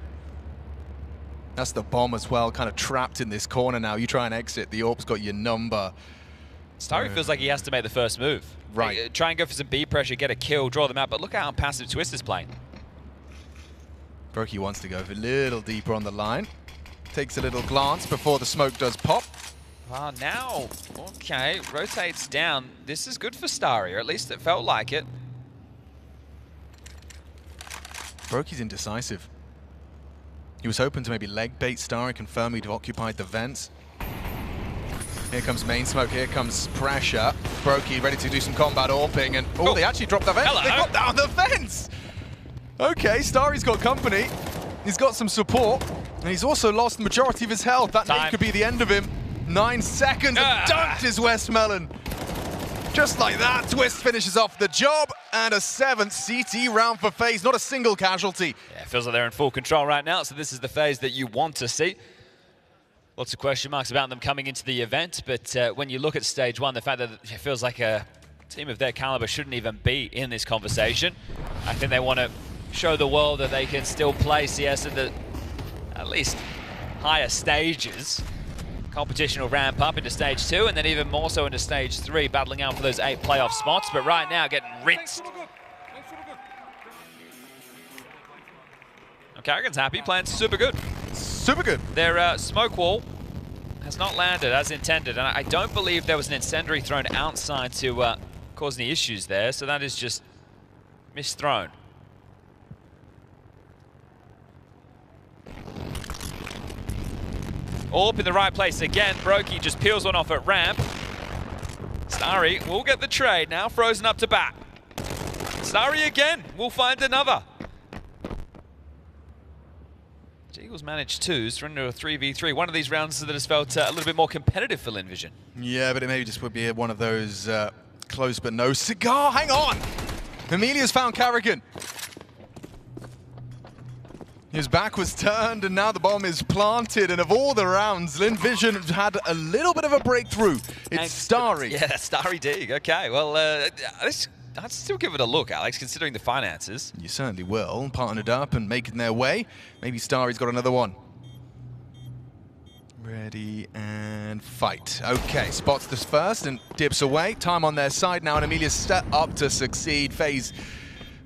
That's the bomb as well, kind of trapped in this corner now. You try and exit, the AWP's got your number. Starry feels like he has to make the first move. Right. Try and go for some B pressure, get a kill, draw them out, but look how passive Twist is playing. Broky wants to go a little deeper on the line. Takes a little glance before the smoke does pop. Now, okay, rotates down. This is good for Starry, or at least it felt like it. Broky's indecisive. He was hoping to maybe leg bait Starry, confirm he'd occupied the vents. Here comes main smoke, here comes pressure. Broky ready to do some combat AWPing, and oh, they actually dropped the vents. Hello. They got down the fence! Okay, Starry's got company. He's got some support, and he's also lost the majority of his health. That nade could be the end of him. 9 seconds and dunked his Westmelon. Just like that, Twist finishes off the job, and a 7th CT round for FaZe, not a single casualty. Yeah, it feels like they're in full control right now, so this is the FaZe that you want to see. Lots of question marks about them coming into the event, but when you look at stage 1, the fact that it feels like a team of their caliber shouldn't even be in this conversation. I think they want to show the world that they can still play CS at the, at least, higher stages. Competition will ramp up into stage 2 and then even more so into stage 3, battling out for those 8 playoff spots, but right now getting rinsed. karrigan's happy, playing super good. Super good. Their smoke wall has not landed as intended, and I don't believe there was an incendiary thrown outside to cause any issues there, so that is just misthrown. All up in the right place again. broky just peels one off at ramp. Starry will get the trade now, frozen up to bat. Starry again, will find another. Eagles managed 2s, through into a 3v3. One of these rounds that has felt a little bit more competitive for Lin Vision. Yeah, but it maybe just would be one of those close but no cigar. Hang on! Amelia's found karrigan. His back was turned and now the bomb is planted, and of all the rounds, Lin Vision had a little bit of a breakthrough. It's Starry. Yeah, Starry Dig. Okay, well, this I'd still give it a look, Alex, considering the finances. You certainly will. Partnered up and making their way. Maybe Starry's got another one. Ready and fight. Okay, spots this first and dips away. Time on their side now, and Emilia's set up to succeed. FaZe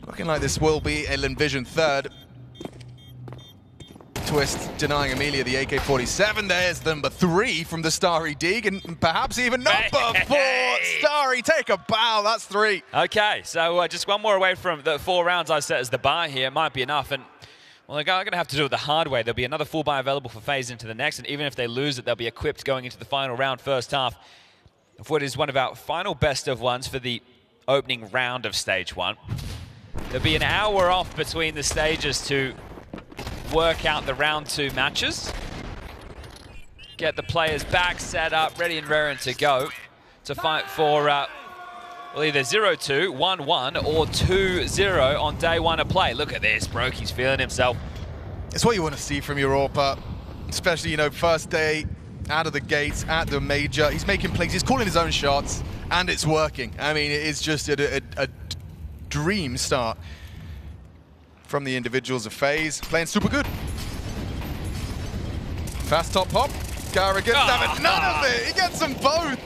looking like this will be a Envision third. Twist denying Emilia the AK-47. There's number 3 from the Starry Dig, and perhaps even number 4. Starry, take a bow. That's 3. Okay, so just one more away from the 4 rounds I set as the buy here. Might be enough, and well, they're going to have to do it the hard way. There'll be another full buy available for FaZe into the next, and even if they lose it, they'll be equipped going into the final round, first half, of what is one of our final best of ones for the opening round of Stage 1. There'll be an hour off between the stages to work out the round 2 matches. Get the players back, set up, ready and raring to go to fight for well, either 0-2, 1-1, or 2-0 on day 1 of play. Look at this, broky's feeling himself. It's what you want to see from your AWPer, especially, you know, first day out of the gates at the major. He's making plays, he's calling his own shots, and it's working. I mean, it's just a dream start from the individuals of FaZe, playing super good. Fast top pop, karrigan, damn it, none of it, he gets them both.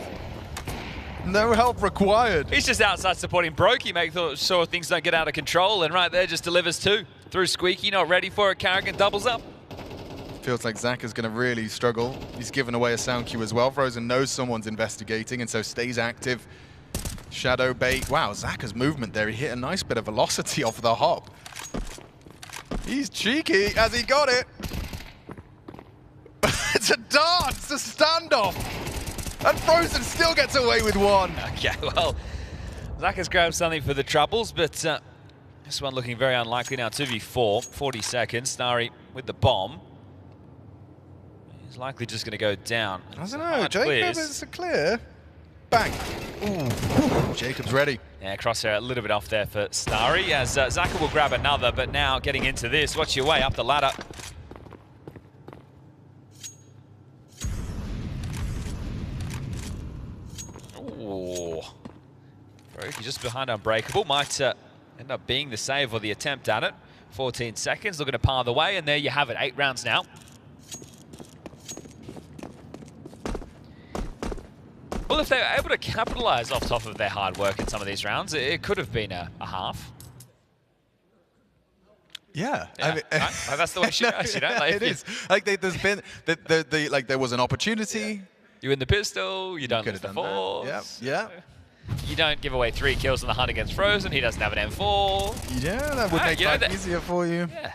No help required. He's just outside supporting broky, make sure things don't get out of control, and right there just delivers 2. Through Squeaky, not ready for it, karrigan doubles up. Feels like Zach is going to really struggle. He's given away a sound cue as well. Frozen knows someone's investigating, and so stays active. Shadow bait. Wow, Zach's movement there. He hit a nice bit of velocity off the hop. He's cheeky. Has he got it? It's a dance, a standoff. And Frozen still gets away with 1. Okay, well, Zach has grabbed something for the troubles, but this one looking very unlikely now. 2v4, 40 seconds. Starry with the bomb. He's likely just going to go down. I don't know, Jacob, it's a clear. Bang. Ooh, Jacob's ready. Yeah, crosshair a little bit off there for Starry, as Zaka will grab another, but now getting into this. Watch your way up the ladder. Ooh. Broky just behind Unbreakable. Might end up being the save or the attempt at it. 14 seconds, looking to par the way, and there you have it. 8 rounds now. Well, if they were able to capitalize off top of their hard work in some of these rounds, it could have been a half. Yeah. I mean, right? That's the way she goes, you know? Like, it is. Like, there's been, like, there was an opportunity. You win the pistol, you don't lose the force. Yeah. You don't give away 3 kills in the hunt against Frozen, he doesn't have an M4. Yeah, that would make life easier for you. Yeah.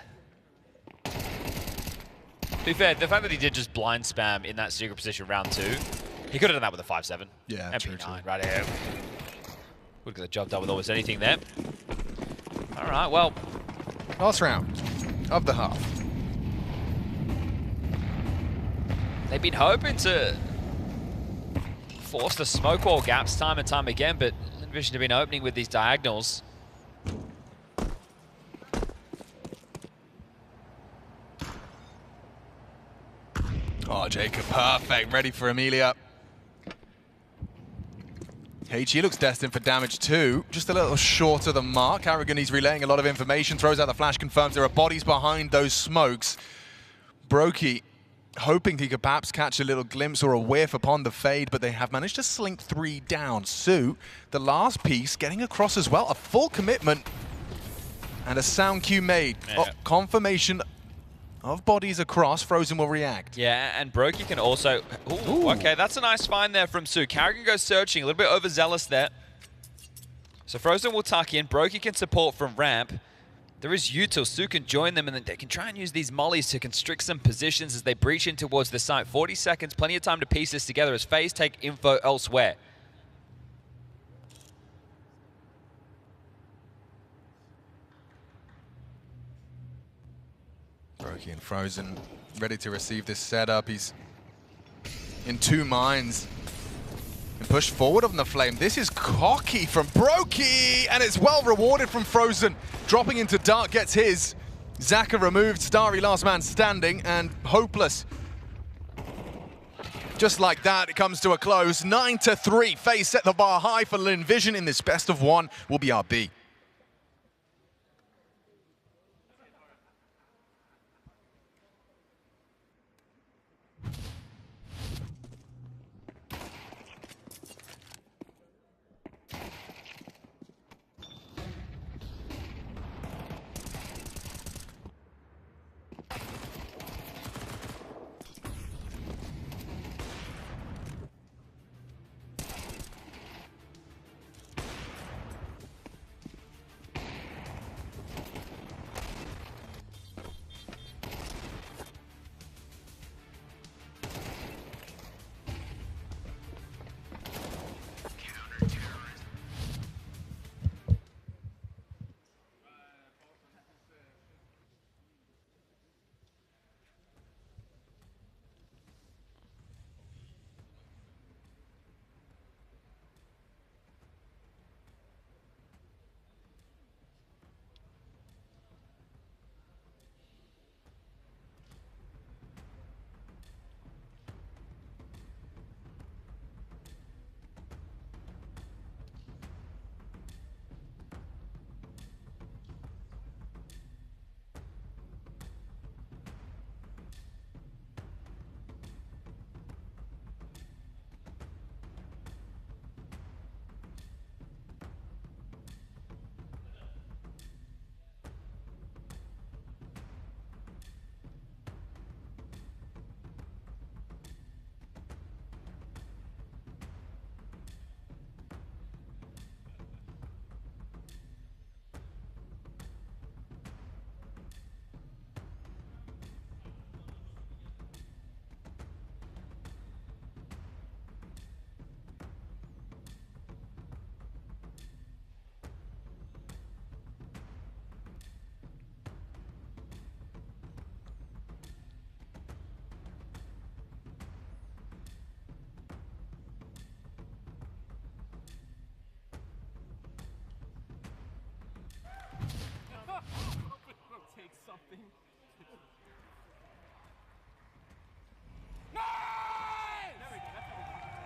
To be fair, the fact that he did just blind spam in that secret position round 2, he could have done that with a 5-7. Yeah, MP9 right here. Would get the job done with almost anything there. All right, well. Last round of the half. They've been hoping to force the smoke wall gaps time and time again, but Envision have been opening with these diagonals. Oh, Jacob, perfect. Ready for Emilia. HE looks destined for damage too. Just a little short of the mark. karrigan, he's relaying a lot of information, throws out the flash, confirms there are bodies behind those smokes. broky hoping he could perhaps catch a little glimpse or a whiff upon the fade, but they have managed to slink 3 down. Sue, the last piece, getting across as well. A full commitment and a sound cue made. Yeah. Oh, confirmation of bodies across. Frozen will react. Yeah, and broky can also... Ooh, okay, that's a nice find there from Sue. karrigan goes searching, a little bit overzealous there. So Frozen will tuck in. broky can support from ramp. There is util. Sue can join them, and then they can try and use these mollies to constrict some positions as they breach in towards the site. 40 seconds, plenty of time to piece this together as FaZe take info elsewhere. broky and Frozen ready to receive this setup. He's in 2 minds. And push forward on the flame. This is cocky from broky, and it's well rewarded from Frozen. Dropping into dark, gets his. Zaka removed, Starry last man standing, and hopeless. Just like that, it comes to a close. 9-3. FaZe set the bar high for LinVision in this best of one. Will be RB.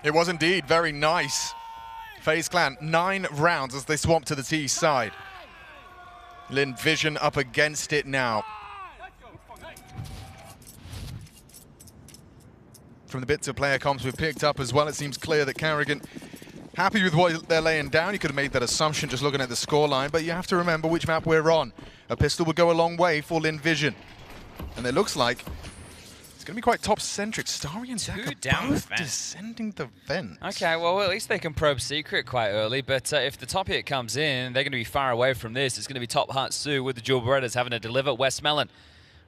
It was indeed very nice. FaZe Clan, 9 rounds as they swamp to the T side. LinVision up against it now. From the bits of player comps we've picked up as well, it seems clear that karrigan happy with what they're laying down. You could have made that assumption just looking at the scoreline, but you have to remember which map we're on. A pistol would go a long way for LinVision. And it looks like it's going to be quite top-centric. Starry and Zach are both descending the vent. Okay, well, at least they can probe secret quite early, but if the top hit comes in, they're going to be far away from this. It's going to be top Heart Sue with the dual Berettas having to deliver. Westmelon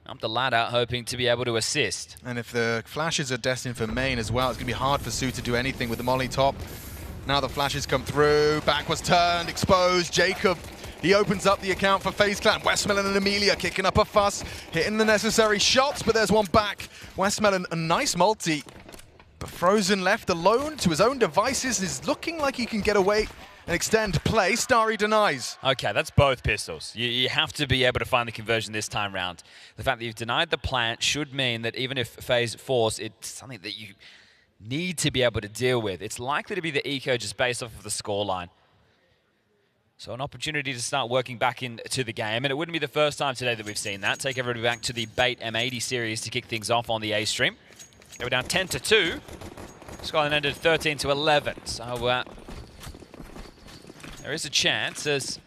up the ladder, hoping to be able to assist. And if the flashes are destined for main as well, it's going to be hard for Sue to do anything with the molly top. Now the flashes come through, back was turned, exposed. Jacob, he opens up the account for FaZe Clan. Westmelon and Amelia kicking up a fuss, hitting the necessary shots, but there's one back. Westmelon, a nice multi, but Frozen left alone to his own devices, is looking like he can get away and extend play. Starry denies. Okay, that's both pistols. You have to be able to find the conversion this time round. The fact that you've denied the plant should mean that even if FaZe force, it's something that you need to be able to deal with. It's likely to be the eco just based off of the scoreline. So an opportunity to start working back into the game, and it wouldn't be the first time today that we've seen that. Take everybody back to the Bait M80 series to kick things off on the A stream. They were down 10-2. Scoreline ended 13-11. So there is a chance as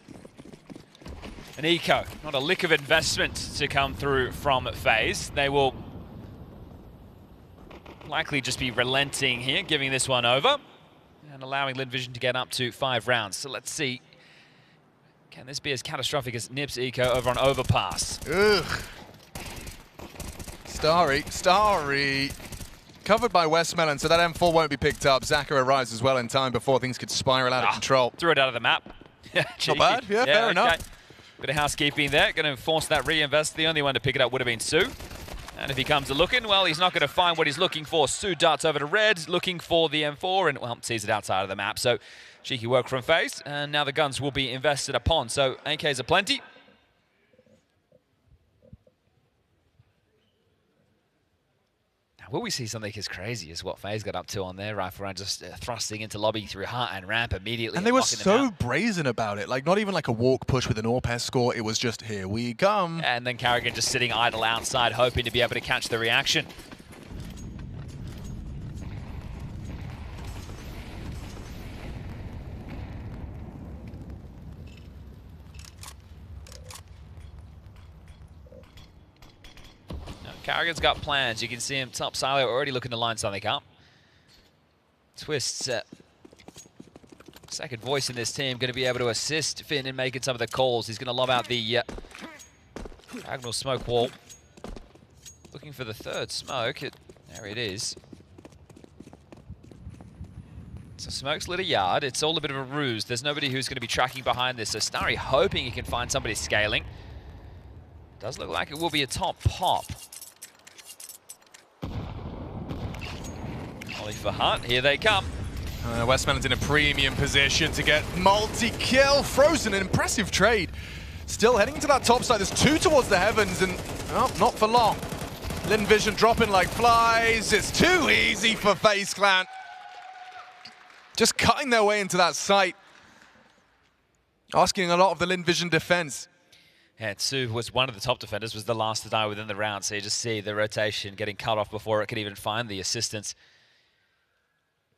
an eco, not a lick of investment to come through from FaZe. They will likely just be relenting here, giving this one over and allowing LinVision to get up to 5 rounds. So let's see, can this be as catastrophic as Nip's eco over on Overpass? Ugh. Starry. Covered by Westmelon, so that M4 won't be picked up. Zaka arrives as well in time before things could spiral out of control. Threw it out of the map. Not bad, yeah, fair enough. Bit of housekeeping there, going to force that reinvest. The only one to pick it up would have been Sue. And if he comes a-looking, well, he's not going to find what he's looking for. Sue darts over to red, looking for the M4, and, well, sees it outside of the map. So, cheeky work from FaZe, and now the guns will be invested upon. So, AKs are plenty. Will we see something as crazy as what FaZe got up to on their rifle round, just thrusting into lobby through heart and ramp immediately? And they were blocking them so out? brazen about it. Like, not even like a walk push with an AWP score. It was just, here we come. And then karrigan just sitting idle outside, hoping to be able to catch the reaction. karrigan's got plans. You can see him top silo already looking to line something up. Twist's second voice in this team, going to be able to assist Finn in making some of the calls. He's going to lob out the diagonal smoke wall. Looking for the third smoke. There it is. So smoke's lit a yard. It's all a bit of a ruse. There's nobody who's going to be tracking behind this. So Starry hoping he can find somebody scaling. Does look like it will be a top pop. Ollie for Hunt. Here they come. Westman's in a premium position to get multi-kill. Frozen, an impressive trade. Still heading to that top side. There's two towards the heavens, and well, not for long. Lin Vision dropping like flies. It's too easy for FaZe Clan. Just cutting their way into that site. Asking a lot of the Lin Vision defense. And Su was one of the top defenders, was the last to die within the round. So you just see the rotation getting cut off before it could even find the assistance.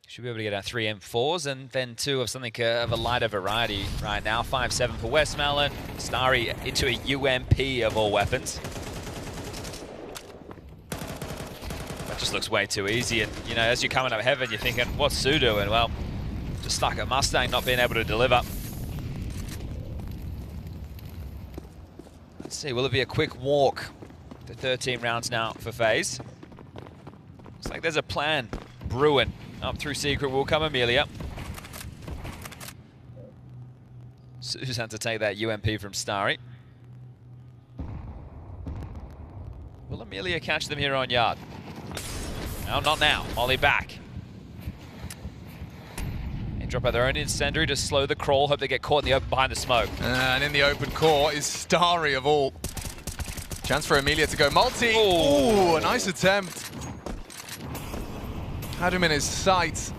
Should be able to get out 3 M4s and then 2 of something of a lighter variety right now. 5-7 for Westmelon. Starry into a UMP of all weapons. That just looks way too easy. And, you know, as you're coming up heaven, you're thinking, what's Su doing? Well, just stuck at Mustang, not being able to deliver. Let's see, will it be a quick walk to 13 rounds now for FaZe? Looks like there's a plan brewing. Up through secret will come Amelia. Su's had to take that UMP from Starry. Will Amelia catch them here on yard? No, not now. Ollie back. They drop out their own incendiary to slow the crawl. Hope they get caught in the open behind the smoke. And in the open core is Starry of all. Chance for Amelia to go multi. Ooh, a nice attempt. Had him in his sights.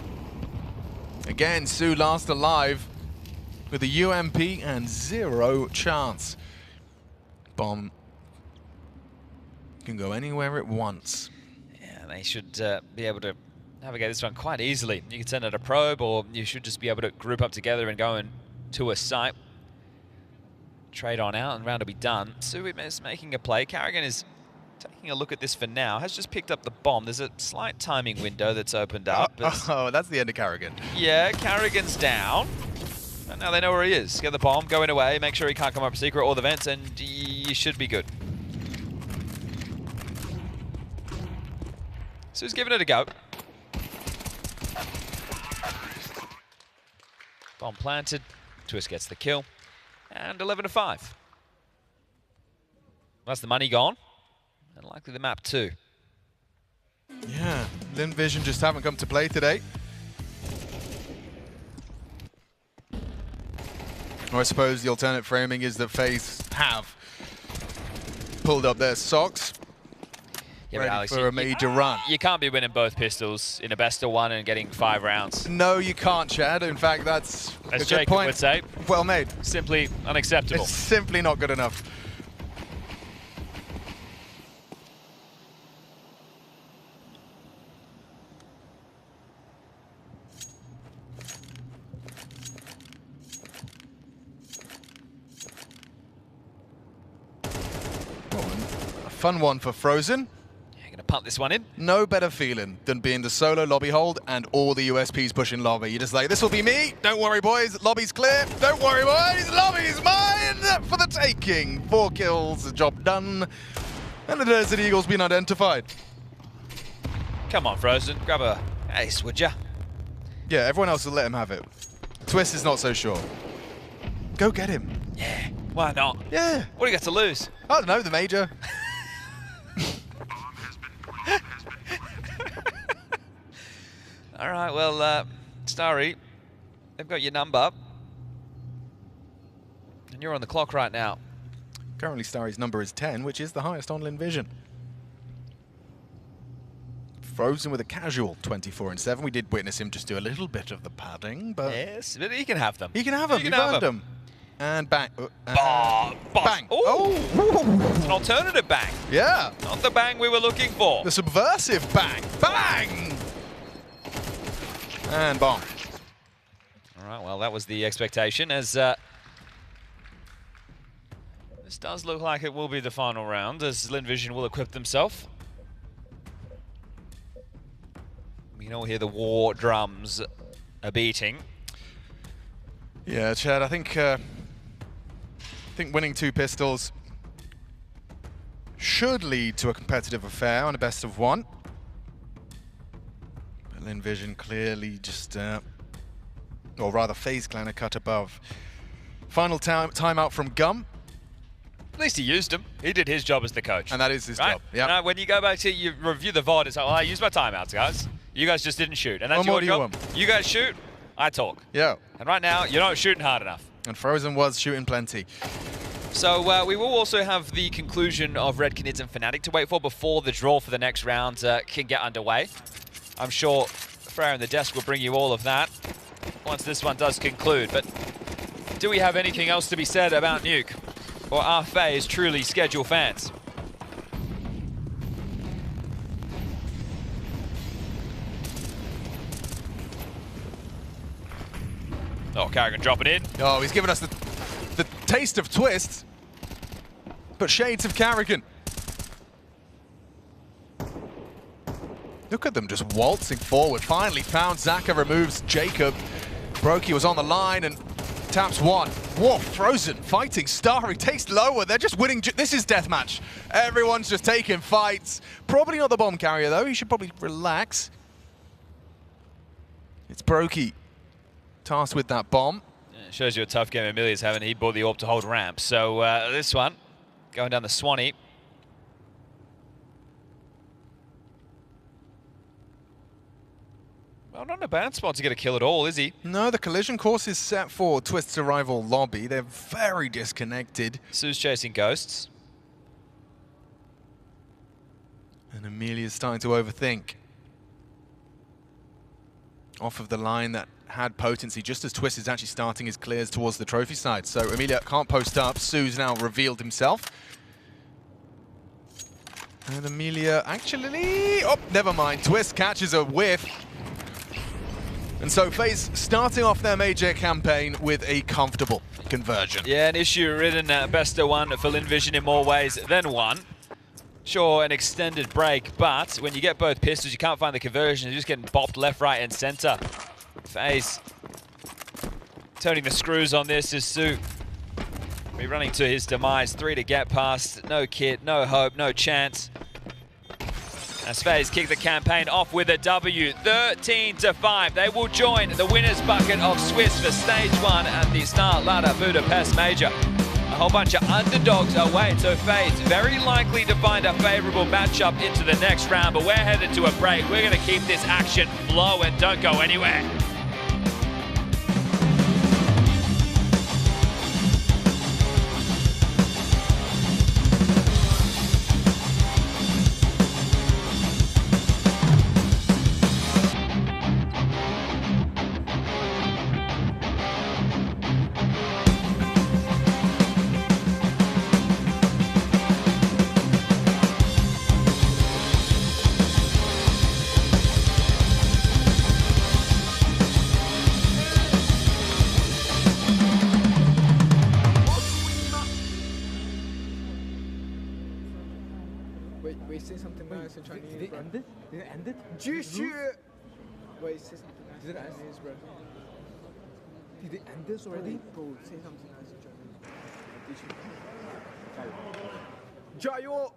Again, Su last alive with a UMP and 0 chance. Bomb can go anywhere it wants. Yeah, they should be able to navigate this one quite easily. You can send out a probe, or you should just be able to group up together and go into a site. Trade on out, and round will be done. Su is making a play. karrigan is taking a look at this for now. Has just picked up the bomb. There's a slight timing window that's opened up. Oh, that's the end of karrigan. Yeah, karrigan's down. And now they know where he is. Get the bomb, going away, make sure he can't come up secret or the vents, and you should be good. Su's giving it a go. Bomb planted. Twist gets the kill. And 11-5. That's the money gone. And likely the map too. Yeah, Lin Vision just haven't come to play today. Or I suppose the alternate framing is that FaZe have pulled up their socks. Yeah, ready but Alex, for a major run. You can't be winning both pistols in a best of 1 and getting 5 rounds. No, you can't, Chad. In fact, that's a As good Jacob point. would say. Well made. Simply unacceptable. It's simply not good enough. Fun one for Frozen. Yeah, gonna punt this one in. No better feeling than being the solo lobby hold and all the USPs pushing lobby. You're just like, this will be me. Don't worry, boys. Lobby's clear. Don't worry, boys. Lobby's mine for the taking. 4 kills, the job done. And the Desert Eagle's been identified. Come on, Frozen. Grab a ace, would ya? Yeah, everyone else will let him have it. Twist is not so sure. Go get him. Yeah, why not? Yeah. What do you got to lose? I don't know, the major. All right, well, Starry, they've got your number. And you're on the clock right now. Currently, Starry's number is 10, which is the highest on Lin Vision. Frozen with a casual 24-7. We did witness him just do a little bit of the padding, but yes, but he can have them. He can have them. He can have them. And bang. Bang. Oh! It's an alternative bang. Yeah. Not the bang we were looking for. The subversive bang. Bang! And bomb. All right, well, that was the expectation as this does look like it will be the final round as LinVision will equip themselves. We can all hear the war drums are beating. Yeah, Chad, I think winning 2 pistols should lead to a competitive affair on a best of 1. But LinVision clearly just, or rather FaZe Clan a cut above. Final timeout from Gum. At least he used him. He did his job as the coach. And that is his job, yeah. Now, when you go back to you review the VOD, it's like, well, I used my timeouts, guys. You guys just didn't shoot. And that's your job. You guys shoot, I talk. Yeah. And right now, you're not shooting hard enough. And Frozen was shooting plenty. So we will also have the conclusion of Red KRiMZ and Fnatic to wait for before the draw for the next round can get underway. I'm sure Freya and the desk will bring you all of that once this one does conclude. But do we have anything else to be said about Nuke? Or are FaZe truly schedule fans? Oh, karrigan dropping in. Oh, he's given us the taste of Twist, but shades of karrigan. Look at them just waltzing forward. Finally found Zaka, removes Jacob. broky was on the line and taps 1. Whoa, Frozen fighting Starry, takes lower. They're just winning. This is deathmatch. Everyone's just taking fights. Probably not the bomb carrier though. He should probably relax. It's broky tasked with that bomb. It shows you a tough game Emilia's having. He bought the AWP to hold ramp. So this one, going down the Swanee. Well, not in a bad spot to get a kill at all, is he? No, the collision course is set for Twist's arrival lobby. They're very disconnected. Sue's chasing ghosts. And Emilia's starting to overthink. Off of the line that had potency, just as Twist is actually starting his clears towards the trophy side. So Emilia can't post up. Sue's now revealed himself. And Emilia actually... Oh, never mind. Twist catches a whiff. And so FaZe starting off their major campaign with a comfortable conversion. Yeah, an issue-ridden best of 1 for LinVision in more ways than one. Sure, an extended break, but when you get both pistols, you can't find the conversion. You're just getting bopped left, right, and center. FaZe turning the screws on this is Sue. Be running to his demise. 3 to get past. No kit, no hope, no chance. As FaZe kick the campaign off with a W, 13-5. They will join the winner's bucket of Swiss for stage 1 at the StarLadder Budapest Major. A whole bunch of underdogs await, so FaZe very likely to find a favorable matchup into the next round, but we're headed to a break. We're going to keep this action flowing. Don't go anywhere. Wait, say something nice in Chinese, did it end it? Did it end it? Wait, say something nice in Chinese, bro. Did it end this already? Bro, say something nice in Chinese. Jayo!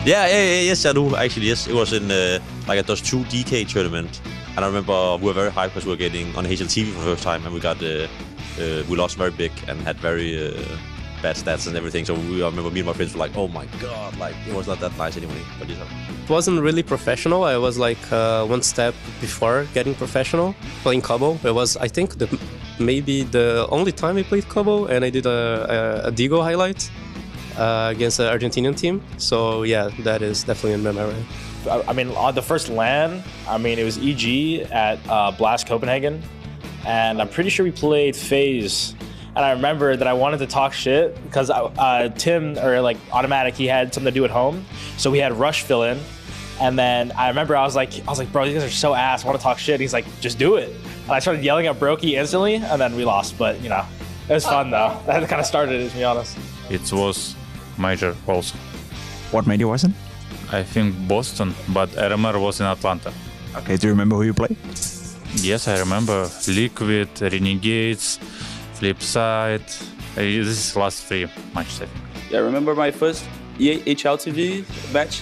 Yes, I do. Actually, yes. It was in like a Dust 2 DK tournament. And I remember we were very hyped because we were getting on HLTV for the first time. And we lost very big and had very bad stats and everything. So I remember me and my friends were like, oh my god, like it was not that nice anyway. But it wasn't really professional. I was like one step before getting professional, playing Cobble. It was, I think, maybe the only time I played Cobble, and I did a Digo highlight against the Argentinian team. So yeah, that is definitely in my memory. I mean, on the first LAN, I mean, it was EG at Blast Copenhagen, and I'm pretty sure we played FaZe. And I remember that I wanted to talk shit because Tim, or like Automatic, he had something to do at home. So we had Rush fill in. And then I remember I was like, bro, these guys are so ass. I want to talk shit. He's like, just do it. And I started yelling at broky instantly, and then we lost. But, you know, it was fun though. That kind of started it, to be honest. It was Major also. What major was it? I think Boston, but RMR was in Atlanta. Okay, do you remember who you played? Yes, I remember. Liquid, Renegades, Flipside. This is last 3 matches, I think. Yeah, I remember my first HLTV match.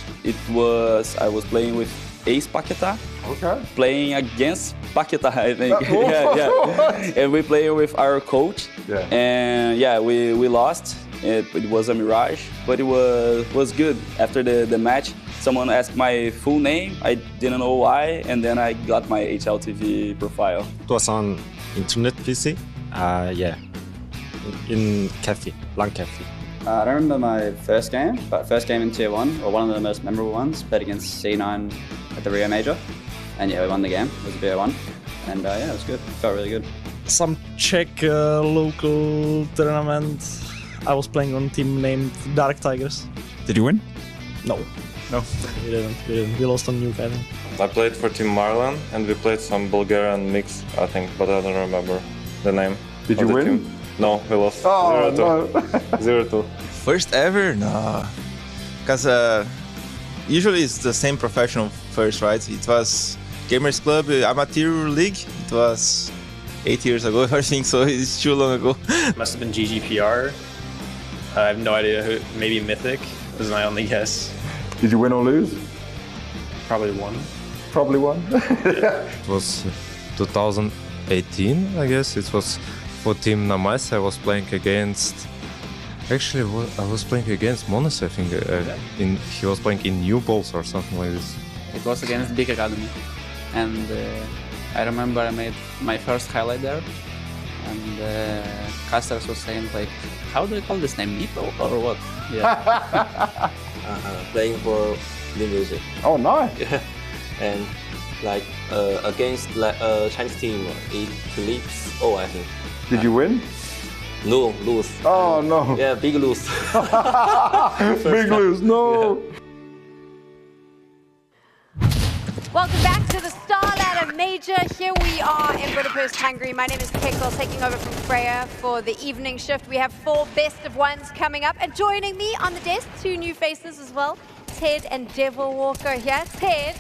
I was playing with Ace Paquetá. Okay. Playing against Paquetá, I think. yeah. And we played with our coach. Yeah. And yeah, we lost. It was a mirage, but it was good. After the match, someone asked my full name. I didn't know why, and then I got my HLTV profile. It was on internet PC. Yeah, in cafe, LAN cafe. I don't remember my first game, but first game in Tier 1, or one of the most memorable ones, played against C9 at the Rio Major. And yeah, we won the game. It was a BO1. And yeah, it was good. Felt really good. Some Czech local tournament. I was playing on a team named Dark Tigers. Did you win? No. No? We didn't. We lost on Nuke, I think. I played for Team Marlon, and we played some Bulgarian mix, I think, but I don't remember the name. Did you win? Team. No, we lost. Oh, 0-2. no. 0-2. First ever? No. Because usually it's the same professional first, right? It was Gamers Club Amateur League. It was 8 years ago, I think, so it's too long ago. Must have been GGPR. I have no idea who. Maybe Mythic is my only guess. Did you win or lose? Probably won. Probably won. It was 2018, I guess. It was for Team Namas. I was playing against. Actually, I was playing against Monas, I think. He was playing in New Balls or something like this. It was against Big Academy. And I remember I made my first highlight there. And casters was saying, like, how do you call this name, Mito or what? Yeah. Playing for MTK. Oh, nice. Yeah. And like against Chinese team, Eclipse. Oh, I think. Did you win? No, lose. Oh no. Yeah, big lose. Big lose. No. Welcome back to the StarLadder Major. Here we are in Budapest, Hungary. My name is Kekel, taking over from Freya for the evening shift. We have 4 best of ones coming up, and joining me on the desk, 2 new faces as well, Ted and Devil Walker here. Ted,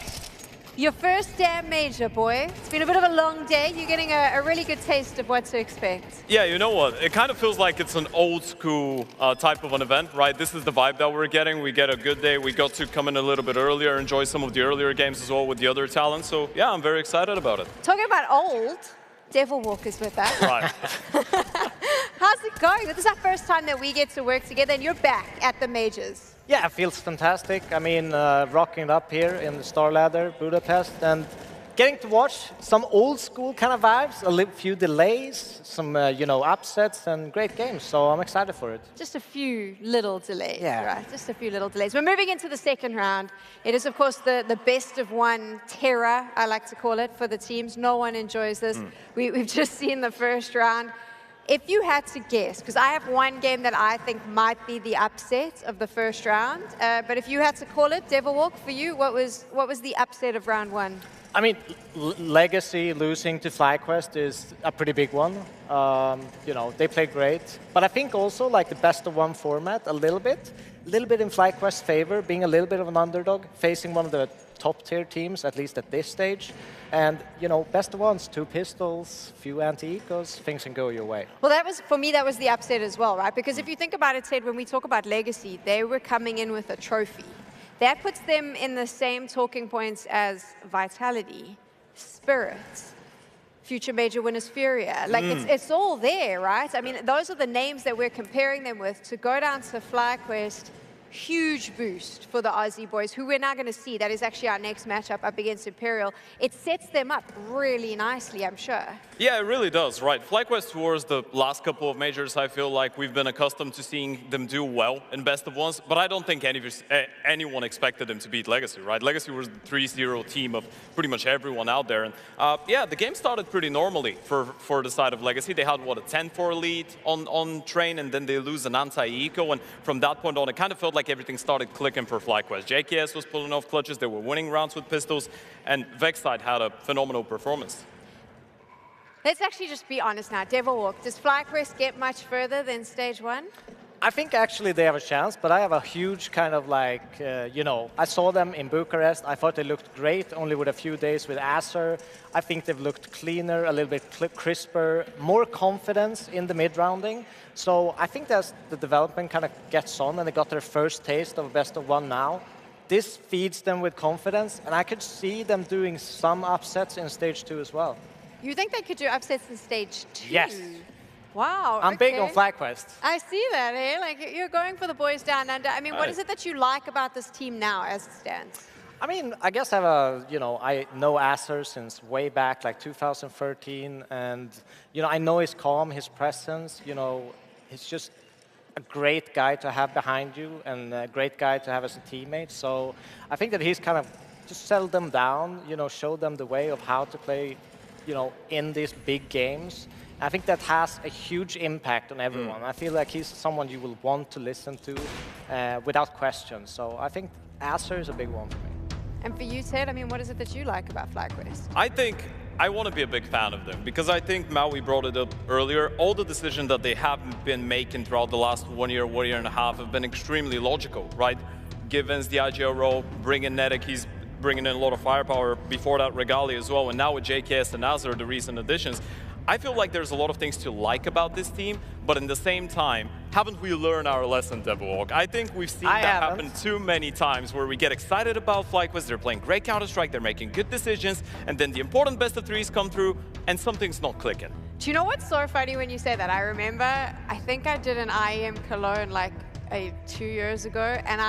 your first damn major, boy. It's been a bit of a long day. You're getting a really good taste of what to expect. Yeah, you know what? It kind of feels like it's an old school type of an event, right? This is the vibe that we're getting. We get a good day. We got to come in a little bit earlier, enjoy some of the earlier games as well with the other talents. So yeah, I'm very excited about it. Talking about old, Devil Walker's with that. Right. How's it going? This is our first time that we get to work together, and you're back at the majors. Yeah, it feels fantastic. I mean, rocking it up here in the StarLadder Budapest and getting to watch some old school kind of vibes, a few delays, some, upsets and great games. So I'm excited for it. Just a few little delays, Yeah. right? Just a few little delays. We're moving into the second round. It is, of course, the best of one terror, I like to call it, for the teams. No one enjoys this. We've just seen the first round. If you had to guess, because I have one game that I think might be the upset of the first round, but if you had to call it, Devil Walk, for you, what was the upset of round 1? I mean, Legacy losing to FlyQuest is a pretty big one. They play great. But I think also like the best of one format, a little bit in FlyQuest's favor, being a little bit of an underdog, facing one of the top tier teams, at least at this stage. And, best of ones, 2 pistols, few anti-ecos, things can go your way. Well, for me, that was the upset as well, right? Because if you think about it, Ted, when we talk about Legacy, they were coming in with a trophy. that puts them in the same talking points as Vitality, Spirits, future major winners Furia. Like, it's all there, right? I mean, those are the names that we're comparing them with. To go down to FlyQuest, huge boost for the Aussie boys, who we're now going to see. That is actually our next matchup up against Imperial. It sets them up really nicely, I'm sure. Yeah, it really does, right? FlyQuest towards the last couple of majors, I feel like we've been accustomed to seeing them do well in best of ones, but I don't think anyone expected them to beat Legacy, right? Legacy was the 3-0 team of pretty much everyone out there. And yeah, the game started pretty normally for the side of Legacy. They had, what, a 10-4 lead on Train, and then they lose an anti-eco, and from that point on, it kind of felt like everything started clicking for FlyQuest. JKS was pulling off clutches, they were winning rounds with pistols, and Vexside had a phenomenal performance. Let's actually just be honest now. Devilwalk, does FlyQuest get much further than stage 1? I think actually they have a chance, but I have a huge kind of like, you know, I saw them in Bucharest. I thought they looked great, only with a few days with Acer. I think they've looked cleaner, a little bit crisper, more confidence in the mid-rounding. So I think that's the development kind of gets on, and they got their first taste of best of one now. This feeds them with confidence, and I could see them doing some upsets in stage 2 as well. You think they could do upsets in stage 2? Yes. Wow. I'm big on FlyQuest. I see that, eh? Like, you're going for the boys down under. I mean, what is it that you like about this team now as it stands? I mean, I guess I have a, you know, I know Acer since way back, like 2013, and, you know, I know his calm, his presence, you know, he's just a great guy to have behind you and a great guy to have as a teammate. So I think that he's kind of just settled them down, you know, showed them the way of how to play, you know, in these big games. I think that has a huge impact on everyone. I feel like he's someone you will want to listen to without question. So I think Acer is a big one for me. And for you, Ted, I mean, what is it that you like about FlyQuest? I think I want to be a big fan of them because I think Maui brought it up earlier. All the decisions that they have been making throughout the last 1 year and a half have been extremely logical, right? Givens the IGL role, bringing Nedek, he's bringing in a lot of firepower. Before that, Regali as well, and now with JKS and Azure, the recent additions. I feel like there's a lot of things to like about this team, but in the same time, haven't we learned our lesson, Devilwalk? I think we've seen that happen too many times where we get excited about FlyQuest, they're playing great Counter-Strike, they're making good decisions, and then the important best of threes come through, and something's not clicking. Do you know what's so funny when you say that? I remember, I think I did an IEM Cologne like 2 years ago, and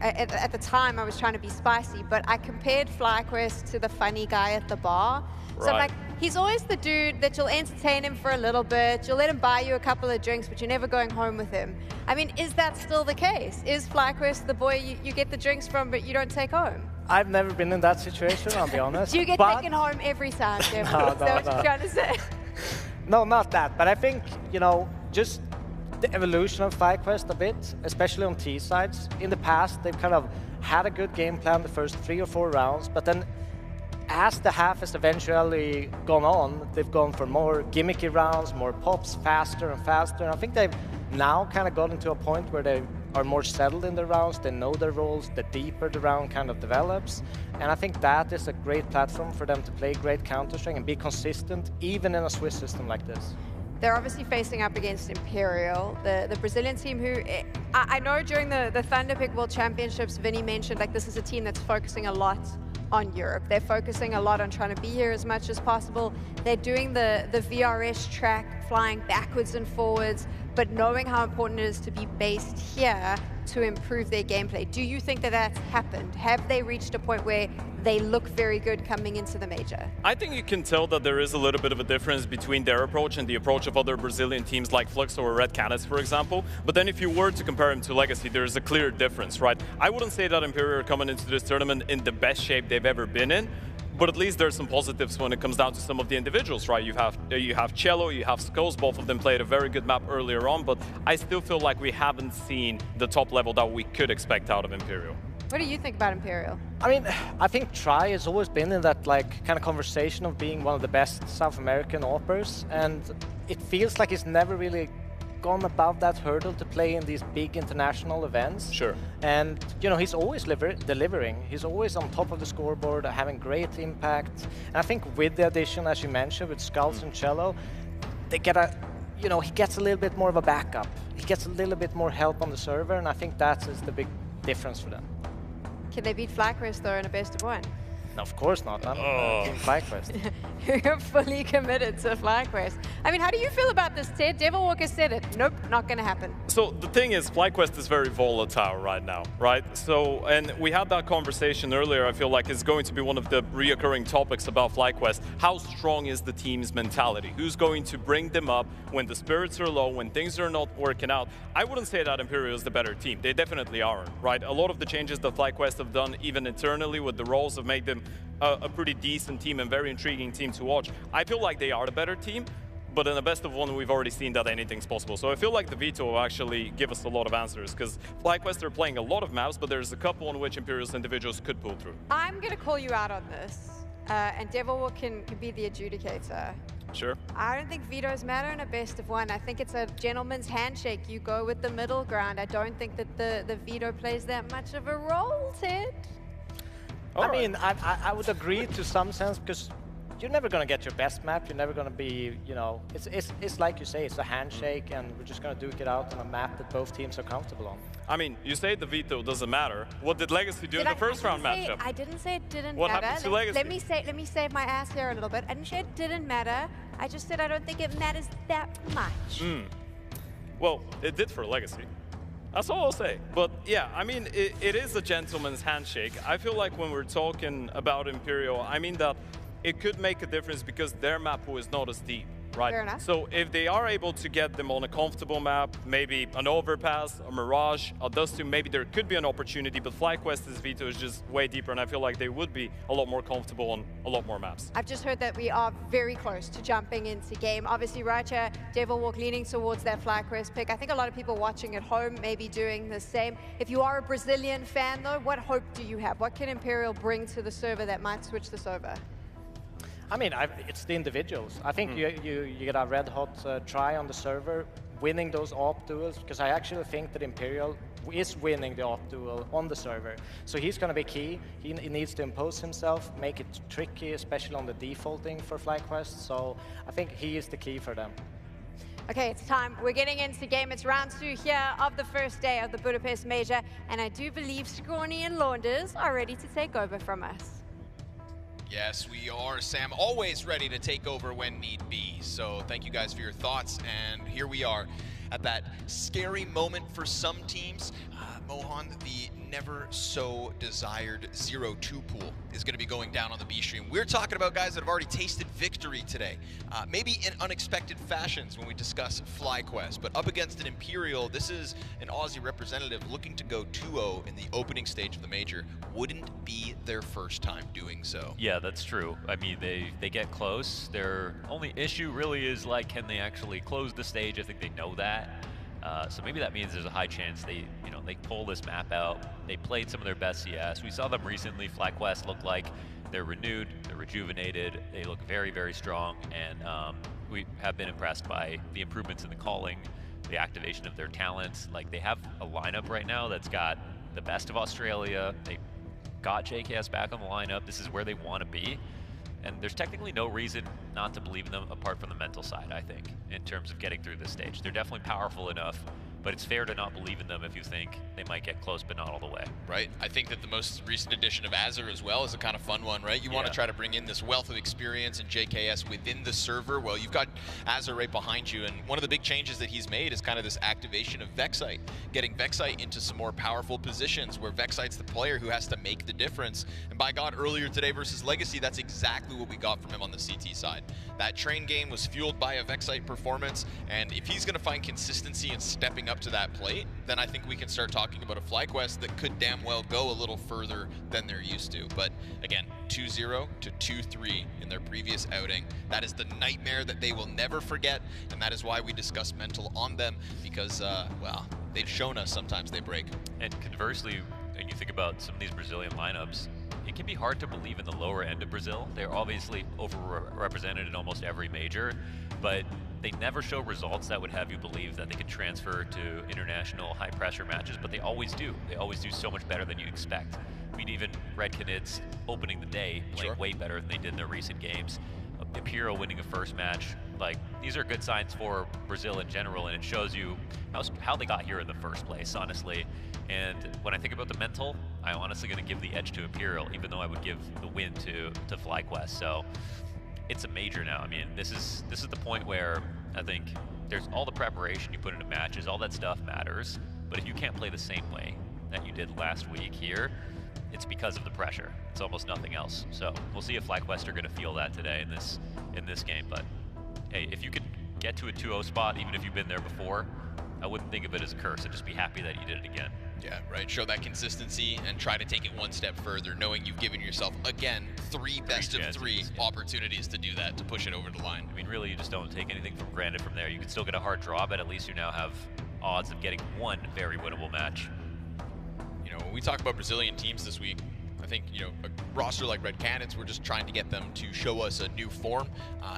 at the time I was trying to be spicy, but I compared FlyQuest to the funny guy at the bar. So I'm like, he's always the dude that you'll entertain him for a little bit, you'll let him buy you a couple of drinks, but you're never going home with him. I mean, is that still the case? Is FlyQuest the boy you get the drinks from, but you don't take home? I've never been in that situation, I'll be honest. Do you get taken home every time, Devin? No, Is that what you're trying to say? No, not that, but I think, you know, just the evolution of FlyQuest a bit, especially on T sides. In the past, they've kind of had a good game plan the first 3 or 4 rounds, but then as the half has eventually gone on, they've gone for more gimmicky rounds, more pops, faster and faster. And I think they've now kind of gotten to a point where they are more settled in the rounds, they know their roles, the deeper the round kind of develops. And I think that is a great platform for them to play great Counter-Strike and be consistent, even in a Swiss system like this. They're obviously facing up against Imperial, the Brazilian team who, I know during the Thunder Pick World Championships, Vinny mentioned like this is a team that's focusing a lot on Europe. They're focusing a lot on trying to be here as much as possible. They're doing the VRS track, flying backwards and forwards, but knowing how important it is to be based here to improve their gameplay. Do you think that that's happened? Have they reached a point where they look very good coming into the major? I think you can tell that there is a little bit of a difference between their approach and the approach of other Brazilian teams like Flux or Red Canids, for example. But then if you were to compare them to Legacy, there's a clear difference, right? I wouldn't say that Imperial are coming into this tournament in the best shape they've ever been in, but at least there's some positives when it comes down to some of the individuals, right? You have Cello, you have Skulls, both of them played a very good map earlier on, but I still feel like we haven't seen the top level that we could expect out of Imperial. What do you think about Imperial? I mean, I think Tri has always been in that like kind of conversation of being one of the best South American AWPers, and it feels like it's never really gone above that hurdle to play in these big international events. Sure. And, you know, he's always delivering. He's always on top of the scoreboard, having great impact. And I think with the addition, as you mentioned, with Skulls and Cello, they get a, you know, he gets a little bit more of a backup. He gets a little bit more help on the server, and I think that is the big difference for them. Can they beat FlyQuest though in a best of one? No, of course not. I'm Team FlyQuest. You're fully committed to FlyQuest. I mean, how do you feel about this, Ted? Devil Walker said it. Nope, not going to happen. So the thing is, FlyQuest is very volatile right now, right? So, and we had that conversation earlier, I feel like it's going to be one of the reoccurring topics about FlyQuest. How strong is the team's mentality? Who's going to bring them up when the spirits are low, when things are not working out? I wouldn't say that Imperial is the better team. They definitely aren't, right? A lot of the changes that FlyQuest have done, even internally with the roles, have made them a pretty decent team and very intriguing team to watch. I feel like they are the better team, but in the best of one, we've already seen that anything's possible. So I feel like the veto will actually give us a lot of answers, because FlyQuest are playing a lot of maps, but there's a couple on which Imperial's individuals could pull through. I'm going to call you out on this, and Devil Walker can be the adjudicator. Sure. I don't think vetoes matter in a best of one. I think it's a gentleman's handshake. You go with the middle ground. I don't think that the veto plays that much of a role, Ted. I mean, I would agree to some sense, because you're never going to get your best map. You're never going to be, you know, it's like you say, it's a handshake, and we're just going to duke it out on a map that both teams are comfortable on. I mean, you say the veto doesn't matter. What did Legacy do in the first round matchup? I didn't say it didn't What matter. happened to Legacy? Let me save my ass here a little bit. I didn't say it didn't matter. I just said I don't think it matters that much. Well, it did for Legacy. That's all I'll say. But yeah, I mean, it is a gentleman's handshake. I feel like when we're talking about Imperial, I mean that it could make a difference because their map pool is not as deep, right? Fair enough. So if they are able to get them on a comfortable map, maybe an Overpass, a Mirage, a Dust2, maybe there could be an opportunity, but FlyQuest's veto is just way deeper, and I feel like they would be a lot more comfortable on a lot more maps. I've just heard that we are very close to jumping into game. Obviously, right here, Devil Walk leaning towards that FlyQuest pick. I think a lot of people watching at home may be doing the same. If you are a Brazilian fan, though, what hope do you have? What can Imperial bring to the server that might switch this over? I mean, it's the individuals. I think you get a red-hot try on the server, winning those AWP duels, because I actually think that Imperial is winning the AWP duel on the server. So he's going to be key. He needs to impose himself, make it tricky, especially on the defaulting for FlyQuest. So I think he is the key for them. Okay, it's time. We're getting into game. It's round 2 here of the first day of the Budapest Major, and I do believe Scrawny and Launders are ready to take over from us. Yes, we are, Sam, always ready to take over when need be. So thank you guys for your thoughts, and here we are at that scary moment for some teams. Mohan, the never so desired 0-2 pool is going to be going down on the B stream. We're talking about guys that have already tasted victory today, maybe in unexpected fashions when we discuss FlyQuest, but up against an Imperial, this is an Aussie representative looking to go 2-0 in the opening stage of the Major. Wouldn't be their first time doing so. Yeah, that's true. I mean, they get close. Their only issue really is, like, can they actually close the stage? I think they know that. So maybe that means there's a high chance they pull this map out. They played some of their best CS. We saw them recently. FlyQuest look like they're renewed, they're rejuvenated, they look very, very strong, and we have been impressed by the improvements in the calling, the activation of their talents. Like, they have a lineup right now that's got the best of Australia. They got JKS back on the lineup. This is where they want to be. And there's technically no reason not to believe in them apart from the mental side, I think, in terms of getting through this stage. They're definitely powerful enough, but it's fair to not believe in them if you think they might get close but not all the way. Right. I think that the most recent addition of Azur as well is a kind of fun one, right? You want to try to bring in this wealth of experience and JKS within the server. Well, you've got Azur right behind you, and one of the big changes that he's made is kind of this activation of Vexite, getting Vexite into some more powerful positions where Vexite's the player who has to make the difference. And by God, earlier today versus Legacy, that's exactly what we got from him on the CT side. That train game was fueled by a Vexite performance, and if he's going to find consistency in stepping up to that plate, then I think we can start talking about a FlyQuest that could damn well go a little further than they're used to. But again, 2-0 to 2-3 in their previous outing. That is the nightmare that they will never forget, and that is why we discuss mental on them, because, well, they've shown us sometimes they break. And conversely, when you think about some of these Brazilian lineups, it can be hard to believe in the lower end of Brazil. They're obviously overrepresented in almost every major, but they never show results that would have you believe that they could transfer to international high-pressure matches, but they always do. They always do so much better than you expect. I mean, even Red Canids opening the day played way better than they did in their recent games. Imperial winning a first match, like, these are good signs for Brazil in general, and it shows you how they got here in the first place, honestly. And when I think about the mental, I'm honestly going to give the edge to Imperial, even though I would give the win to FlyQuest. So it's a major now. I mean, this is the point where I think there's all the preparation you put into matches, all that stuff matters. But if you can't play the same way that you did last week here, it's because of the pressure. It's almost nothing else. So we'll see if FlyQuest are going to feel that today in this game. But hey, if you could get to a 2-0 spot, even if you've been there before, I wouldn't think of it as a curse. I'd just be happy that you did it again. Yeah, right. Show that consistency and try to take it one step further, knowing you've given yourself, again, three best of three opportunities to do that, to push it over the line. I mean, really, you just don't take anything for granted from there. You can still get a hard draw, but at least you now have odds of getting one very winnable match. You know, when we talk about Brazilian teams this week, I think, you know, a roster like Red Cannons, we're just trying to get them to show us a new form,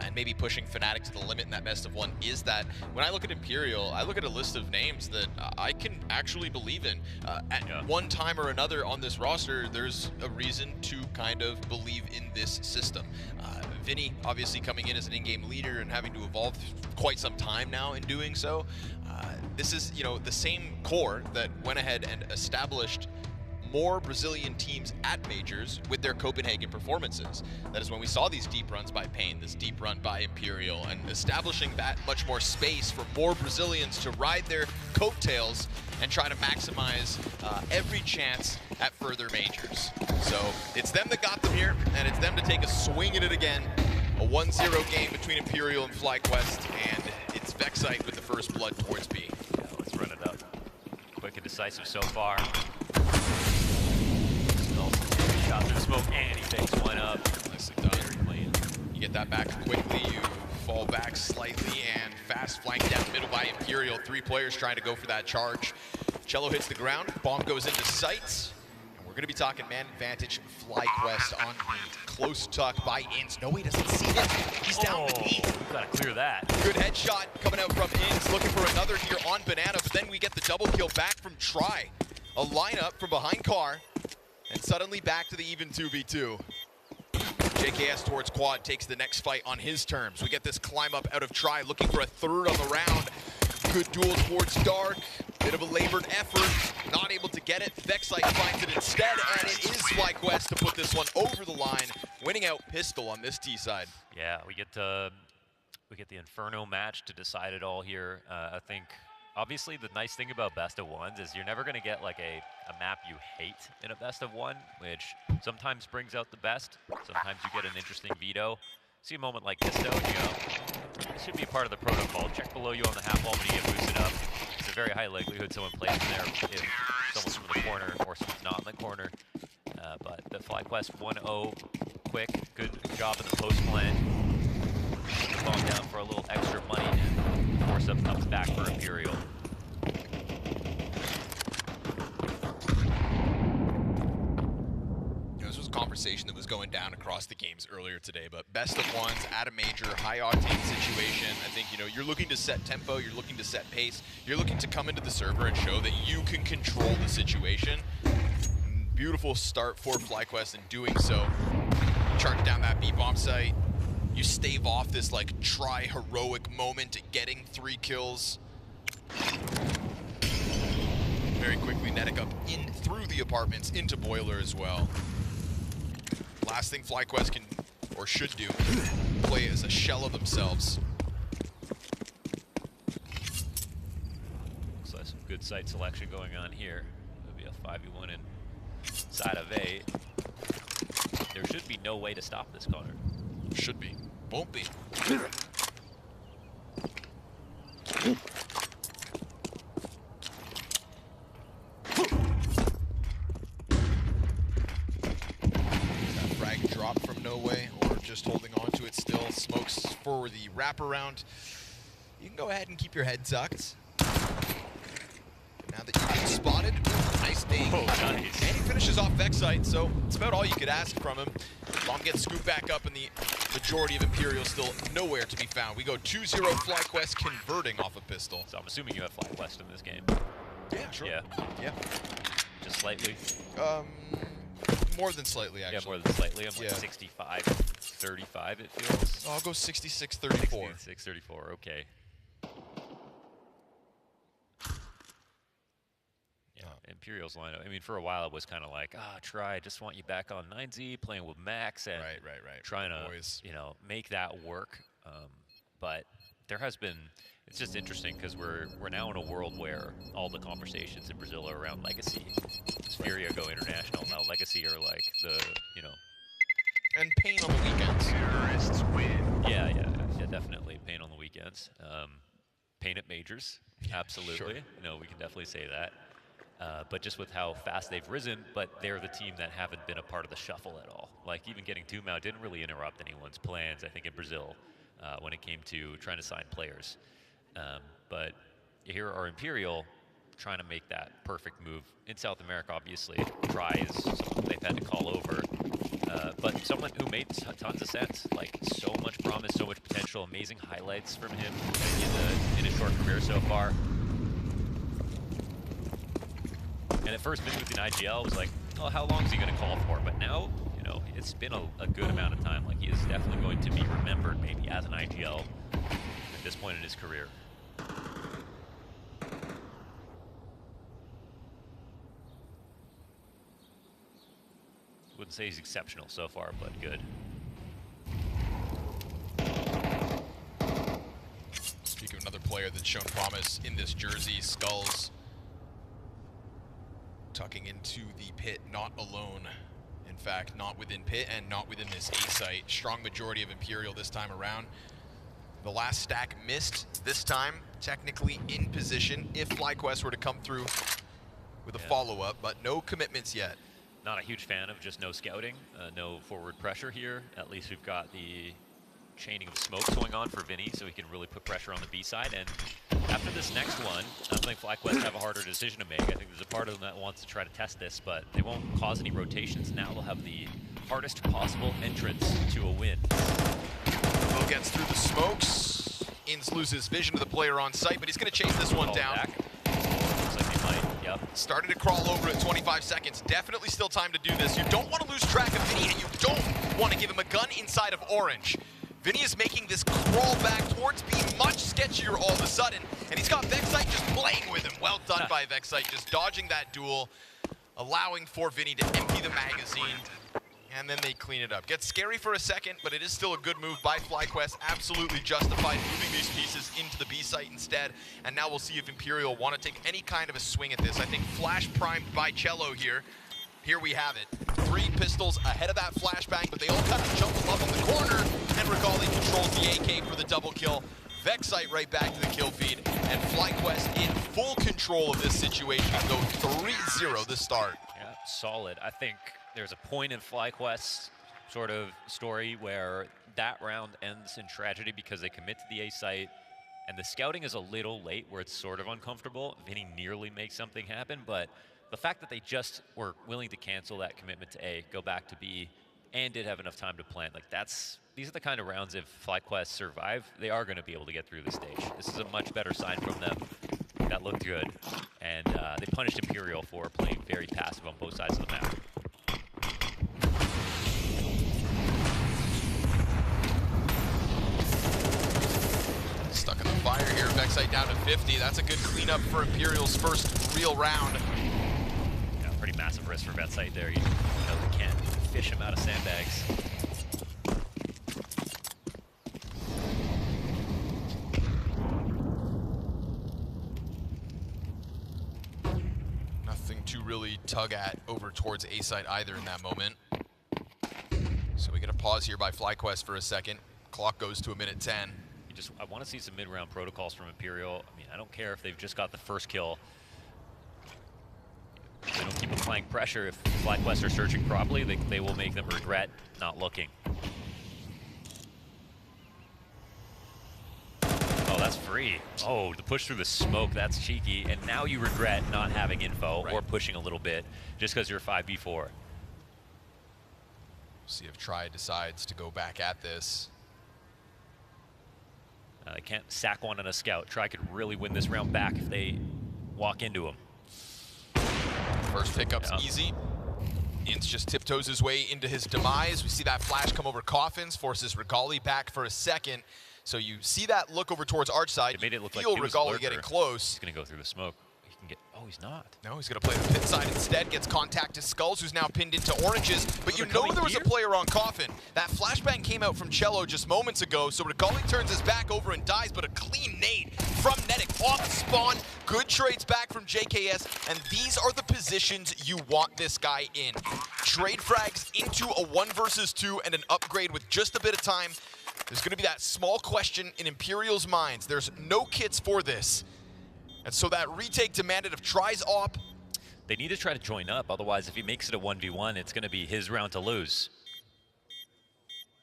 and maybe pushing Fnatic to the limit in that best of one is that. When I look at Imperial, I look at a list of names that I can actually believe in. At one time or another on this roster, there's a reason to kind of believe in this system. Vinny, obviously coming in as an in-game leader and having to evolve quite some time now in doing so. This is, you know, the same core that went ahead and established more Brazilian teams at majors with their Copenhagen performances. That is when we saw these deep runs by Pain, this deep run by Imperial, and establishing that much more space for more Brazilians to ride their coattails and try to maximize every chance at further majors. So it's them that got them here, and it's them to take a swing at it again. A 1-0 game between Imperial and FlyQuest, and it's Vexite with the first blood towards B. Yeah, let's run it up. Quick and decisive so far. Shots in smoke, and he takes one up. Nicely done. Very clean. You get that back quickly, you fall back slightly, and fast flank down middle by Imperial. 3 players trying to go for that charge. Cello hits the ground, bomb goes into sight. And we're going to be talking man advantage, FlyQuest on the close tuck by Inns. No, he doesn't see it. He's down beneath. We've got to clear that. Good headshot coming out from Inns, looking for another here on Banana, but then we get the double kill back from Try. A lineup from behind Car. And suddenly back to the even 2v2. JKS towards Quad takes the next fight on his terms. We get this climb up out of Try, looking for a third on the round. Good duel towards Dark. Bit of a labored effort. Not able to get it. Vexite finds it instead, and it is FlyQuest to put this one over the line. Winning out Pistol on this T side. Yeah, we get the Inferno match to decide it all here. I think obviously the nice thing about best of ones is you're never going to get like a map you hate in a best of one, which sometimes brings out the best. Sometimes you get an interesting veto. See a moment like this though, and you go, this should be part of the protocol. Check below you on the half wall when you get boosted up. It's a very high likelihood someone plays in there if someone's from the corner or someone's not in the corner. But the FlyQuest 1-0 quick, good job in the post plan. Put the bomb down for a little extra money, and force up comes back for Imperial. This was a conversation that was going down across the games earlier today, but best of ones at a major, high octane situation. I think, you know, you're looking to set tempo, you're looking to set pace, you're looking to come into the server and show that you can control the situation. Beautiful start for FlyQuest in doing so. Charge down that B-bomb site. You stave off this like Try heroic moment at getting 3 kills. Very quickly Netiq up in through the apartments into Boiler as well. Last thing FlyQuest can or should do, play as a shell of themselves. Looks like some good site selection going on here. It'll be a 5v1 inside of A. There should be no way to stop this corner. Should be. Won't be. Frag drop from no way, or just holding on to it still. Smokes for the wraparound. You can go ahead and keep your head tucked. Now that you've been spotted, nice ding. Oh, nice. And he finishes off Vexite, so it's about all you could ask from him. Bomb gets scooped back up, and the majority of Imperial still nowhere to be found. We go 2-0 FlyQuest converting off a pistol. So I'm assuming you have FlyQuest in this game. Yeah, sure. Yeah. Just slightly? More than slightly, actually. Yeah, more than slightly. I'm like 65-35, it feels. I'll go 66-34. 66-34, okay. Imperial's lineup. I mean, for a while it was kind of like, Try, just want you back on 9Z, playing with Max, and trying to, you know, make that work. But there has been, it's just interesting because we're now in a world where all the conversations in Brazil are around Legacy. Furia go international, now Legacy are like the, you know. And Pain on the weekends. Terrorists win. Yeah, definitely. Pain on the weekends. Pain at majors, absolutely. Sure. You know, we can definitely say that. But just with how fast they've risen, but they're the team that haven't been a part of the shuffle at all. Like even getting Doom out didn't really interrupt anyone's plans, I think, in Brazil when it came to trying to sign players. But here are Imperial trying to make that perfect move. In South America, obviously, Try is someone they've had to call over. But someone who made tons of sense, like so much promise, so much potential, amazing highlights from him in his short career so far. And at first, maybe with the IGL, was like, oh, how long is he going to call for? But now, you know, it's been a good amount of time. Like, he is definitely going to be remembered maybe as an IGL at this point in his career. Wouldn't say he's exceptional so far, but good. Speak of another player that's shown promise in this jersey, Skulls. Tucking into the pit, not alone. In fact, not within pit and not within this A site. Strong majority of Imperial this time around. The last stack missed this time, technically in position if FlyQuest were to come through with a follow-up, but no commitments yet. Not a huge fan of just no scouting, no forward pressure here. At least we've got the chaining of smoke going on for Vinny, so he can really put pressure on the B side. And after this next one, I think FlyQuest have a harder decision to make. I think there's a part of them that wants to try to test this, but they won't cause any rotations. Now they'll have the hardest possible entrance to a win. Will gets through the smokes. Ins loses vision of the player on site, but he's going to chase this one down. Looks like he might, yep. Started to crawl over at 25 seconds. Definitely still time to do this. You don't want to lose track of Vinny, and you don't want to give him a gun inside of Orange. Vinny is making this crawl back towards B much sketchier all of a sudden, and he's got Vexite just playing with him. Well done by Vexite, just dodging that duel, allowing for Vinny to empty the magazine, and then they clean it up. Gets scary for a second, but it is still a good move by FlyQuest. Absolutely justified moving these pieces into the B site instead, and now we'll see if Imperial want to take any kind of a swing at this. I think flash primed by Cello here. Here we have it. 3 pistols ahead of that flashbang, but they all kind of jump up in the corner, and Regali controls the AK for the double kill. Vexite right back to the kill feed, and FlyQuest in full control of this situation. Go 3-0 the start. Yeah, solid. I think there's a point in FlyQuest's sort of story where that round ends in tragedy because they commit to the A site, and the scouting is a little late where it's sort of uncomfortable. Vinny nearly makes something happen, but the fact that they just were willing to cancel that commitment to A, go back to B, and did have enough time to plant, like these are the kind of rounds if FlyQuest survive, they are going to be able to get through the stage. This is a much better sign from them. That looked good. And they punished Imperial for playing very passive on both sides of the map. Stuck in the fire here, Vexite down to 50. That's a good cleanup for Imperial's first real round. Yeah, pretty massive risk for Vexite there. You know they can't fish him out of sandbags. Nothing to really tug at over towards A site either in that moment. So we get a pause here by FlyQuest for a second. Clock goes to 1:10. I want to see some mid-round protocols from Imperial. I mean, I don't care if they've just got the first kill. If they don't keep applying pressure, if FlyQuest are searching properly, they will make them regret not looking. Oh, that's free. Oh, the push through the smoke, that's cheeky. And now you regret not having info or pushing a little bit just because you're 5v4. See if Try decides to go back at this. They can't sack one on a scout. Try could really win this round back if they walk into him. First pickup's easy. Ince just tiptoes his way into his demise. We see that flash come over Coffins, forces Regali back for a second. So you see that look over towards Arch side. It made it look feel like Regali getting close. He's going to go through the smoke. He can get. Oh, he's not. No, he's going to play the pit side instead. Gets contact to Skulls, who's now pinned into oranges. But you know there was a player on Coffin. That flashbang came out from Cello just moments ago, so Regali turns his back over and dies, but a clean nade from Netic off spawn. Good trades back from JKS, and these are the positions you want this guy in. Trade frags into a 1 versus 2 and an upgrade with just a bit of time. There's going to be that small question in Imperial's minds. There's no kits for this. And so that retake demanded of tries op. They need to try to join up, otherwise if he makes it a 1v1, it's going to be his round to lose.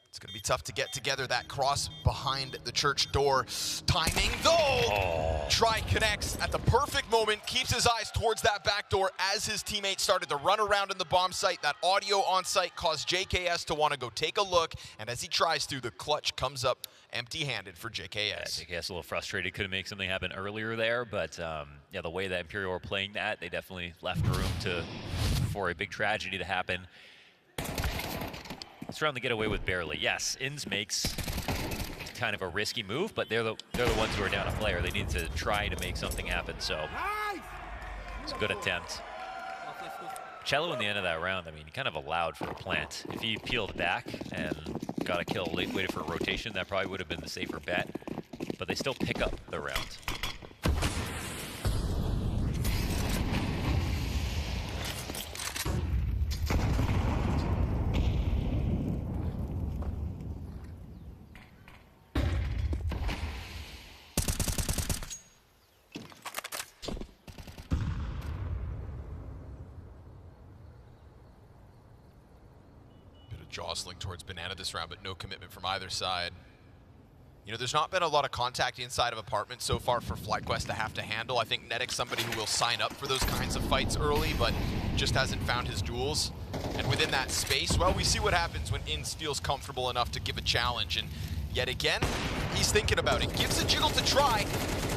It's going to be tough to get together. That cross behind the church door. Timing, though! Try connects at the perfect moment, keeps his eyes towards that back door as his teammates started to run around in the bomb site. That audio on site caused JKS to want to go take a look, and as he tries to, the clutch comes up empty-handed for JKS. Yeah, JKS a little frustrated, could have made something happen earlier there, but yeah, the way that Imperial were playing that, they definitely left room for a big tragedy to happen. It's trying to get away with barely. Yes, Inns makes kind of a risky move, but they're the ones who are down a player. They need to try to make something happen, so it's a good attempt. Cello in the end of that round, I mean, he kind of allowed for a plant. If he peeled back and got a kill late, waited for a rotation, that probably would have been the safer bet, but they still pick up the round. Jostling towards Banana this round, but no commitment from either side. You know, there's not been a lot of contact inside of apartments so far for FlyQuest to have to handle. I think Netic's somebody who will sign up for those kinds of fights early, but just hasn't found his duels. And within that space, well, we see what happens when Inns feels comfortable enough to give a challenge. And yet again, he's thinking about it. Gives a jiggle to try.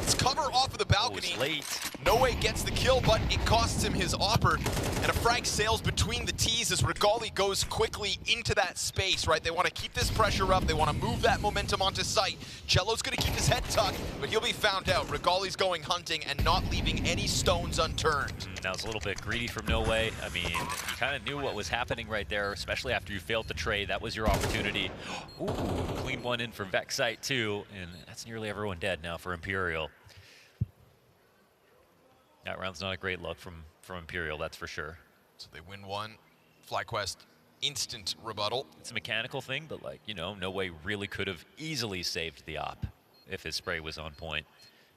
It's cover off of the balcony. Oh, late. No way gets the kill, but it costs him his opper. And a frag sails between the T's as Regali goes quickly into that space, right? They want to keep this pressure up. They want to move that momentum onto site. Cello's going to keep his head tucked, but he'll be found out. Regali's going hunting and not leaving any stones unturned. That was a little bit greedy from No Way. I mean, you kind of knew what was happening right there, especially after you failed to trade. That was your opportunity. Ooh, clean one in for Vexite too, and that's nearly everyone dead now for Imperial. That round's not a great look from Imperial, that's for sure. So they win one. FlyQuest, instant rebuttal. It's a mechanical thing, but like, you know, No Way really could have easily saved the op if his spray was on point.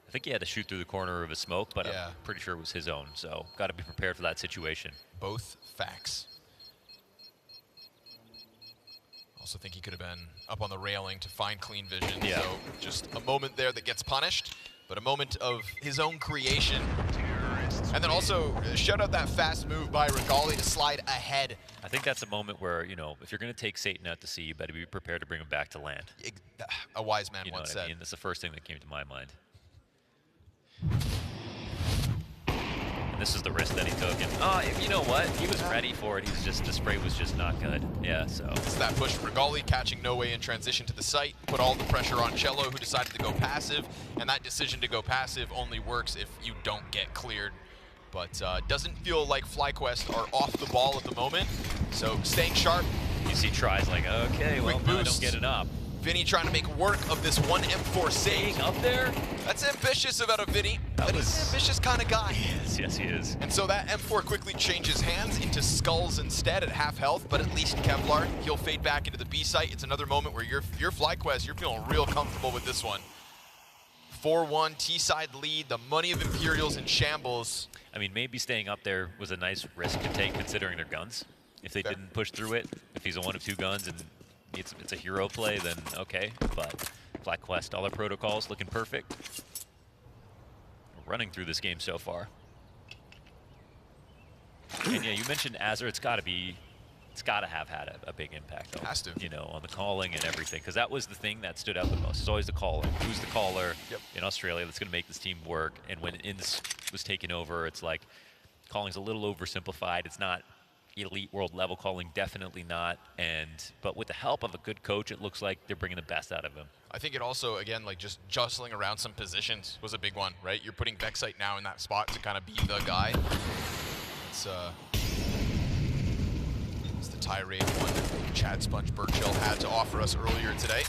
I think he had to shoot through the corner of a smoke, but yeah. I'm pretty sure it was his own, so got to be prepared for that situation. Both facts. Also think he could have been up on the railing to find clean vision, yeah. So just a moment there that gets punished, but a moment of his own creation. And then also, shout out that fast move by Regali to slide ahead. I think that's a moment where, you know, if you're going to take Satan out to sea, you better be prepared to bring him back to land. A wise man you know once what said. I mean? That's the first thing that came to my mind. And this is the risk that he took. And you know what? He was ready for it. He's just, the spray was just not good. Yeah, so. It's that push. Regali catching No Way in transition to the site. Put all the pressure on Cello, who decided to go passive. And that decision to go passive only works if you don't get cleared. But doesn't feel like FlyQuest are off the ball at the moment. So staying sharp. You see tries like, okay, well, now I don't get it up. Vinny trying to make work of this one M4 save. Up there? That's ambitious about a Vinny, but he's an ambitious kind of guy. Yes, he is. And so that M4 quickly changes hands into Skulls instead at half health, but at least Kevlar, he'll fade back into the B site. It's another moment where you're FlyQuest, you're feeling real comfortable with this one. 4-1 T-side lead, the money of Imperials in shambles. I mean, maybe staying up there was a nice risk to take considering their guns. If they didn't push through it, if he's a one of two guns and it's a hero play, then okay. But FlyQuest, all their protocols looking perfect. We're running through this game so far. And yeah, you mentioned Azure. It's got to have had a big impact, though. Has to. You know, on the calling and everything, because that was the thing that stood out the most. It's always the calling. Who's the caller in Australia that's going to make this team work? And when Inns was taken over, it's like calling's a little oversimplified. It's not elite world level calling, definitely not. But with the help of a good coach, it looks like they're bringing the best out of him. I think it also, again, like just jostling around some positions was a big one, right? You're putting Vexite now in that spot to kind of be the guy. It's the tirade one that Chad Sponge Burchill had to offer us earlier today.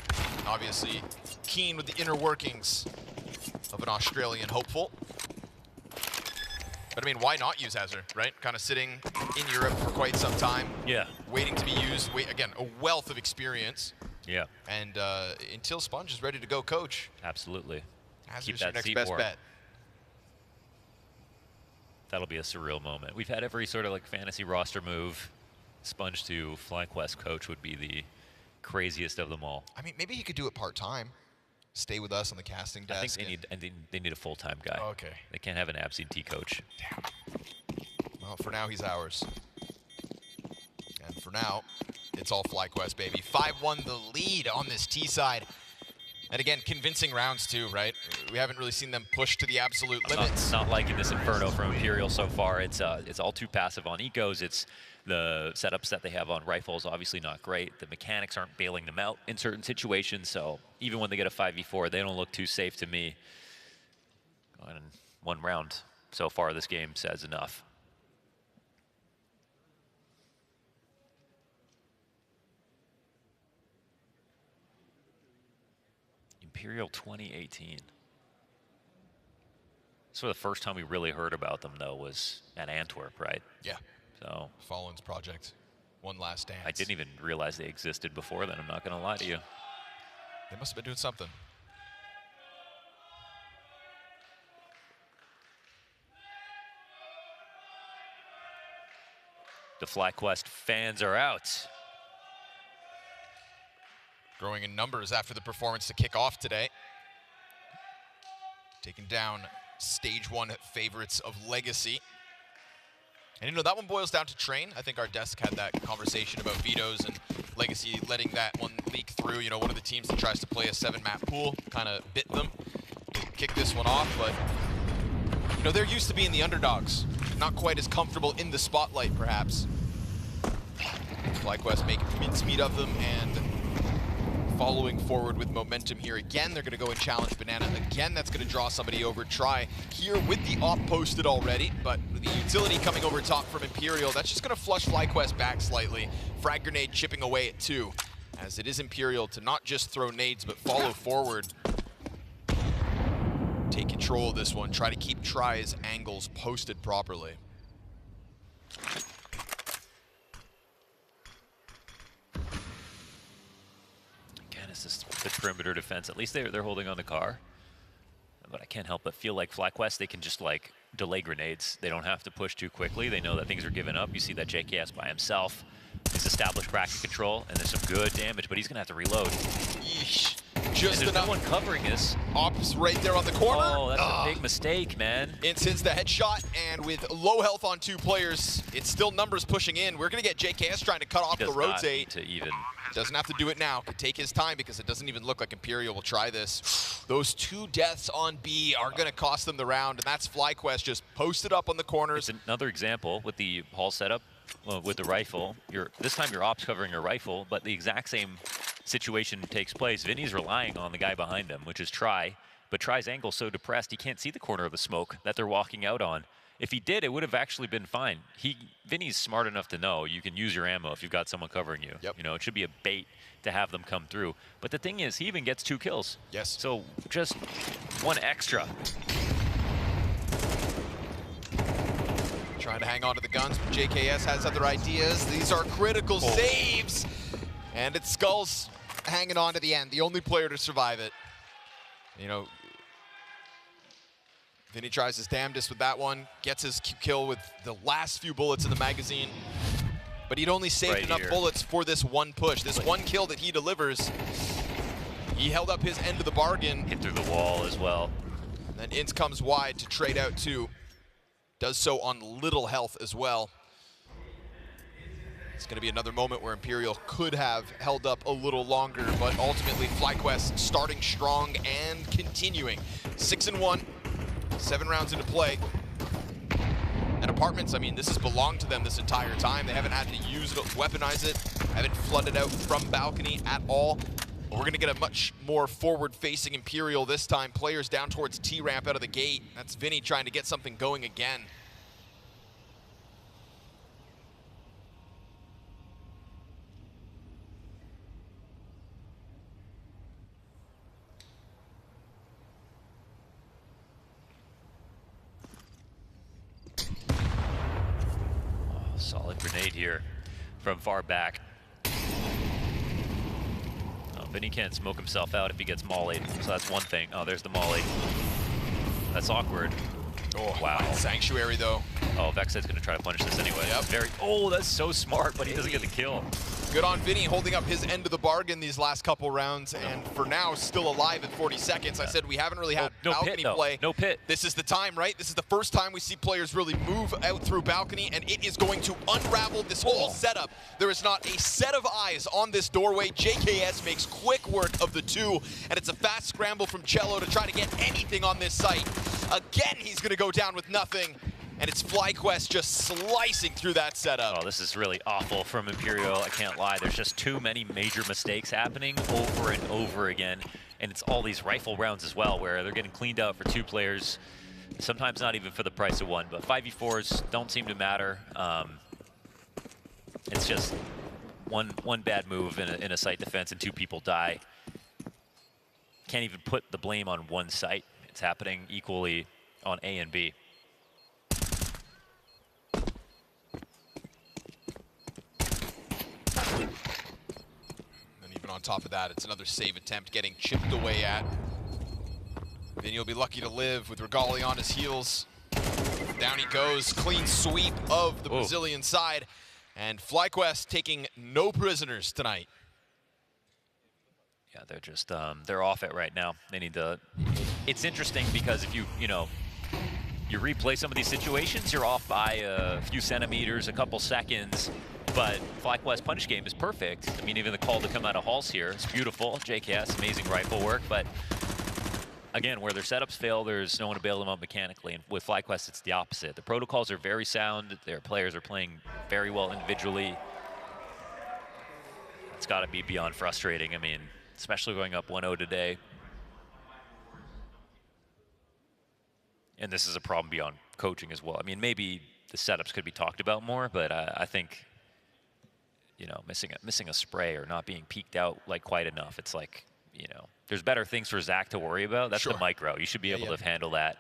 Obviously, keen with the inner workings of an Australian hopeful. But I mean, why not use Hazard, right? Kind of sitting in Europe for quite some time. Yeah. Waiting to be used. Again, a wealth of experience. Yeah. And until Sponge is ready to go coach. Absolutely. Hazard's your next best bet. That'll be a surreal moment. We've had every sort of like fantasy roster move. Sponge to FlyQuest coach would be the craziest of them all. I mean, maybe he could do it part-time. Stay with us on the casting desk. I think they need a full-time guy. Oh, okay. They can't have an absentee coach. Damn. Well, for now, he's ours. And for now, it's all FlyQuest, baby. 5-1 the lead on this T side. And again, convincing rounds too, right? We haven't really seen them push to the absolute limits. Not liking this Inferno from Imperial so far. It's all too passive on ecos. It's the setups that they have on rifles, obviously not great. The mechanics aren't bailing them out in certain situations, so even when they get a 5v4, they don't look too safe to me. And one round so far this game says enough. Imperial 2018. So the first time we really heard about them, though, was at Antwerp, right? Yeah. So Fallen's project. One last dance. I didn't even realize they existed before then. I'm not going to lie to you. They must have been doing something. The FlyQuest fans are out. Growing in numbers after the performance to kick off today. Taking down stage 1 favorites of Legacy. And you know, that one boils down to Train. I think our desk had that conversation about vetoes and Legacy letting that one leak through. You know, one of the teams that tries to play a 7-map pool kind of bit them to kick this one off. But, you know, they're used to being the underdogs. Not quite as comfortable in the spotlight, perhaps. FlyQuest making mincemeat of them and following forward with momentum here. Again, they're going to go and challenge Banana. Again, that's going to draw somebody over. Try here with the op posted already, but the utility coming over top from Imperial, that's just going to flush FlyQuest back slightly. Frag grenade chipping away at 2, as it is Imperial to not just throw nades, but follow forward. Take control of this one. Try to keep Try's angles posted properly. It's just the perimeter defense. At least they're holding on the car. But I can't help but feel like FlyQuest, they can just like delay grenades. They don't have to push too quickly. They know that things are given up. You see that JKS by himself. He's established bracket control, and there's some good damage, but he's gonna have to reload. Yeesh. Just enough. No one covering this. Ops right there on the corner. Oh, that's a big mistake, man. Ince hits the headshot, and with low health on 2 players, it's still numbers pushing in. We're gonna get JKS trying to cut off the rotate. To even. Doesn't have to do it now. Could take his time because it doesn't even look like Imperial will try this. Those 2 deaths on B are gonna cost them the round, and that's FlyQuest just posted up on the corners. It's another example with the Hall setup. With the rifle, this time your op's covering your rifle, but the exact same situation takes place. Vinny's relying on the guy behind him, which is Try, but Try's angle's so depressed he can't see the corner of the smoke that they're walking out on. If he did, it would have actually been fine. Vinny's smart enough to know you can use your ammo if you've got someone covering you. Yep. You know, it should be a bait to have them come through. But the thing is, he even gets 2 kills. Yes. So just 1 extra. Trying to hang on to the guns, but JKS has other ideas. These are critical saves. And it's Skulls hanging on to the end, the only player to survive it. You know, Vinny tries his damnedest with that one, gets his kill with the last few bullets in the magazine. But he'd only saved enough bullets for this 1 push. This 1 kill that he delivers, he held up his end of the bargain. Hit through the wall as well. And then Ince comes wide to trade out 2. Does so on little health as well. It's going to be another moment where Imperial could have held up a little longer, but ultimately FlyQuest starting strong and continuing. 6-1, 7 rounds into play. And Apartments, I mean, this has belonged to them this entire time. They haven't had to use it, weaponize it, haven't flooded out from balcony at all. But we're gonna get a much more forward-facing Imperial this time. Players down towards T-ramp out of the gate. That's Vinny trying to get something going again. Solid grenade here from far back. Oh, Vinny can't smoke himself out if he gets mollied, so that's one thing. Oh, there's the molly. That's awkward. Oh, wow. Sanctuary, though. Oh, Vexite's going to try to punish this anyway. Yep. Oh, that's so smart, but he doesn't get the kill. Good on Vinny holding up his end of the bargain these last couple rounds, and for now, still alive at 40 seconds. I said we haven't really had balcony play. No pit. This is the time, right? This is the first time we see players really move out through balcony, and it is going to unravel this whole setup. There is not a set of eyes on this doorway. JKS makes quick work of the two, and it's a fast scramble from Cello to try to get anything on this site. Again, he's going to go down with nothing. And it's FlyQuest just slicing through that setup. Oh, this is really awful from Imperial, I can't lie. There's just too many major mistakes happening over and over again. And it's all these rifle rounds as well, where they're getting cleaned out for 2 players, sometimes not even for the price of 1. But 5v4s don't seem to matter. It's just one bad move in a site defense and 2 people die. Can't even put the blame on one site. It's happening equally on A and B. On top of that, it's another save attempt getting chipped away at. Vinny will be lucky to live with Regali on his heels. Down he goes, clean sweep of the Brazilian side. And FlyQuest taking no prisoners tonight. Yeah, they're just, they're off it right now. They need to, it's interesting because if you replay some of these situations, you're off by a few centimeters, a couple seconds. But FlyQuest punish game is perfect. I mean, even the call to come out of halls here, it's beautiful. JKS, amazing rifle work, but again, where their setups fail, there's no one to bail them out mechanically. And with FlyQuest, it's the opposite. The protocols are very sound. Their players are playing very well individually. It's got to be beyond frustrating. I mean, especially going up 1-0 today. And this is a problem beyond coaching as well. I mean, maybe the setups could be talked about more, but I think, you know, missing a spray or not being peeked out like quite enough. It's like, you know, there's better things for Zach to worry about. That's the micro. You should be able to handle that.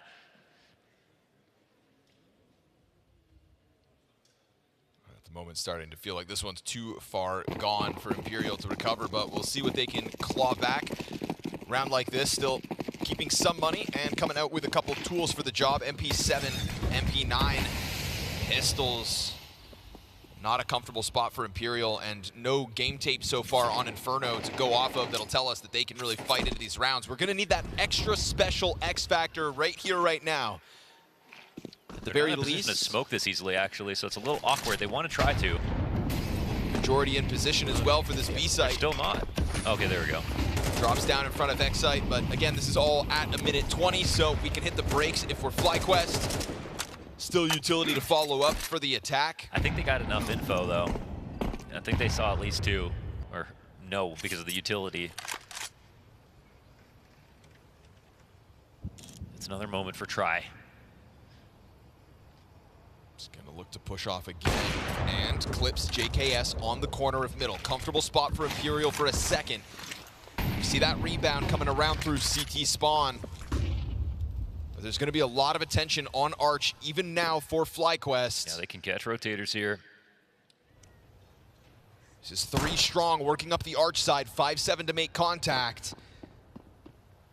At the moment, starting to feel like this one's too far gone for Imperial to recover, but we'll see what they can claw back. Round like this, still keeping some money and coming out with a couple tools for the job. MP7, MP9, pistols. Not a comfortable spot for Imperial, and no game tape so far on Inferno to go off of that'll tell us that they can really fight into these rounds. We're gonna need that extra special X factor right here, right now. At the very least, to smoke this easily, actually, so it's a little awkward. They want to try to. Majority in position as well for this B site. Still not. Okay, there we go. Drops down in front of X site, but again, this is all at 1:20, so we can hit the brakes if we're FlyQuest. Still utility to follow up for the attack. I think they got enough info, though. I think they saw at least 2, or no, because of the utility. It's another moment for try. Just gonna look to push off again, and clips JKS on the corner of middle. Comfortable spot for Imperial for a second. You see that rebound coming around through CT spawn. But there's gonna be a lot of attention on Arch, even now for FlyQuest. Yeah, they can catch rotators here. This is 3 strong, working up the Arch side, 5-7 to make contact.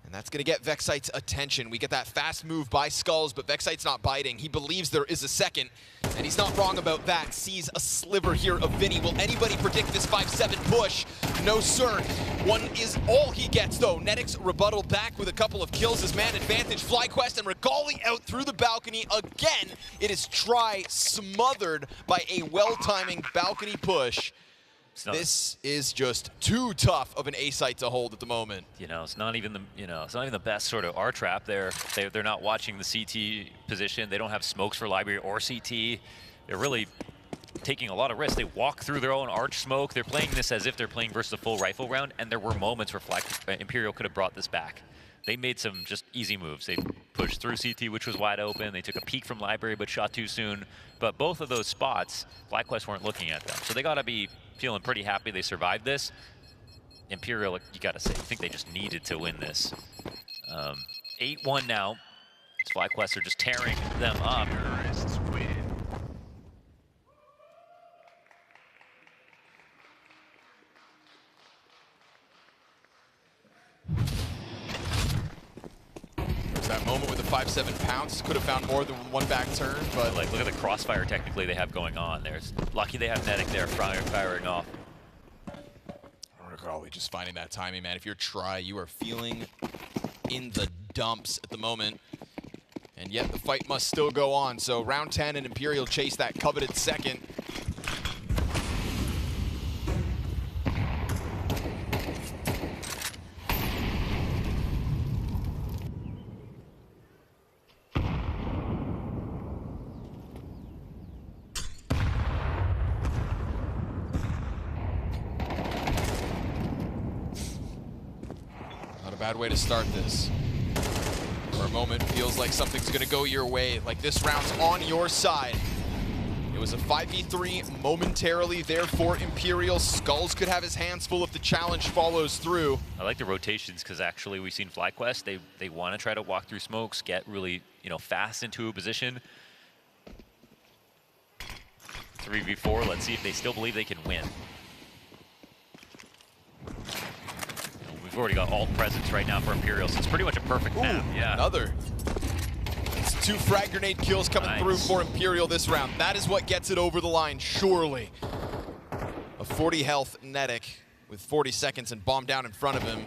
And that's gonna get Vexite's attention. We get that fast move by Skulls, but Vexite's not biting. He believes there is a second, and he's not wrong about that. Sees a sliver here of Vinny. Will anybody predict this 5-7 push? No, sir. 1 is all he gets, though. Netix rebuttal back with a couple of kills. His man advantage. FlyQuest and Regali out through the balcony again. It is Try smothered by a well-timing balcony push. This is just too tough of an A site to hold at the moment. You know, it's not even the it's not even the best sort of R trap. They're not watching the CT position. They don't have smokes for library or CT. They're really taking a lot of risks. They walk through their own arch smoke. They're playing this as if they're playing versus a full rifle round, and there were moments where Imperial could have brought this back. They made some just easy moves. They pushed through CT, which was wide open. They took a peek from library, but shot too soon. But both of those spots, FlyQuest weren't looking at them. So they got to be feeling pretty happy they survived this. Imperial, you got to say, I think they just needed to win this. 8-1 now. FlyQuest are just tearing them up. That moment with the 5-7 pounce could have found more than one back turn, but like look at the crossfire technically they have going on. There's lucky they have Netic there firing off. Regali just finding that timing, man. If you're Try, you are feeling in the dumps at the moment, and yet the fight must still go on. So round 10 and Imperial chase that coveted second. Bad way to start this. For a moment, feels like something's gonna go your way, like this round's on your side. It was a 5v3 momentarily, therefore Imperial. Skulls could have his hands full if the challenge follows through. I like the rotations because actually we've seen FlyQuest, they want to try to walk through smokes, get really, fast into a position. 3v4, let's see if they still believe they can win. We've already got alt presence right now for Imperial, so it's pretty much a perfect map. Yeah. Another. It's 2 frag grenade kills coming through for Imperial this round. That is what gets it over the line, surely. A 40 health Netic with 40 seconds and bomb down in front of him.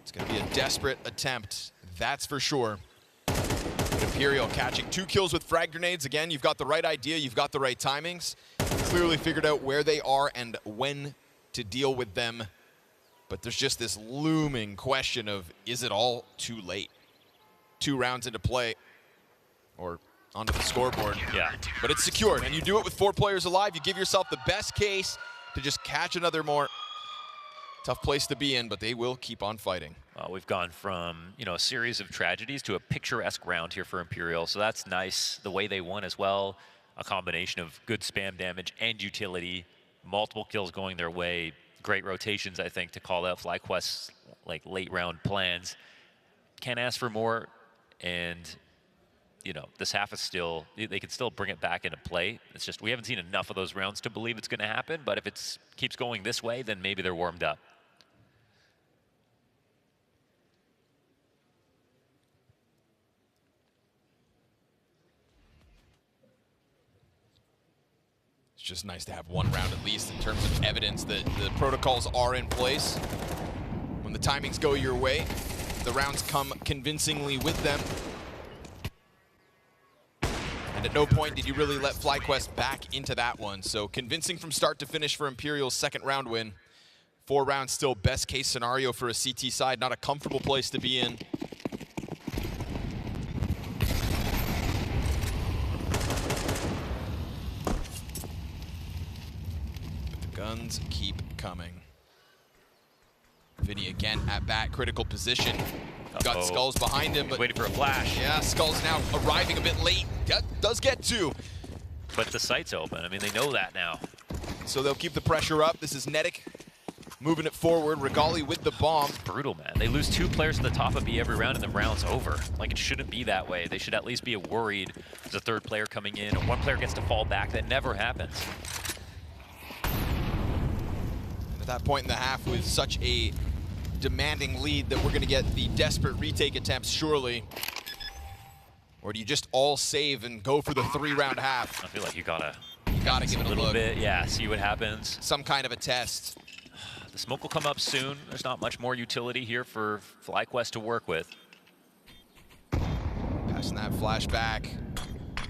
It's going to be a desperate attempt, that's for sure. But Imperial catching 2 kills with frag grenades. Again, you've got the right idea, you've got the right timings. Clearly figured out where they are and when to deal with them, but there's just this looming question of, is it all too late? 2 rounds into play, or onto the scoreboard. Yeah. But it's secured, and you do it with 4 players alive. You give yourself the best case to just catch another more. Tough place to be in, but they will keep on fighting. Well, we've gone from, a series of tragedies to a picturesque round here for Imperial, so that's nice. The way they won as well, a combination of good spam damage and utility. Multiple kills going their way, great rotations, I think, to call out FlyQuest's late round plans. Can't ask for more, and this half is still, they can still bring it back into play. It's just we haven't seen enough of those rounds to believe it's going to happen, but if it keeps going this way, then maybe they're warmed up. Just nice to have 1 round at least in terms of evidence that the protocols are in place. When the timings go your way, the rounds come convincingly with them. And at no point did you really let FlyQuest back into that one. So convincing from start to finish for Imperial's 2nd round win. 4 rounds still best case scenario for a CT side, not a comfortable place to be in. Guns keep coming. Vinny again at bat, critical position. Got Skulls behind him, but waiting for a flash. Yeah, Skulls now arriving a bit late. That does get 2. But the site's open. I mean, they know that now. So they'll keep the pressure up. This is Netic moving it forward. Regali with the bomb. It's brutal, man. They lose 2 players at the top of B every round, and the round's over. Like, it shouldn't be that way. They should at least be worried there's a 3rd player coming in, or 1 player gets to fall back. That never happens. That point in the half with such a demanding lead that we're going to get the desperate retake attempts, surely. Or do you just all save and go for the 3-round half? I feel like you gotta give it a little bit, yeah, see what happens. Some kind of a test. The smoke will come up soon. There's not much more utility here for FlyQuest to work with. Passing that flash back.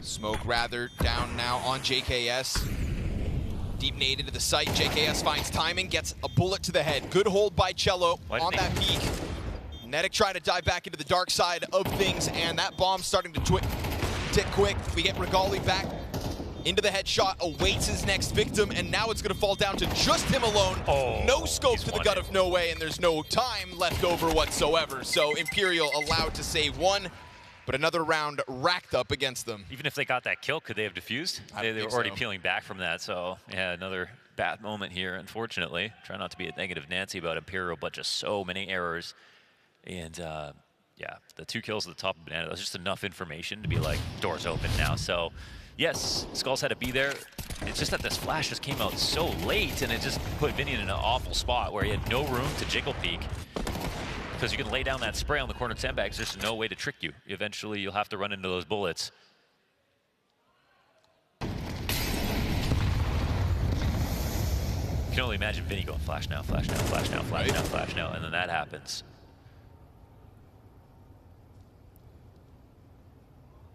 Smoke rather down now on JKS. Deep nade into the site. JKS finds timing, gets a bullet to the head. Good hold by Cello on that peak. Netic trying to dive back into the dark side of things, and that bomb's starting to tick quick. We get Regali back into the headshot, awaits his next victim, and now it's going to fall down to just him alone. No scope to the gut of No Way, and there's no time left over whatsoever. So Imperial allowed to save one, but another round racked up against them. Even if they got that kill, could they have defused? They were already peeling back from that, so yeah, another bad moment here, unfortunately. Try not to be a negative Nancy about Imperial, but just so many errors. And yeah, the 2 kills at the top of Banana, that was just enough information to be like, doors open now. So yes, Skulls had to be there. It's just that this flash just came out so late, and it just put Vinny in an awful spot where he had no room to jiggle peek. Because you can lay down that spray on the corner sandbags, there's no way to trick you. Eventually, you'll have to run into those bullets. You can only imagine Vinny going flash now, flash now, flash now, flash now, flash now, and then that happens.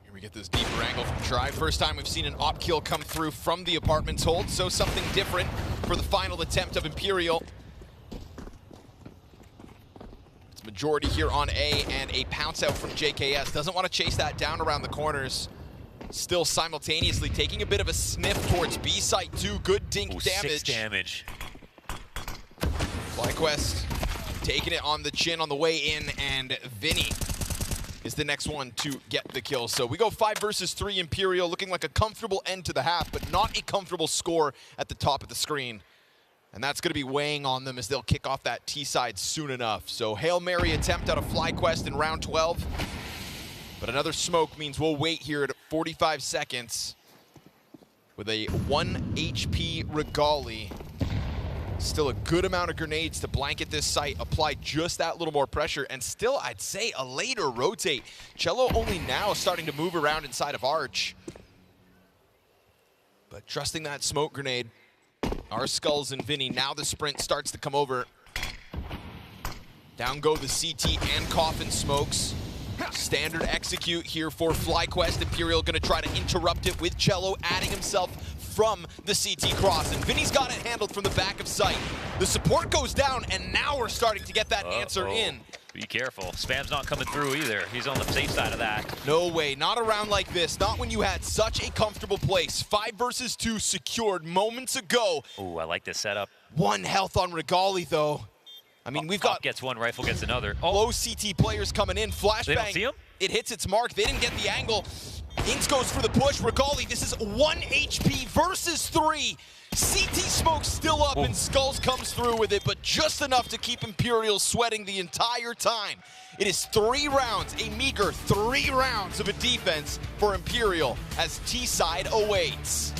Here we get this deeper angle from Try. First time we've seen an op kill come through from the apartment's hold, so something different for the final attempt of Imperial. It's majority here on A, and a pounce out from JKS. Doesn't want to chase that down around the corners. Still simultaneously taking a bit of a sniff towards B site too. Good dink damage. 6 damage. FlyQuest taking it on the chin on the way in, and Vinny is the next one to get the kill. So we go 5 versus 3 Imperial, looking like a comfortable end to the half, but not a comfortable score at the top of the screen. And that's going to be weighing on them as they'll kick off that T side soon enough. So Hail Mary attempt out of FlyQuest in round 12. But another smoke means we'll wait here at 45 seconds with a 1 HP Regali. Still a good amount of grenades to blanket this site, apply just that little more pressure, and still, I'd say, a later rotate. Cello only now starting to move around inside of Arch. But trusting that smoke grenade, our Skulls and Vinny, now the sprint starts to come over. Down go the CT and Coffin smokes. Standard execute here for FlyQuest. Imperial gonna try to interrupt it with Cello adding himself from the CT cross, and Vinny's got it handled from the back of sight. The support goes down, and now we're starting to get that answer in. Be careful. Spam's not coming through either. He's on the safe side of that. No way. Not around like this. Not when you had such a comfortable place. 5 versus 2 secured moments ago. Ooh, I like this setup. 1 health on Regali, though. I mean, we've got... gets one, rifle gets another. Low CT players coming in. Flashbang. They don't see him? It hits its mark. They didn't get the angle. Inks goes for the push. Regali, this is 1 HP versus 3. CT smoke still up, and Skulls comes through with it, but just enough to keep Imperial sweating the entire time. It is 3 rounds, a meager 3 rounds of a defense for Imperial as T-side awaits.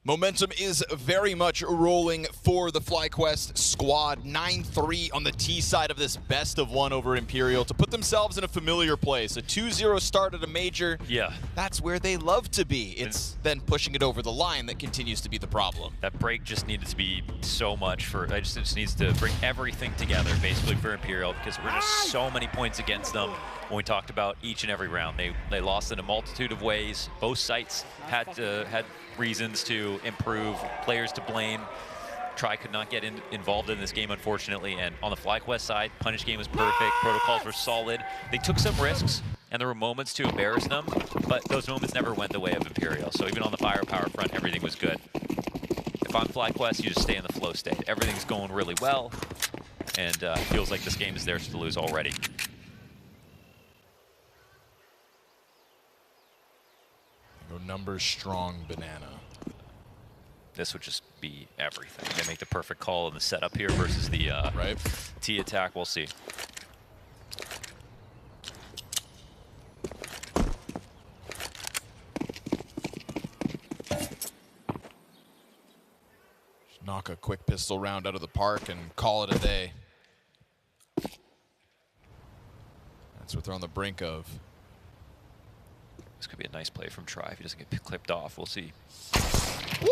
Momentum is very much rolling for the FlyQuest squad. 9-3 on the T side of this best of one over Imperial to put themselves in a familiar place. A 2-0 start at a major. Yeah. That's where they love to be. It's then pushing it over the line that continues to be the problem. That break just needed to be so much for, it just needs to bring everything together basically for Imperial, because we're just so many points against them. When we talked about each and every round, they lost in a multitude of ways. Both sites had reasons to improve, players to blame. Tri could not get involved in this game, unfortunately, and on the FlyQuest side, punish game was perfect, protocols were solid. They took some risks, and there were moments to embarrass them, but those moments never went the way of Imperial. So even on the firepower front, everything was good. If I'm FlyQuest, you just stay in the flow state. Everything's going really well, and it feels like this game is theirs to lose already. Go numbers strong banana. This would just be everything. They make the perfect call in the setup here versus the T attack. We'll see. Just knock a quick pistol round out of the park and call it a day. That's what they're on the brink of. This could be a nice play from Tri if he doesn't get clipped off. We'll see.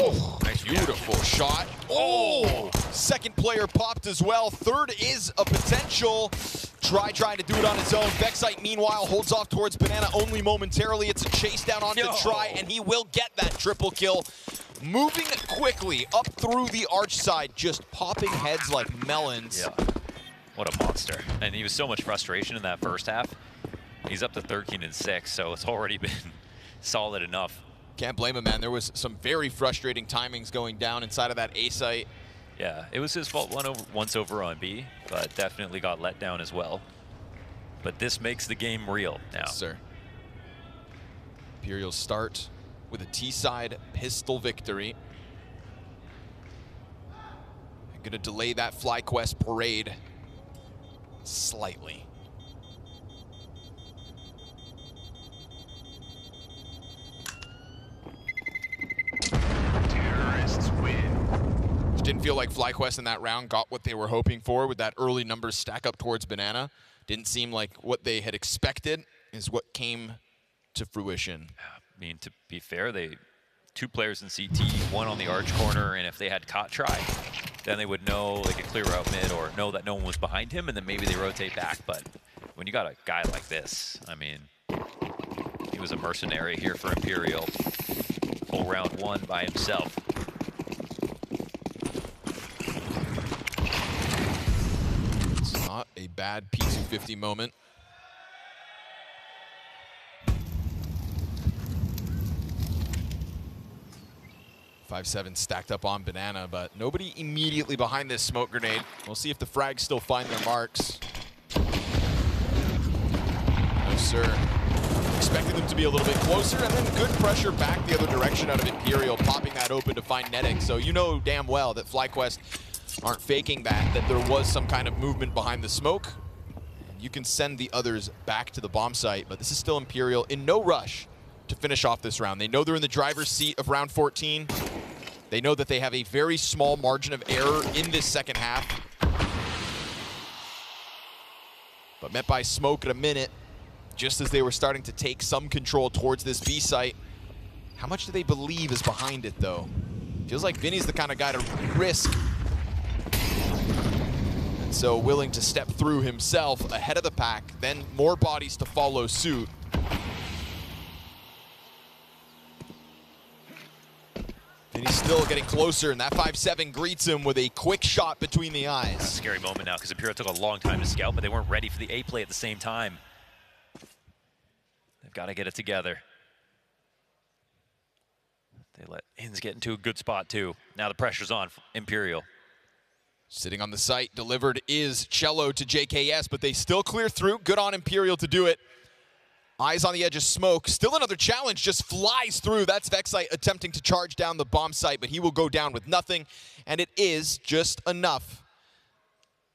Ooh, nice, beautiful shot. Oh, second player popped as well. Third is a potential. Tri trying to do it on his own. Vexite, meanwhile, holds off towards Banana only momentarily. It's a chase down onto Tri, and he will get that triple kill. Moving quickly up through the arch side, just popping heads like melons. Yeah, what a monster. And he was so much frustration in that first half. He's up to 13-6, so it's already been solid enough. Can't blame him, man. There was some very frustrating timings going down inside of that A site. Yeah, it was his fault once over on B, but definitely got let down as well. But this makes the game real now. Yes, sir. Imperial start with a T-side pistol victory. I'm gonna delay that FlyQuest parade slightly. Didn't feel like FlyQuest in that round got what they were hoping for with that early numbers stack up towards Banana. Didn't seem like what they had expected is what came to fruition. I mean, to be fair, two players in CT, one on the arch corner, and if they had caught Tri, then they would know they could clear out mid or know that no one was behind him, and then maybe they rotate back. But when you got a guy like this, I mean, he was a mercenary here for Imperial. Full round one by himself. Not a bad P250 moment. .57 stacked up on Banana, but nobody immediately behind this smoke grenade. We'll see if the frags still find their marks. No, sir. Expecting them to be a little bit closer, and then good pressure back the other direction out of Imperial, popping that open to find Netting. So you know damn well that FlyQuest aren't faking that there was some kind of movement behind the smoke. And you can send the others back to the bomb site, but this is still Imperial in no rush to finish off this round. They know they're in the driver's seat of round 14. They know that they have a very small margin of error in this second half. But met by smoke at a minute, just as they were starting to take some control towards this B site. How much do they believe is behind it, though? Feels like Vinny's the kind of guy to risk. And so willing to step through himself ahead of the pack, then more bodies to follow suit. And he's still getting closer, and that 5-7 greets him with a quick shot between the eyes. That's a scary moment now, because Imperial took a long time to scout, but they weren't ready for the A play at the same time. They've got to get it together. They let Inns get into a good spot, too. Now the pressure's on Imperial. Sitting on the site, delivered is Cello to JKS, but they still clear through. Good on Imperial to do it. Eyes on the edge of smoke. Still another challenge, just flies through. That's Vexite attempting to charge down the bomb site, but he will go down with nothing, and it is just enough.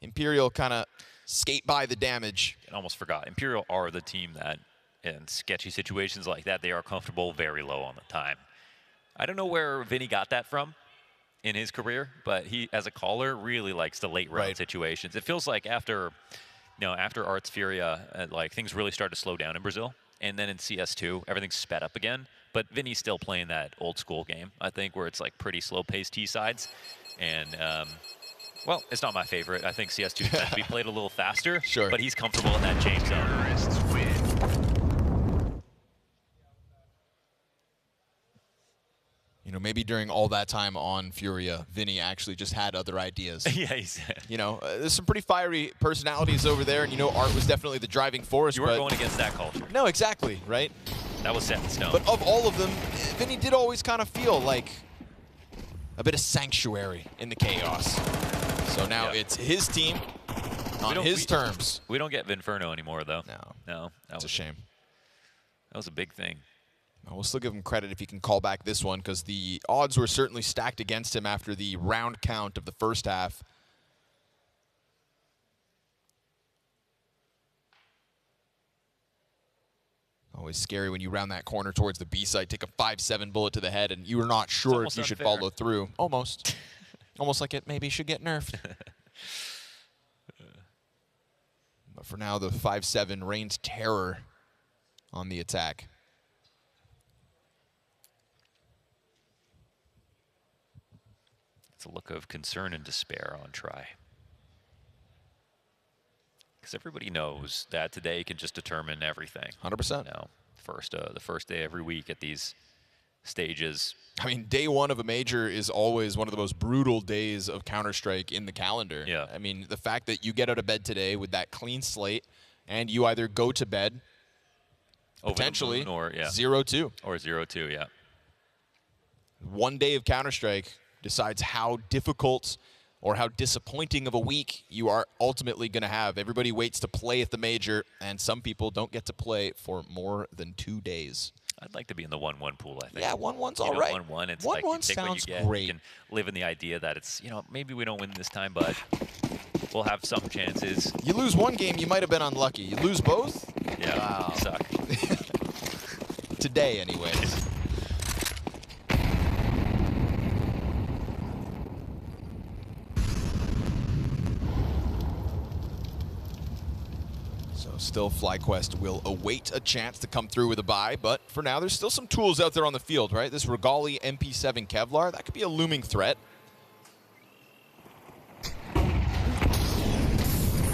Imperial kind of skate by the damage. I almost forgot. Imperial are the team that, in sketchy situations like that, they are comfortable very low on the time. I don't know where Vinny got that from in his career, but he, as a caller, really likes the late round situations. It feels like after, after Arts Furia, like things really started to slow down in Brazil, and then in CS2, everything's sped up again. But Vinny's still playing that old school game, I think, where it's like pretty slow-paced T-sides, and well, it's not my favorite. I think CS2 tends to be played a little faster, but he's comfortable in that James zone. You know, maybe during all that time on Furia, Vinny actually just had other ideas. Yeah, he's... there's some pretty fiery personalities over there, and Art was definitely the driving force. You weren't going against that culture. No, exactly, right? That was set in stone. But of all of them, Vinny did always kind of feel like a bit of sanctuary in the chaos. So now it's his team on his terms. We don't get Vinferno anymore, though. No. That's a shame. That was a big thing. We'll still give him credit if he can call back this one, because the odds were certainly stacked against him after the round count of the first half. Always scary when you round that corner towards the B side, take a 5-7 bullet to the head, and you are not sure if you should follow through. Almost. Almost like it maybe should get nerfed. But for now, the 5-7 reigns terror on the attack. It's a look of concern and despair on Try. Because everybody knows that today can just determine everything. 100%. The first day every week at these stages. I mean, day one of a major is always one of the most brutal days of Counter-Strike in the calendar. Yeah. I mean, the fact that you get out of bed today with that clean slate and you either go to bed potentially 0-2. Or 0-2, yeah. One day of Counter-Strike decides how difficult or how disappointing of a week you are ultimately going to have. Everybody waits to play at the major, and some people don't get to play for more than 2 days. I'd like to be in the 1-1 pool, I think. Yeah, 1-1's all right. 1-1, it's 1-1 like you take sounds what you get. great. You can live in the idea that it's, maybe we don't win this time, but we'll have some chances. You lose one game, you might have been unlucky. You lose both? Yeah, you suck. Today, anyways. Still, FlyQuest will await a chance to come through with a buy, but for now, there's still some tools out there on the field, right? This Regali MP7 Kevlar, that could be a looming threat.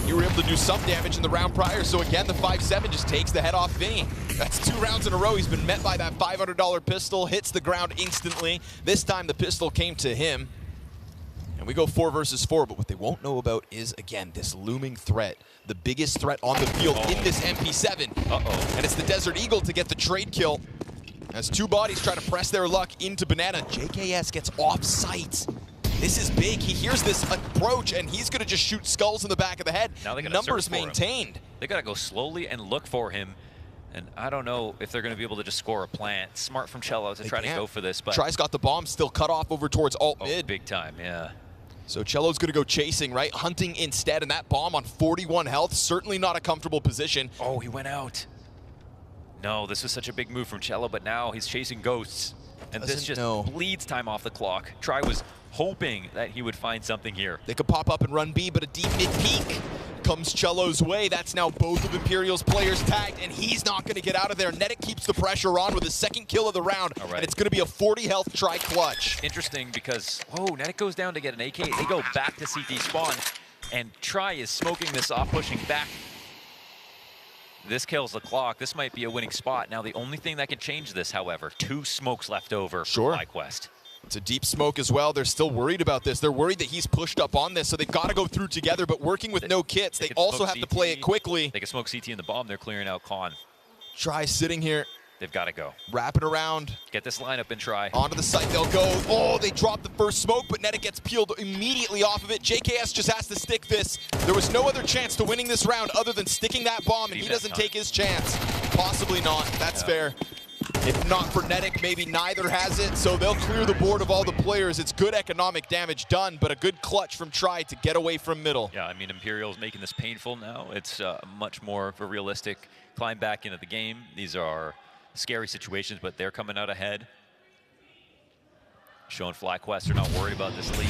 You were able to do some damage in the round prior, so again, the 5-7 just takes the head off Vinny. That's 2 rounds in a row. He's been met by that $500 pistol, hits the ground instantly. This time, the pistol came to him. And we go 4 versus 4, but what they won't know about is, again, this looming threat. The biggest threat on the field in this MP7. And it's the Desert Eagle to get the trade kill. As 2 bodies try to press their luck into Banana. JKS gets off sight. This is big. He hears this approach, and he's going to just shoot skulls in the back of the head. Now they gotta Numbers search for maintained. They got to go slowly and look for him. And I don't know if they're going to be able to just score a plant. Smart from Cello to try to go for this. But Try's got the bomb still cut off over towards alt mid. Big time, yeah. So Cello's going to go chasing, right? Hunting instead, and that bomb on 41 health, certainly not a comfortable position. Oh, he went out. No, this was such a big move from Cello, but now he's chasing ghosts. And this just bleeds time off the clock. Try was hoping that he would find something here. They could pop up and run B, but a deep mid-peak comes Cello's way. That's now both of Imperial's players tagged, and he's not going to get out of there. Netic keeps the pressure on with his second kill of the round, and it's going to be a 40 health Try clutch. Interesting because, Netic goes down to get an AK. They go back to CT spawn, and Try is smoking this off, pushing back. This kills the clock. This might be a winning spot. Now, the only thing that can change this, however, 2 smokes left over for FlyQuest. It's a deep smoke as well. They're still worried about this. They're worried that he's pushed up on this, so they've got to go through together, but working with no kits, they also have to play it quickly. They can smoke CT in the bomb. They're clearing out Con. Try sitting here They've got to go. Wrapping around. Get this lineup and try. Onto the site they'll go. Oh, they dropped the first smoke, but Netic gets peeled immediately off of it. JKS just has to stick this. There was no other chance to winning this round other than sticking that bomb, and he doesn't take his chance. Possibly not. That's fair. If not for Netic, maybe neither has it, so they'll clear the board of all the players. It's good economic damage done, but a good clutch from Tri to get away from middle. Yeah, I mean, Imperial's making this painful now. It's much more of a realistic climb back into the game. These are scary situations, but they're coming out ahead. Showing FlyQuest they're not worried about this lead.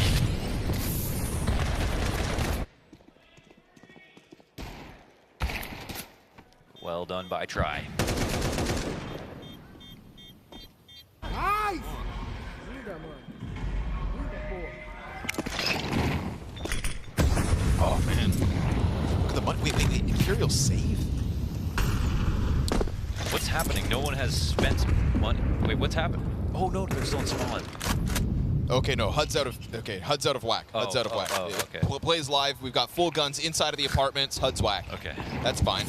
Well done by Tri. Nice! Oh, man. Look at the money. Wait, Imperial save? What's happening? No one has spent money. Wait, what's happened? Oh, no, they're still in spawn. Okay, no, HUD's out of whack. HUD's out of whack. Okay. Plays live. We've got full guns inside of the apartments. HUD's whack. Okay. That's fine.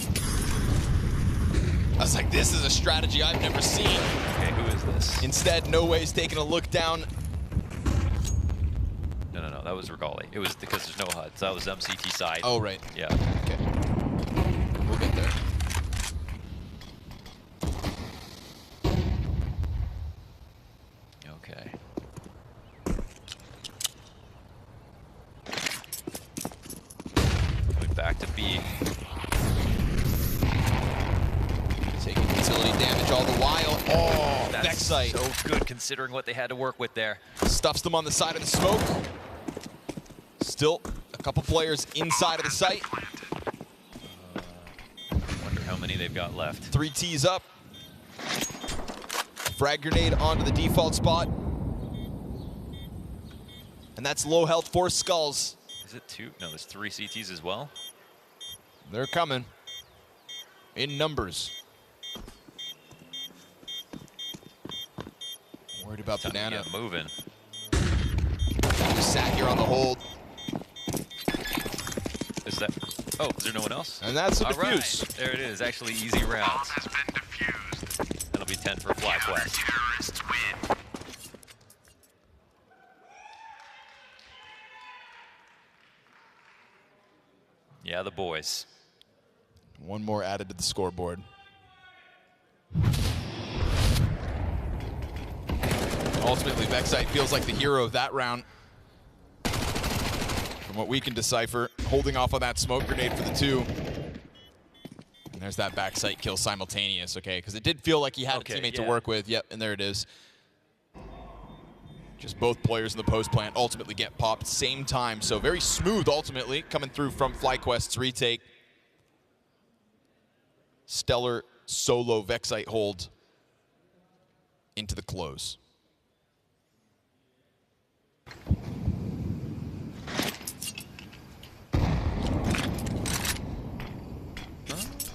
I was like, this is a strategy I've never seen. Okay, who is this? Instead, No Way's taking a look down. No, that was Regali. It was because there's no HUDs. That was MCT side. Oh, right. Yeah. Okay. We'll get there. Okay. Going back to B. Taking utility damage all the while. Oh, that's Vexite. So good considering what they had to work with there. Stuffs them on the side of the smoke. Still a couple players inside of the site. Wonder how many they've got left. 3 T's up. Frag grenade onto the default spot. And that's low health for Skulls. Is it 2? No, there's 3 CTs as well. They're coming. In numbers. Worried about Banana. Moving. Just sat here on the hold. Is that? Oh, is there no one else? And that's a All defuse. Right. There it is. Actually, easy rounds. That'll be 10 for FlyQuest. Yeah, the boys. One more added to the scoreboard. Ultimately, Vexite feels like the hero of that round. From what we can decipher, holding off on that smoke grenade for the 2. And there's that backside kill simultaneous, okay? Because it did feel like he had a teammate to work with. Yep, and there it is. Just both players in the post plant ultimately get popped same time. So very smooth ultimately coming through from FlyQuest's retake. Stellar solo Vexite hold into the close.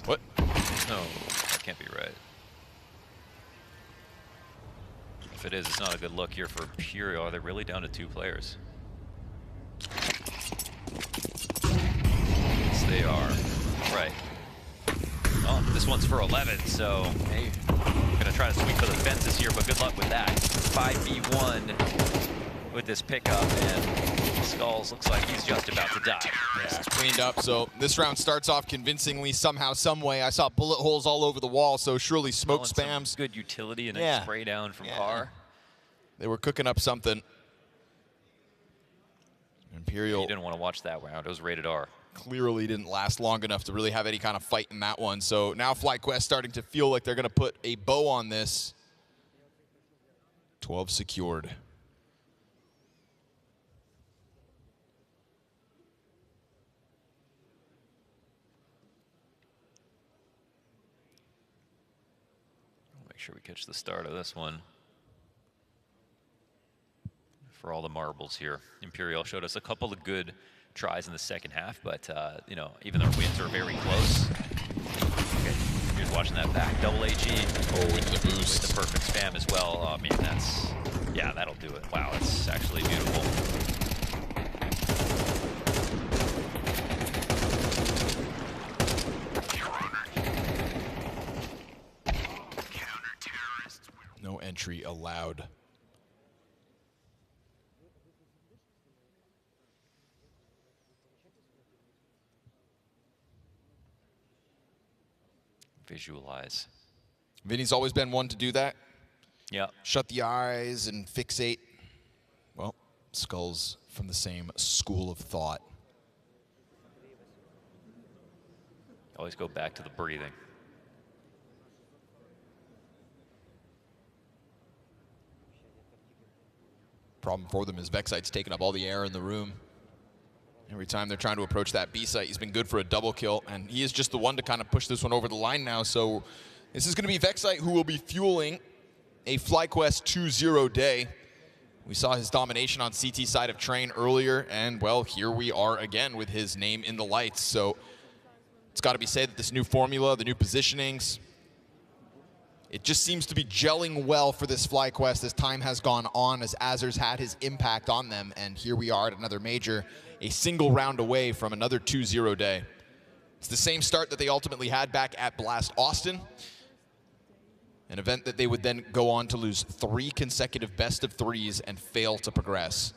What? No, that can't be right. If it is, it's not a good look here for Imperial. Are they really down to 2 players? Yes, they are. Right. Oh, this one's for 11, so hey, I'm gonna try to sweep for the fences here, but good luck with that. 5v1 with this pickup, and Skulls looks like he's just about to die. Yeah, it's cleaned up. So this round starts off convincingly somehow, some way. I saw bullet holes all over the wall, so surely smoke spams. Good utility and a spray down from Car. They were cooking up something. Imperial. You didn't want to watch that round. It was rated R. Clearly didn't last long enough to really have any kind of fight in that one. So now FlyQuest starting to feel like they're going to put a bow on this. 12 secured. Make sure we catch the start of this one. For all the marbles here. Imperial showed us a couple of good tries in the second half, but you know, even their wins are very close. Okay, here's watching that back. Double AG. Oh, into the boost. With the perfect spam as well. Oh man, that's, yeah, that'll do it. Wow, it's actually beautiful. entry allowed. Visualize. Vinny's always been one to do that. Yeah. Shut the eyes and fixate. Well, Skull's from the same school of thought. Always go back to the breathing. Problem for them is Vexite's taking up all the air in the room. Every time they're trying to approach that B site, he's been good for a double kill, and he is just the one to kind of push this one over the line now. So this is going to be Vexite who will be fueling a FlyQuest 2-0 day. We saw his domination on CT side of Train earlier, and well, here we are again with his name in the lights. So it's got to be said that this new formula, the new positionings, it just seems to be gelling well for this FlyQuest as time has gone on, as Azer's had his impact on them, and here we are at another major, a single round away from another 2-0 day. It's the same start that they ultimately had back at Blast Austin, an event that they would then go on to lose 3 consecutive best of threes and fail to progress.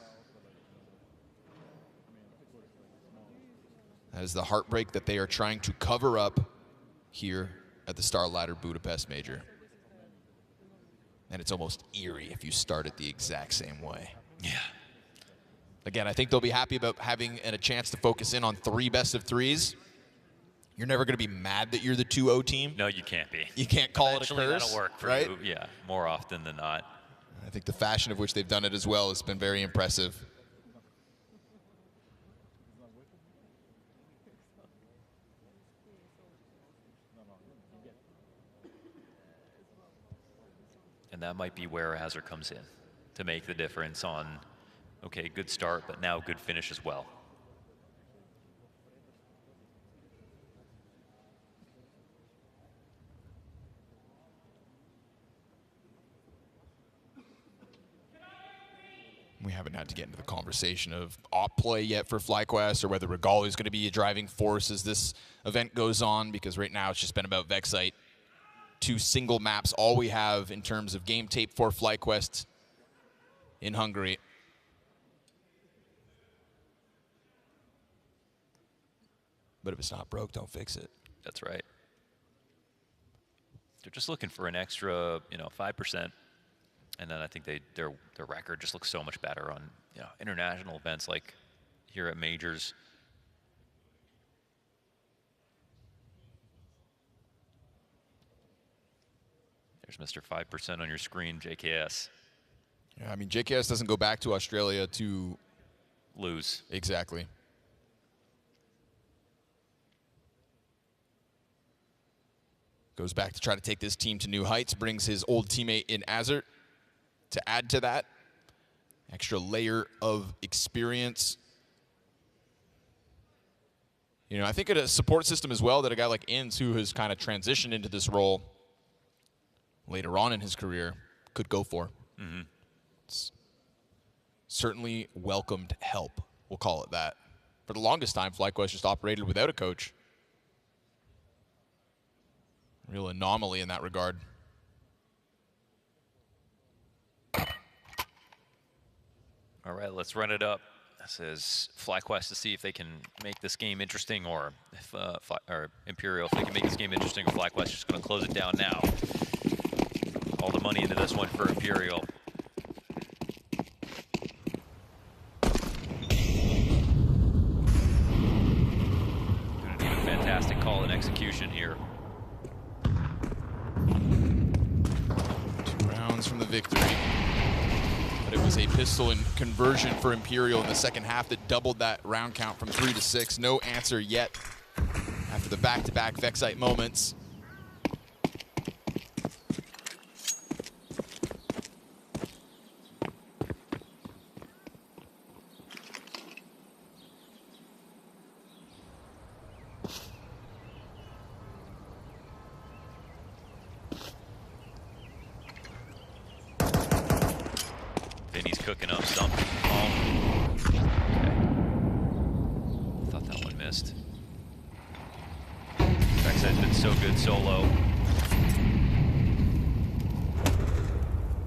That is the heartbreak that they are trying to cover up here at the StarLadder Budapest Major. And it's almost eerie if you start it the exact same way. Yeah. Again, I think they'll be happy about having a chance to focus in on 3 best of threes. You're never going to be mad that you're the 2-0 team. No, you can't be. You can't call Eventually it a curse. That'll work for right? you, yeah, more often than not. I think the fashion of which they've done it as well has been very impressive. And that might be where Azer comes in to make the difference on, okay, good start, but now good finish as well. We haven't had to get into the conversation of op play yet for FlyQuest or whether Regali is going to be a driving force as this event goes on, because right now it's just been about Vexite. 2 single maps, all we have in terms of game tape for FlyQuest in Hungary. But if it's not broke, don't fix it. That's right. They're just looking for an extra, 5%. And then I think their record just looks so much better on international events like here at majors. There's Mr. 5% on your screen, JKS. Yeah, I mean, JKS doesn't go back to Australia to lose. Exactly. Goes back to try to take this team to new heights, brings his old teammate in Azer to add to that. Extra layer of experience. I think at a support system as well that a guy like Inns, who has kind of transitioned into this role later on in his career, could go for. Mm-hmm. It's certainly welcomed help, we'll call it that. For the longest time, FlyQuest just operated without a coach. Real anomaly in that regard. All right, let's run it up. This is FlyQuest to see if they can make this game interesting, or if Imperial, if they can make this game interesting, or FlyQuest just going to close it down now. All the money into this one for Imperial. Gonna need a fantastic call and execution here. 2 rounds from the victory. But it was a pistol and conversion for Imperial in the second half that doubled that round count from 3 to 6. No answer yet after the back-to-back Vexite moments. Vinny's cooking up something. Oh. Okay. Thought that one missed. Vexite's been so good solo.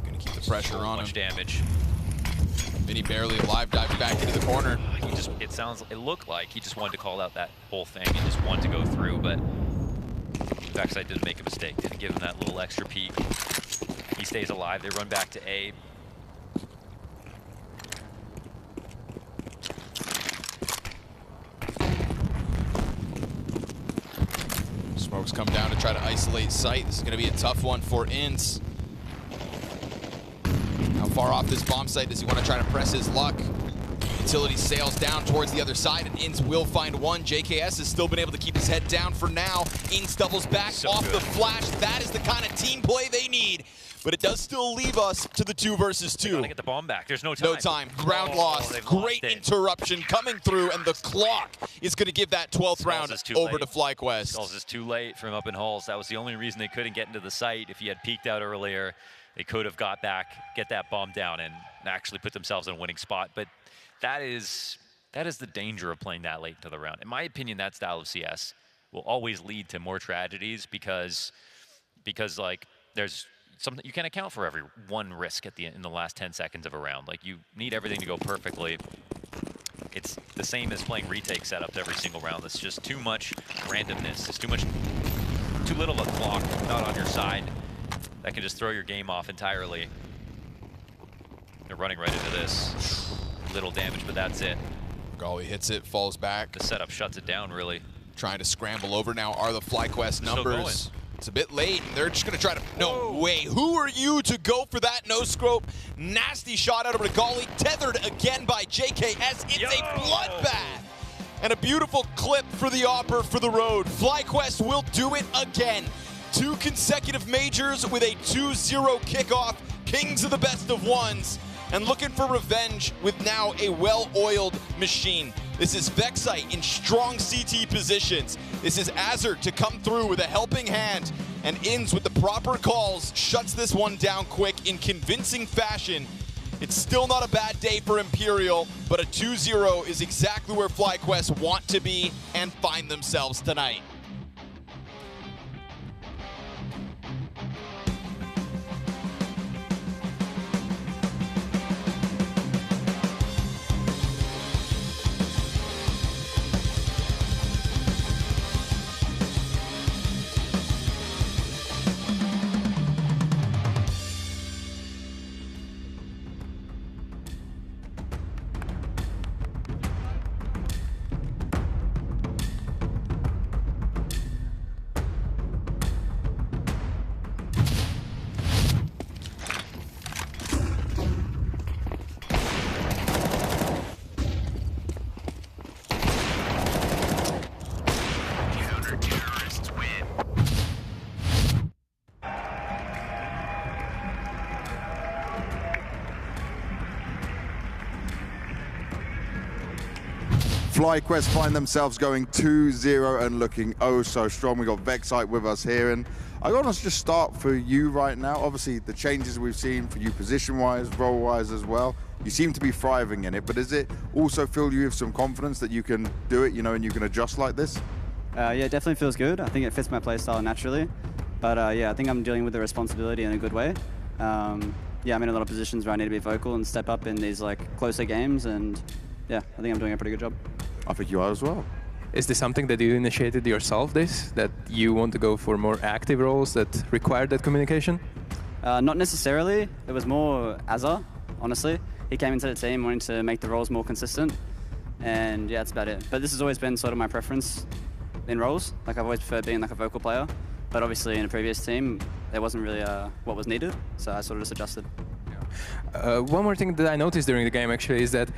Gonna pressure on much him. damage. Vinny barely alive, dives back into the corner. It looked like he just wanted to call out that whole thing and just wanted to go through, but Vexite didn't make a mistake, didn't give him that little extra peek. He stays alive, they run back to A. Smokes come down to try to isolate site. This is going to be a tough one for Inns. How far off this bomb site does he want to try to press his luck? Utility sails down towards the other side, and Inns will find one. JKS has still been able to keep his head down for now. Inns doubles back off the flash. That is the kind of team play they need. But it does still leave us to the 2 versus 2. They gotta get the bomb back. There's no time. No time. Round lost. Great interruption coming through, and the clock is going to give that 12th round over to FlyQuest. Skulls is too late from up in Halls. That was the only reason they couldn't get into the site. If he had peeked out earlier, they could have got back, get that bomb down, and actually put themselves in a winning spot. But that is the danger of playing that late into the round. In my opinion, that style of CS will always lead to more tragedies because like there's something you can't account for every one risk at in the last 10 seconds of a round. Like, you need everything to go perfectly. It's the same as playing retake setups every single round. It's just too much randomness. It's too little of a clock not on your side that can just throw your game off entirely. They're running right into this. Little damage, but that's it. Golly hits it, falls back. The setup shuts it down, really. Trying to scramble over now are the FlyQuest numbers. It's a bit late, and they're just going to try to... No way. Who are you to go for that no-scope? Nasty shot out of Regali, tethered again by JKS. It's a bloodbath. And a beautiful clip for the Opper for the road. FlyQuest will do it again. 2 consecutive majors with a 2-0 kickoff. Kings of the best of ones. And looking for revenge with now a well-oiled machine. This is Vexite in strong CT positions. This is hallzerk to come through with a helping hand, and Inns with the proper calls shuts this one down quick in convincing fashion. It's still not a bad day for Imperial, but a 2-0 is exactly where FlyQuest want to be and find themselves tonight. FlyQuest find themselves going 2-0 and looking oh so strong. We got Vexite with us here, and I want to just start for you right now. Obviously, the changes we've seen for you position-wise, role-wise as well, you seem to be thriving in it, but does it also fill you with some confidence that you can do it, you know, and you can adjust like this? Yeah, it definitely feels good. I think it fits my playstyle naturally, but yeah, I think I'm dealing with the responsibility in a good way. Yeah, I'm in a lot of positions where I need to be vocal and step up in these like closer games, and yeah, I think I'm doing a pretty good job. I think you are as well. Is this something that you initiated yourself, that you want to go for more active roles that require that communication? Not necessarily. It was more Azza, honestly. He came into the team wanting to make the roles more consistent, and yeah, that's about it. But this has always been sort of my preference in roles. Like, I've always preferred being like a vocal player, but obviously in a previous team, there wasn't really what was needed, so I sort of just adjusted. One more thing that I noticed during the game actually is that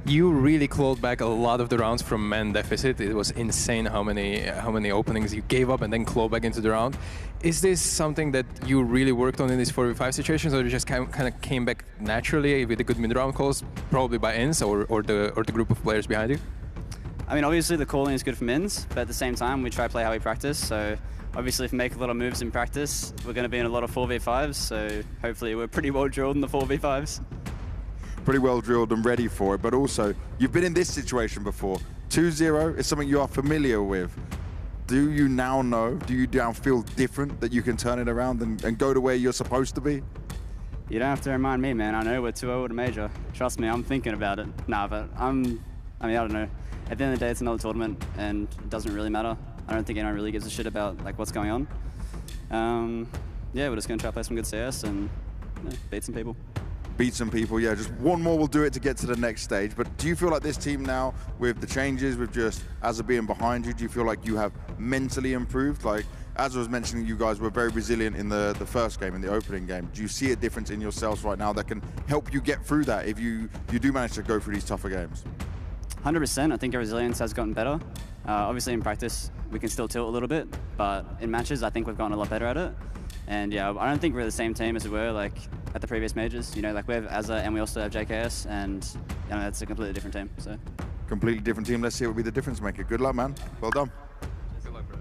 you really clawed back a lot of the rounds from man deficit. It was insane how many openings you gave up and then clawed back into the round. Is this something that you really worked on in these 4v5 situations, or you just kind of came back naturally with the good mid-round calls, probably by Inns or the group of players behind you? I mean, obviously the calling is good for Mins, but at the same time, we try to play how we practice. So obviously, if we make a lot of moves in practice, we're going to be in a lot of 4v5s. So hopefully, we're pretty well drilled in the 4v5s. Pretty well drilled and ready for it, but also, you've been in this situation before. 2-0 is something you are familiar with. Do you now know, do you now feel different that you can turn it around and go to where you're supposed to be? You don't have to remind me, man. I know we're 2-0 at a major. Trust me, I'm thinking about it. Nah, but I don't know. At the end of the day, it's another tournament, and it doesn't really matter. I don't think anyone really gives a shit about like what's going on. Yeah, we're just gonna try to play some good CS and beat some people. Beat some people, yeah. Just one more will do it to get to the next stage. But do you feel like this team now, with the changes, with just Azza being behind you, do you feel like you have mentally improved? Like, as I was mentioning, you guys were very resilient in the first game, in the opening game. Do you see a difference in yourselves right now that can help you get through that if you do manage to go through these tougher games? 100%. I think our resilience has gotten better. Obviously, in practice, we can still tilt a little bit, but in matches, I think we've gotten a lot better at it. And yeah, I don't think we're the same team as we were like at the previous majors. You know, like we have Azza and we also have JKS, and you know, that's a completely different team. So completely different team. Let's see what will be the difference maker. Good luck, man. Well done. Good luck, bro.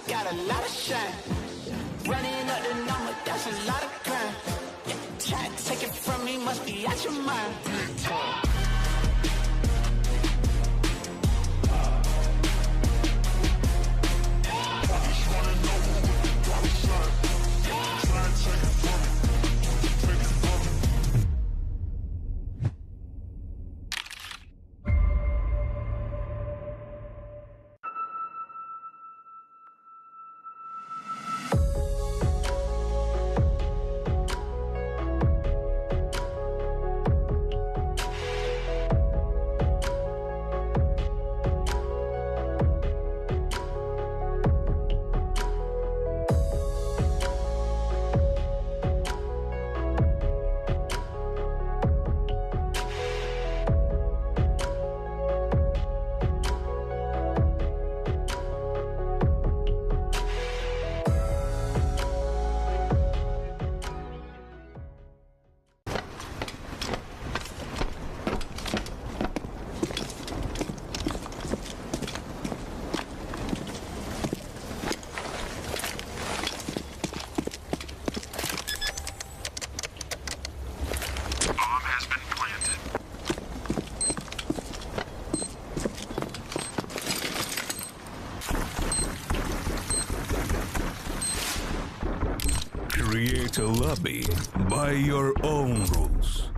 got a lot of shine. Running up the number, that's a lot of crime. Yeah, try to take it from me, must be out your mind. to lobby by your own rules.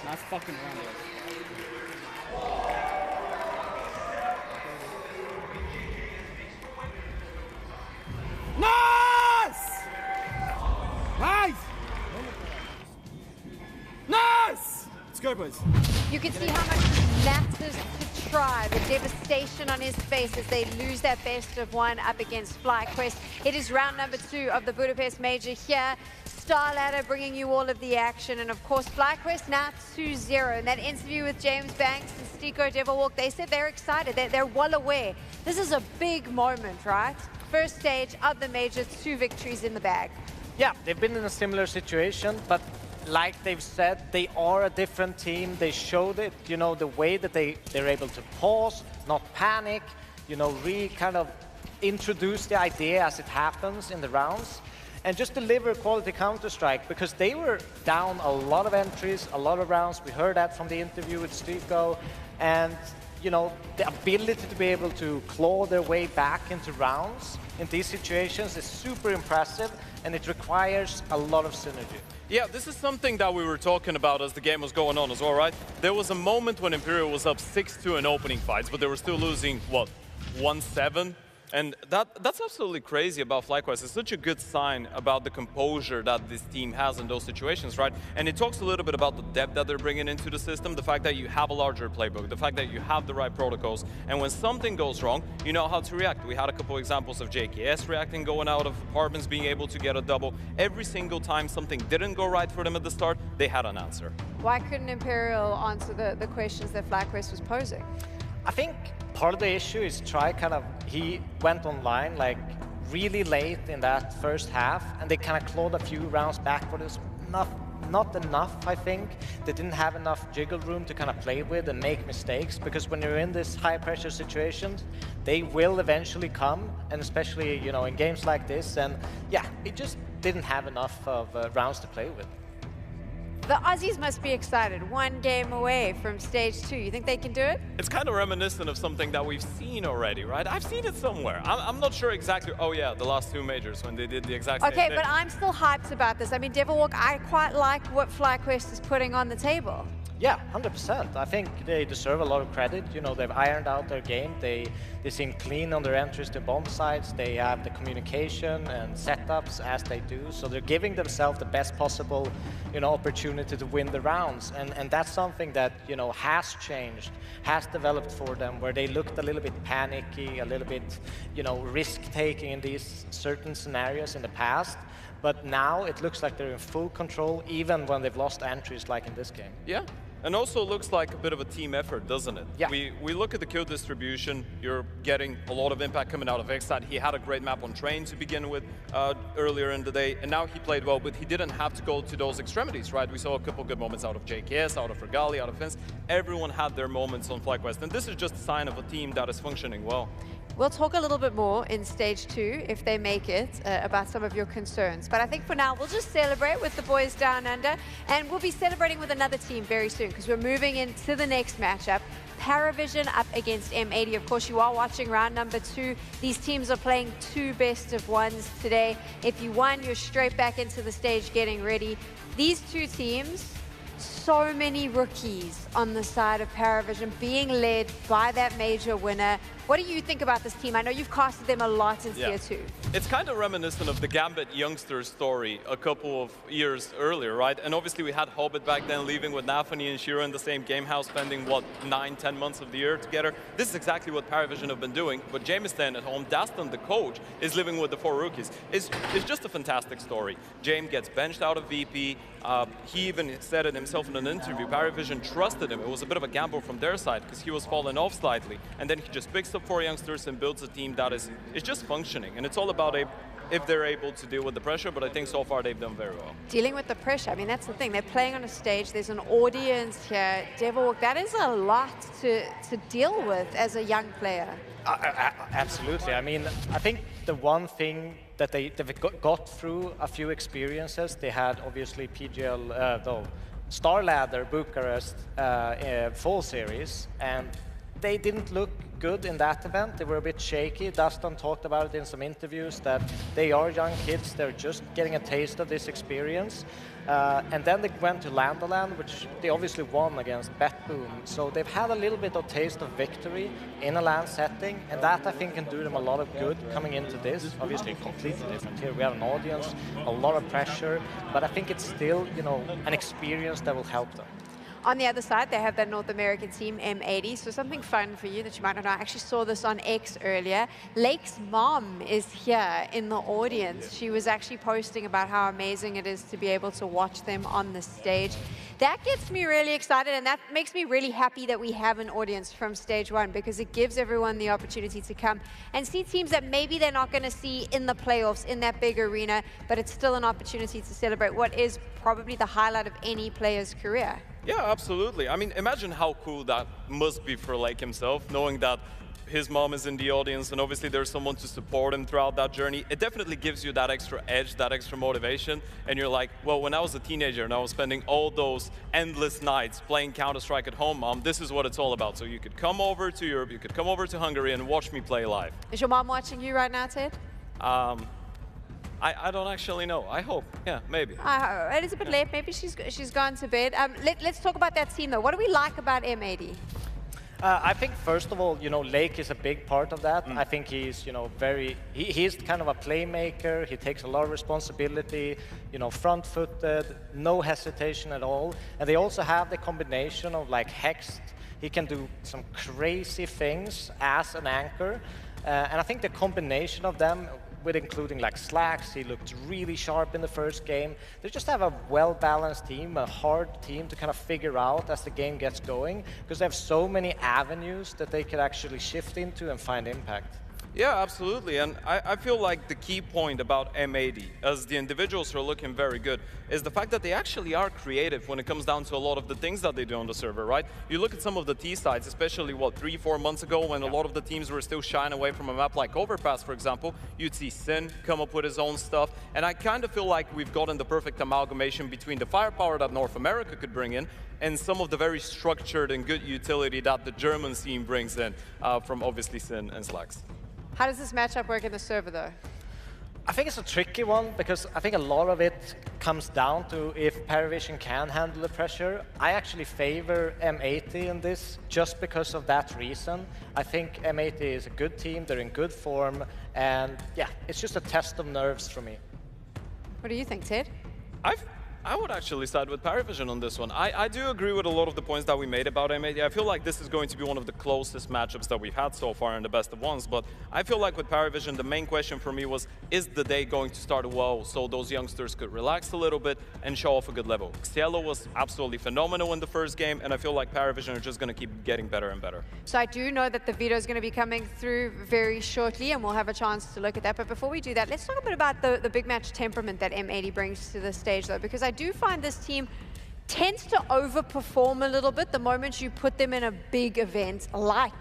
Nice fucking round. Nice! Nice! Nice! Let's go, boys. You can see how much he matters to try. The devastation on his face as they lose that best of one up against FlyQuest. It is round number 2 of the Budapest Major here. StarLadder bringing you all of the action, and of course FlyQuest now 2-0. In that interview with James Banks and Stico Devilwalk, they said they're excited, they're well aware. This is a big moment, right? First stage of the Major, 2 victories in the bag. Yeah, they've been in a similar situation, but like they've said, they are a different team. They showed it, you know, the way that they're able to pause, not panic, you know, really kind of introduce the idea as it happens in the rounds, and just deliver quality Counter-Strike, because they were down a lot of entries, a lot of rounds. We heard that from the interview with Stico, and you know, the ability to be able to claw their way back into rounds in these situations is super impressive, and it requires a lot of synergy. Yeah, this is something that we were talking about as the game was going on as well, right? There was a moment when Imperial was up 6-2 in opening fights, but they were still losing, what, 1-7? And that's absolutely crazy about FlyQuest. It's such a good sign about the composure that this team has in those situations, right? And it talks a little bit about the depth that they're bringing into the system, the fact that you have a larger playbook, the fact that you have the right protocols, and when something goes wrong, you know how to react. We had a couple examples of JKS reacting, going out of apartments, being able to get a double. Every single time something didn't go right for them at the start, they had an answer. Why couldn't Imperial answer the questions that FlyQuest was posing? I think part of the issue is he went online like really late in that first half, and they kind of clawed a few rounds back, but it was not enough, I think. They didn't have enough jiggle room to kind of play with and make mistakes, because when you're in this high pressure situations, they will eventually come, and especially, you know, in games like this, and yeah, it just didn't have enough of rounds to play with. The Aussies must be excited. 1 game away from stage 2. You think they can do it? It's kind of reminiscent of something that we've seen already, right? I've seen it somewhere. I'm not sure exactly. Oh yeah, the last 2 majors when they did the exact same thing. Okay, but I'm still hyped about this. I mean, Devilwalk, I quite like what FlyQuest is putting on the table. Yeah, 100%. I think they deserve a lot of credit. You know, they've ironed out their game. They seem clean on their entries to bomb sites. They have the communication and setups as they do. So they're giving themselves the best possible, you know, opportunity to win the rounds. And that's something that, you know, has changed, has developed for them, where they looked a little bit panicky, a little bit, you know, risk-taking in these certain scenarios in the past. But now it looks like they're in full control, even when they've lost entries like in this game. Yeah. And also looks like a bit of a team effort, doesn't it? Yeah. We look at the kill distribution. You're getting a lot of impact coming out of Vexside. He had a great map on train to begin with earlier in the day, and now he played well, but he didn't have to go to those extremities, right? We saw a couple good moments out of JKS, out of Regali, out of Vince. Everyone had their moments on FlyQuest, and this is just a sign of a team that is functioning well. We'll talk a little bit more in stage 2, if they make it, about some of your concerns. But I think for now, we'll just celebrate with the boys down under, and we'll be celebrating with another team very soon, because we're moving into the next matchup. Paravision up against M80. Of course, you are watching round number 2. These teams are playing 2 best of 1s today. If you won, you're straight back into the stage getting ready. These 2 teams, so many rookies on the side of Paravision, being led by that major winner. What do you think about this team? I know you've casted them a lot in Tier 2. It's kind of reminiscent of the Gambit youngsters story a couple of years earlier, right? And obviously we had Hobbit back then leaving with Nafani and Shiro in the same game house, spending, what, 9-10 months of the year together. This is exactly what Paravision have been doing, but James is staying at home. Daston, the coach, is living with the 4 rookies. It's just a fantastic story. James gets benched out of VP. He even said it himself in an interview. Paravision trusted him. It was a bit of a gamble from their side because he was falling off slightly. And then he just picks up 4 youngsters and builds a team that is just functioning. And it's all about if they're able to deal with the pressure, but I think so far they've done very well. Dealing with the pressure, I mean, that's the thing. They're playing on a stage. There's an audience here. Devilwalk, that is a lot to deal with as a young player. Absolutely. I mean, I think the one thing that they've got through a few experiences, they had obviously PGL, StarLadder Bucharest Fall Series, and they didn't look good in that event. They were a bit shaky. Dustin talked about it in some interviews that they are young kids. They're just getting a taste of this experience. And then they went to Landaland, which they obviously won against BetBoom. So they've had a little bit of taste of victory in a LAN setting, and that I think can do them a lot of good coming into this. Obviously completely different here. We have an audience, a lot of pressure, but I think it's still, you know, an experience that will help them. On the other side, they have that North American team, M80. So something fun for you that you might not know. I actually saw this on X earlier. Lake's mom is here in the audience. She was actually posting about how amazing it is to be able to watch them on the stage. That gets me really excited, and that makes me really happy that we have an audience from stage 1, because it gives everyone the opportunity to come and see teams that maybe they're not going to see in the playoffs, in that big arena, but it's still an opportunity to celebrate what is probably the highlight of any player's career. Yeah, absolutely. I mean, imagine how cool that must be for Lake himself, knowing that his mom is in the audience and obviously there's someone to support him throughout that journey. It definitely gives you that extra edge, that extra motivation. And you're like, well, when I was a teenager and I was spending all those endless nights playing Counter-Strike at home, Mom, this is what it's all about. So you could come over to Europe, you could come over to Hungary and watch me play live. Is your mom watching you right now, Ted? I don't actually know. I hope. Yeah, maybe. It is a bit late. Maybe she's gone to bed. Let's talk about that team, though. What do we like about M80? I think, first of all, you know, Lake is a big part of that. I think he's, you know, he's kind of a playmaker. He takes a lot of responsibility, you know, front-footed, no hesitation at all. And they also have the combination of, like, Hex. He can do some crazy things as an anchor. And I think the combination of them with including like Slacks, he looked really sharp in the first game. They just have a well-balanced team, a hard team to kind of figure out as the game gets going, because they have so many avenues that they could actually shift into and find impact. Yeah, absolutely, and I feel like the key point about M80, as the individuals are looking very good, is the fact that they actually are creative when it comes down to a lot of the things that they do on the server, right? You look at some of the T-sides, especially, what, 3-4 months ago, when a lot of the teams were still shying away from a map like Overpass, for example, you'd see Sin come up with his own stuff, and I kind of feel like we've gotten the perfect amalgamation between the firepower that North America could bring in and some of the very structured and good utility that the German scene brings in from obviously Sin and Slacks. How does this matchup work in the server, though? I think it's a tricky one, because I think a lot of it comes down to if Paravision can handle the pressure. I actually favor M80 in this just because of that reason. I think M80 is a good team, they're in good form, and yeah, it's just a test of nerves for me. What do you think, Ted? I would actually side with Paravision on this one. I do agree with a lot of the points that we made about M80. I feel like this is going to be one of the closest matchups that we've had so far in the best of ones, but I feel like with Paravision, the main question for me was, is the day going to start well so those youngsters could relax a little bit and show off a good level? Cielo was absolutely phenomenal in the first game, and I feel like Paravision are just going to keep getting better and better. So I do know that the veto is going to be coming through very shortly, and we'll have a chance to look at that. But before we do that, let's talk a bit about the big match temperament that M80 brings to the stage, though, because I do find this team tends to overperform a little bit the moment you put them in a big event like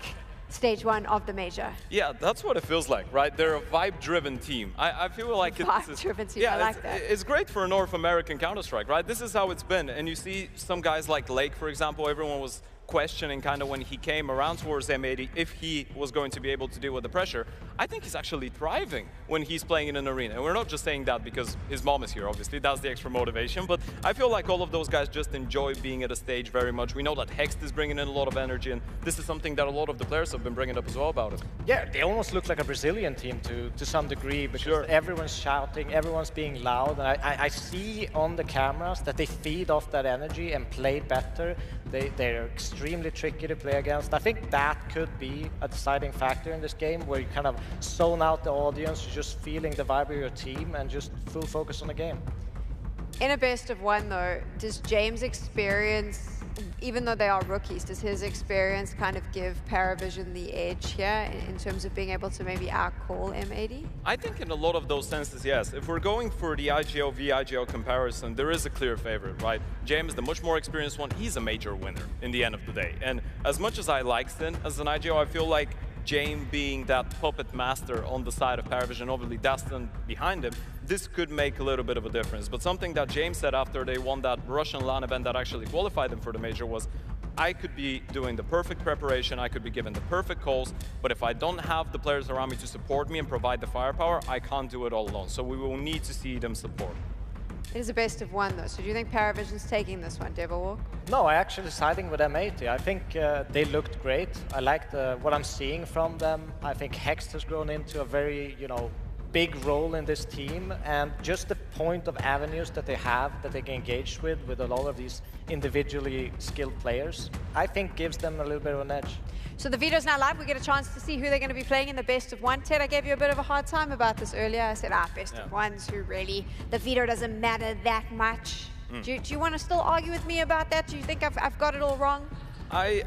stage 1 of the major. Yeah, that's what it feels like, right? They're a vibe-driven team. I feel like vibe-driven team, yeah, I like that. It's great for a North American Counter-Strike, right? This is how it's been. And you see some guys like Lake, for example, everyone was questioning kind of when he came around towards M80 if he was going to be able to deal with the pressure. I think he's actually thriving when he's playing in an arena. And we're not just saying that because his mom is here, obviously. That's the extra motivation. But I feel like all of those guys just enjoy being at a stage very much. We know that Hext is bringing in a lot of energy, and this is something that a lot of the players have been bringing up as well about it. Yeah, they almost look like a Brazilian team to some degree, because everyone's shouting, everyone's being loud, and I see on the cameras that they feed off that energy and play better. They're extremely tricky to play against. I think that could be a deciding factor in this game, where you kind of zone out the audience, you're just feeling the vibe of your team and just full focus on the game. In a best of 1, though, does James' experience, even though they are rookies, does his experience kind of give Paravision the edge here in terms of being able to maybe outcall M80? I think in a lot of those senses, yes. If we're going for the IGL v IGL comparison, there is a clear favorite, right? James, the much more experienced one, he's a major winner in the end of the day. And as much as I like Sin as an IGL, I feel like James being that puppet master on the side of Paravision, obviously Dastan behind him, this could make a little bit of a difference. But something that James said after they won that Russian LAN event that actually qualified them for the major was, I could be doing the perfect preparation, I could be given the perfect calls, but if I don't have the players around me to support me and provide the firepower, I can't do it all alone. So we will need to see them support. It is a best of 1, though, so do you think Paravision's taking this one, Devilwalk? No, I actually siding with M80. I think they looked great. I liked what I'm seeing from them. I think Hext has grown into a very, big role in this team, and just the point of avenues that they have that they can engage with a lot of these individually skilled players, I think gives them a little bit of an edge. So the veto's now live. We get a chance to see who they're going to be playing in the best of 1. Ted, I gave you a bit of a hard time about this earlier. I said, best of 1s, who really, the veto doesn't matter that much. Do you want to still argue with me about that? Do you think I've got it all wrong? I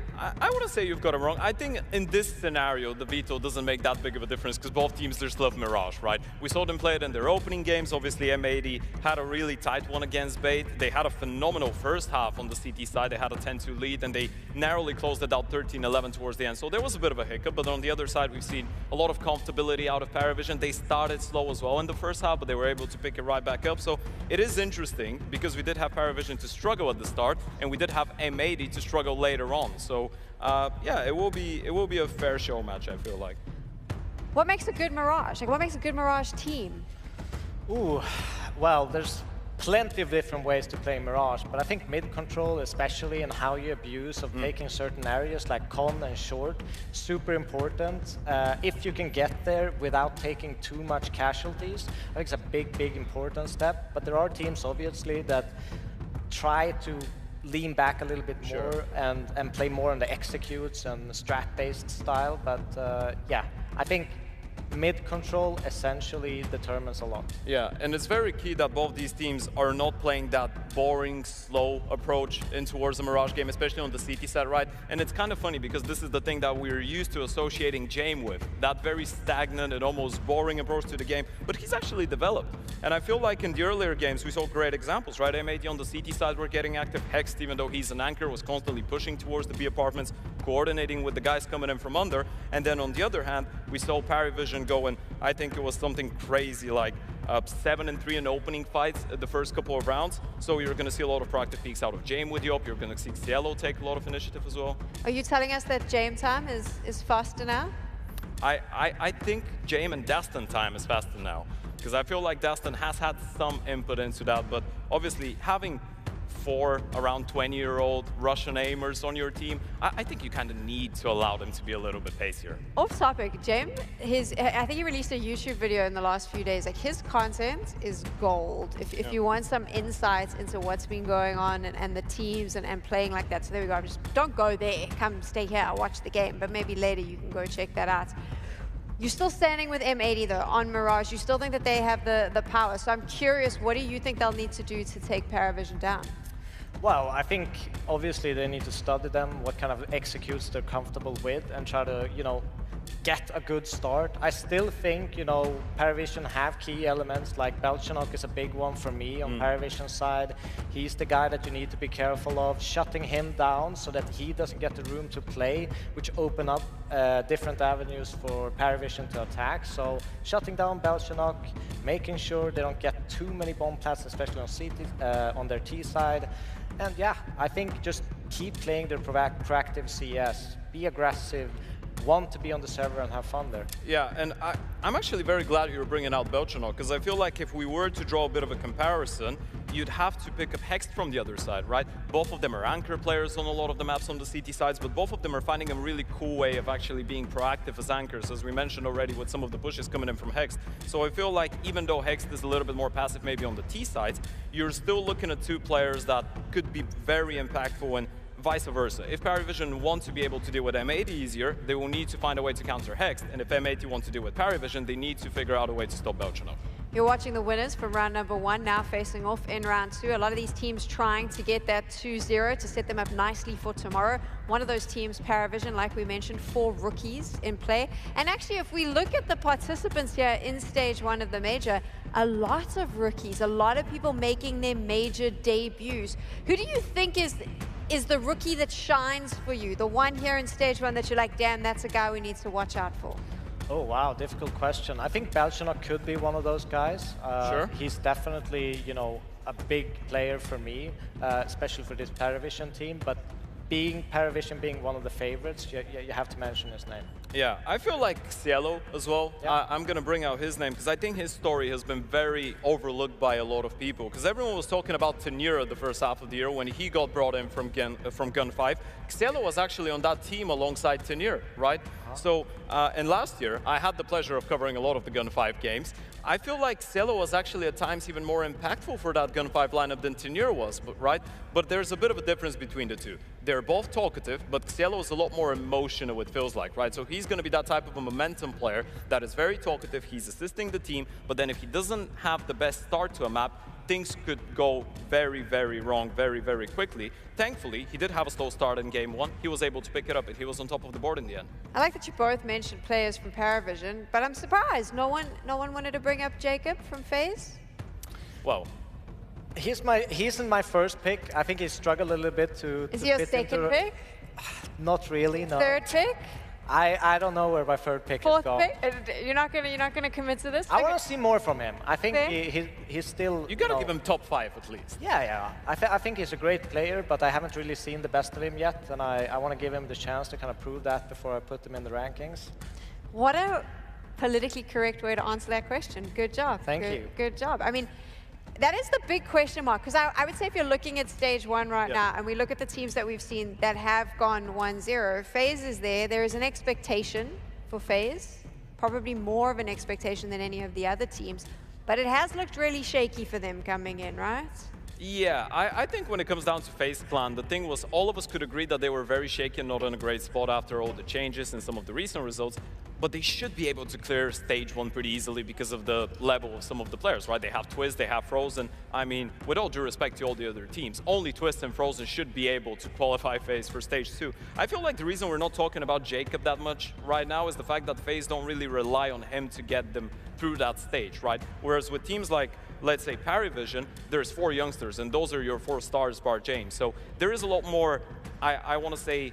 wouldn't say you've got it wrong. I think in this scenario, the veto doesn't make that big of a difference because both teams just love Mirage, right? We saw them play it in their opening games. Obviously, M80 had a really tight one against Bait. They had a phenomenal first half on the CT side. They had a 10-2 lead, and they narrowly closed it out 13-11 towards the end. So there was a bit of a hiccup, but on the other side, we've seen a lot of comfortability out of Paravision. They started slow as well in the first half, but they were able to pick it right back up. So it is interesting because we did have Paravision to struggle at the start, and we did have M80 to struggle later on. So yeah, it will be a fair show match, I feel like. What makes a good Mirage? Like, what makes a good Mirage team? Ooh, well, there's plenty of different ways to play Mirage, but I think mid control, especially, and how you abuse of taking certain areas like con and short, super important. If you can get there without taking too much casualties, I think it's a big important step. But there are teams, obviously, that try to lean back a little bit more and play more on the executes and strat-based style. But yeah, I think mid control essentially determines a lot. Yeah, and it's very key that both these teams are not playing that boring, slow approach in towards the Mirage game, especially on the CT side, right? And it's kind of funny because this is the thing that we're used to associating Jame with, that very stagnant and almost boring approach to the game, but he's actually developed. And I feel like in the earlier games we saw great examples, right? M80 on the CT side were getting active. Hext, even though he's an anchor, was constantly pushing towards the B apartments, coordinating with the guys coming in from under. And then on the other hand, we saw PariVision going, I think it was something crazy like 7-3 in opening fights the first couple of rounds. So you're going to see a lot of proactive peaks out of Jame with Yop. You're going to see Cielo take a lot of initiative as well. Are you telling us that Jame time is faster now? I think Jame and Dastan time is faster now, because I feel like Dastan has had some input into that, but obviously having 4 around 20-year-old Russian aimers on your team, I think you kind of need to allow them to be a little bit pacier. Off topic, Jame, I think he released a YouTube video in the last few days. Like, his content is gold. If you want some insights into what's been going on and the teams and playing like that, so there we go. Just don't go there. Come stay here, watch the game. But maybe later you can go check that out. You're still standing with M80 though on Mirage. You still think that they have the power. So I'm curious, what do you think they'll need to do to take PariVision down? Well, I think obviously they need to study them, what kind of executes they're comfortable with, and try to, you know, get a good start. I still think, you know, PariVision have key elements, like Belchanok is a big one for me on PariVision's side. He's the guy that you need to be careful of, shutting him down so that he doesn't get the room to play, which open up different avenues for PariVision to attack. So shutting down Belchanok, making sure they don't get too many bomb plants, especially on CT, on their T side. And yeah, I think just keep playing their proactive CS, be aggressive, want to be on the server and have fun there. Yeah, and I'm actually very glad you were bringing out Belchanok, because I feel like if we were to draw a bit of a comparison, you'd have to pick up Hext from the other side, right? Both of them are anchor players on a lot of the maps on the CT sides, but both of them are finding a really cool way of actually being proactive as anchors, as we mentioned already with some of the pushes coming in from Hext. So I feel like even though Hext is a little bit more passive maybe on the T sides, you're still looking at 2 players that could be very impactful, and vice versa. If PariVision want to be able to deal with M80 easier, they will need to find a way to counter Hext, and if M80 want to deal with PariVision, they need to figure out a way to stop Belchanok. You're watching the winners from round number 1, now facing off in round 2. A lot of these teams trying to get that 2-0 to set them up nicely for tomorrow. One of those teams, PariVision, like we mentioned, 4 rookies in play. And actually, if we look at the participants here in stage 1 of the major, a lot of rookies, a lot of people making their major debuts. Who do you think is the rookie that shines for you? The one here in stage 1 that you're like, damn, that's a guy we need to watch out for? Oh wow, difficult question. I think Belchanok could be one of those guys. Sure. He's definitely, you know, a big player for me, especially for this PariVision team. But PariVision being one of the favorites, you have to mention his name. Yeah, I feel like Cielo as well. Yeah. I'm going to bring out his name because I think his story has been very overlooked by a lot of people. Because everyone was talking about Tenira the first half of the year when he got brought in from Gun 5. Cielo was actually on that team alongside Tenir, right? So, and last year, I had the pleasure of covering a lot of the Gun 5 games. I feel like Cielo was actually at times even more impactful for that Gun 5 lineup than Tenir was, right? But there's a bit of a difference between the two. They're both talkative, but Cielo is a lot more emotional, it feels like, right? So he's going to be that type of a momentum player that is very talkative, he's assisting the team, but then if he doesn't have the best start to a map, things could go very, very wrong very, very quickly. Thankfully, he did have a slow start in game 1. He was able to pick it up, and he was on top of the board in the end. I like that you both mentioned players from PariVision, but I'm surprised no one wanted to bring up Jacob from FaZe. Well, he's in my first pick. I think he struggled a little bit to. Is he your second pick? Not really, no. Third pick? I don't know where my third pick is going. Fourth pick? You're not gonna commit to this? I want to see more from him. I think he's still. You gotta give him top 5 at least. Yeah. I think he's a great player, but I haven't really seen the best of him yet, and I want to give him the chance to kind of prove that before I put him in the rankings. What a politically correct way to answer that question. Good job. Thank you. Good job. I mean, that is the big question mark, because I would say if you're looking at stage 1 right now, and we look at the teams that we've seen that have gone 1-0, FaZe is there. There is an expectation for FaZe, probably more of an expectation than any of the other teams, but it has looked really shaky for them coming in, right? Yeah, I think when it comes down to FaZe Clan, the thing was all of us could agree that they were very shaky and not in a great spot after all the changes and some of the recent results. but they should be able to clear stage 1 pretty easily because of the level of some of the players, right? They have Twist, they have Frozen. I mean, with all due respect to all the other teams, only Twist and Frozen should be able to qualify FaZe for stage 2. I feel like the reason we're not talking about Jacob that much right now is the fact that FaZe don't really rely on him to get them through that stage, right? Whereas with teams like, let's say, Parivision, there's 4 youngsters, and those are your 4 stars bar James. So there is a lot more, I want to say,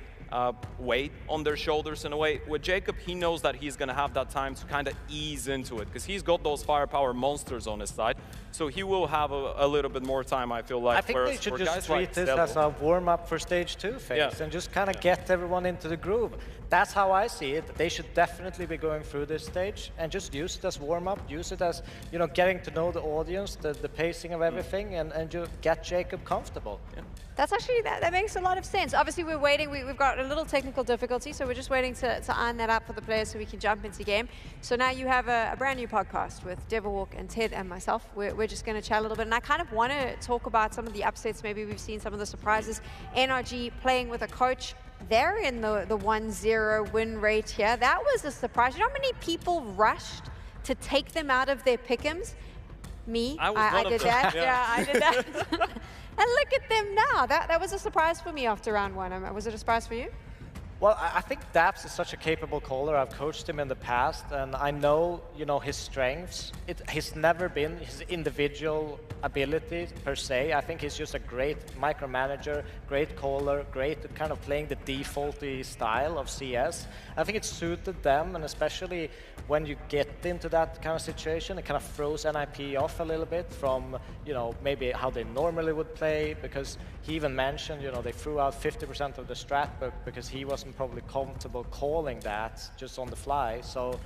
weight on their shoulders in a way. With Jacob, he knows that he's going to have that time to kind of ease into it, because he's got those firepower monsters on his side. So he will have a little bit more time, I feel like. I think they should just treat this as a warm-up for stage 2 phase, and just kind of get everyone into the groove. That's how I see it. They should definitely be going through this stage and just use it as warm-up, use it as, you know, getting to know the audience, the pacing of everything, and just get Jacob comfortable. That's actually, that makes a lot of sense. Obviously, we're waiting. We've got a little technical difficulty, so we're just waiting to iron that out for the players so we can jump into game. So now you have a brand new podcast with Devilwalk and Ted and myself. We're just going to chat a little bit, and I kind of want to talk about some of the upsets. Maybe we've seen some of the surprises. NRG playing with a coach. They're in the 1-0 win rate here. That was a surprise. You know how many people rushed to take them out of their pick'ems? Me, I did that. Yeah, I did that. And look at them now. That was a surprise for me after round 1. Was it a surprise for you? Well, I think Daps is such a capable caller. I've coached him in the past, and I know, you know, his strengths. He's never been his individual abilities per se. I think he's just a great micromanager, great caller, great at kind of playing the defaulty style of CS. I think it suited them, and especially when you get into that kind of situation, it kind of throws NIP off a little bit from, you know, maybe how they normally would play, because he even mentioned, you know, they threw out 50% of the strat book because he wasn't probably comfortable calling that just on the fly. So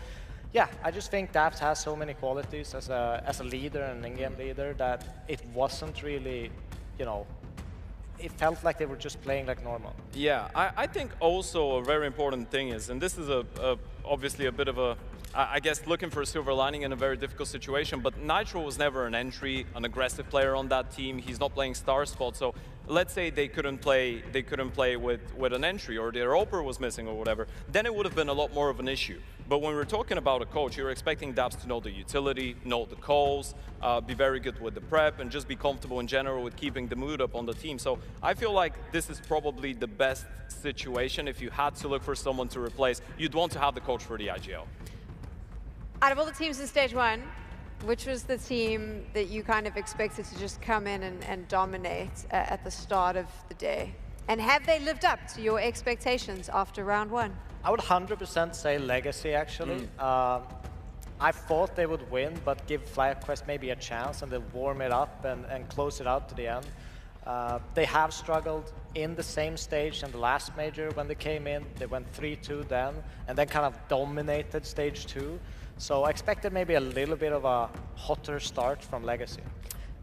yeah, I just think Daps has so many qualities as a leader and an in-game leader that it wasn't really, you know, it felt like they were just playing like normal. Yeah, I think also a very important thing is, and this is obviously a bit of a, I guess, looking for a silver lining in a very difficult situation, but Nitro was never an aggressive player on that team. He's not playing star squad, so let's say they couldn't play with an entry, or their Oper was missing or whatever, then it would have been a lot more of an issue. But when we're talking about a coach, you're expecting Daps to know the utility, know the calls, be very good with the prep, and just be comfortable in general with keeping the mood up on the team. So I feel like this is probably the best situation. If you had to look for someone to replace, you'd want to have the coach for the IGL. Out of all the teams in stage 1, which was the team that you kind of expected to just come in and dominate at the start of the day? And have they lived up to your expectations after round 1? I would 100% say Legacy, actually. I thought they would win, but give FlyQuest maybe a chance, and they'll warm it up and close it out to the end. They have struggled in the same stage in the last major when they came in. They went 3-2 then, and then kind of dominated stage 2. So I expected maybe a little bit of a hotter start from Legacy.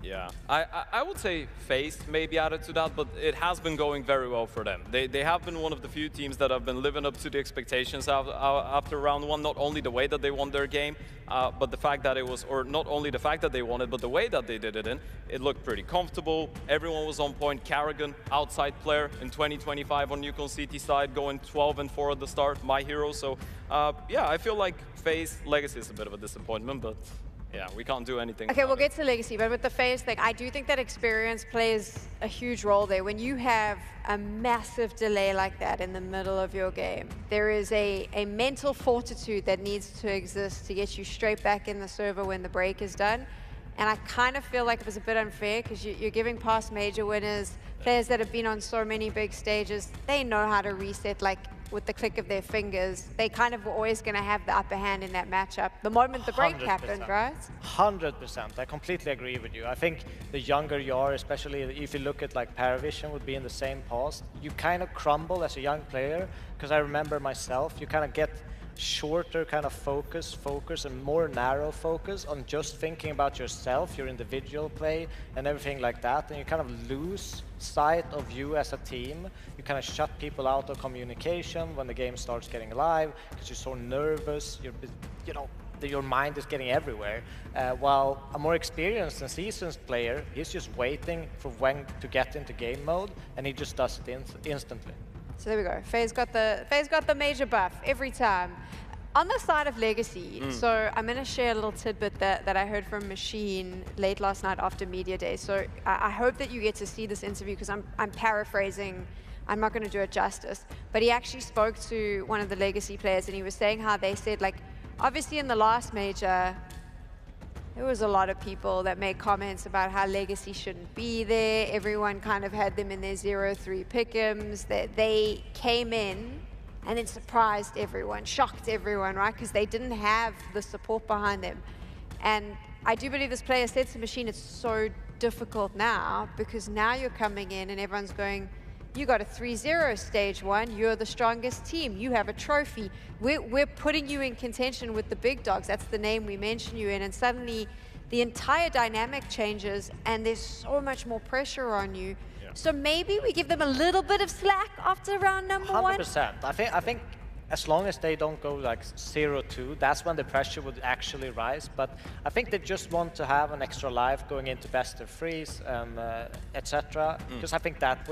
Yeah, I would say FaZe may be added to that, but it has been going very well for them. They have been one of the few teams that have been living up to the expectations after round 1. Not only the way that they won their game, but the fact that it was, or not only the fact that they won it, but the way that they did it in. It looked pretty comfortable. Everyone was on point. karrigan, outside player in 2025 on Newcon CT side, going 12-4 at the start, my hero. So yeah, I feel like FaZe Legacy is a bit of a disappointment, but yeah, we can't do anything. Okay, we'll get to Legacy, but with the FaZe thing, I do think that experience plays a huge role there. When you have a massive delay like that in the middle of your game, there is a mental fortitude that needs to exist to get you straight back in the server when the break is done. And I kind of feel like it was a bit unfair because you're giving past major winners, players that have been on so many big stages, they know how to reset like with the click of their fingers. They kind of were always going to have the upper hand in that matchup the moment the break 100%. happened, right? 100%. I completely agree with you. I think the younger you are, especially if you look at like Paravision would be in the same past, you kind of crumble as a young player, because I remember myself, you kind of get shorter kind of focus and more narrow focus on just thinking about yourself, your individual play and everything like that, and you kind of lose sight of you as a team. You kind of shut people out of communication when the game starts getting live because you're so nervous, you know, your mind is getting everywhere. While a more experienced and seasoned player, he's just waiting for when to get into game mode, and he just does it instantly. So there we go. FaZe got the major buff every time. On the side of Legacy, so I'm going to share a little tidbit that I heard from Machine late last night after Media Day. So I hope that you get to see this interview because I'm paraphrasing. I'm not going to do it justice. But he actually spoke to one of the Legacy players and he was saying how they said, like, obviously in the last major, there was a lot of people that made comments about how Legacy shouldn't be there. Everyone kind of had them in their 0-3 pick'ems. That they came in and then surprised everyone, shocked everyone, right? Because they didn't have the support behind them. And I do believe this player said to Machine, it's so difficult now because now you're coming in and everyone's going, you got a 3-0 stage 1, you're the strongest team, you have a trophy. We're putting you in contention with the big dogs, that's the name we mention you in, and suddenly the entire dynamic changes and there's so much more pressure on you. So maybe we give them a little bit of slack after round number 1? 100%. I think as long as they don't go like 0-2, that's when the pressure would actually rise. But I think they just want to have an extra life going into best of threes, etc. Because I think that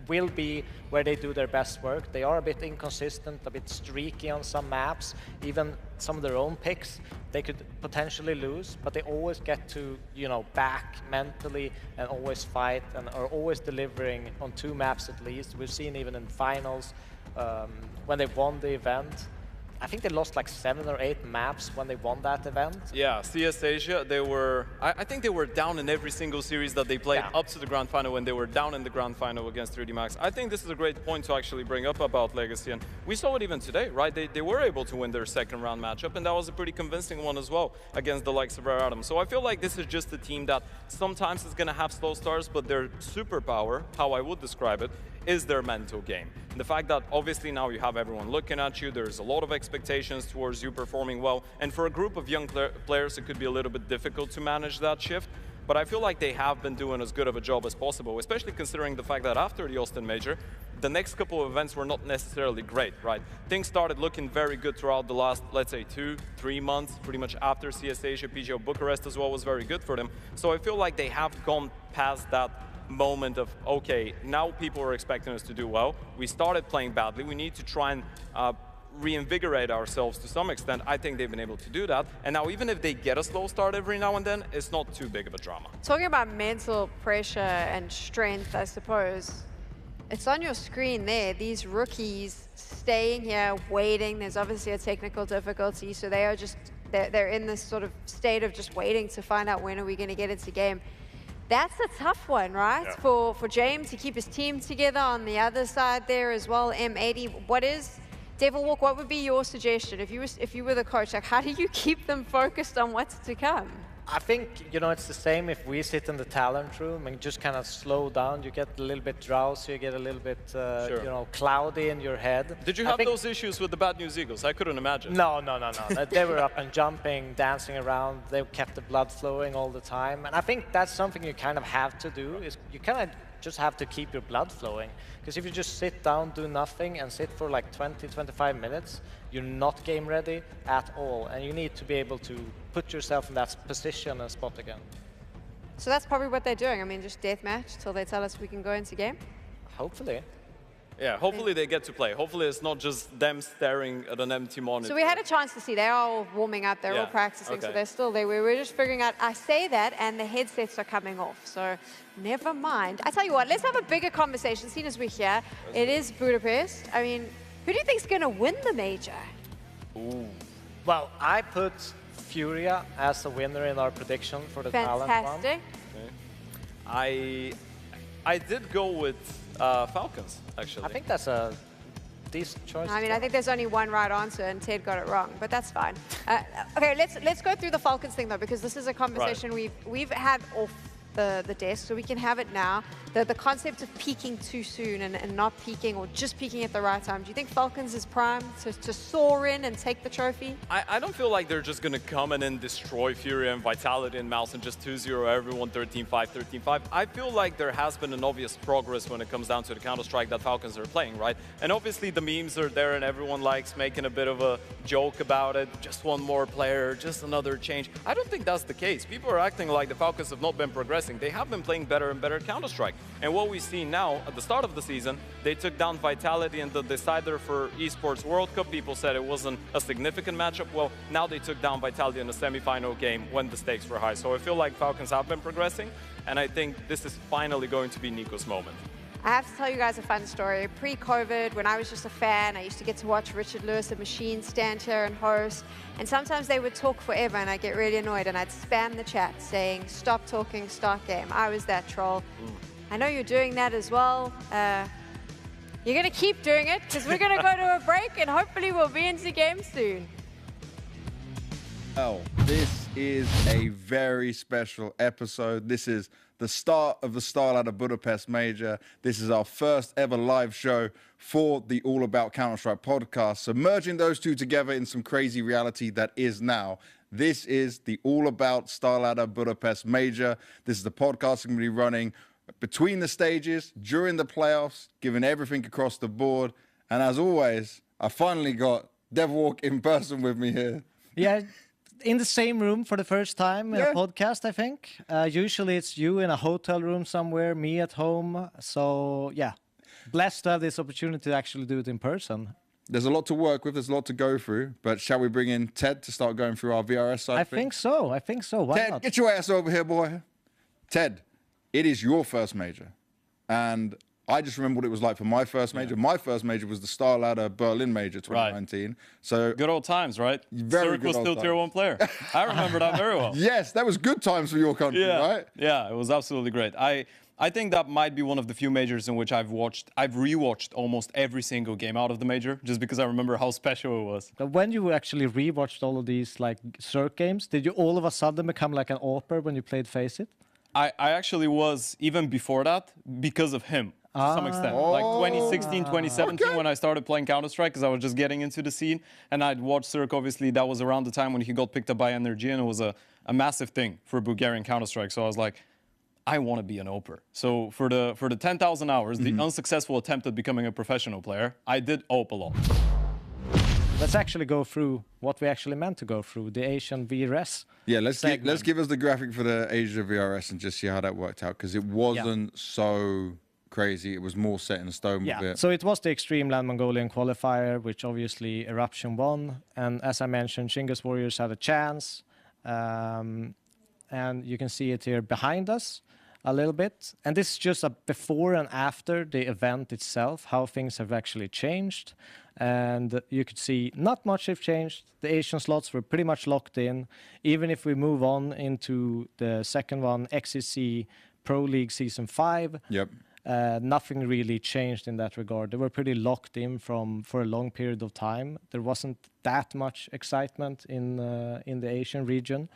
will be where they do their best work. They are a bit inconsistent, a bit streaky on some maps. Even some of their own picks, they could potentially lose, but they always get to, you know, back mentally and always fight and are always delivering on 2 maps at least. We've seen even in finals when they won the event. I think they lost like 7 or 8 maps when they won that event. Yeah, CS Asia, they were, I think they were down in every single series that they played up to the grand final when they were down in the grand final against 3D Max. I think this is a great point to actually bring up about Legacy, and we saw it even today, right? They were able to win their second round matchup, and that was a pretty convincing one as well against the likes of Rare Adam. So I feel like this is just a team that sometimes is going to have slow starts, but their superpower, how I would describe it, is their mental game. And the fact that obviously now you have everyone looking at you, there's a lot of expectations towards you performing well, and for a group of young players it could be a little bit difficult to manage that shift, but I feel like they have been doing as good of a job as possible, especially considering the fact that after the Austin Major, the next couple of events were not necessarily great, right? Things started looking very good throughout the last, let's say, 2-3 months, pretty much after CS Asia. PGO Bucharest as well was very good for them. So I feel like they have gone past that moment of, okay, now people are expecting us to do well. We started playing badly. We need to try and reinvigorate ourselves to some extent. I think they've been able to do that. And now even if they get a slow start every now and then, it's not too big of a drama. Talking about mental pressure and strength, I suppose, it's on your screen there. These rookies staying here, waiting. There's obviously a technical difficulty, so they are just, they're in this sort of state of just waiting to find out when are we going to get into game. That's a tough one, right? Yeah. For James to keep his team together on the other side there as well. M80, Devil Walk, what would be your suggestion if you were the coach? Like, how do you keep them focused on what's to come? I think, you know, it's the same if we sit in the talent room and just kind of slow down. You get a little bit drowsy, you get a little bit, you know, cloudy in your head. Did you have those issues with the Bad News Eagles? I couldn't imagine. No. They were up and jumping, dancing around. They kept the blood flowing all the time. And I think that's something you kind of have to do, is you kind of just have to keep your blood flowing. Because if you just sit down, do nothing, and sit for like 20-25 minutes, you're not game ready at all. And you need to be able to put yourself in that position and spot again. So that's probably what they're doing. I mean, just deathmatch till they tell us we can go into game? Hopefully. Yeah, hopefully they get to play. Hopefully it's not just them staring at an empty monitor. So we had a chance to see. They're all warming up. They're all practicing, so they're still there. We were just figuring out, I say that, and the headsets are coming off. So never mind. I tell you what, let's have a bigger conversation, seeing as we're here. It is Budapest. I mean, who do you think's going to win the major? Ooh. Well, I put Furia as the winner in our prediction for the talent one. Fantastic. Okay. I did go with Falcons, actually. I think that's a decent choice. I mean, I think there's only one right answer, and Ted got it wrong, but that's fine. Okay, let's go through the Falcons thing though, because this is a conversation we've had off the desk, so we can have it now. The concept of peaking too soon and not peaking, or just peaking at the right time. Do you think Falcons is primed to soar in and take the trophy? I don't feel like they're just going to come in and destroy Furia and Vitality and Mouse and just 2-0 everyone, 13-5, 13-5. I feel like there has been an obvious progress when it comes down to the Counter-Strike that Falcons are playing, right? And obviously the memes are there and everyone likes making a bit of a joke about it. Just one more player, just another change. I don't think that's the case. People are acting like the Falcons have not been progressing progressing. They have been playing better and better Counter-Strike. And what we see now, at the start of the season, they took down Vitality in the decider for Esports World Cup. People said it wasn't a significant matchup. Well, now they took down Vitality in a semi-final game when the stakes were high. So I feel like Falcons have been progressing, and I think this is finally going to be Nico's moment. I have to tell you guys a fun story. Pre-COVID, when I was just a fan, I used to get to watch Richard Lewis and Machine stand here and host. And sometimes they would talk forever and I'd get really annoyed and I'd spam the chat saying, stop talking, start game. I was that troll. I know you're doing that as well. You're going to keep doing it because we're going to go to a break and hopefully we'll be into game soon. Well, this is a very special episode. This is the start of the StarLadder Budapest Major. This is our first ever live show for the All About Counter-Strike podcast. So merging those two together in some crazy reality that is now. This is the All About StarLadder Budapest Major. This is the podcast I'm going to be running between the stages, during the playoffs, giving everything across the board. And as always, I finally got Devilwalk in person with me here. Yeah. In the same room for the first time in a podcast, I think. Usually it's you in a hotel room somewhere, me at home. So, yeah, blessed to have this opportunity to actually do it in person. There's a lot to work with. There's a lot to go through. But shall we bring in Ted to start going through our VRS side? I think so. I think so. Why Ted, not? get your ass over here, boy. Ted, it is your first major. And I just remember what it was like for my first major. My first major was the StarLadder Berlin Major 2019. Right. So good old times, right? Very Zerk good was old still times. tier 1 player. I remember that very well. Yes, that was good times for your country, right? Yeah, it was absolutely great. I think that might be one of the few majors in which I've rewatched almost every single game out of the major, just because I remember how special it was. But when you actually rewatched all of these like Zerk games, did you all of a sudden become like an AWPer when you played Face It? I actually was, even before that, because of him. To some extent. Like 2016, 2017, when I started playing Counter-Strike, because I was just getting into the scene, and I'd watched Zerk, obviously, that was around the time when he got picked up by Energy, and it was a massive thing for Bulgarian Counter-Strike. So I was like, I want to be an AWPer. So for the 10,000 hours, the unsuccessful attempt at becoming a professional player, I did AWP a lot. Let's actually go through what we actually meant to go through, the Asian VRS. Yeah, let's give us the graphic for the Asia VRS and just see how that worked out, because it wasn't so crazy. It was more set in stone with it. So it was the Extreme Land Mongolian qualifier, which obviously Eruption won. And as I mentioned, Shingas Warriors had a chance. And you can see it here behind us a little bit. And this is just a before and after the event itself, how things have actually changed. And you could see not much have changed. The Asian slots were pretty much locked in. Even if we move on into the second one, XCC Pro League Season 5. Yep. Nothing really changed in that regard. They were pretty locked in for a long period of time. There wasn't that much excitement in the Asian region.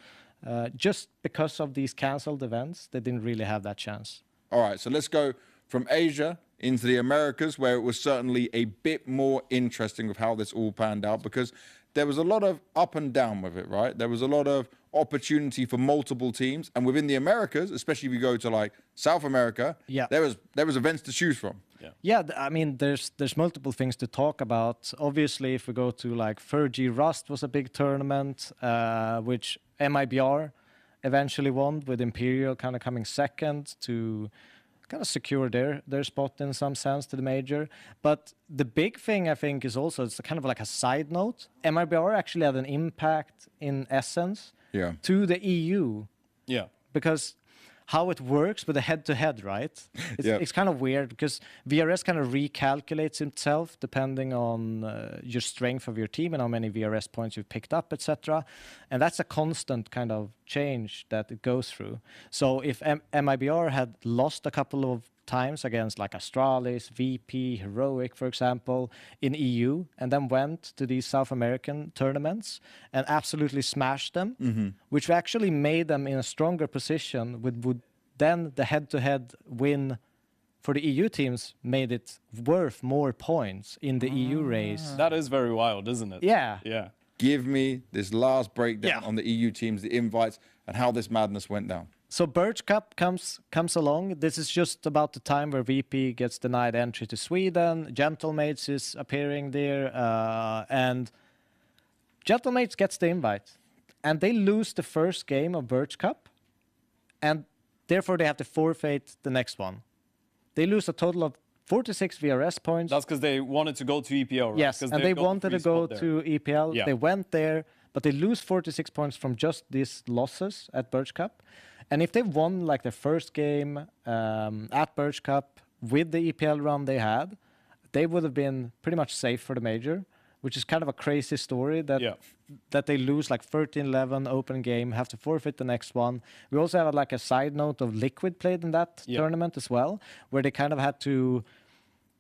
Just because of these cancelled events, they didn't really have that chance. All right, so let's go from Asia into the Americas, where it was certainly a bit more interesting with how this all panned out, because there was a lot of up and down with it, right? There was a lot of opportunity for multiple teams, and within the Americas, especially if you go to like South America, there was events to choose from. Yeah, I mean, there's multiple things to talk about. Obviously, if we go to like 4G Rust was a big tournament, which MIBR eventually won, with Imperial kind of coming second to kind of secure their spot in some sense to the major. But the big thing, I think, is also, it's kind of like a side note. MIBR actually had an impact in essence to the EU. Yeah. Because how it works with the head-to-head, right? It's kind of weird because VRS kind of recalculates itself depending on your strength of your team and how many VRS points you've picked up, etc. And that's a constant kind of change that it goes through. So if MIBR had lost a couple of times against like Astralis, VP, Heroic, for example, in EU, and then went to these South American tournaments and absolutely smashed them, which actually made them in a stronger position, would then the head-to-head win for the EU teams made it worth more points in the EU race. That is very wild, isn't it? Yeah. Yeah. Give me this last breakdown on the EU teams, the invites, and how this madness went down. So Birch Cup comes along. This is just about the time where VP gets denied entry to Sweden. Gentlemates is appearing there, and Gentlemates gets the invite. And they lose the first game of Birch Cup, and therefore they have to forfeit the next one. They lose a total of 46 VRS points. That's because they wanted to go to EPL, right? Yes, and they wanted to go to EPL. Yeah. They went there, but they lose 46 points from just these losses at Birch Cup. And if they won like the first game at Birch Cup with the EPL run they had, they would have been pretty much safe for the major, which is kind of a crazy story that they lose like 13-11 open game, have to forfeit the next one. We also have like a side note of Liquid played in that tournament as well, where they kind of had to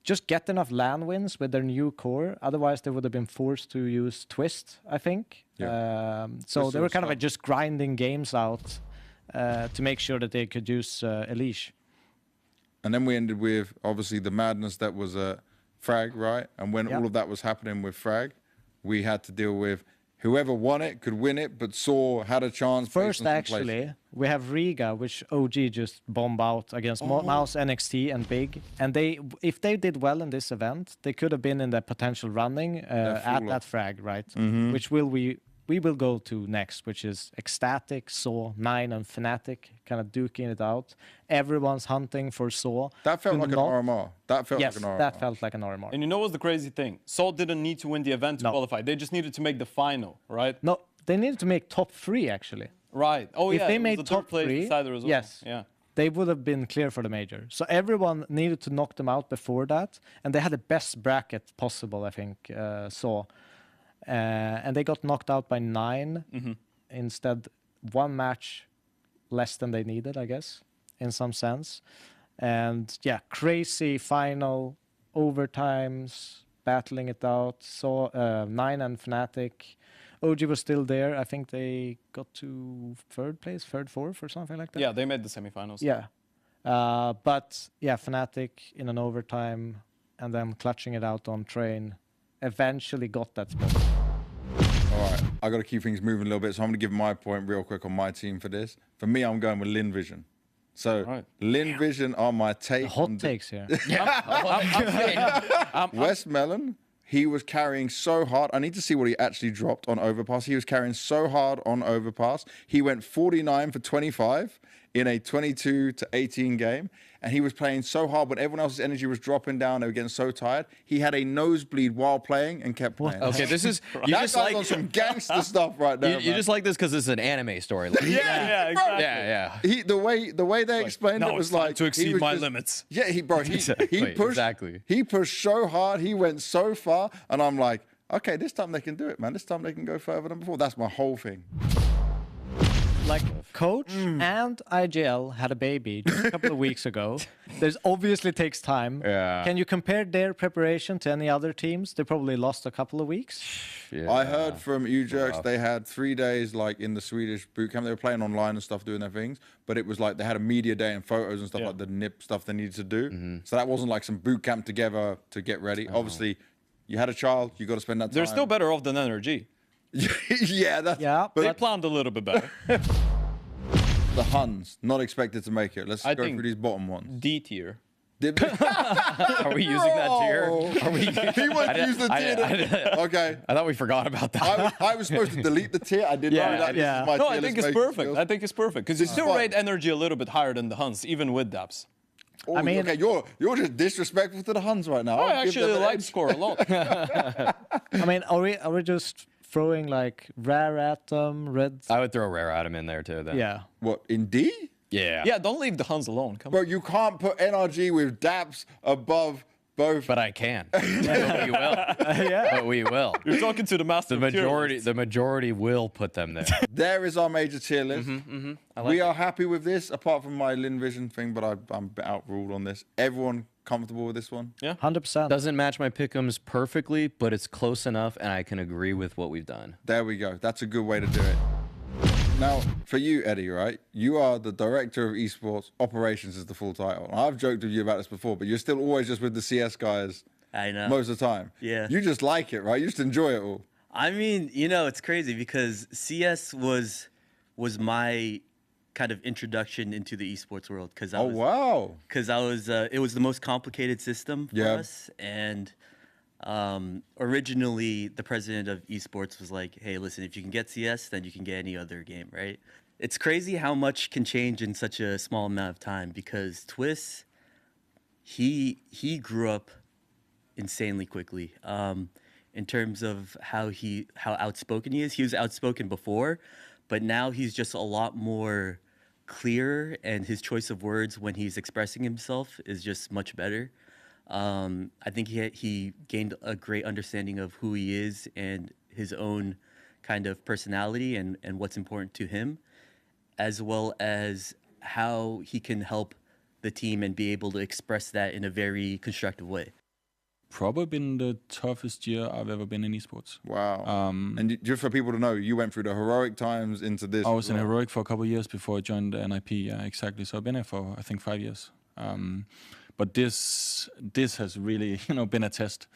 just get enough LAN wins with their new core. Otherwise, they would have been forced to use Twist, I think. So they were kind of just grinding games out to make sure that they could use EliGE. And then we ended with, obviously, the madness that was Frag, right? And when all of that was happening with Frag, we had to deal with whoever won it could win it, but Saw had a chance. First, actually, we have Riga, which OG just bombed out against Mouse, NXT, and Big. And if they did well in this event, they could have been in the potential running at that Frag, right? Which we will go to next, which is Ecstatic, Saw, 9, and Fnatic, kind of duking it out. Everyone's hunting for Saw. That felt like an RMR. That felt like an RMR. Yes, that felt like an RMR. And you know what's the crazy thing? Saw didn't need to win the event to qualify. They just needed to make the final, right? No, they needed to make top 3, actually. Right. Oh, if yeah. they made top 3, yes, they would have been clear for the major. So everyone needed to knock them out before that. And they had the best bracket possible, I think, Saw. And they got knocked out by 9. Instead, 1 match less than they needed, I guess, in some sense. And yeah, crazy final, overtimes, battling it out. So 9 and Fnatic. OG was still there. I think they got to 3rd place, 3rd, 4th or something like that. Yeah, they made the semifinals. Yeah. But yeah, Fnatic in an overtime and then clutching it out on Train eventually got that spot. All right, I got to keep things moving a little bit, so I'm going to give my point real quick on my team for this. For me, I'm going with Lin Vision. So Lin Vision are my take. Hot takes here. West Melon, he was carrying so hard. I need to see what he actually dropped on Overpass. He was carrying so hard on Overpass. He went 49 for 25 in a 22-18 game. And he was playing so hard when everyone else's energy was dropping down. They were getting so tired. He had a nosebleed while playing and kept playing. Okay, this is you that just guy's like on some gangster stuff right now. You just like this because it's an anime story. Like, yeah, exactly. Yeah. The way they explained it was like to exceed my just, limits. Yeah, he pushed. He pushed so hard. He went so far, and I'm like, okay, this time they can do it, man. This time they can go further than before. That's my whole thing. Like Coach and IGL had a baby just a couple of weeks ago. There's obviously takes time. Yeah. Can you compare their preparation to any other teams? They probably lost a couple of weeks. Yeah. I heard from EliGE they had 3 days like in the Swedish boot camp. They were playing online and stuff, doing their things. But it was like they had a media day and photos and stuff like the NIP stuff they needed to do. So that wasn't like some boot camp together to get ready. Obviously, you had a child. You got to spend that time. They're still better off than NRG. But they planned a little bit better. The Huns not expected to make it. Let's go through these bottom ones. D tier. Are we using that tier? Are we? He wants to use the tier. Okay. I thought we forgot about that. I was supposed to delete the tier. I did not. No, I think it's perfect. I think it's perfect because you still rate energy a little bit higher than the Huns, even with Daps. Oh, I mean, okay, you're just disrespectful to the Huns right now. I actually like score a lot. I mean, are we just throwing like Rare Atom, Red? I would throw Rare Atom in there too. Then. Yeah. What, in D? Yeah. Yeah, don't leave the Huns alone. Come on. Bro, you can't put NRG with Daps above both. But I can. But we will. But we will. You're talking to the master. The majority will put them there. There is our major tier list. We are happy with this, apart from my Lin Vision thing, but I'm outruled on this. Everyone comfortable with this one? Yeah, 100%. Doesn't match my pick'ems perfectly, but it's close enough, and I can agree with what we've done. There we go. That's a good way to do it. Now, for you, Eddie, right? You are the director of esports. Operations is the full title. And I've joked with you about this before, but you're still always just with the CS guys. I know. Most of the time. Yeah. You just like it, right? You just enjoy it all. I mean, you know, it's crazy because CS was my kind of introduction into the esports world because I was it was the most complicated system for us, and originally the president of esports was like, hey, listen, if you can get CS, then you can get any other game, right? It's crazy how much can change in such a small amount of time, because Twist, he grew up insanely quickly. In terms of how outspoken he is. He was outspoken before, but now he's just a lot more clear, and his choice of words when he's expressing himself is just much better. I think he gained a great understanding of who he is and his own kind of personality and what's important to him, as well as how he can help the team and be able to express that in a very constructive way. Probably been the toughest year I've ever been in esports. Wow. And just for people to know, you went through the heroic times into this. I was in heroic for a couple of years before I joined NIP. Yeah, exactly. So I've been there for, I think, 5 years. But this has really, been a test.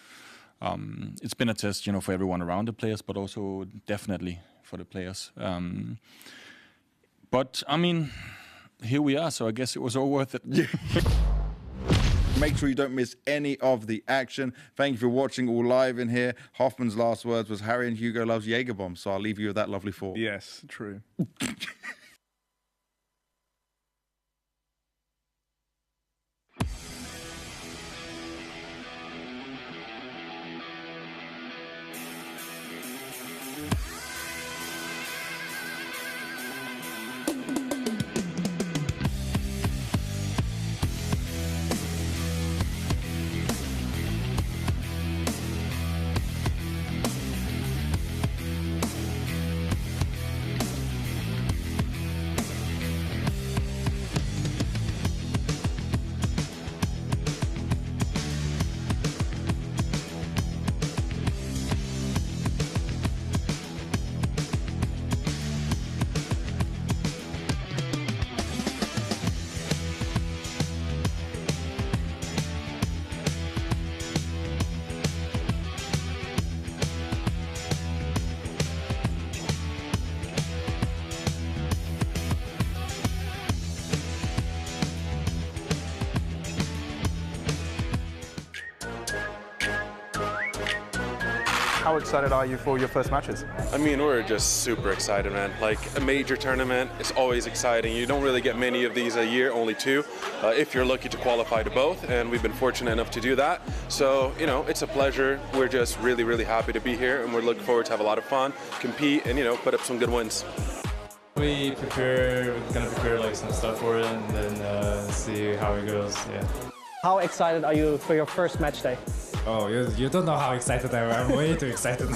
It's been a test, for everyone around the players, but also definitely for the players. But I mean, here we are. So I guess it was all worth it. Make sure you don't miss any of the action. Thank you for watching all live in here. Hoffman's last words was Harry and Hugo loves Jaeger bombs, so I'll leave you with that lovely thought. Yes, true. How excited are you for your first matches? I mean, we're just super excited, man. Like, a major tournament is always exciting. You don't really get many of these a year, only 2, if you're lucky to qualify to both, and we've been fortunate enough to do that. So, it's a pleasure. We're just really, really happy to be here, and we're looking forward to have a lot of fun, compete, and, put up some good wins. We're gonna prepare like some stuff for it, and then see how it goes, yeah. How excited are you for your first match day? Oh, you don't know how excited I am. I'm way too excited.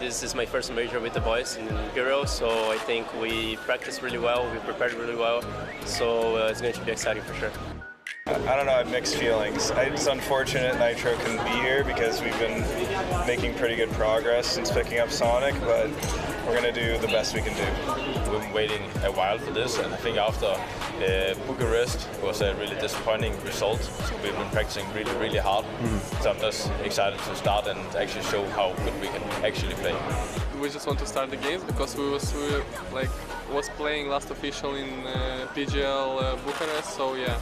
This is my first major with the boys in Imperial, so I think we practiced really well, we prepared really well, so it's going to be exciting for sure. I don't know, I have mixed feelings. It's unfortunate Nitro couldn't be here because we've been making pretty good progress since picking up Sonic, but we're going to do the best we can do. We've been waiting a while for this, and I think after Bucharest was a really disappointing result, so we've been practicing really, really hard. So I'm just excited to start and actually show how good we can actually play. We just want to start the games because we was playing last official in PGL Bucharest, so yeah.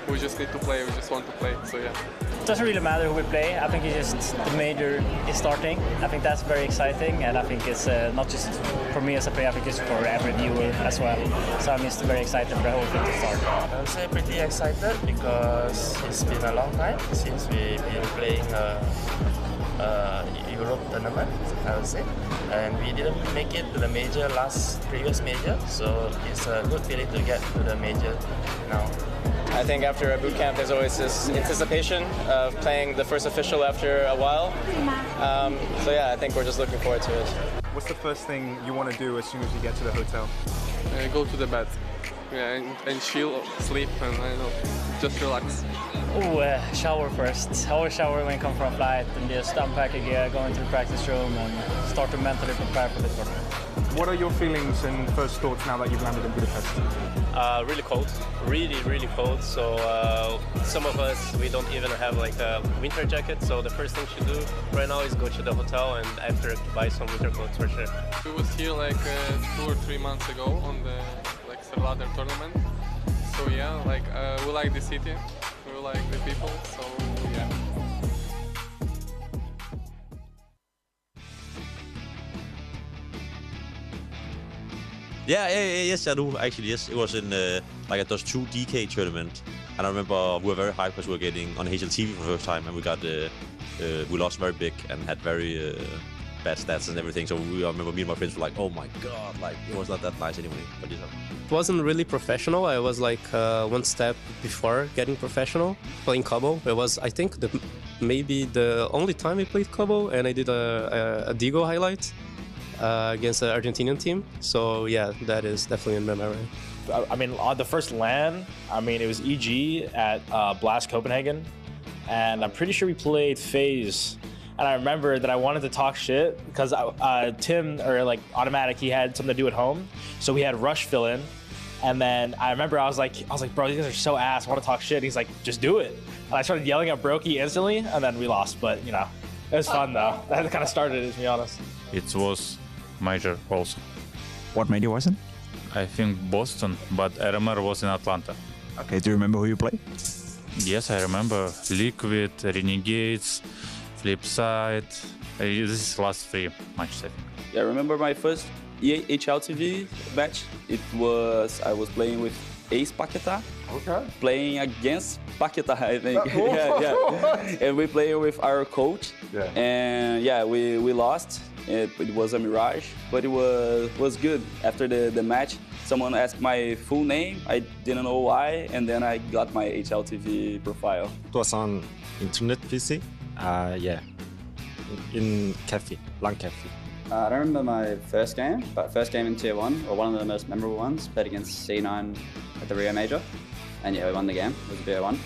We just need to play, we just want to play, so yeah. It doesn't really matter who we play, I think it's just the major is starting. I think that's very exciting, and I think it's not just for me as a player, I think it's for every viewer as well. So I'm just very excited for the whole thing to start. I'm say pretty excited because it's been a long time since we've been playing Europe tournament, I would say. And we didn't make it to the major previous major, so it's a good feeling to get to the major now. I think after a boot camp, there's always this anticipation of playing the first official after a while. So yeah, I think we're just looking forward to it. What's the first thing you want to do as soon as you get to the hotel? Go to the bed, yeah, and chill, sleep, and I don't know, just relax. Shower first. Always shower when you come from a flight, and just unpack your gear, go into the practice room, and start to mentally prepare for the tournament. What are your feelings and first thoughts now that you've landed in Budapest? Really cold, really cold. So some of us, we don't even have like a winter jacket. So the first thing to do right now is go to the hotel and after buy some winter clothes for sure. We was here like 2 or 3 months ago on the StarLadder tournament. So yeah, we like the city, we like the people. So yeah. Yes, I do. Actually, yes. It was in like a DOS 2 DK tournament. And I remember we were very hyped because we were getting on HLTV for the first time. And we lost very big and had very bad stats and everything. So I remember me and my friends were like, oh my God, like it was not that nice anyway. But it wasn't really professional. I was like one step before getting professional, playing Cobble. It was, I think, maybe the only time I played Cobble, and I did a Digo highlight against the Argentinian team. So yeah, that is definitely in my memory. I mean, on the first LAN, I mean, it was EG at Blast Copenhagen, and I'm pretty sure we played FaZe. And I remember that I wanted to talk shit because Tim, or like Automatic, he had something to do at home. So we had Rush fill in. And then I remember I was like, bro, these guys are so ass. I want to talk shit. And he's like, just do it. And I started yelling at Broky instantly, and then we lost. But, you know, it was fun, though. That kind of started it, to be honest. It was Major also. What major was it? I think Boston, but RMR was in Atlanta. Okay, do you remember who you played? Yes, I remember. Liquid, Renegades, Flipside. This is last 3 matches, I think. Yeah, I remember my first HLTV match. I was playing with Ace Paquetá. Okay. Playing against Paquetá, I think. yeah. And we played with our coach. Yeah. And yeah, we lost. It was a mirage, but it was good. After the match, someone asked my full name. I didn't know why, and then I got my HLTV profile. It was on internet PC. Yeah, in cafe, LAN cafe. I don't remember my first game, but first game in Tier 1, or one of the most memorable ones, played against C9 at the Rio Major. And yeah, we won the game. It was a BO1.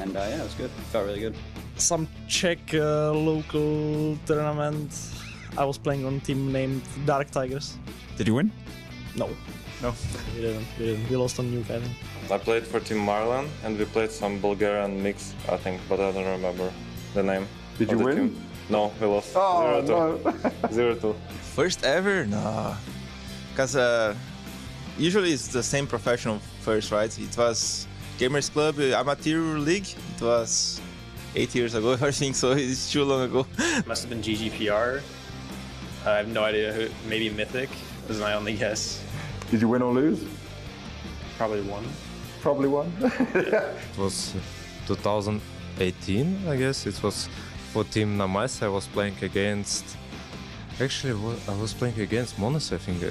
And yeah, it was good. It felt really good. Some Czech local tournament. I was playing on a team named Dark Tigers. Did you win? No. No. We didn't. We lost on Nuke, I think. I played for Team Marlon, and we played some Bulgarian mix, I think, but I don't remember the name. Did you win? Team. No, we lost. Oh, 0-2. no. 0-2. First ever? No. Because usually it's the same professional first, right? It was Gamers Club Amateur League. It was 8 years ago, I think, so it's too long ago. Must have been GGPR. I have no idea who. Maybe Mythic is my only guess. Did you win or lose? Probably one. Probably one. It was 2018, I guess. It was for Team Namas. I was playing against. Actually, I was playing against Monos, I think.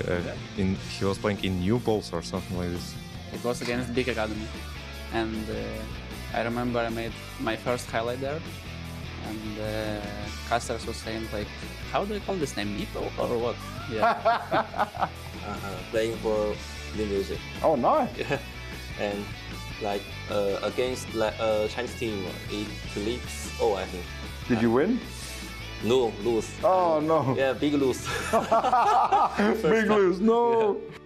He was playing in New Balls or something like this. It was against Big Academy. And I remember I made my first highlight there. And casters was saying, like, how do you call this name? Mito or what? Yeah. Playing for MTK. Oh, nice. Yeah. And like against Chinese team, it flips. Oh, I think. Did you win? No, lose. Oh, no. Yeah, big lose. Big lose, no. Yeah.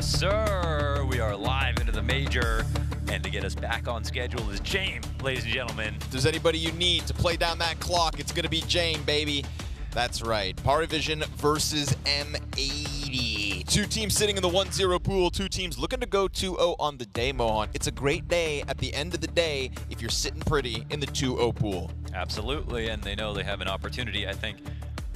Yes, sir. We are live into the major. And to get us back on schedule is James, ladies and gentlemen. If there's anybody you need to play down that clock, it's going to be Jane, baby. That's right. Paravision versus M80. Two teams sitting in the 1-0 pool. Two teams looking to go 2-0 on the day, Mohan. It's a great day at the end of the day if you're sitting pretty in the 2-0 pool. Absolutely, and they know they have an opportunity, I think.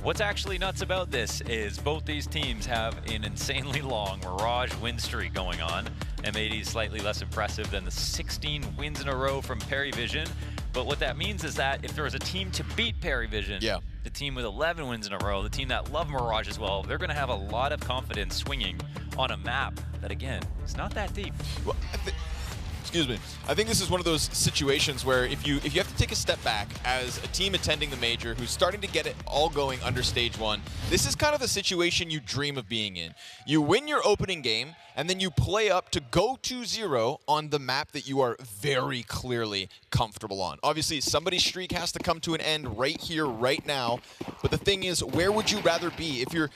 What's actually nuts about this is both these teams have an insanely long Mirage win streak going on. M80 is slightly less impressive than the 16 wins in a row from Paravision. But what that means is that if there was a team to beat Paravision, the team with 11 wins in a row, the team that love Mirage as well, they're going to have a lot of confidence swinging on a map that, again, is not that deep. Well, excuse me. I think this is one of those situations where if you have to take a step back as a team attending the major who's starting to get it all going under stage 1, this is kind of the situation you dream of being in. You win your opening game, and then you play up to go 2-0 on the map that you are very clearly comfortable on. Obviously, somebody's streak has to come to an end right here, right now. But the thing is, where would you rather be? If you're,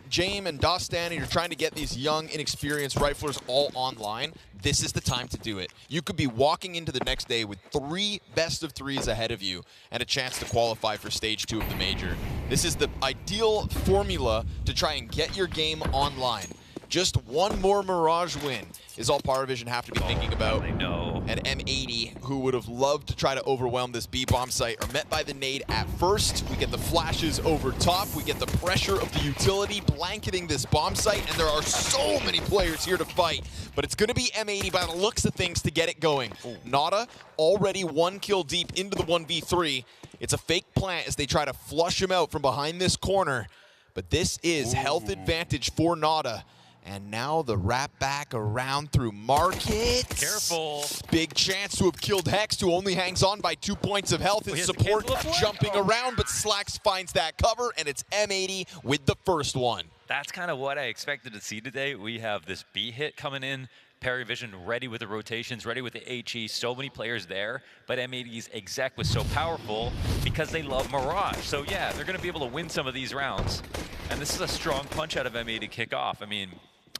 James and Dostan, and you're trying to get these young, inexperienced riflers all online, this is the time to do it. You could be walking into the next day with 3 best-of-3s ahead of you and a chance to qualify for stage 2 of the major. This is the ideal formula to try and get your game online. Just one more Mirage win is all Paravision have to be thinking about. They know. And M80, who would have loved to try to overwhelm this B-bomb site, are met by the nade at first. We get the flashes over top. We get the pressure of the utility blanketing this bomb site, and there are so many players here to fight. But it's going to be M80 by the looks of things to get it going. Nada already 1 kill deep into the 1v3. It's a fake plant as they try to flush him out from behind this corner. But this is health advantage for Nada. And now the wrap back around through Market. Careful. Big chance to have killed Hex, who only hangs on by 2 points of health. His support jumping around, but Slacks finds that cover, and it's M80 with the first one. That's kind of what I expected to see today. We have this B hit coming in. Paravision ready with the rotations, ready with the HE, so many players there, but M80's exec was so powerful because they love Mirage. So yeah, they're going to be able to win some of these rounds. And this is a strong punch out of M80 to kick off. I mean,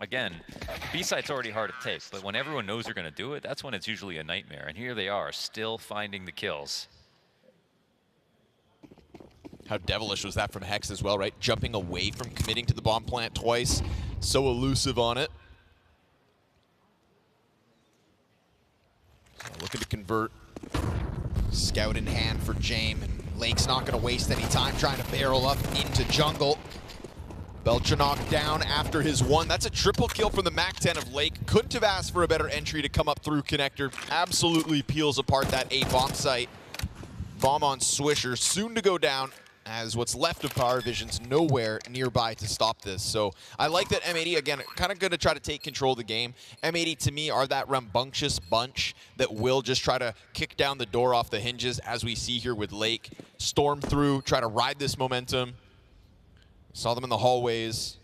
again, B-site's already hard to take, but when everyone knows they're going to do it, that's when it's usually a nightmare. And here they are, still finding the kills. How devilish was that from Hex as well, right? Jumping away from committing to the bomb plant twice. So elusive on it. So looking to convert. Scout in hand for James. And Lake's not going to waste any time trying to barrel up into jungle. Belchanok down after his 1. That's a triple kill from the MAC-10 of Lake. Couldn't have asked for a better entry to come up through connector. Absolutely peels apart that A bomb site. Bomb on Swisher, soon to go down, as what's left of Paravision's nowhere nearby to stop this. So I like that M80, again, kind of going to try to take control of the game. M80, to me, are that rambunctious bunch that will just try to kick down the door off the hinges, as we see here with Lake. Storm through, try to ride this momentum. Saw them in the hallways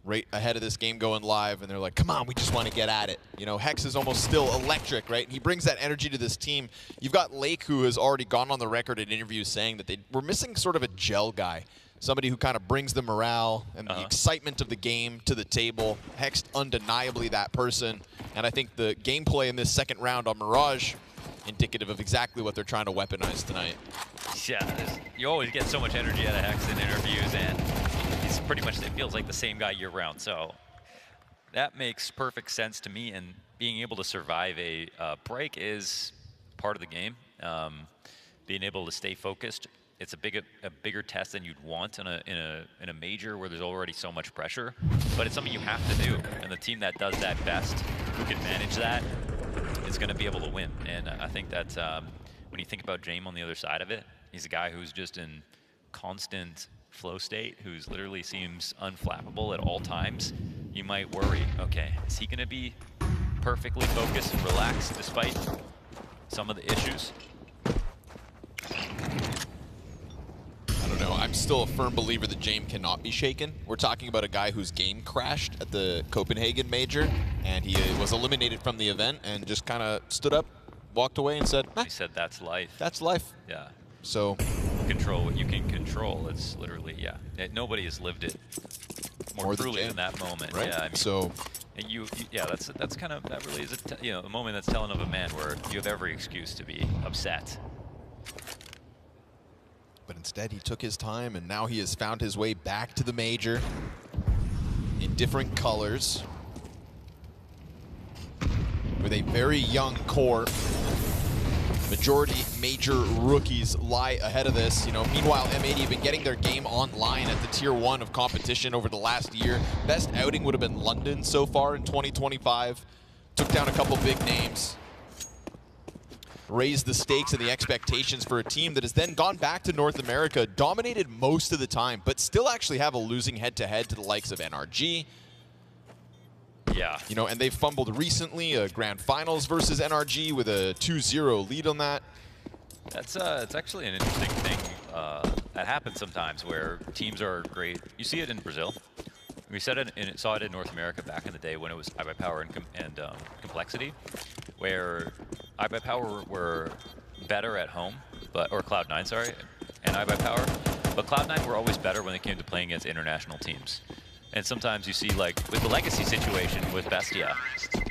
right ahead of this game going live, and they're like, come on, we just want to get at it. Hex is almost still electric, right? He brings that energy to this team. You've got Lake, who has already gone on the record in interviews saying that they were missing sort of a gel guy, somebody who kind of brings the morale and the excitement of the game to the table. Hex, undeniably that person. And I think the gameplay in this second round on Mirage, indicative of exactly what they're trying to weaponize tonight. Yeah, you always get so much energy out of Hex in interviews, and he's pretty much, it feels like the same guy year round. So that makes perfect sense to me, and being able to survive a break is part of the game. Being able to stay focused, it's a bigger test than you'd want in a major where there's already so much pressure, but it's something you have to do, and the team that does that best, who can manage that, is going to be able to win. And I think that's, when you think about James on the other side of it, he's a guy who's just in constant flow state, who's literally seems unflappable at all times. You might worry, okay, is he going to be perfectly focused and relaxed despite some of the issues? I don't know. I'm still a firm believer that James cannot be shaken. We're talking about a guy whose game crashed at the Copenhagen Major, and he was eliminated from the event and just kind of stood up, walked away, and said, He said, that's life. That's life. Yeah. So control what you can control. It's literally, nobody has lived it more truly than that moment. Right? Yeah, I mean, so And yeah, that's kind of, that really is a moment that's telling of a man where you have every excuse to be upset. But instead, he took his time, and now he has found his way back to the major in different colors with a very young core. Majority major rookies lie ahead of this. You know, meanwhile, M80 have been getting their game online at the tier 1 of competition over the last year. Best outing would have been London so far in 2025. Took down a couple big names. Raised the stakes and the expectations for a team that has then gone back to North America, dominated most of the time, but still actually have a losing head-to-head to the likes of NRG. Yeah. You know, and they've fumbled recently, grand finals versus NRG with a 2-0 lead on that. That's it's actually an interesting thing that happens sometimes where teams are great. You see it in Brazil. We saw it in North America back in the day when it was iBuyPower and Complexity, where iBuyPower were better at home, or Cloud9, sorry, and iBuyPower, but Cloud9 were always better when it came to playing against international teams. And sometimes you see, like, with the legacy situation with Bestia,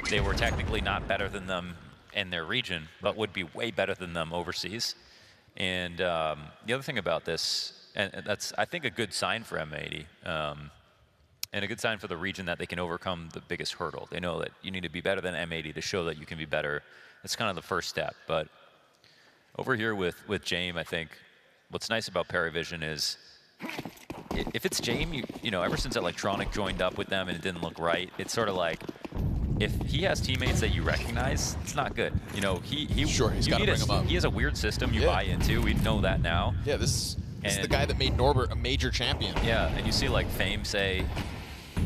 they were technically not better than them in their region, but would be way better than them overseas. And the other thing about this, and that's, I think, a good sign for M80, and a good sign for the region that they can overcome the biggest hurdle. They know that you need to be better than M80 to show that you can be better. It's kind of the first step. But over here with Jame, I think what's nice about Paravision is, if it's Jame, you know, ever since Electronic joined up with them and it didn't look right, it's sort of like, if he has teammates that you recognize, it's not good. You know, he's got to bring him up. He has a weird system you buy into. We know that now. Yeah, this is the guy that made Norbert a major champion. Yeah, and you see like Fame say,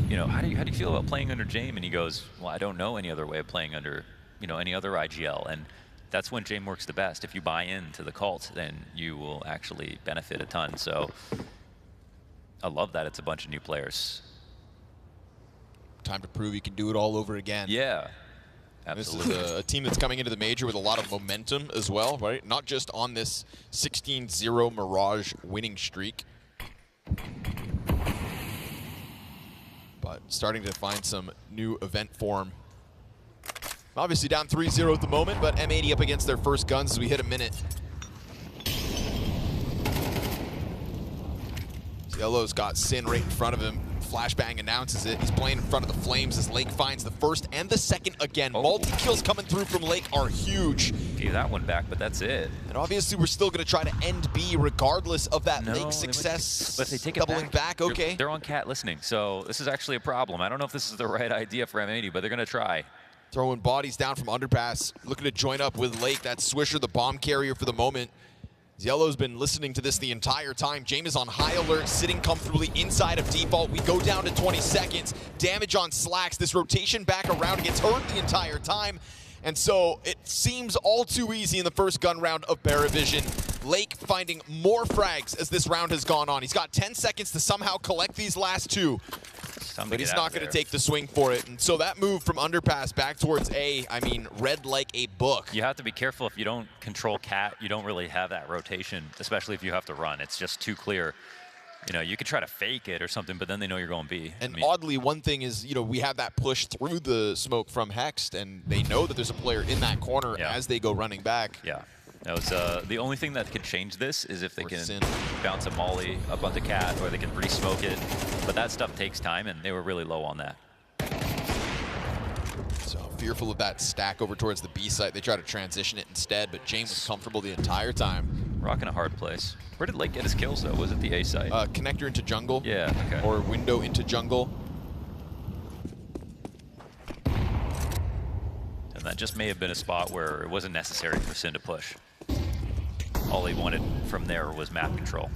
you know, how do you feel about playing under Jame? And he goes, well, I don't know any other way of playing under, you know, any other IGL. And that's when Jame works the best. If you buy into the cult, then you will actually benefit a ton. So I love that it's a bunch of new players. Time to prove you can do it all over again. Yeah, absolutely. This is a team that's coming into the major with a lot of momentum as well, right? Not just on this 16-0 Mirage winning streak, but starting to find some new event form. Obviously down 3-0 at the moment, but M80 up against their first guns as we hit a minute. Yellow's got Sin right in front of him. Flashbang announces it. He's playing in front of the Flames as Lake finds the first and the second again. Multi-kills coming through from Lake are huge. Gave that one back, but that's it. And obviously we're still going to try to end B regardless of that Lake success. But if they take doubling it back, okay. They're on cat listening, so this is actually a problem. I don't know if this is the right idea for M80, but they're going to try. Throwing bodies down from underpass, looking to join up with Lake. That's Swisher, the bomb carrier for the moment. Yellow's been listening to this the entire time. Jame is on high alert, sitting comfortably inside of default. We go down to 20 seconds. Damage on Slacks. This rotation back around gets hurt the entire time. And so it seems all too easy in the first gun round of Paravision. Lake finding more frags as this round has gone on. He's got 10 seconds to somehow collect these last two. But he's not going to take the swing for it. And so that move from underpass back towards A, I mean, read like a book. You have to be careful if you don't control cat. You don't really have that rotation, especially if you have to run. It's just too clear. You know, you could try to fake it or something, but then they know you're going B. And oddly, one thing is, you know, we have that push through the smoke from Hext, and they know that there's a player in that corner as they go running back. Yeah. That was the only thing that could change this is if they can bounce a molly up on the cat, or they can re-smoke it. But that stuff takes time, and they were really low on that. So fearful of that stack over towards the B site. They try to transition it instead, but James was comfortable the entire time. Rocking a hard place. Where did Lake get his kills, though? Was it the A site? Connector into jungle. Yeah, okay. Or window into jungle. And that just may have been a spot where it wasn't necessary for Sin to push. All he wanted from there was map control.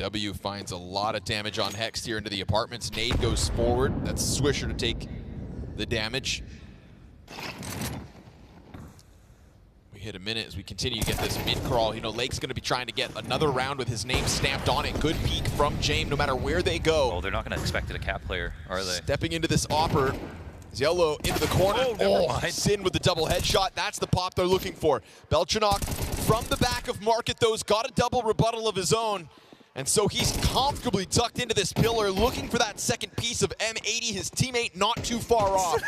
AW finds a lot of damage on Hex here into the apartments. Nade goes forward. That's Swisher to take the damage. We hit a minute as we continue to get this mid-crawl. You know, Lake's going to be trying to get another round with his name stamped on it. Good peek from James no matter where they go. Oh, they're not going to expect it a cap player, are they? Stepping into this opper. Yellow into the corner. Oh, Sin with the double headshot. That's the pop they're looking for. Belchanok from the back of Market, though, has got a double rebuttal of his own. And so he's comfortably tucked into this pillar, looking for that second piece of M80. His teammate not too far off.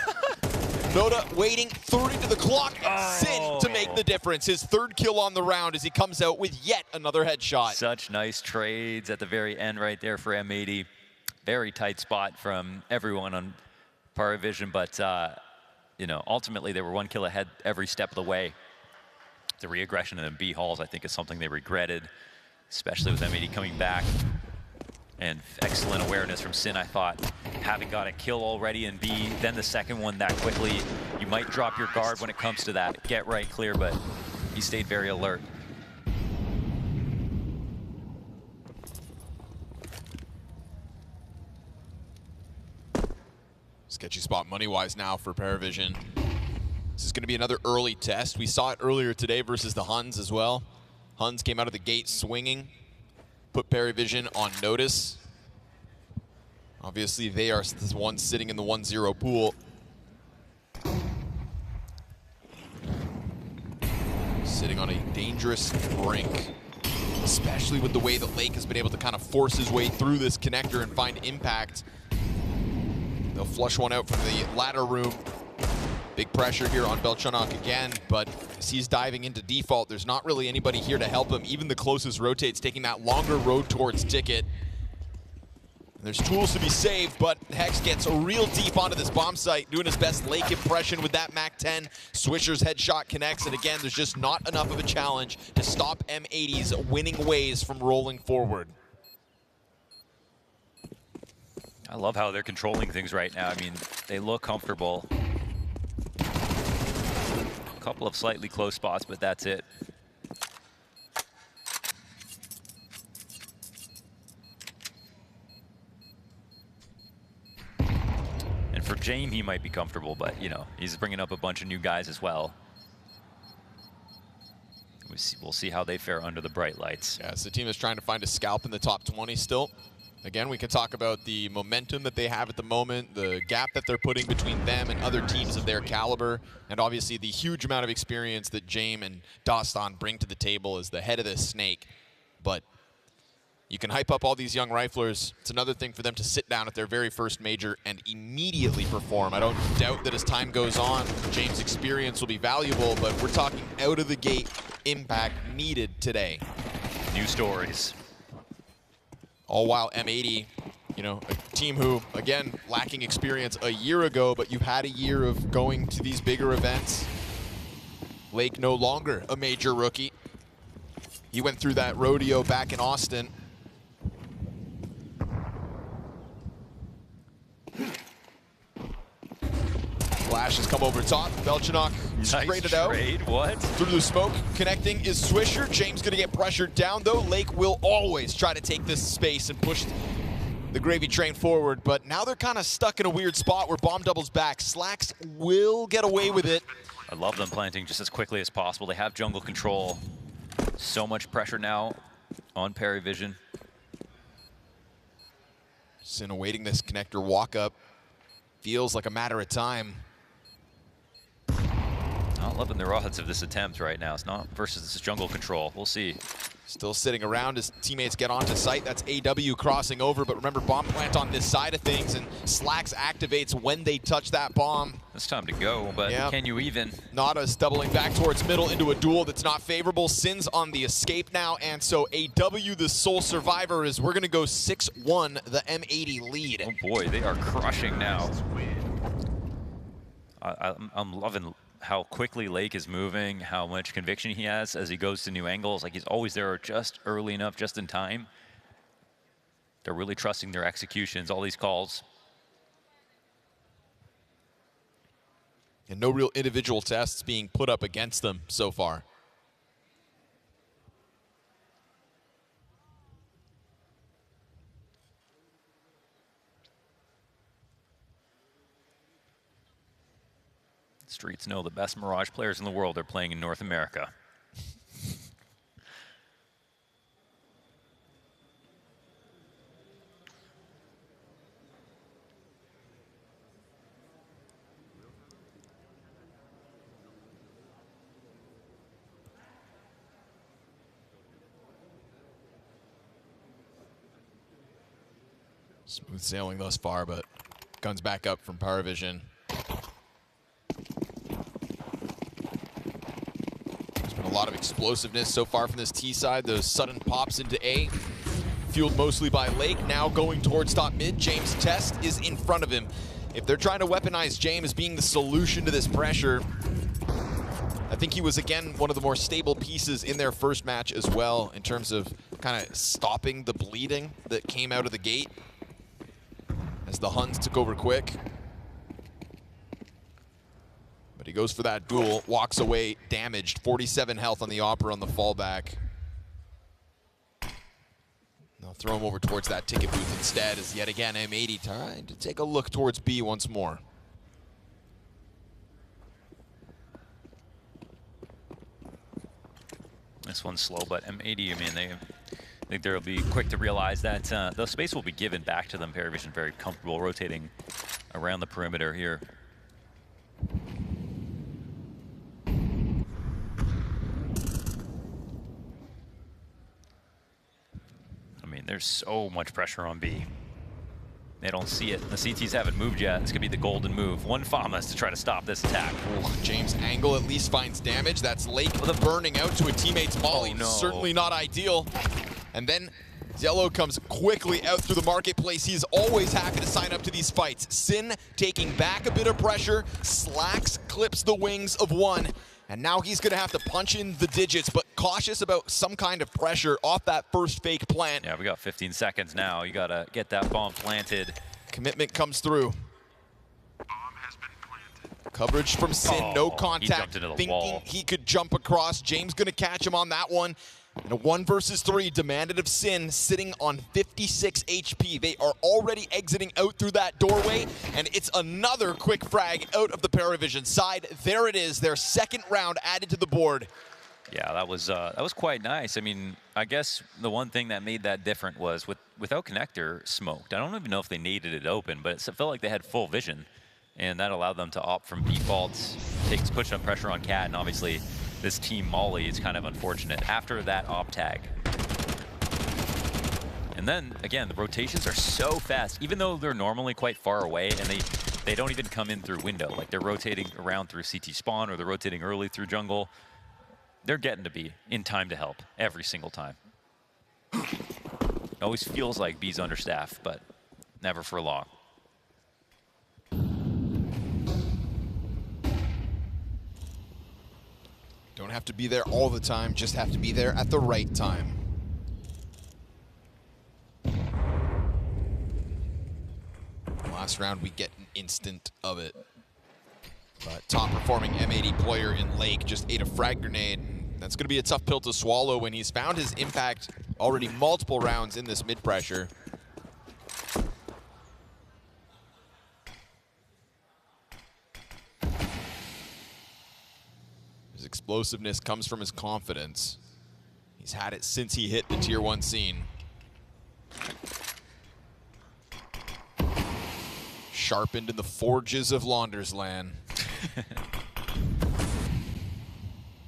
Noda waiting, 30 to the clock, and Sin to make the difference. His third kill on the round as he comes out with yet another headshot. Such nice trades at the very end right there for M80. Very tight spot from everyone on KRiMZ, but you know, ultimately they were one kill ahead every step of the way. The re-aggression in the B halls, I think, is something they regretted, especially with M80 coming back. And excellent awareness from Sin, I thought. Having got a kill already in B, then the second one that quickly, you might drop your guard when it comes to that. Get right clear, but he stayed very alert. Sketchy spot money-wise now for KRiMZ. This is going to be another early test. We saw it earlier today versus the Huns as well. Huns came out of the gate swinging, put KRiMZ on notice. Obviously, they are the ones sitting in the 1-0 pool. Sitting on a dangerous brink, especially with the way that Lake has been able to kind of force his way through this connector and find impact. They'll flush one out from the ladder room. Big pressure here on Belchanok again, but as he's diving into default, there's not really anybody here to help him. Even the closest rotates, taking that longer road towards Ticket. And there's tools to be saved, but Hex gets real deep onto this bomb site, doing his best Lake impression with that MAC-10. Swisher's headshot connects, and again, there's just not enough of a challenge to stop M80's winning ways from rolling forward. I love how they're controlling things right now. I mean, they look comfortable. A couple of slightly close spots, but that's it. And for James, he might be comfortable, but, you know, he's bringing up a bunch of new guys as well. We'll see how they fare under the bright lights. Yeah, so the team is trying to find a scalp in the top 20 still. Again, we can talk about the momentum that they have at the moment, the gap that they're putting between them and other teams of their caliber, and obviously the huge amount of experience that James and Dastan bring to the table as the head of this snake. But you can hype up all these young riflers. It's another thing for them to sit down at their very first major and immediately perform. I don't doubt that as time goes on, James' experience will be valuable, but we're talking out of the gate impact needed today. New stories. All while M80, you know, a team who, again, lacking experience a year ago, but you've had a year of going to these bigger events. Lake no longer a major rookie. He went through that rodeo back in Austin. Flash has come over top. Belchanok straight it out. What? Through the smoke, connecting is Swisher. James gonna get pressured down though. Lake will always try to take this space and push the gravy train forward, but now they're kind of stuck in a weird spot where bomb doubles back. Slacks will get away with it. I love them planting just as quickly as possible. They have jungle control. So much pressure now on KRiMZ. Sin awaiting this connector walk up. Feels like a matter of time. Not loving the odds of this attempt right now. It's not versus this jungle control. We'll see. Still sitting around as teammates get onto site. That's AW crossing over, but remember, bomb plant on this side of things, and Slacks activates when they touch that bomb. It's time to go, but can you even? Nada's doubling back towards middle into a duel that's not favorable. Sin's on the escape now, and so AW, the sole survivor, is we're gonna go 6-1, the M80 lead. Oh boy, they are crushing now. I'm loving how quickly Lake is moving, how much conviction he has as he goes to new angles. Like, he's always there just early enough, just in time. They're really trusting their executions, all these calls. And no real individual tests being put up against them so far. Streets know the best Mirage players in the world are playing in North America. Smooth sailing thus far, but guns back up from Power Vision. There's been a lot of explosiveness so far from this T side. Those sudden pops into A, fueled mostly by Lake. Now going towards top mid. James Test is in front of him. If they're trying to weaponize James being the solution to this pressure, I think he was, again, one of the more stable pieces in their first match as well, in terms of kind of stopping the bleeding that came out of the gate as the Huns took over quick. But he goes for that duel, walks away damaged, 47 health on the Opera on the fallback. They'll throw him over towards that ticket booth instead, as yet again M80 trying to take a look towards B once more. This one's slow, but M80, I mean, I think they'll be quick to realize that the space will be given back to them. Paravision very comfortable rotating around the perimeter here. I mean, there's so much pressure on B. They don't see it. The CTs haven't moved yet. It's going to be the golden move. One FAMAS to try to stop this attack. Ooh, James Angle at least finds damage. That's Lake burning out to a teammate's molly. Oh, no. Certainly not ideal. And then Zello comes quickly out through the marketplace. He's always happy to sign up to these fights. Sin taking back a bit of pressure. Slacks clips the wings of one. And now he's going to have to punch in the digits, but cautious about some kind of pressure off that first fake plant. Yeah, we got 15 seconds now. You got to get that bomb planted. Commitment comes through. Coverage from Sin, no contact, thinking he could jump across. James gonna catch him on that one. And a 1 versus 3 demanded of Sin, sitting on 56 HP. They are already exiting out through that doorway, and it's another quick frag out of the Paravision side. There it is, their second round added to the board. Yeah, that was quite nice. I mean, I guess the one thing that made that different was without connector smoked. I don't even know if they needed it open, but it felt like they had full vision, and that allowed them to opt from defaults, push some pressure on Cat, and obviously this team Molly is kind of unfortunate after that op tag. And then again, the rotations are so fast, even though they're normally quite far away, and they don't even come in through window. Like they're rotating around through CT spawn, or they're rotating early through jungle. They're getting to be in time to help every single time. It always feels like B's understaffed, but never for long. Don't have to be there all the time, just have to be there at the right time. Last round, we get an instant of it. But top performing M80 player in Lake just ate a frag grenade. That's going to be a tough pill to swallow when he's found his impact already multiple rounds in this mid pressure. His explosiveness comes from his confidence. He's had it since he hit the Tier 1 scene. Sharpened in the forges of Laundersland.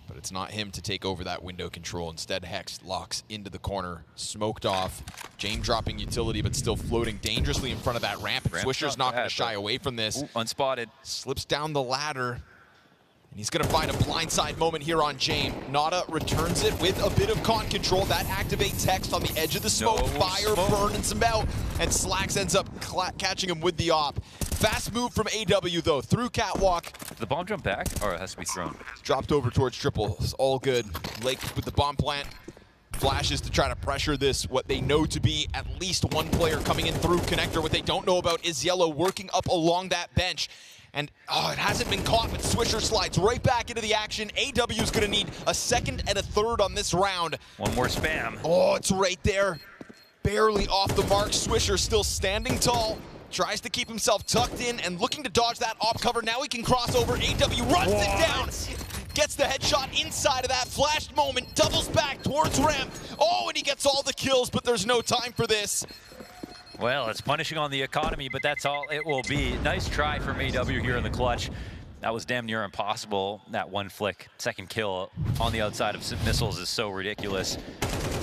But it's not him to take over that window control. Instead, Hex locks into the corner, smoked off. James dropping utility, but still floating dangerously in front of that ramp. Swisher's not going to shy away from this. Ooh, unspotted. Slips down the ladder. And he's going to find a blindside moment here on James. Nada returns it with a bit of con control. That activates Hex on the edge of the smoke. Fire burns him out. And Slacks ends up catching him with the op. Fast move from AW, though, through catwalk. Did the bomb jump back, or it has to be thrown? Dropped over towards triple. It's all good. Lake with the bomb plant. Flashes to try to pressure this, what they know to be at least one player coming in through connector. What they don't know about is Yellow working up along that bench. And, oh, it hasn't been caught, but Swisher slides right back into the action. AW's gonna need a second and a third on this round. One more spam. Oh, it's right there. Barely off the mark. Swisher still standing tall. Tries to keep himself tucked in and looking to dodge that op cover. Now he can cross over. AW runs it down. Gets the headshot inside of that flashed moment. Doubles back towards ramp. Oh, and he gets all the kills, but there's no time for this. Well, it's punishing on the economy, but that's all it will be. Nice try from AW here in the clutch. That was damn near impossible. That one flick, second kill on the outside of missiles is so ridiculous.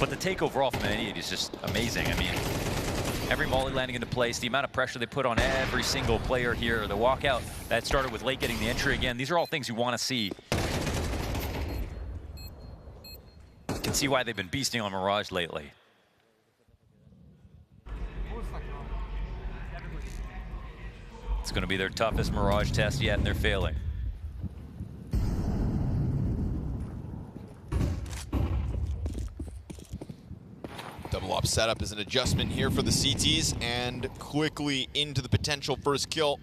But the take overall from M80 is just amazing. I mean, every molly landing into place, the amount of pressure they put on every single player here, the walkout that started with Lake getting the entry again. These are all things you want to see. You can see why they've been beasting on Mirage lately. It's going to be their toughest Mirage test yet, and they're failing. Double op setup is an adjustment here for the CTs, and quickly into the potential first kill.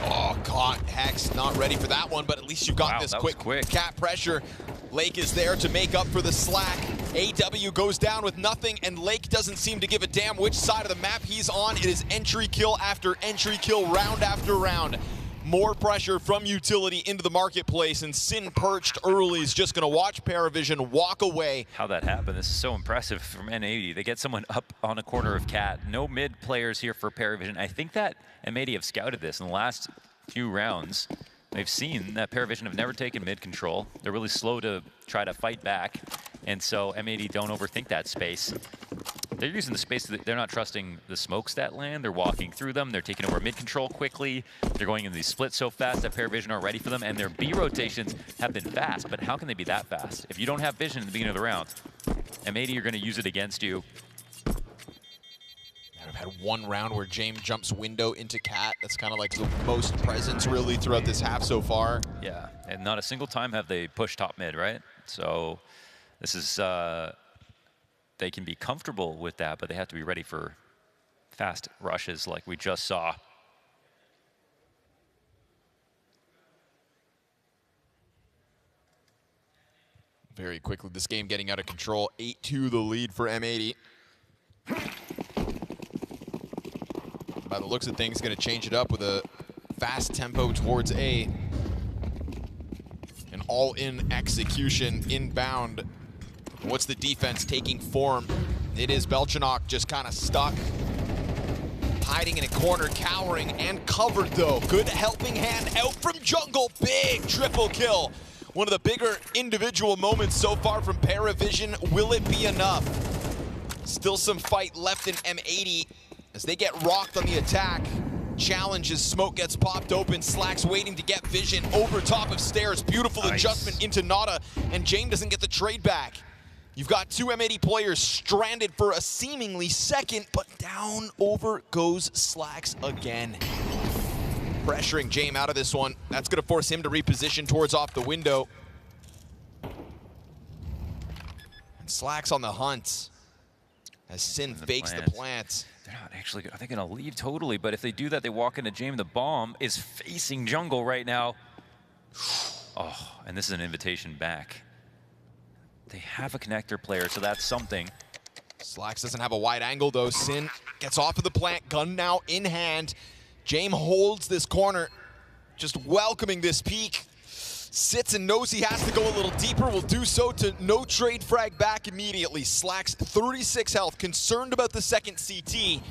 Oh, caught. Hex not ready for that one, but at least you've got this quick cap pressure. Lake is there to make up for the slack. AW goes down with nothing, and Lake doesn't seem to give a damn which side of the map he's on. It is entry kill after entry kill, round after round. More pressure from utility into the marketplace, and Sin perched early is just going to watch Paravision walk away. How that happened, this is so impressive from M80. They get someone up on a corner of Cat. No mid players here for Paravision. I think that M80 have scouted this in the last few rounds. They've seen that Paravision have never taken mid control. They're really slow to try to fight back, and so M80 don't overthink that space. They're using the space, they're not trusting the smokes that land. They're walking through them. They're taking over mid control quickly. They're going into these splits so fast that Paravision are ready for them, and their B rotations have been fast, but how can they be that fast? If you don't have vision in the beginning of the round, M80 are going to use it against you. I've had one round where James jumps window into Cat. That's kind of like the most presence really throughout this half so far. Yeah, and not a single time have they pushed top mid, right? So this is, they can be comfortable with that, but they have to be ready for fast rushes like we just saw. Very quickly, this game getting out of control. 8-2 the lead for M80. By the looks of things, going to change it up with a fast tempo towards A. An all-in execution inbound. What's the defense taking form? It is Belchanok just kind of stuck. Hiding in a corner, cowering, and covered though. Good helping hand out from jungle. Big triple kill. One of the bigger individual moments so far from Paravision. Will it be enough? Still some fight left in M80 as they get rocked on the attack. Challenges, smoke gets popped open. Slack's waiting to get vision over top of stairs. Beautiful adjustment into Nada, and Jane doesn't get the trade back. You've got two M80 players stranded for a seemingly second, but down over goes Slacks again. Pressuring Jame out of this one. That's going to force him to reposition towards off the window. And Slacks on the hunt as Sin fakes the plant. They're not actually, I think, going to leave totally, but if they do that, they walk into Jame. The bomb is facing jungle right now. Oh, and this is an invitation back. They have a connector player, so that's something. Slacks doesn't have a wide angle though. Sin gets off of the plant, gun now in hand. Jame holds this corner, just welcoming this peek. Sits and knows he has to go a little deeper, will do so to no trade frag back immediately. Slacks 36 health, concerned about the second CT.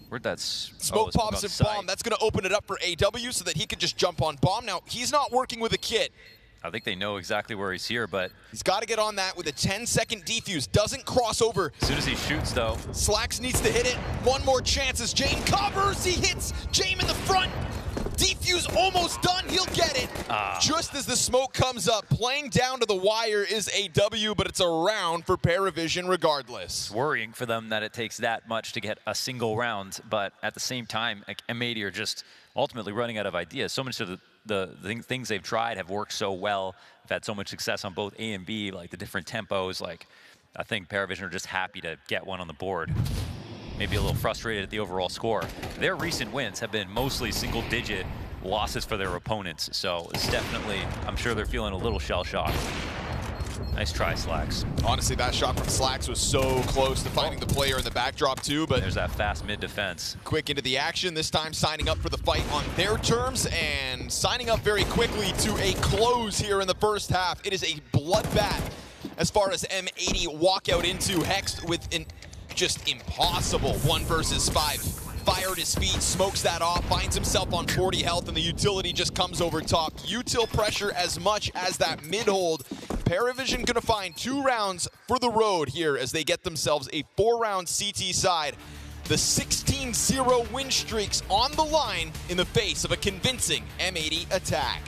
Where'd that smoke pops and bomb? That's gonna open it up for AW so that he could just jump on bomb. Now, he's not working with a kit. I think they know exactly where he's here, but he's got to get on that with a 10-second defuse. Doesn't cross over. As soon as he shoots, though. Slacks needs to hit it. One more chance as Jame covers. He hits Jame in the front. Defuse almost done. He'll get it. Just as the smoke comes up, playing down to the wire is AW, but it's a round for Paravision regardless. It's worrying for them that it takes that much to get a single round, but at the same time, like, M80 are just ultimately running out of ideas. So much of the things they've tried have worked so well. They've had so much success on both A and B, like the different tempos. Like, I think Paravision are just happy to get one on the board. Maybe a little frustrated at the overall score. Their recent wins have been mostly single-digit losses for their opponents, so it's definitely, I'm sure they're feeling a little shell-shocked. Nice try, Slacks. Honestly, that shot from Slacks was so close to finding the player in the backdrop too, but there's that fast mid defense. Quick into the action, this time signing up for the fight on their terms and signing up very quickly to a close here in the first half. It is a bloodbath as far as M80 walk out into Hex with an just impossible 1 versus 5. Fire at his feet, smokes that off, finds himself on 40 health, and the utility just comes over top. Util pressure as much as that mid-hold. KRiMZ gonna find 2 rounds for the road here as they get themselves a 4-round CT side. The 16-0 win streaks on the line in the face of a convincing M80 attack.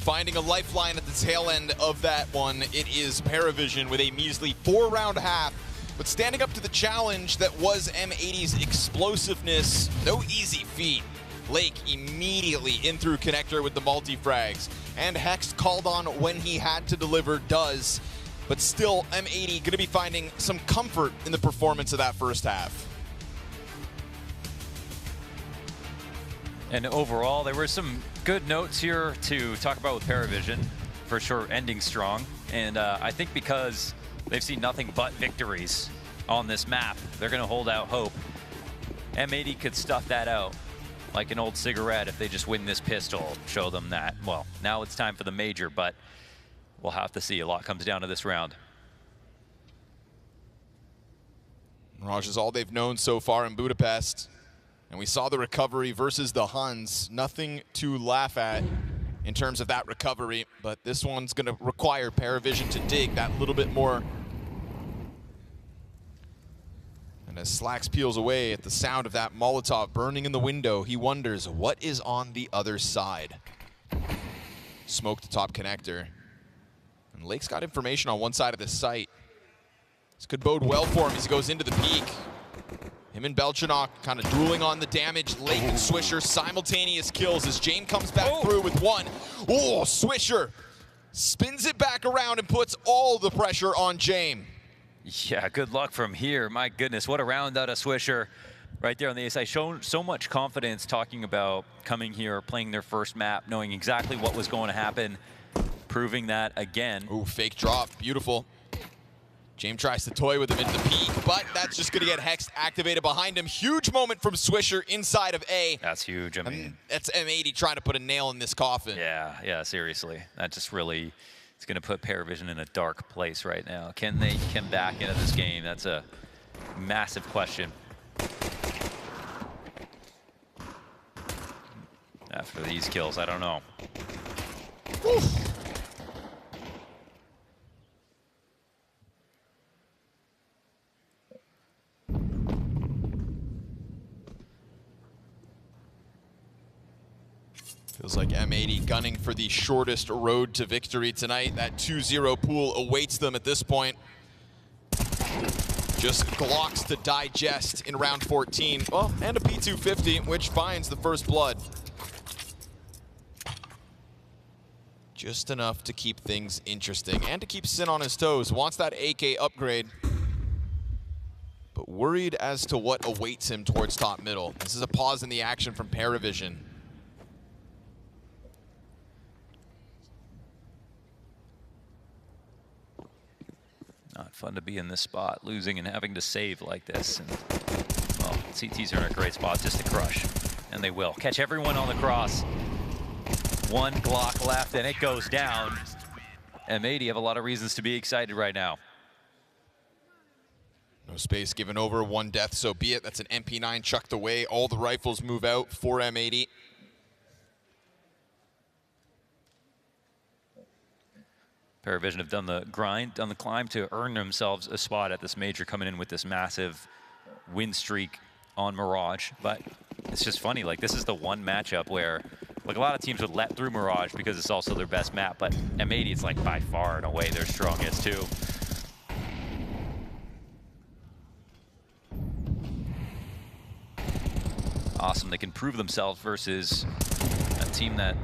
Finding a lifeline at the tail end of that one, it is KRiMZ with a measly 4-round half, but standing up to the challenge that was M80's explosiveness. No easy feat. Lake immediately in through connector with the multi-frags, and Hex called on when he had to deliver does, but still M80 gonna be finding some comfort in the performance of that first half. And overall, there were some good notes here to talk about with KRiMZ, for sure, ending strong. And I think because they've seen nothing but victories on this map, they're going to hold out hope. M80 could stuff that out like an old cigarette if they just win this pistol, show them that, well, now it's time for the major, but we'll have to see. A lot comes down to this round. Mirage is all they've known so far in Budapest. And we saw the recovery versus the Huns. Nothing to laugh at in terms of that recovery, but this one's gonna require KRiMZ to dig that little bit more. And as Slacks peels away at the sound of that Molotov burning in the window, he wonders what is on the other side. Smoke the top connector. And Lake's got information on one side of the site. This could bode well for him as he goes into the peak. Him and Belchanok kind of dueling on the damage. Lake and Swisher simultaneous kills as Jame comes back through with one. Oh, Swisher spins it back around and puts all the pressure on Jame. Yeah, good luck from here. My goodness, what a round out of Swisher right there on the ASI. Shown so much confidence talking about coming here, playing their first map, knowing exactly what was going to happen, proving that again. Ooh, fake drop, beautiful. James tries to toy with him into the peak, but that's just going to get Hex activated behind him. Huge moment from Swisher inside of A. That's huge. I mean, that's M80 trying to put a nail in this coffin. Yeah, seriously. That just really, it's going to put Paravision in a dark place right now. Can they come back into this game? That's a massive question. After these kills, I don't know. Oof. Feels like M80 gunning for the shortest road to victory tonight. That 2-0 pool awaits them at this point. Just Glocks to digest in round 14. Well, and a P250, which finds the first blood. Just enough to keep things interesting and to keep Sin on his toes. Wants that AK upgrade, but worried as to what awaits him towards top middle. This is a pause in the action from Paravision. Not fun to be in this spot, losing and having to save like this. And, well, CTs are in a great spot just to crush, and they will. Catch everyone on the cross. One Glock left, and it goes down. M80 have a lot of reasons to be excited right now. No space given over, one death, so be it. That's an MP9 chucked away. All the rifles move out for M80. Paravision have done the grind, done the climb to earn themselves a spot at this major, coming in with this massive win streak on Mirage. But it's just funny, like this is the one matchup where, like a lot of teams would let through Mirage because it's also their best map, but M80 is like by far and away their strongest too. Awesome, they can prove themselves versus a team that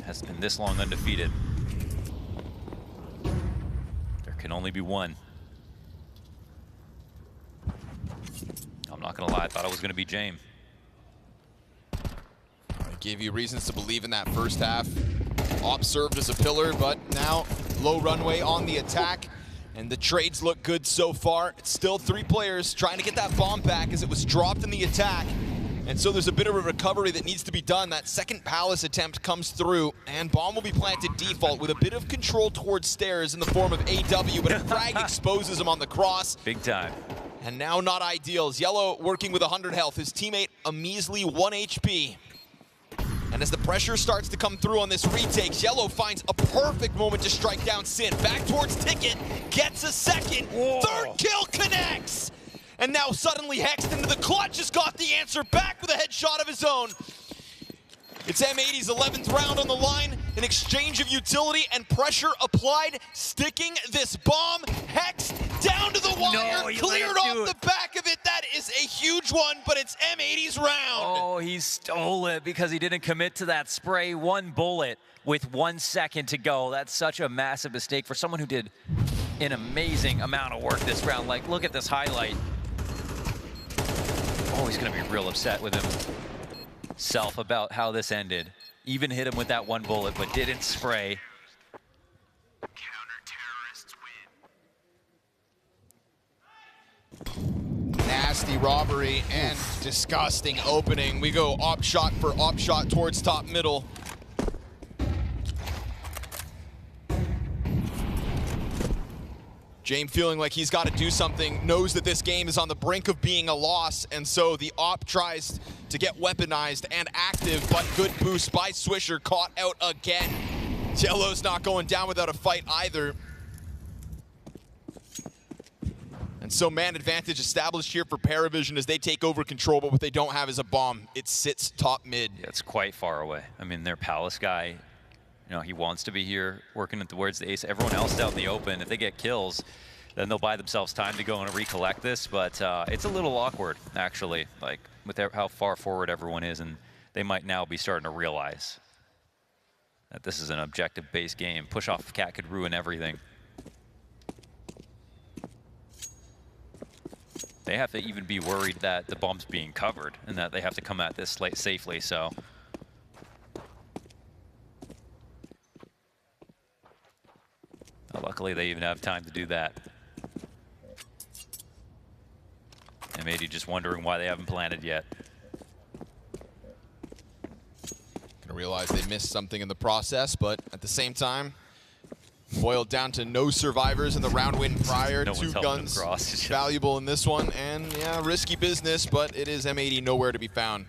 has been this long undefeated. There can only be one. I'm not gonna lie, I thought it was gonna be James. Gave you reasons to believe in that first half. Op served as a pillar, but now low runway on the attack, and the trades look good so far. It's still 3 players trying to get that bomb back as it was dropped in the attack. And so there's a bit of a recovery that needs to be done. That second Palace attempt comes through, and bomb will be planted default with a bit of control towards stairs in the form of AW, but a frag exposes him on the cross. Big time. And now not ideal. Yellow working with 100 health. His teammate a measly 1 HP. And as the pressure starts to come through on this retake, Yellow finds a perfect moment to strike down Sin. Back towards Ticket, gets a second. Whoa. Third kill connects. And now suddenly Hexed into the clutch has got the answer back with a headshot of his own. It's M80's 11th round on the line, an exchange of utility and pressure applied, sticking this bomb. Hex down to the wire, cleared off the back of it. That is a huge one, but it's M80's round. Oh, he stole it because he didn't commit to that spray. 1 bullet with 1 second to go. That's such a massive mistake for someone who did an amazing amount of work this round. Like, look at this highlight. Oh, he's gonna be real upset with himself about how this ended. Even hit him with that 1 bullet, but didn't spray. Nasty robbery and disgusting opening. We go op shot for op shot towards top middle. James feeling like he's got to do something, knows that this game is on the brink of being a loss, and so the op tries to get weaponized and active, but good boost by Swisher, caught out again. Yellow's not going down without a fight either. And so man advantage established here for Paravision as they take over control, but what they don't have is a bomb. It sits top mid. Yeah, it's quite far away. I mean, their Palace guy, you know, he wants to be here working towards the ace. Everyone else out in the open, if they get kills, then they'll buy themselves time to go and recollect this. But it's a little awkward, actually, like with how far forward everyone is, and they might now be starting to realize that this is an objective-based game. Push off of Cat could ruin everything. They have to even be worried that the bomb's being covered and that they have to come at this safely, so. Luckily, they even have time to do that. M80 just wondering why they haven't planted yet. Gonna realize they missed something in the process, but at the same time, boiled down to no survivors in the round win prior. No 2 guns valuable in this one, and yeah, risky business, but it is M80 nowhere to be found.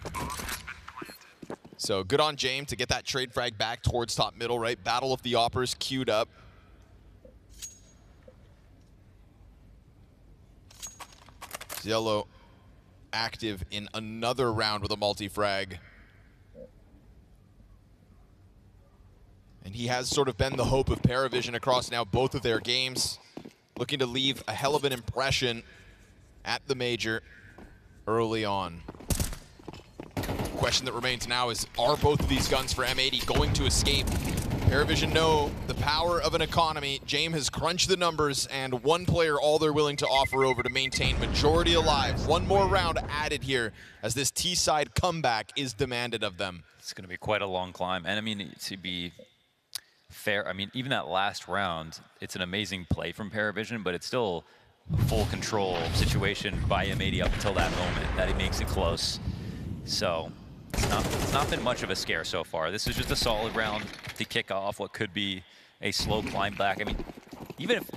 So good on James to get that trade frag back towards top middle, right? Battle of the Oppers queued up. Yellow active in another round with a multi-frag. And he has sort of been the hope of Paravision across now both of their games. Looking to leave a hell of an impression at the Major early on. The question that remains now is, are both of these guns for M80 going to escape? Paravision know the power of an economy. James has crunched the numbers, and one player all they're willing to offer over to maintain majority alive. One more round added here as this T-side comeback is demanded of them. It's going to be quite a long climb. And I mean, to be fair, I mean, even that last round, it's an amazing play from Paravision, but it's still a full control situation by M80 up until that moment that he makes it close. So it's not been much of a scare so far. This is just a solid round to kick off what could be a slow climb back. I mean, even if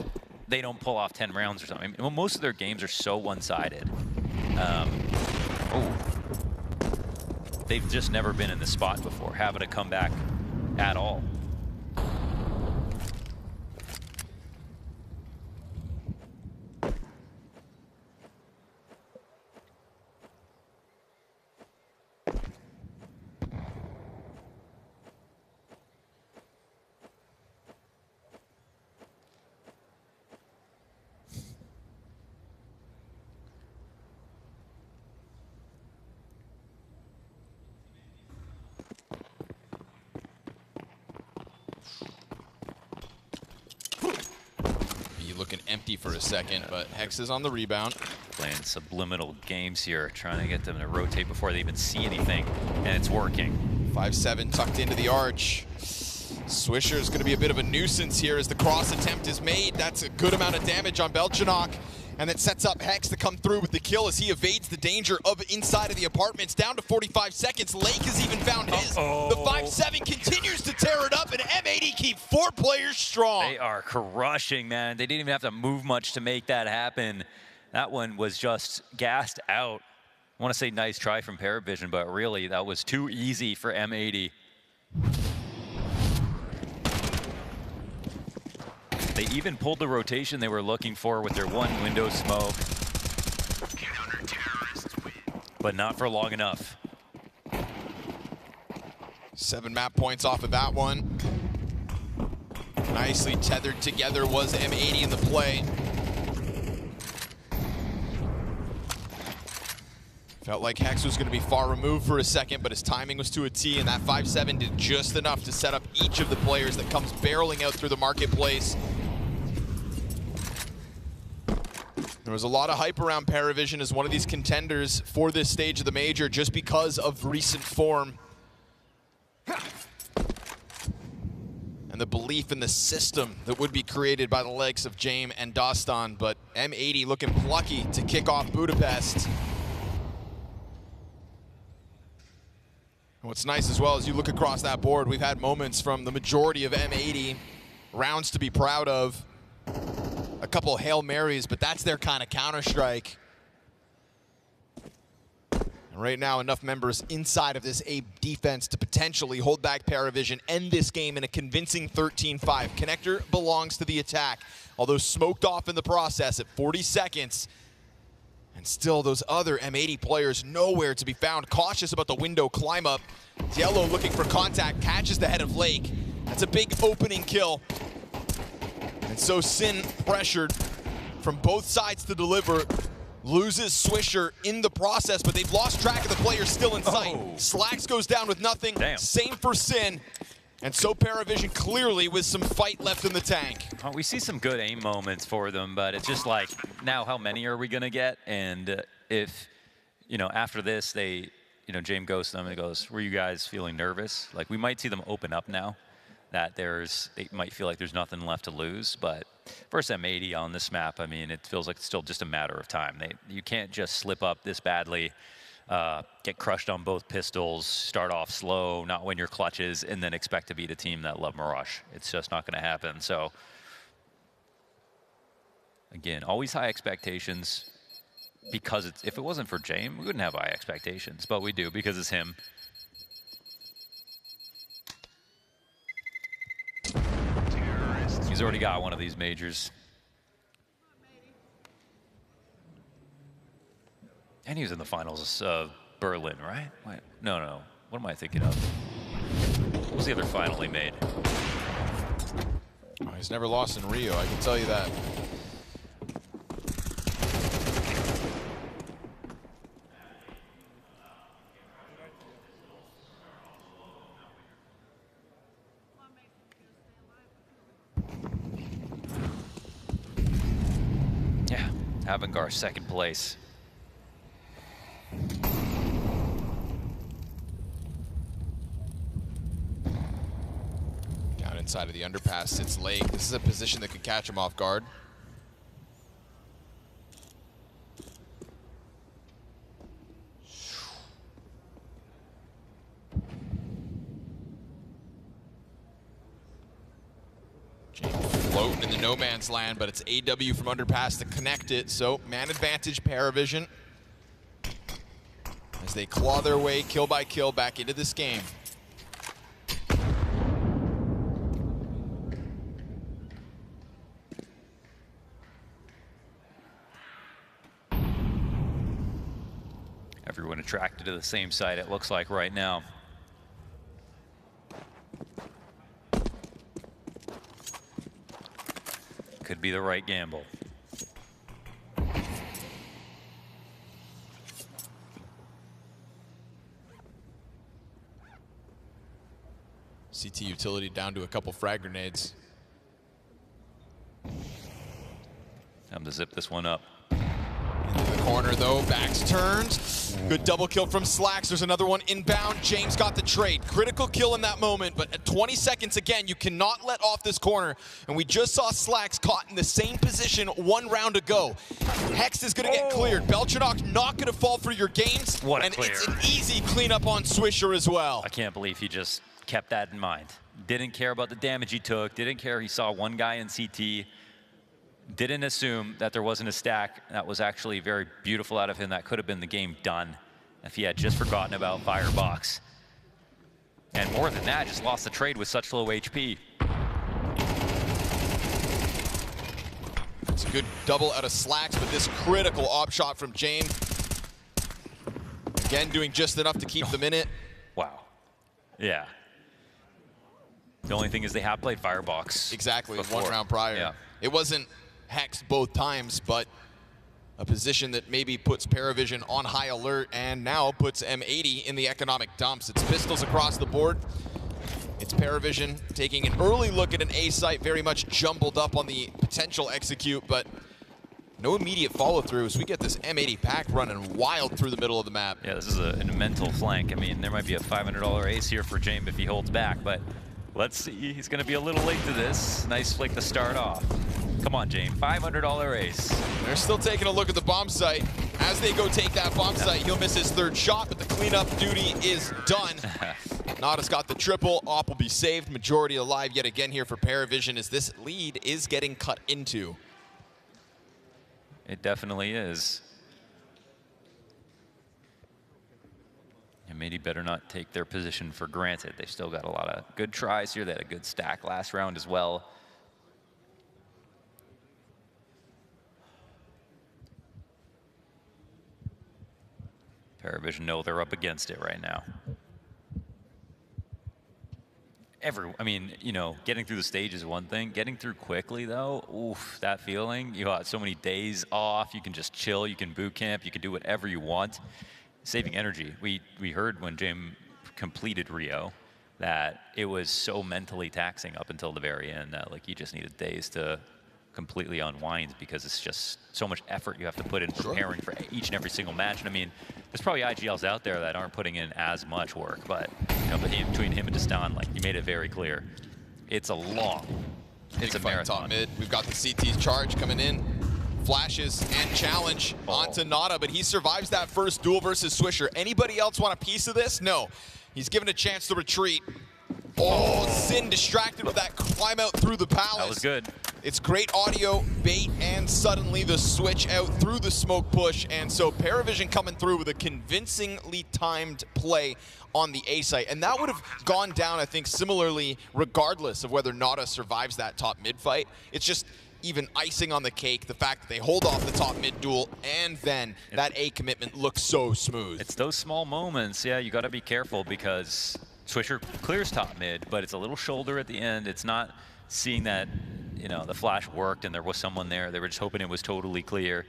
they don't pull off 10 rounds or something, I mean, most of their games are so one-sided. They've just never been in this spot before, having to come back at all. Looking empty for a second, but Hex is on the rebound. Playing subliminal games here, trying to get them to rotate before they even see anything, and it's working. 5-7 tucked into the arch. Swisher is going to be a bit of a nuisance here as the cross attempt is made. That's a good amount of damage on Belchanok, and it sets up Hex to come through with the kill as he evades the danger of inside of the apartments. Down to 45 seconds. Lake has even found his. The 5-7 continues to tear it up, and M80 keep 4 players strong. They are crushing, man. They didn't even have to move much to make that happen. That one was just gassed out. I want to say nice try from Paravision, but really that was too easy for M80. They even pulled the rotation they were looking for with their one window smoke. But not for long enough. 7 map points off of that one. Nicely tethered together was M80 in the play. Felt like Hex was going to be far removed for a second, but his timing was to a T, and that 5-7 did just enough to set up each of the players that comes barreling out through the marketplace. There was a lot of hype around Paravision as one of these contenders for this stage of the Major just because of recent form. And the belief in the system that would be created by the likes of James and Dostan, but M80 looking plucky to kick off Budapest. And what's nice as well as you look across that board, we've had moments from the majority of M80, rounds to be proud of. A couple Hail Marys, but that's their kind of Counter-Strike. And right now, enough members inside of this A defense to potentially hold back Paravision, end this game in a convincing 13-5. Connector belongs to the attack, although smoked off in the process at 40 seconds. And still, those other M80 players nowhere to be found. Cautious about the window climb up. Yellow looking for contact, catches the head of Lake. That's a big opening kill. And so Sin pressured from both sides to deliver. Loses Swisher in the process, but they've lost track of the players still in sight. Slacks goes down with nothing. Damn. Same for Sin. And so Paravision clearly with some fight left in the tank. Well, we see some good aim moments for them, but it's just like, now how many are we going to get? And if, you know, after this, they, you know, James goes to them and goes, were you guys feeling nervous? Like, we might see them open up now. that they might feel like there's nothing left to lose. But versus M80 on this map, I mean, it feels like it's still just a matter of time. You can't just slip up this badly, get crushed on both pistols, start off slow, not win your clutches, and then expect to beat a team that love Mirage. It's just not going to happen. So again, always high expectations, because if it wasn't for James, we wouldn't have high expectations, but we do because it's him. He's already got one of these majors. And he was in the finals of Berlin, right? Wait, no. What am I thinking of? What was the other final he made? Oh, he's never lost in Rio, I can tell you that. Yeah, Avangar second place. Down inside of the underpass sits Lake. This is a position that could catch him off guard. Floating in the no man's land, but it's AW from underpass to connect it. So man advantage, Paravision, as they claw their way kill by kill back into this game. Everyone attracted to the same side, it looks like right now. Could be the right gamble. CT utility down to a couple frag grenades. Time to zip this one up. Into the corner though, backs turned. Good double kill from Slacks. There's another one inbound. James got the trade. Critical kill in that moment, but at 20 seconds again, you cannot let off this corner. And we just saw Slacks caught in the same position 1 round ago. Hex is gonna get cleared. Belchanok not gonna fall for your games. What a and clear. It's an easy cleanup on Swisher as well. I can't believe he just kept that in mind. Didn't care about the damage he took, didn't care he saw one guy in CT, didn't assume that there wasn't a stack. That was actually very beautiful out of him. That could have been the game done if he had just forgotten about Firebox. And more than that, just lost the trade with such low HP. It's a good double out of Slacks, but this critical op shot from James. Again, doing just enough to keep them in it. Wow. Yeah. The only thing is they have played Firebox. Exactly, before. 1 round prior. Yeah. It wasn't Hex both times, but a position that maybe puts Paravision on high alert and now puts M80 in the economic dumps. It's pistols across the board. It's Paravision taking an early look at an A site, very much jumbled up on the potential execute, but no immediate follow through as we get this M80 pack running wild through the middle of the map. Yeah, this is a mental flank. I mean, there might be a $500 ace here for James if he holds back, but let's see. He's going to be a little late to this. Nice flick to start off. Come on, James. $500 ace. They're still taking a look at the bomb site. As they go take that bomb site, he'll miss his 3rd shot, but the cleanup duty is done. Nada's got the triple. Op will be saved. Majority alive yet again here for Paravision as this lead is getting cut into. It definitely is. And maybe better not take their position for granted. They've still got a lot of good tries here. They had a good stack last round as well. Paravision know they're up against it right now. I mean, you know, getting through the stage is one thing. Getting through quickly, though, oof, that feeling. You got so many days off. You can just chill. You can boot camp. You can do whatever you want. Saving energy. We heard when James completed Rio that it was so mentally taxing up until the very end that, like, you just needed days to completely unwind because it's just so much effort you have to put in preparing for each and every single match. And I mean, there's probably IGLs out there that aren't putting in as much work, but you know, between him and Destan, like, he made it very clear It's a Big fight top mid. We've got the CT's charge coming in. Flashes and challenge onto Nada, but he survives that first duel versus Swisher. Anybody else want a piece of this? No. He's given a chance to retreat. Oh, Sin distracted with that climb out through the palace. That was good. It's great audio, bait, and suddenly the switch out through the smoke push. And so Paravision coming through with a convincingly timed play on the A site. And that would have gone down, I think, similarly, regardless of whether Nada survives that top mid fight. It's just even icing on the cake, the fact that they hold off the top mid duel, and then that A commitment looks so smooth. It's those small moments, yeah, you got to be careful because Swisher clears top mid, but it's a little shoulder at the end. It's not seeing that, you know, the flash worked and there was someone there. They were just hoping it was totally clear.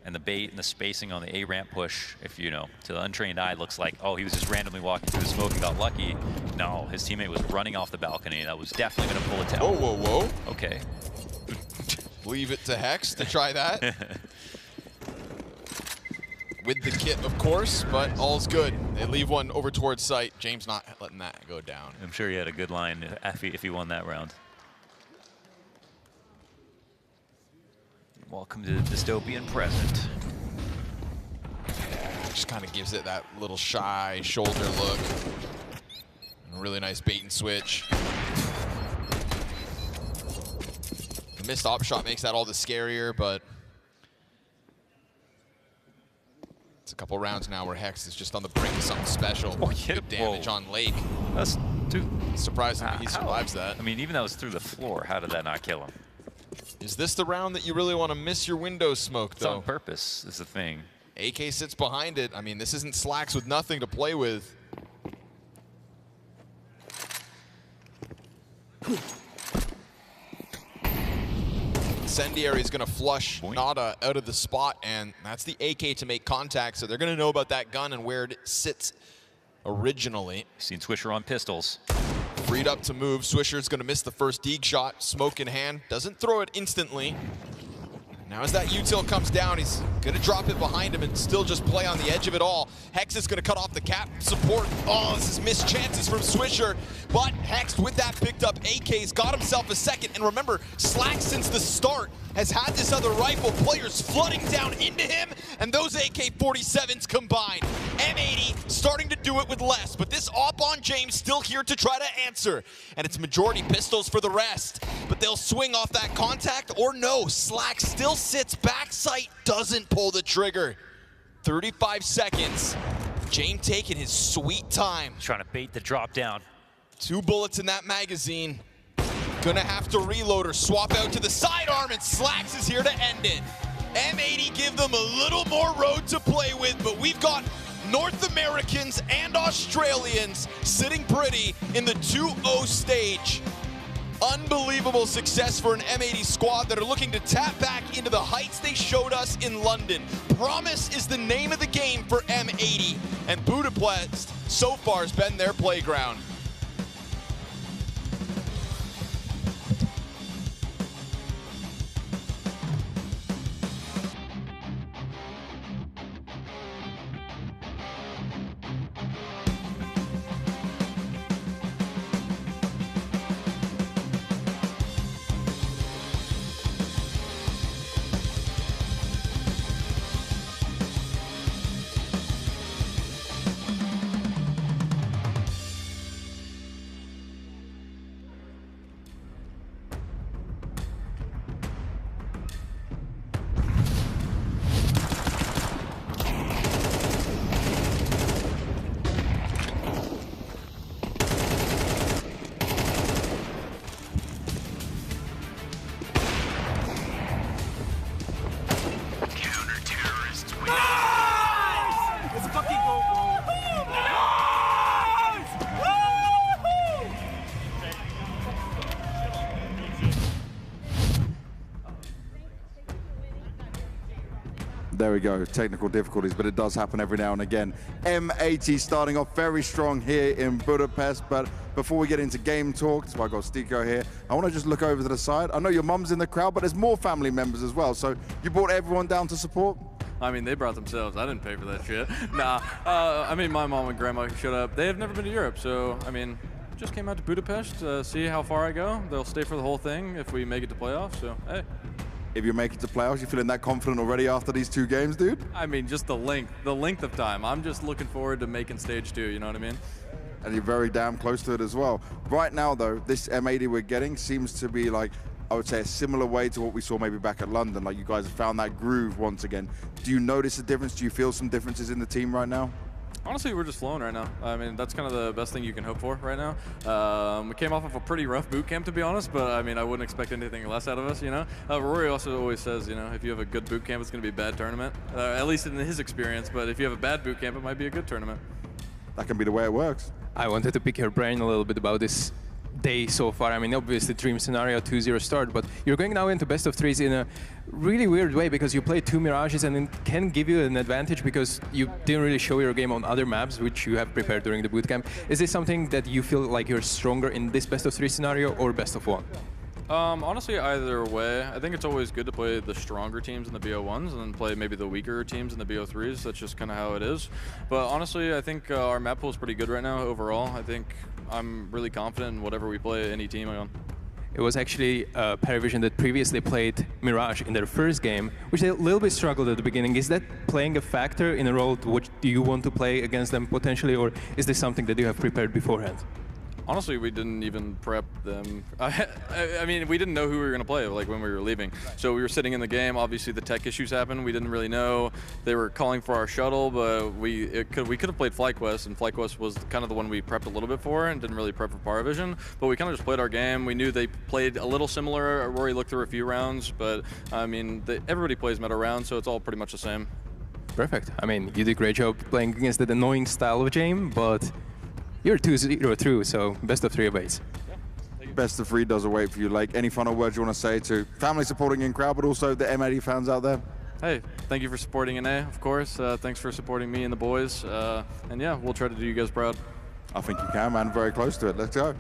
And the bait and the spacing on the A ramp push, if you know, to the untrained eye, looks like, oh, he was just randomly walking through the smoke and got lucky. No, his teammate was running off the balcony. That was definitely going to pull it down. Whoa, whoa, whoa. Okay. Leave it to Hex to try that. With the kit, of course, but all's good. They leave one over towards site. James not letting that go down. I'm sure he had a good line if he won that round. Welcome to the dystopian present. Just kind of gives it that little shy shoulder look. A really nice bait and switch. The missed op shot makes that all the scarier, but it's a couple rounds now where Hex is just on the brink of something special. Oh, good damage on Lake. That's surprising that he survives that. I mean, even though it was through the floor, how did that not kill him? Is this the round that you really want to miss your window smoke, though? It's on purpose, is the thing. AK sits behind it. I mean, this isn't Slacks with nothing to play with. Incendiary is going to flush Nada out of the spot, and that's the AK to make contact, so they're going to know about that gun and where it sits originally. Seen Swisher on pistols. Freed up to move. Swisher's going to miss the first Deeg shot. Smoke in hand. Doesn't throw it instantly. Now as that util comes down, he's going to drop it behind him and still just play on the edge of it all. Hex is going to cut off the cap support. Oh, this is missed chances from Swisher. But Hex, with that picked up AK's, got himself a second. And remember, Slack since the start has had this other rifle. Players flooding down into him, and those AK-47s combined. M80 starting to do it with less, but this op on James still here to try to answer. And it's majority pistols for the rest. But they'll swing off that contact or no. Slack still sits backside, doesn't pull the trigger. 35 seconds. James taking his sweet time. Trying to bait the drop down. 2 bullets in that magazine. Gonna have to reload or swap out to the sidearm, and Slacks is here to end it. M80 give them a little more road to play with, but we've got North Americans and Australians sitting pretty in the 2-0 stage. Unbelievable success for an M80 squad that are looking to tap back into the heights they showed us in London. Promise is the name of the game for M80, and Budapest so far has been their playground. There we go, technical difficulties, but it does happen every now and again. M80 starting off very strong here in Budapest, but before we get into game talk, that's why I got Stiko here, I want to just look over to the side. I know your mum's in the crowd, but there's more family members as well, so you brought everyone down to support? I mean, they brought themselves. I didn't pay for that shit. Nah, I mean, my mom and grandma showed up. They have never been to Europe, so, I mean, just came out to Budapest to see how far I go. They'll stay for the whole thing if we make it to playoffs, so hey. If you make it to playoffs, you feeling that confident already after these 2 games, dude? I mean, just the length of time. I'm just looking forward to making stage 2, you know what I mean? And you're very damn close to it as well. Right now, though, this M80 we're getting seems to be like, I would say, a similar way to what we saw maybe back at London. Like, you guys have found that groove once again. Do you notice a difference? Do you feel some differences in the team right now? Honestly, we're just flowing right now. I mean, that's kind of the best thing you can hope for right now. We came off of a pretty rough boot camp, to be honest, but I mean, I wouldn't expect anything less out of us, you know? Rory also always says, you know, if you have a good boot camp, it's going to be a bad tournament, at least in his experience, but if you have a bad boot camp, it might be a good tournament. That can be the way it works. I wanted to pick your brain a little bit about this day so far. I mean, obviously dream scenario 2-0 start, but you're going now into best of 3s in a really weird way because you played 2 Mirages and it can give you an advantage because you didn't really show your game on other maps which you have prepared during the bootcamp. Is this something that you feel like you're stronger in this best of 3 scenario or best of 1? Honestly, either way. I think it's always good to play the stronger teams in the BO1s and then play maybe the weaker teams in the BO3s. That's just kind of how it is. But honestly, I think our map pool is pretty good right now overall. I think I'm really confident in whatever we play any team on. It was actually Paravision that previously played Mirage in their first game, which they a little bit struggled at the beginning. Is that playing a factor in a role which do you want to play against them potentially, or is this something that you have prepared beforehand? Honestly, we didn't even prep them. I mean, we didn't know who we were going to play like when we were leaving. So we were sitting in the game. Obviously, the tech issues happened. We didn't really know. They were calling for our shuttle, but we could have played FlightQuest, and FlightQuest was kind of the one we prepped a little bit for and didn't really prep for Paravision. But we kind of just played our game. We knew they played a little similar. Rory looked through a few rounds, but I mean, everybody plays meta rounds, so it's all pretty much the same. Perfect. I mean, you did a great job playing against that annoying style of game, but you're 2-0 through, so best of 3 awaits. Best of 3 does await for you. Like, any final words you want to say to family supporting in crowd, but also the M80 fans out there? Hey, thank you for supporting NA, of course. Thanks for supporting me and the boys. And yeah, we'll try to do you guys proud. I think you can, man. Very close to it. Let's go.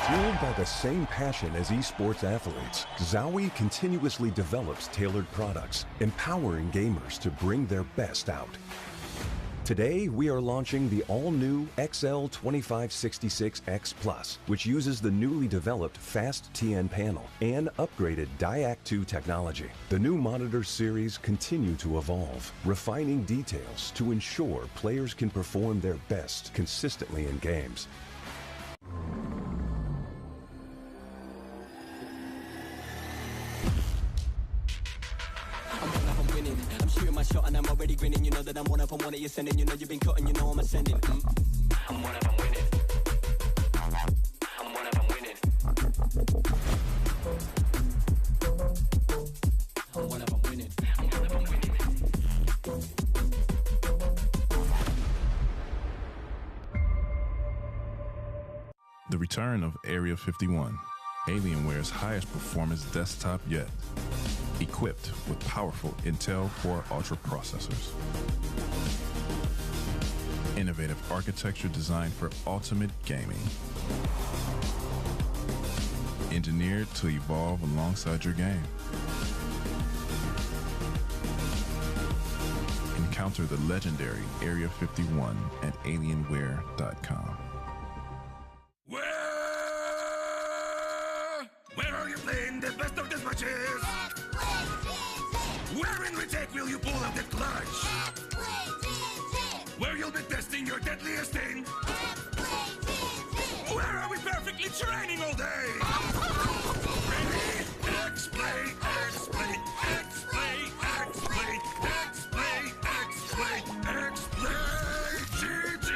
Fueled by the same passion as esports athletes, Zowie continuously develops tailored products, empowering gamers to bring their best out. Today, we are launching the all-new XL2566X Plus, which uses the newly developed Fast TN panel and upgraded Diac2 technology. The new monitor series continue to evolve, refining details to ensure players can perform their best consistently in games. I'm shooting my shot and I'm already grinning. You know that I'm one of them, one of you sending. You know you've been cutting, you know I'm ascending. I'm one of them winning. I'm one of them winning. I'm one of them winning. I'm one of them winning. The return of Area 51, Alienware's highest performance desktop yet. Equipped with powerful Intel Core Ultra processors. Innovative architecture designed for ultimate gaming. Engineered to evolve alongside your game. Encounter the legendary Area 51 at Alienware.com. Where are you playing the best of these matches? attack will you pull out the clutch? Where you'll be testing your deadliest thing? Where are we perfectly training all day? Ready? X-play, X-play, X-play, X-play, X-play, X-play, X-play, GG!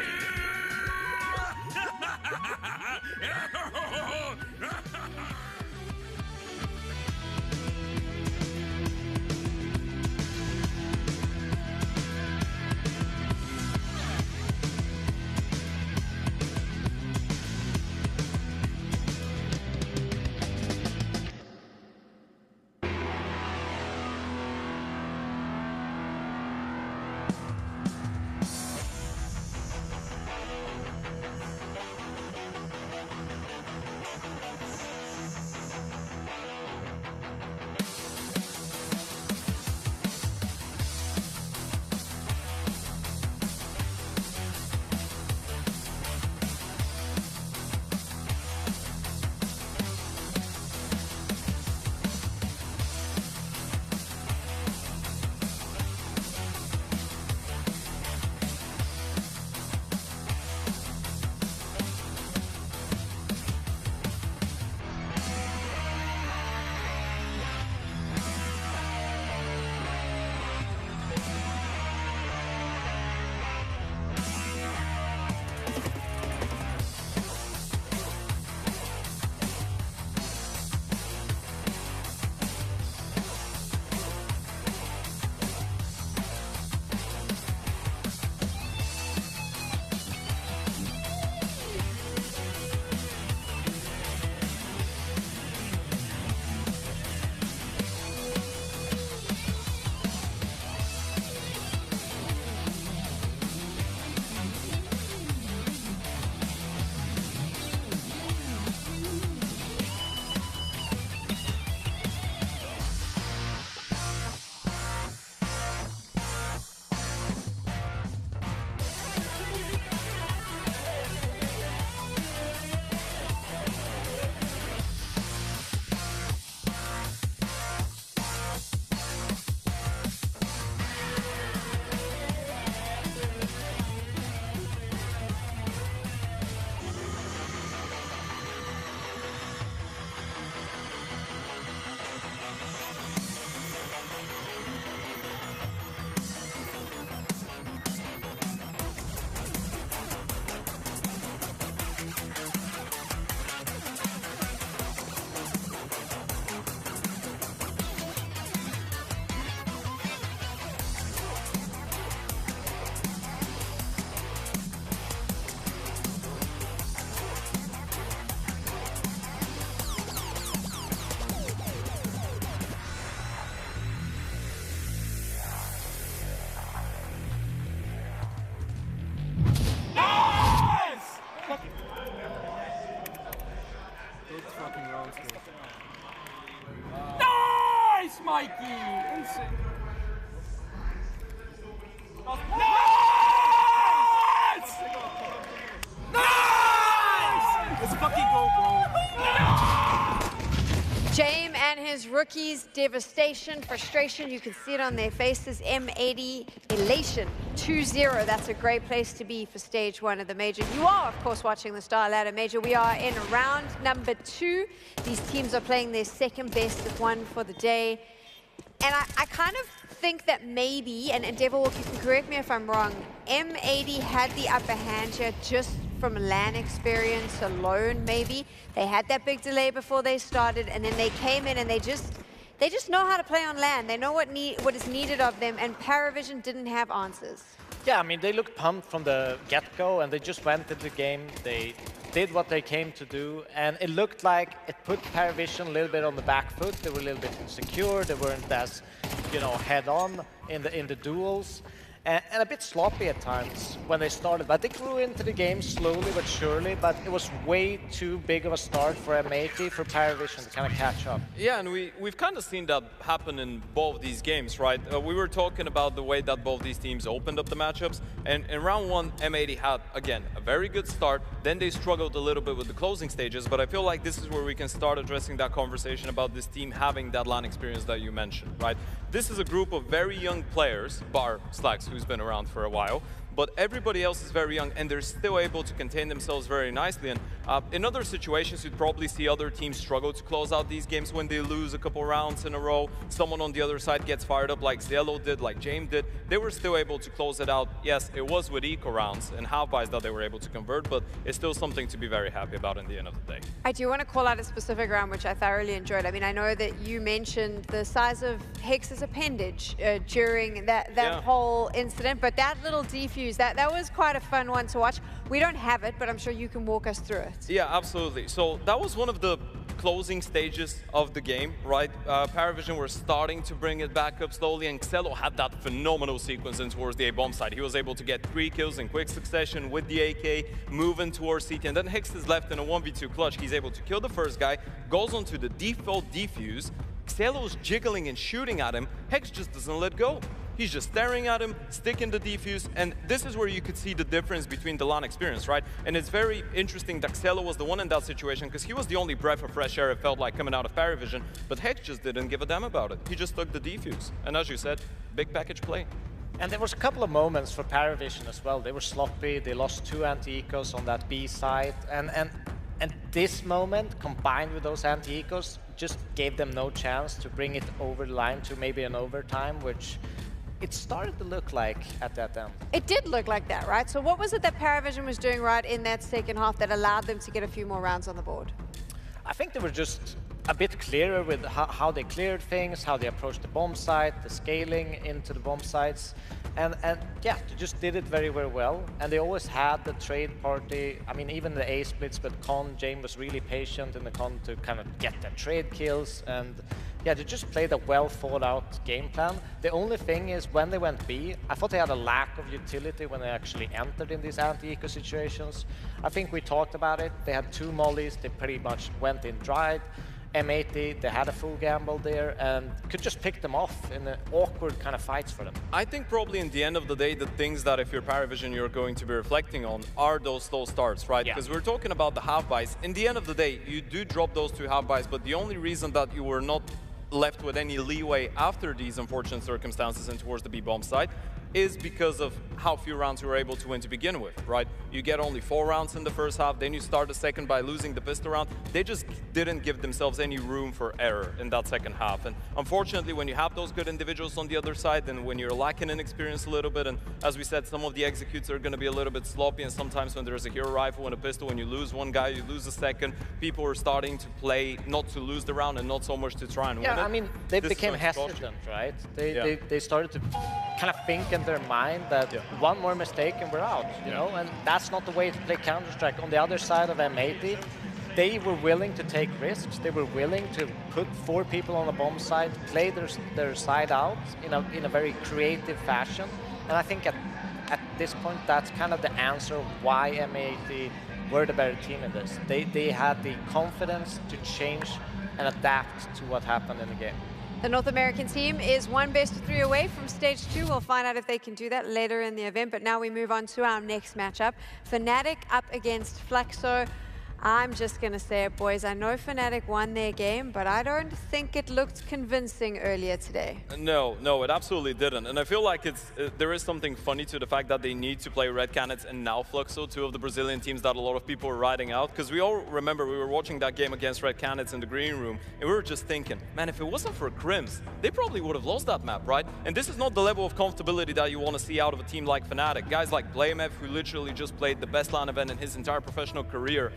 Nice, Mikey! Insane. Nice! Nice! Let's fucking go, bro. James and his rookies, devastation, frustration, you can see it on their faces. M80, elation, 2-0. That's a great place to be for stage 1 of the major. You are, of course, watching the StarLadder Major. We are in round number 2. These teams are playing their second best of 1 for the day. And I kind of think that maybe, and Devilwalk, you can correct me if I'm wrong, M80 had the upper hand here just from LAN experience alone, maybe. They had that big delay before they started, and then they came in and they just know how to play on LAN. They know what is needed of them, and Paravision didn't have answers. Yeah, I mean, they looked pumped from the get-go, and they just went into the game. They did what they came to do, and it looked like it put Paravision a little bit on the back foot. They were a little bit insecure. They weren't as, you know, head-on in the duels. and a bit sloppy at times when they started. But they grew into the game slowly but surely, but it was way too big of a start for M80, for Paravision to kind of catch up. Yeah, and we've kind of seen that happen in both these games, right? We were talking about the way that both these teams opened up the matchups, and in round one, M80 had, again, a very good start. Then they struggled a little bit with the closing stages, but I feel like this is where we can start addressing that conversation about this team having that LAN experience that you mentioned, right? This is a group of very young players, bar Slacks, who's been around for a while, but everybody else is very young and they're still able to contain themselves very nicely. And in other situations, you'd probably see other teams struggle to close out these games when they lose a couple rounds in a row. Someone on the other side gets fired up like Cielo did, like James did. They were still able to close it out. Yes, it was with eco rounds and half-buys that they were able to convert, but it's still something to be very happy about in the end of the day. I do want to call out a specific round which I thoroughly enjoyed. I mean, I know that you mentioned the size of Hex's appendage during that whole incident, but that little defuse, that was quite a fun one to watch. We don't have it, but I'm sure you can walk us through it. Yeah, absolutely. So that was one of the closing stages of the game, right? Paravision were starting to bring it back up slowly, and Xelo had that phenomenal sequence in towards the A-bomb side. He was able to get 3 kills in quick succession with the AK, moving towards CT, and then Hex is left in a 1v2 clutch. He's able to kill the first guy, goes onto the default defuse. Xelo's jiggling and shooting at him. Hex just doesn't let go. He's just staring at him, sticking the defuse, and this is where you could see the difference between the LAN experience, right? And it's very interesting that Xelo was the one in that situation because he was the only breath of fresh air it felt like coming out of Paravision, but Hex just didn't give a damn about it. He just took the defuse, and as you said, big package play. And there was a couple of moments for Paravision as well. They were sloppy, they lost 2 anti-ecos on that B side, and this moment, combined with those anti-ecos, just gave them no chance to bring it over the line to maybe an overtime, which it started to look like at that end. It did look like that, right? So what was it that Paravision was doing right in that second half that allowed them to get a few more rounds on the board? I think they were just a bit clearer with how they cleared things, how they approached the bomb site, the scaling into the bomb sites. And yeah, they just did it very, very well. And they always had the trade party. I mean, even the A splits, but James was really patient in the con to kind of get the trade kills. And yeah, they just played a well thought out game plan. The only thing is when they went B, I thought they had a lack of utility when they actually entered in these anti-eco situations. I think we talked about it. They had 2 mollies, they pretty much went in dried. M80, they had a full gamble there and could just pick them off in the awkward kind of fights for them. I think probably in the end of the day, the things that if you're Paravision, you're going to be reflecting on are those slow starts, right? Because we're talking about the half-buys. In the end of the day, you do drop those 2 half-buys, but the only reason that you were not left with any leeway after these unfortunate circumstances and towards the B-bomb side is because of how few rounds you were able to win to begin with, right? You get only 4 rounds in the first half, then you start the second by losing the pistol round. They just didn't give themselves any room for error in that second half. And unfortunately, when you have those good individuals on the other side, and when you're lacking in experience a little bit, and as we said, some of the executes are going to be a little bit sloppy, and sometimes when there's a hero rifle and a pistol, when you lose one guy, you lose a second, people are starting to play not to lose the round and not so much to try and win it. I mean, they became hesitant, right? They started to kind of think in their mind that one more mistake and we're out, you know? And that's not the way to play Counter-Strike. On the other side of M80, they were willing to take risks. They were willing to put 4 people on the bomb site, play their side out in a very creative fashion. And I think at this point, that's kind of the answer of why M80 were the better team in this. They had the confidence to change and adapt to what happened in the game. The North American team is 1 best of 3 away from stage 2. We'll find out if they can do that later in the event. But now we move on to our next matchup. Fnatic up against Flaxo. I'm just going to say it, boys. I know Fnatic won their game, but I don't think it looked convincing earlier today. No, it absolutely didn't. And I feel like there is something funny to the fact that they need to play Red Canids and now Fluxo, 2 of the Brazilian teams that a lot of people were riding out. Because we all remember we were watching that game against Red Canids in the green room, and we were just thinking, man, if it wasn't for KRiMZ, they probably would have lost that map, right? And this is not the level of comfortability that you want to see out of a team like Fnatic. Guys like blameF, who literally just played the best LAN event in his entire professional career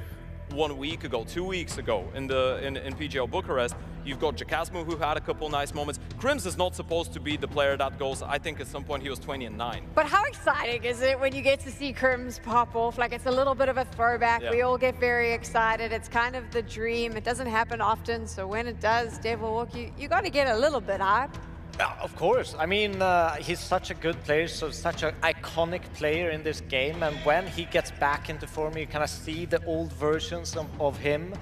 1 week ago, 2 weeks ago in PGL Bucharest. You've got Jakasmo, who had a couple nice moments. KRiMZ is not supposed to be the player that goes. I think at some point he was 20-9. But how exciting is it when you get to see KRiMZ pop off? Like, it's a little bit of a throwback. We all get very excited. It's kind of the dream. It doesn't happen often, so when it does, Devilwalk, you got to get a little bit hype. Of course. I mean, he's such a good player, so such an iconic player in this game. And when he gets back into form, you kind of see the old versions of him.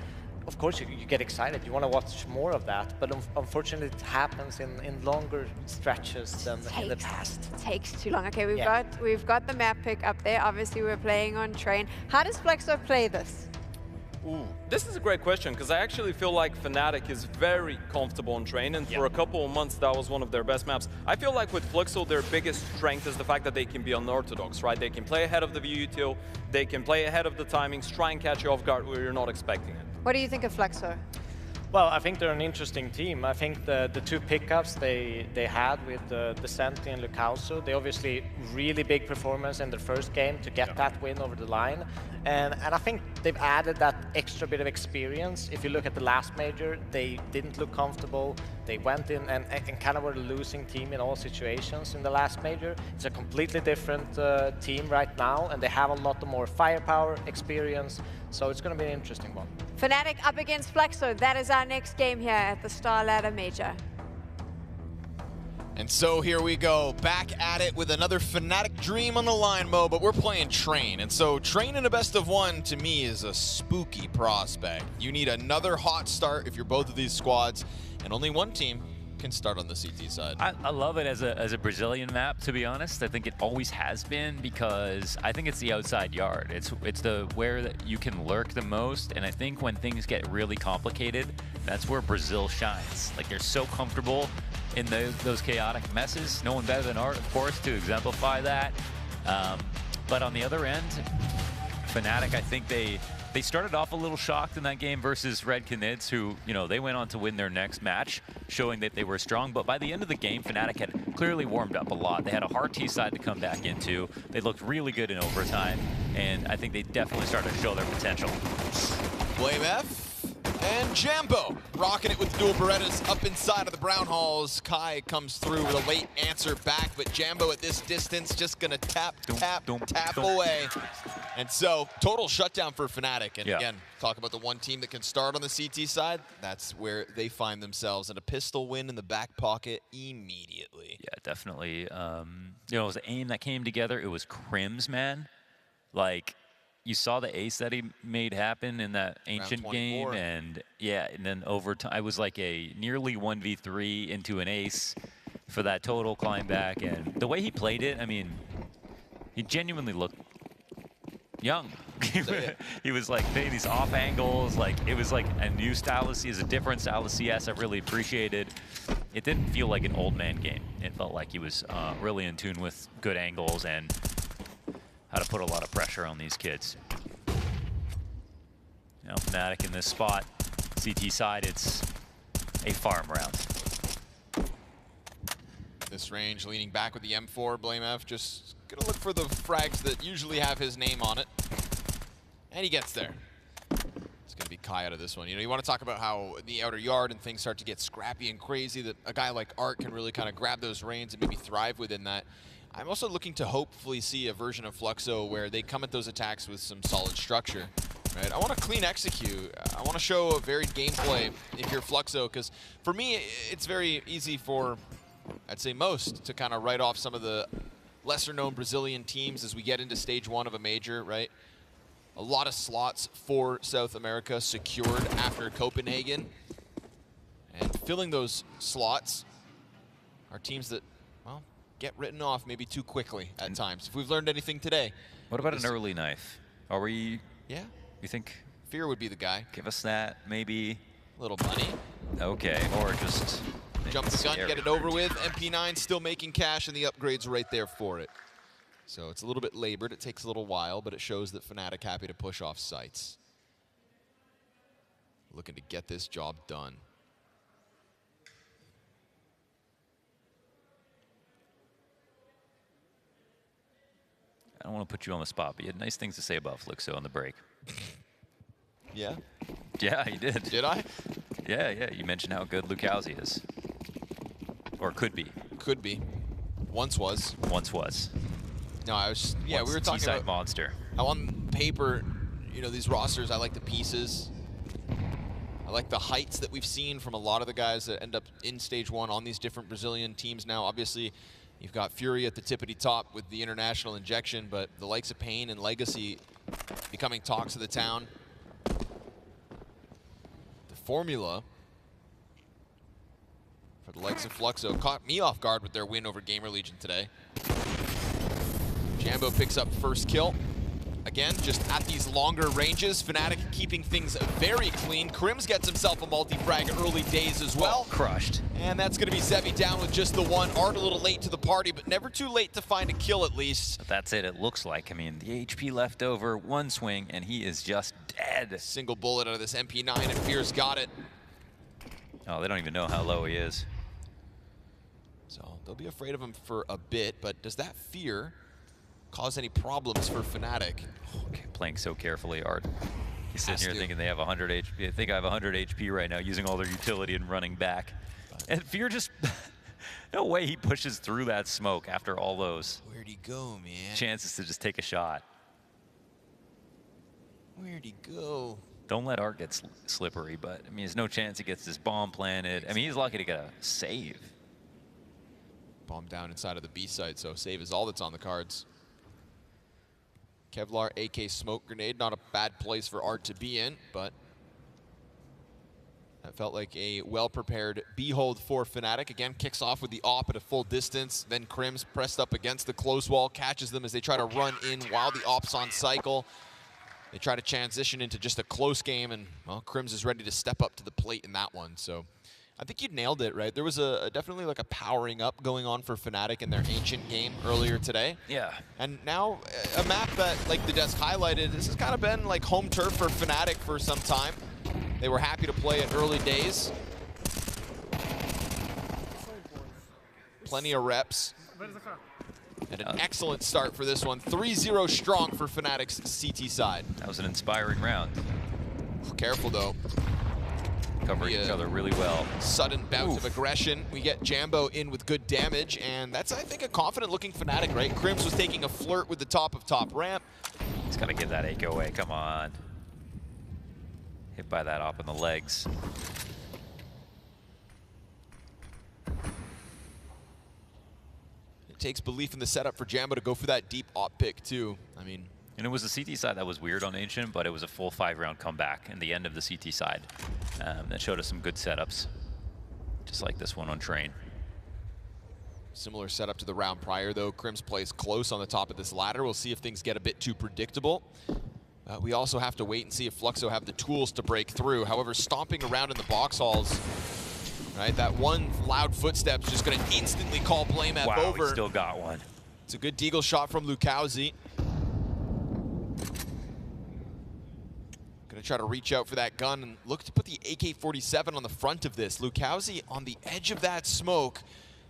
Of course, you get excited. You want to watch more of that. But unfortunately, it happens in longer stretches than in the past. It takes too long. Okay, Yeah. we've got the map pick up there. Obviously, we're playing on train. How does Flexo play this? Ooh, this is a great question, because I actually feel like Fnatic is very comfortable on train, and for a couple of months that was one of their best maps. I feel like with Flexo, their biggest strength is the fact that they can be unorthodox, right? They can play ahead of the view util, they can play ahead of the timings, try and catch you off guard where you're not expecting it. What do you think of Flexo? Well, I think they're an interesting team. I think the two pickups they had with Descenti and Lucauso, they obviously really big performance in their first game to get that win over the line. And I think they've added that extra bit of experience. If you look at the last major, they didn't look comfortable. They went in and kind of were the losing team in all situations in the last major. It's a completely different team right now, and they have a lot more firepower, experience. So it's going to be an interesting one. Fnatic up against Flexo. That is our next game here at the StarLadder Major. And so here we go, back at it with another Fnatic dream on the line, Mo, but we're playing Train. And so Train in a best of one, to me, is a spooky prospect. You need another hot start if you're both of these squads, and only one team can start on the CT side. I love it as a Brazilian map, to be honest. I think it always has been, because I think it's the outside yard. It's the where that you can lurk the most, and I think when things get really complicated, that's where Brazil shines. Like, they're so comfortable in those chaotic messes. No one better than Art, of course, to exemplify that. But on the other end, Fnatic, I think they started off a little shocked in that game versus Red Canids, who, you know, they went on to win their next match, showing that they were strong. But by the end of the game, Fnatic had clearly warmed up a lot. They had a hard T side to come back into. They looked really good in overtime, and I think they definitely started to show their potential. blameF and Jambo rocking it with dual Berettas up inside of the brown halls. Kai comes through with a late answer back, but Jambo at this distance just gonna tap away. And so total shutdown for Fnatic. And again, talk about the one team that can start on the CT side. That's where they find themselves, and a pistol win in the back pocket immediately. Yeah, definitely. You know, it was the aim that came together. It was KRiMZ, man. Like, you saw the ace that he made happen in that ancient game, and yeah, and then over time, I was like a nearly 1v3 into an ace for that total climb back, and the way he played it, I mean, he genuinely looked young. He was like hitting these off angles, like it was like a new style of CS, a different style of CS I really appreciated. It didn't feel like an old man game. It felt like he was really in tune with good angles and how to put a lot of pressure on these kids. You know, Fnatic in this spot, CT side, it's a farm round. This range leaning back with the M4, blameF just gonna look for the frags that usually have his name on it. And he gets there. It's gonna be Kai out of this one. You know, you want to talk about how in the outer yard and things start to get scrappy and crazy, that a guy like Art can really kind of grab those reins and maybe thrive within that. I'm also looking to hopefully see a version of Fluxo where they come at those attacks with some solid structure. Right? I want to clean execute. I want to show a varied gameplay if you're Fluxo, because for me, it's very easy for, I'd say most, to kind of write off some of the lesser-known Brazilian teams as we get into stage one of a major, right? A lot of slots for South America secured after Copenhagen. And filling those slots are teams that, well, get written off maybe too quickly at times. If we've learned anything today. What about an early knife? Are we? Yeah. You think? Fear would be the guy. Give us that, maybe. Little money. Okay, or just jump the gun, get it over with. MP9 still making cash, and the upgrade's right there for it. So it's a little bit labored. It takes a little while, but it shows that Fnatic happy to push off sites. Looking to get this job done. I don't want to put you on the spot, but you had nice things to say about Flixo on the break. Yeah? Yeah, you did. Did I? Yeah, yeah. You mentioned how good Lucausi is. Or could be. Could be. Once was. Once was. No, I was, yeah, we were talking about monster. How on paper, you know, these rosters, I like the pieces. I like the heights that we've seen from a lot of the guys that end up in stage 1 on these different Brazilian teams now. Obviously, you've got Fury at the tippity top with the international injection, but the likes of Pain and Legacy becoming talks of the town. The formula for the likes of Fluxo caught me off guard with their win over Gamer Legion today. Jambo picks up first kill. Again, just at these longer ranges, Fnatic keeping things very clean. KRiMZ gets himself a multi-frag early days as well. Crushed. And that's going to be Zevi down with just the one. Art a little late to the party, but never too late to find a kill at least. But that's it looks like. I mean, the HP left over, one swing, and he is just dead. Single bullet out of this MP9, and Fear's got it. Oh, they don't even know how low he is. So they'll be afraid of him for a bit, but does that Fear cause any problems for Fnatic? Okay, playing so carefully, Art. He's sitting here thinking they have 100 HP. I think I have 100 HP right now, using all their utility and running back. And Fear just, no way he pushes through that smoke after all those. Where'd he go, man? Chances to just take a shot. Where'd he go? Don't let Art get slippery, but I mean, there's no chance he gets this bomb planted. I mean, he's lucky to get a save. Bomb down inside of the B site, so save is all that's on the cards. Kevlar AK smoke grenade, not a bad place for Art to be in, but that felt like a well-prepared B-hold for Fnatic. Again, kicks off with the AWP at a full distance, then KRiMZ pressed up against the close wall, catches them as they try to run in while the AWP's on cycle. They try to transition into just a close game, and well, KRiMZ is ready to step up to the plate in that one. So I think you nailed it, right? There was definitely like a powering up going on for Fnatic in their Ancient game earlier today. Yeah. And now a map that, like the desk highlighted, this has kind of been like home turf for Fnatic for some time. They were happy to play it early days. Plenty of reps. And an excellent start for this one. 3-0 strong for Fnatic's CT side. That was an inspiring round. Careful though. Covering each other really well. Sudden bout of aggression. We get Jambo in with good damage, and that's, I think, a confident-looking Fnatic, right? KRiMZ was taking a flirt with the top of top ramp. He's got to give that AK away. Come on. Hit by that op in the legs. It takes belief in the setup for Jambo to go for that deep op pick, too. I mean, and it was the CT side that was weird on Ancient, but it was a full 5-round comeback in the end of the CT side that showed us some good setups, just like this one on Train. Similar setup to the round prior, though. KRiMZ plays close on the top of this ladder. We'll see if things get a bit too predictable. We also have to wait and see if Fluxo have the tools to break through. However, stomping around in the box halls, right, that one loud footstep's just going to instantly call blameF over. He still got one. It's a good deagle shot from Lukowski. Gonna try to reach out for that gun and look to put the AK-47 on the front of this. Lukowski on the edge of that smoke.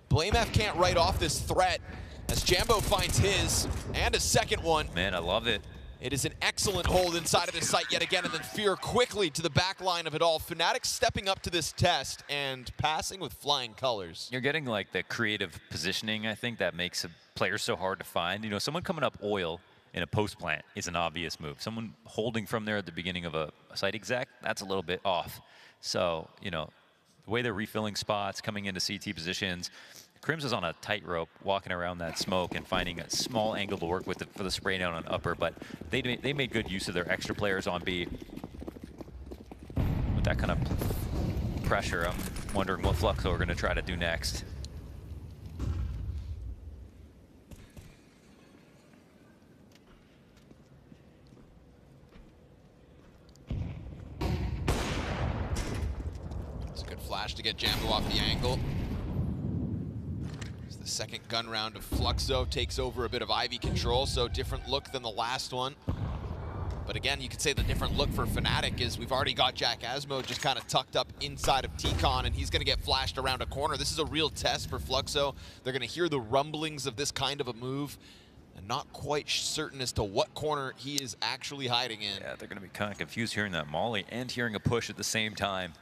blameF can't write off this threat as Jambo finds his and a second one. Man, I love it. It is an excellent hold inside of the site yet again, and then Fear quickly to the back line of it all. Fnatic stepping up to this test and passing with flying colors. You're getting like the creative positioning, I think, that makes a player so hard to find. You know, someone coming up oil in a post plant is an obvious move. Someone holding from there at the beginning of a site exec, that's a little bit off. So, you know, the way they're refilling spots, coming into CT positions, KRiMZ is on a tightrope, walking around that smoke and finding a small angle to work with for the spray down on upper, but they made good use of their extra players on B. With that kind of pressure, I'm wondering what Fluxo are going to try to do next. It's a good flash to get Jambo off the angle. The second gun round of Fluxo takes over a bit of Ivy control, so different look than the last one. But again, you could say the different look for Fnatic is we've already got Jack Asmo just kind of tucked up inside of T-Con, and he's going to get flashed around a corner. This is a real test for Fluxo. They're going to hear the rumblings of this kind of a move, and not quite certain as to what corner he is actually hiding in. Yeah, they're going to be kind of confused hearing that molly and hearing a push at the same time.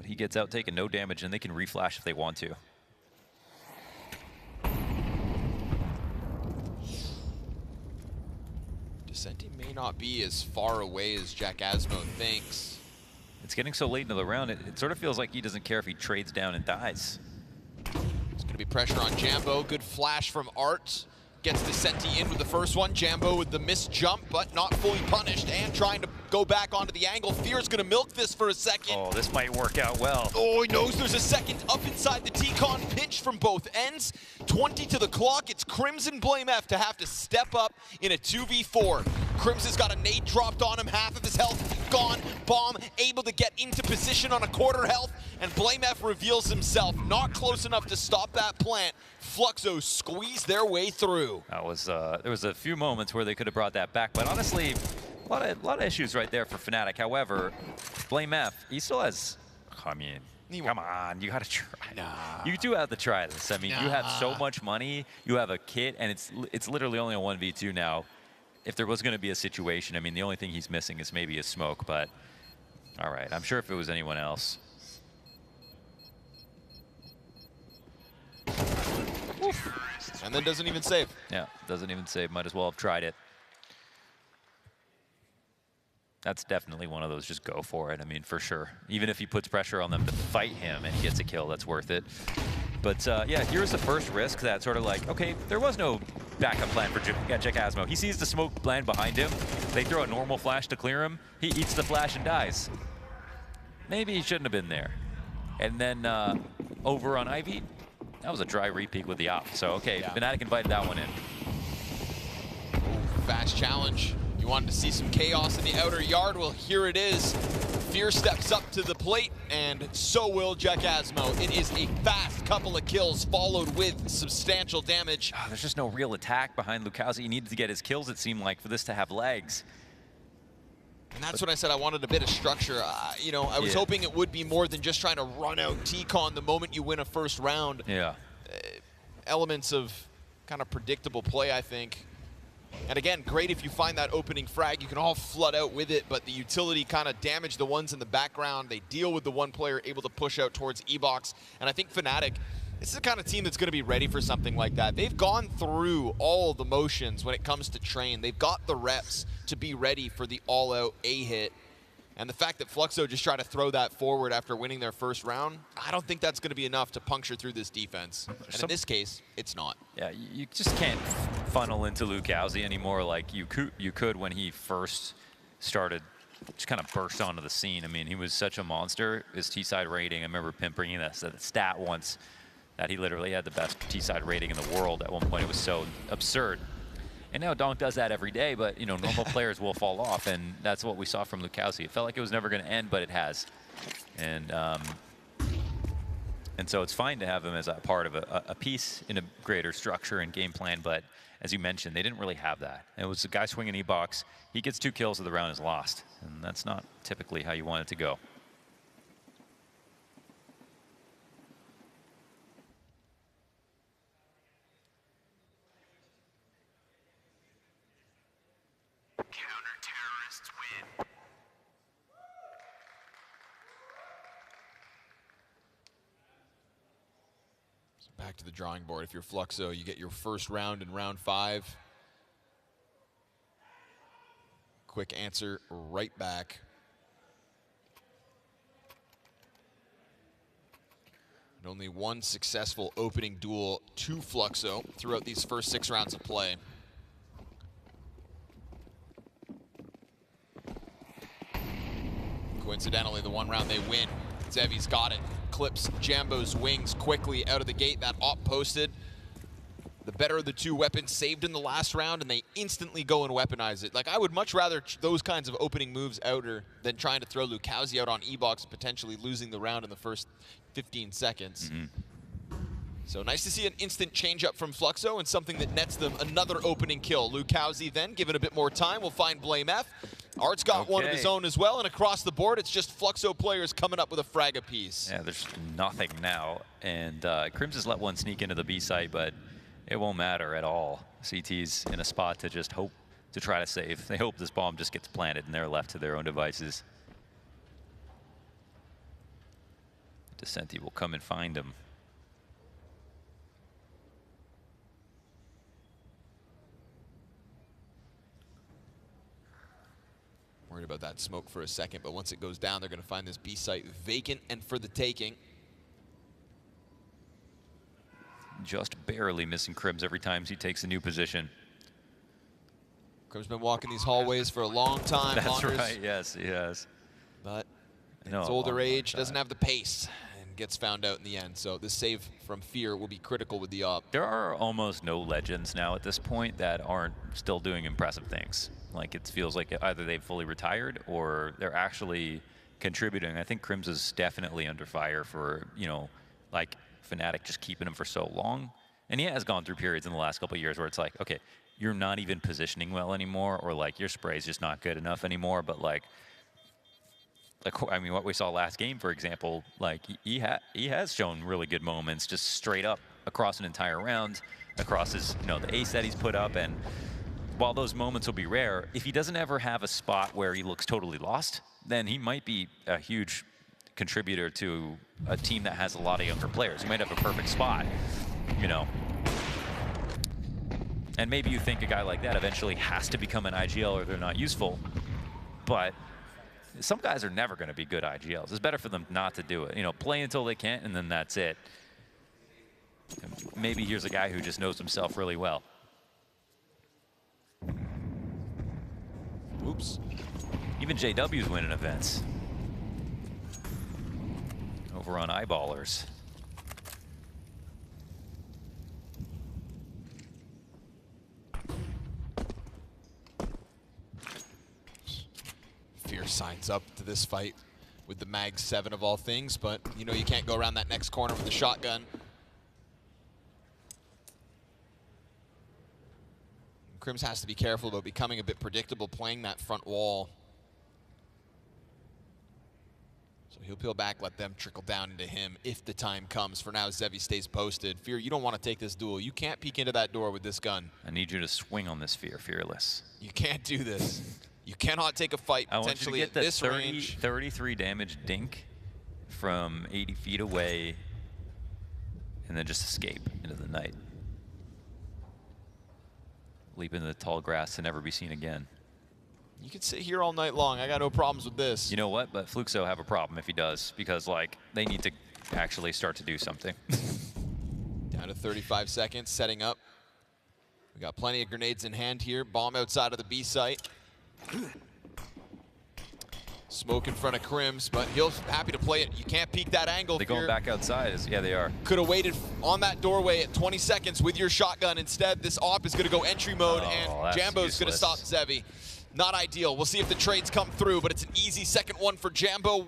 He gets out taking no damage, and they can reflash if they want to. Descenti may not be as far away as Jack Asmo thinks. It's getting so late into the round, it sort of feels like he doesn't care if he trades down and dies. There's going to be pressure on Jambo. Good flash from Art. Gets the Senti in with the first one. Jambo with the missed jump, but not fully punished, and trying to go back onto the angle. Fear's going to milk this for a second. Oh, this might work out well. Oh, he knows there's a second up inside the T-Con. Pinch from both ends. 20 to the clock. It's KRiMZ blameF to have to step up in a 2v4. KRiMZ's got a nade dropped on him. Half of his health gone. Bomb able to get into position on a quarter health. And blameF reveals himself. Not close enough to stop that plant. Fluxo squeezed their way through. That was there was a few moments where they could have brought that back, but honestly, a lot of issues right there for Fnatic. However, blameF, he still has. I mean, come on, you got to try. Nah. You do have to try this. I mean, you have so much money, you have a kit, and it's literally only a 1v2 now. If there was going to be a situation, I mean, the only thing he's missing is maybe a smoke, but all right, I'm sure if it was anyone else. And then doesn't even save. Yeah, doesn't even save. Might as well have tried it. That's definitely one of those, just go for it. I mean, for sure. Even if he puts pressure on them to fight him and he gets a kill, that's worth it. But yeah, here's the first risk that sort of like, okay, there was no backup plan for Jack Asmo. He sees the smoke land behind him. They throw a normal flash to clear him. He eats the flash and dies. Maybe he shouldn't have been there. And then over on Ivy, that was a dry repeat with the op. So, okay, yeah. Fnatic invited that one in. Ooh, fast challenge. You wanted to see some chaos in the outer yard? Well, here it is. Fear steps up to the plate, and so will Jack Asmo. It is a fast couple of kills, followed with substantial damage. Oh, there's just no real attack behind Lucasi. He needed to get his kills, it seemed like, for this to have legs. And that's when I said I wanted a bit of structure. You know, I was hoping it would be more than just trying to run out T-Con the moment you win a first round. Yeah. Elements of kind of predictable play, I think. And again, great if you find that opening frag. You can all flood out with it, but the utility kind of damaged the ones in the background. They deal with the one player able to push out towards E-Box. And I think Fnatic, this is the kind of team that's going to be ready for something like that. They've gone through all the motions when it comes to train. They've got the reps to be ready for the all-out A-hit. And the fact that Fluxo just tried to throw that forward after winning their first round, I don't think that's going to be enough to puncture through this defense. And in this case, it's not. Yeah, you just can't funnel into Lucasi anymore like you could when he first started, just kind of burst onto the scene. I mean, he was such a monster. His T-side rating, I remember Pimp bringing that stat once, that he literally had the best T-side rating in the world at one point. It was so absurd. And now Donk does that every day, but you know, normal players will fall off, and that's what we saw from Lucasi. It felt like it was never going to end, but it has. And so it's fine to have him as a part of a piece in a greater structure and game plan, but as you mentioned, they didn't really have that. It was a guy swinging E-Box, he gets 2 kills, so the round is lost, and that's not typically how you want it to go. Back to the drawing board. If you're Fluxo, you get your first round in round 5. Quick answer right back. And only one successful opening duel to Fluxo throughout these first 6 rounds of play. Coincidentally, the one round they win, Zevi's got it. Clips Jambo's wings quickly out of the gate. That op posted. The better of the 2 weapons saved in the last round, and they instantly go and weaponize it. Like, I would much rather those kinds of opening moves outer than trying to throw Lucasi out on E-Box, potentially losing the round in the first 15 seconds. So nice to see an instant change up from Fluxo and something that nets them another opening kill. Lucasi then, given a bit more time, will find blameF. Art's got one of his own as well, and across the board, it's just Fluxo players coming up with a frag apiece. Yeah, there's nothing now, and KRiMZ has let one sneak into the B site, but it won't matter at all. CT's in a spot to just hope to try to save. They hope this bomb just gets planted and they're left to their own devices. Descenti will come and find him. that smoke for a second, but once it goes down, they're going to find this B site vacant and for the taking. Just barely missing KRiMZ every time he takes a new position. KRiMZ's been walking these hallways for a long time. That's right, yes, he has. But in his older age, doesn't have the pace and gets found out in the end. So this save from Fear will be critical with the op. There are almost no legends now at this point that aren't still doing impressive things. Like, it feels like either they've fully retired or they're actually contributing. I think KRiMZ is definitely under fire for, you know, like Fnatic just keeping him for so long. And he has gone through periods in the last couple of years where it's like, okay, you're not even positioning well anymore, or like your spray's just not good enough anymore. But like I mean, what we saw last game, for example, like he has shown really good moments, just straight up across an entire round, across his, you know, the ace that he's put up. And while those moments will be rare, if he doesn't ever have a spot where he looks totally lost, then he might be a huge contributor to a team that has a lot of younger players. He might have a perfect spot, you know. And maybe you think a guy like that eventually has to become an IGL or they're not useful. But some guys are never going to be good IGLs. It's better for them not to do it. You know, play until they can't, and then that's it. And maybe here's a guy who just knows himself really well. Oops. Even JW's winning events. Over on Eyeballers. Fear signs up to this fight with the Mag 7 of all things, but you know you can't go around that next corner with the shotgun. KRiMZ has to be careful about becoming a bit predictable playing that front wall. So he'll peel back, let them trickle down into him if the time comes. For now, Zevi stays posted. Fear, you don't want to take this duel. You can't peek into that door with this gun. I need you to swing on this, Fearless. You can't do this. You cannot take a fight potentially at this range. 33 damage dink from 80 feet away, and then just escape into the night. Leap into the tall grass to never be seen again. You can sit here all night long. I got no problems with this. You know what? But Fluxo have a problem if he does, because like they need to actually start to do something. Down to 35 seconds, setting up. We got plenty of grenades in hand here. Bomb outside of the B site. Smoke in front of KRiMZ, but he'll happy to play it. You can't peek that angle. They're going back outside. Yeah, they are. Could have waited on that doorway at 20 seconds with your shotgun. Instead, this op is going to go entry mode, and Jambo's going to stop Zevi. Not ideal. We'll see if the trades come through, but it's an easy second one for Jambo.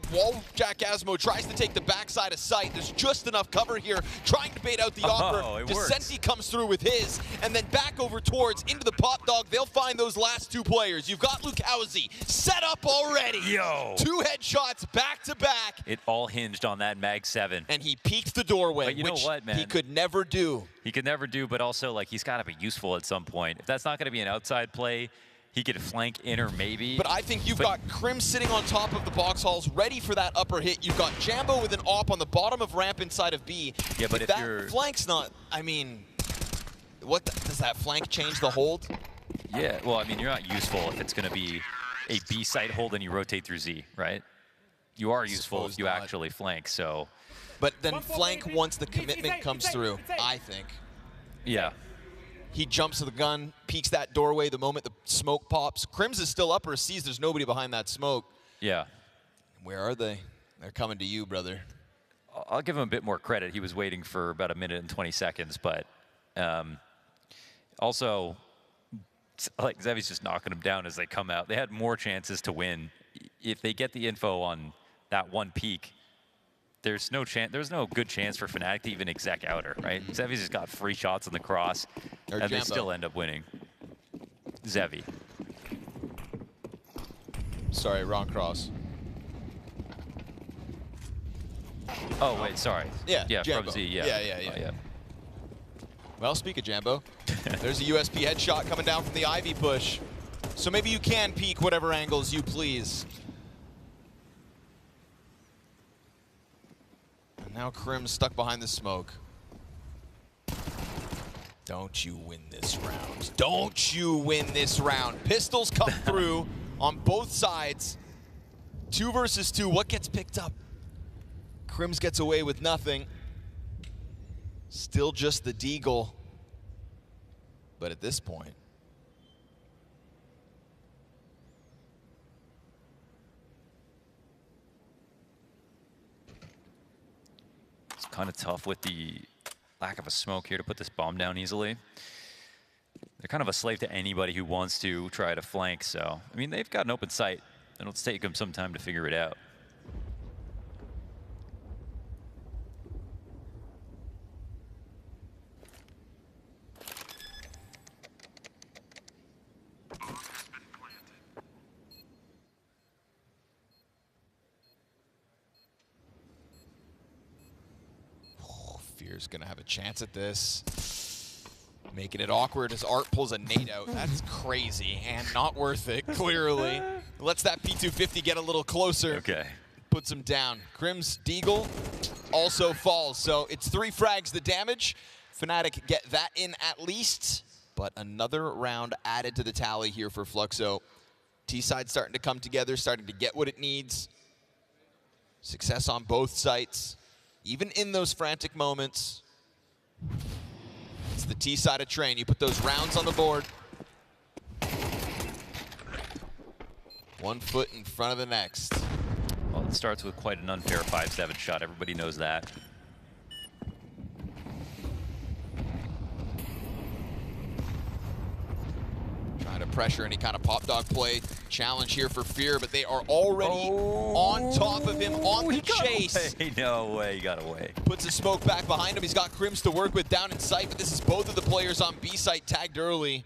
Jack Asmo tries to take the backside of sight. There's just enough cover here, trying to bait out the offer. Descenti comes through with his, and then back over towards into the pop dog. They'll find those last two players. You've got Lukowski set up already. Yo. 2 headshots back to back. It all hinged on that Mag 7. And he peeked the doorway, but you know what, man? He could never do. He could never do, but also like he's got to be useful at some point. If that's not going to be an outside play, he could flank inner maybe. But I think you've got KRiMZ sitting on top of the box halls, ready for that upper hit. You've got Jambo with an op on the bottom of ramp inside of B. Yeah, but if that flank's not, I mean, what does that flank change the hold? Yeah, well, I mean, you're not useful if it's going to be a B site hold and you rotate through Z, right? You are useful if you actually flank, so. But then flank once the commitment comes through, I think. Yeah. He jumps to the gun, peeks that doorway the moment the smoke pops. KRiMZ is still upper, sees there's nobody behind that smoke. Yeah. Where are they? They're coming to you, brother. I'll give him a bit more credit. He was waiting for about 1 minute and 20 seconds, but also, like, Zevi's just knocking them down as they come out. They had more chances to win. If they get the info on that one peak, there's no chance. There's no good chance for Fnatic to even exec outer, right? Zevi's just got free shots on the cross, and they still end up winning. Zevi. Sorry, wrong cross. Oh wait, sorry. Yeah, yeah, Jambo. from Z. Yeah, yeah. Well, speak of Jambo, there's a USP headshot coming down from the Ivy push, so maybe you can peek whatever angles you please. Now KRiMZ stuck behind the smoke. Don't you win this round. Don't you win this round. Pistols come through on both sides. 2 versus 2, what gets picked up? KRiMZ gets away with nothing. Still just the Deagle. But at this point, it's kind of tough with the lack of a smoke here to put this bomb down easily. They're kind of a slave to anybody who wants to try to flank, so, I mean, they've got an open sight. It'll take them some time to figure it out. Fear's gonna have a chance at this. Making it awkward as Art pulls a nade out. That's crazy and not worth it, clearly. Lets that P250 get a little closer. Okay. Puts him down. KRiMZ Deagle also falls, so it's 3 frags the damage. Fnatic get that in at least, but another round added to the tally here for Fluxo. T-side starting to come together, starting to get what it needs. Success on both sites, even in those frantic moments. It's the T-side of Train. You put those rounds on the board. 1 foot in front of the next. Well, it starts with quite an unfair 5-7 shot. Everybody knows that. Trying to pressure any kind of pop dog play. Challenge here for Fear, but they are already on top of him on the chase. No way, he got away. Puts a smoke back behind him. He's got KRiMZ to work with down in sight, but this is both of the players on B site tagged early.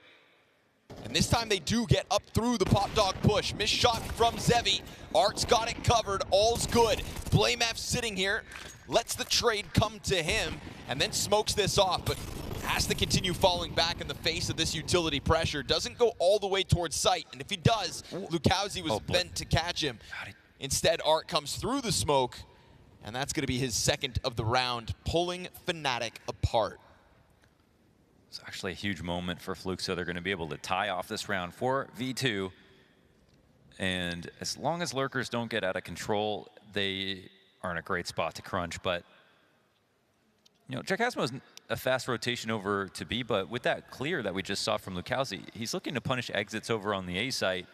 And this time they do get up through the pop dog push. Missed shot from Zevi. Art's got it covered. All's good. blameF sitting here, lets the trade come to him, and then smokes this off, but has to continue falling back in the face of this utility pressure. Doesn't go all the way towards sight, and if he does, Lukowski was bent to catch him. Instead, Art comes through the smoke, and that's going to be his second of the round, pulling Fnatic apart. It's actually a huge moment for Fluxo. They're going to be able to tie off this round for V2. And as long as lurkers don't get out of control, they are in a great spot to crunch. But, you know, Jackasmo's a fast rotation over to B, but with that clear that we just saw from Lukowski, he's looking to punish exits over on the A site.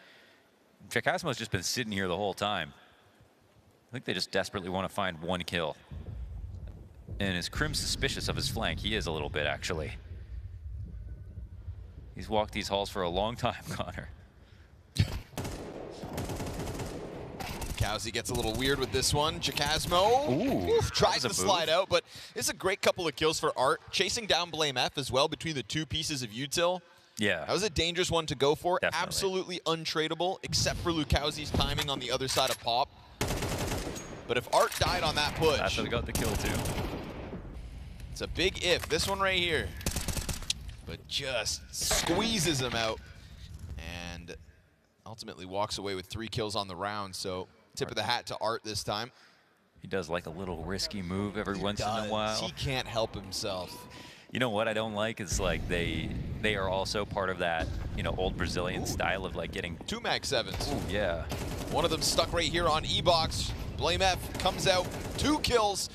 Jackasmo's just been sitting here the whole time. I think they just desperately want to find 1 kill. And is KRiMZ suspicious of his flank? He is a little bit, actually. He's walked these halls for a long time, Connor. Lukowski gets a little weird with this one. Jackasmo tries to slide out, but it's a great couple of kills for Art. Chasing down blameF as well between the 2 pieces of util. Yeah. That was a dangerous one to go for. Definitely. Absolutely untradeable, except for Lukowski's timing on the other side of Pop. But if Art died on that push... That's what got the kill, too. It's a big if. This one right here. But just squeezes him out. And ultimately walks away with 3 kills on the round. So tip of the hat to Art this time. He does like a little risky move every once in a while. He can't help himself. You know what I don't like is like they are also part of that, you know, old Brazilian style of like getting 2 mag 7s. Ooh, yeah. One of them stuck right here on E-Box. blameF comes out, 2 kills,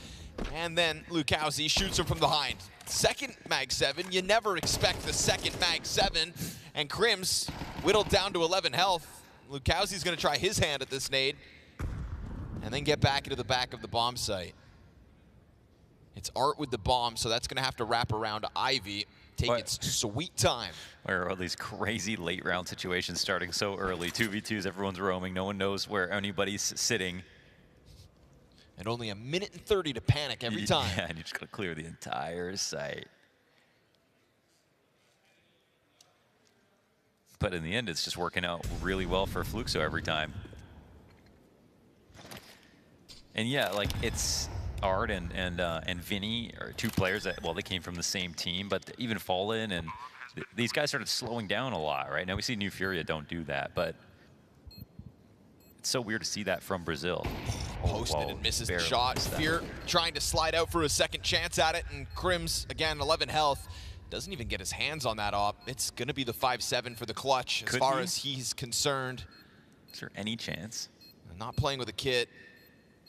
and then Lukowski shoots him from behind. Second mag 7, you never expect the second mag 7, and KRiMZ whittled down to 11 health. Lukowski's gonna try his hand at this nade, and then get back into the back of the bomb site. It's Art with the bomb, so that's gonna have to wrap around Ivy, take its sweet time. Where are all these crazy late round situations starting so early? 2v2s, everyone's roaming, no one knows where anybody's sitting. And only 1 minute and 30 to panic every time. Yeah, and you just gotta clear the entire site. But in the end, it's just working out really well for Fluxo every time. And yeah, like it's Art and Vinny are 2 players that, well, they came from the same team, but even Fallen and these guys started slowing down a lot, right? Now we see New Furia don't do that, but it's so weird to see that from Brazil. Posted and misses the shot. Fear trying to slide out for a second chance at it, and KRiMZ, again, 11 health. Doesn't even get his hands on that op. It's going to be the 5-7 for the clutch as far as he's concerned. Is there any chance? not playing with a kit.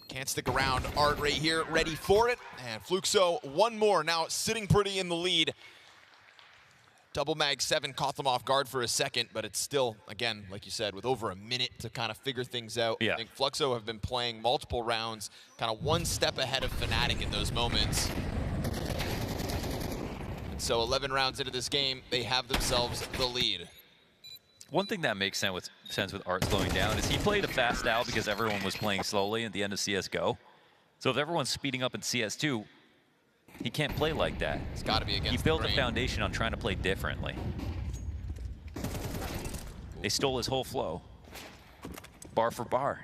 Can't stick around. Art right here, ready for it. And Fluxo, one more, now sitting pretty in the lead. Double mag 7 caught them off guard for a second, but it's still, again, like you said, with over a minute to kind of figure things out. Yeah. I think Fluxo have been playing multiple rounds, kind of one step ahead of Fnatic in those moments. And so 11 rounds into this game, they have themselves the lead. One thing that makes sense with Art slowing down is he played a fast out because everyone was playing slowly at the end of CSGO. So if everyone's speeding up in CS2, he can't play like that. It's got to be against He built the a foundation on trying to play differently. They stole his whole flow, bar for bar.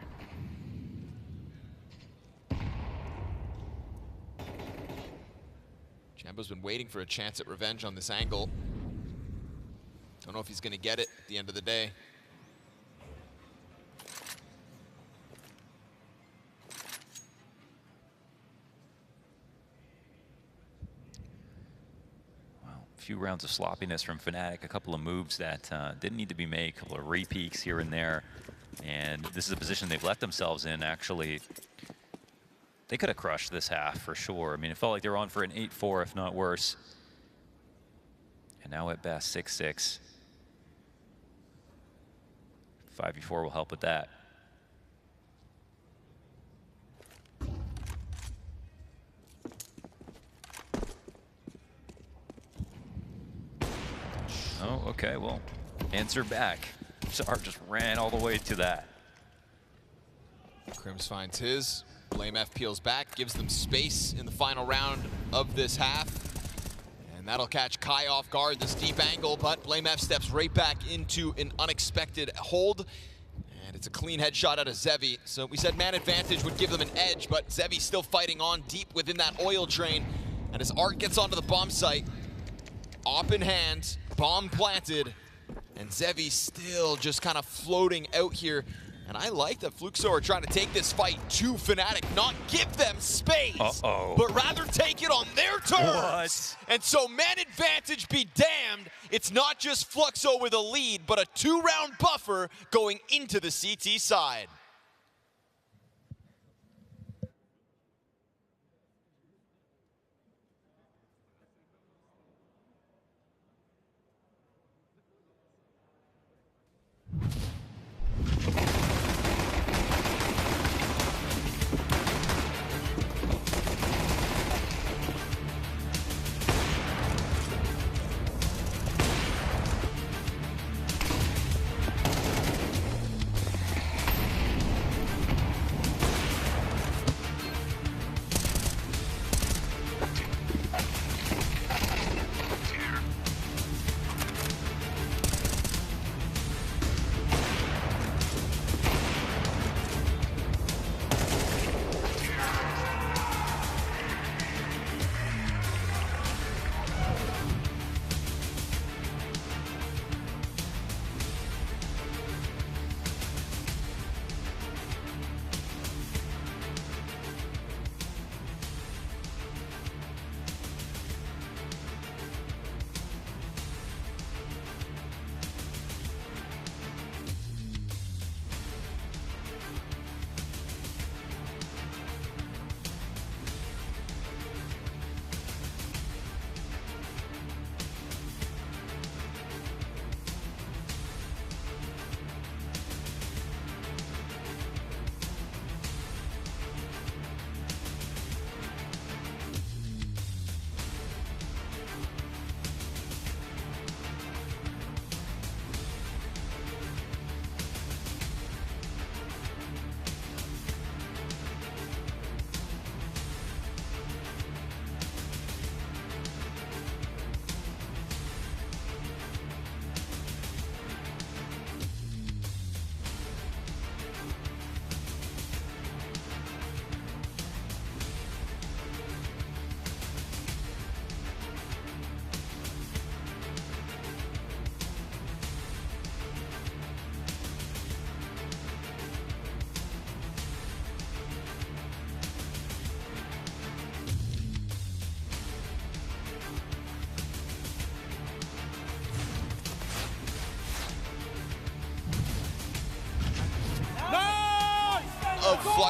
Jambo's been waiting for a chance at revenge on this angle. Don't know if he's going to get it at the end of the day. Well, a few rounds of sloppiness from Fnatic, a couple of moves that didn't need to be made, a couple of re-peeks here and there. And this is a position they've let themselves in, actually. They could have crushed this half for sure. I mean, it felt like they were on for an 8-4, if not worse. And now at best, 6-6. 5v4 will help with that. Oh, okay, well, answer back. Zar just ran all the way to that. KRiMZ finds his. blameF peels back, gives them space in the final round of this half. And that'll catch Kai off guard, this deep angle, but blameF steps right back into an unexpected hold. And it's a clean headshot out of Zevi. So we said man advantage would give them an edge, but Zevi's still fighting on deep within that oil drain. And as Art gets onto the bomb site, op in hand, bomb planted, and Zevi still just kind of floating out here. And I like that Fluxo are trying to take this fight to Fnatic, not give them space, but rather take it on their terms. And so man advantage be damned, it's not just Fluxo with a lead, but a 2-round buffer going into the CT side.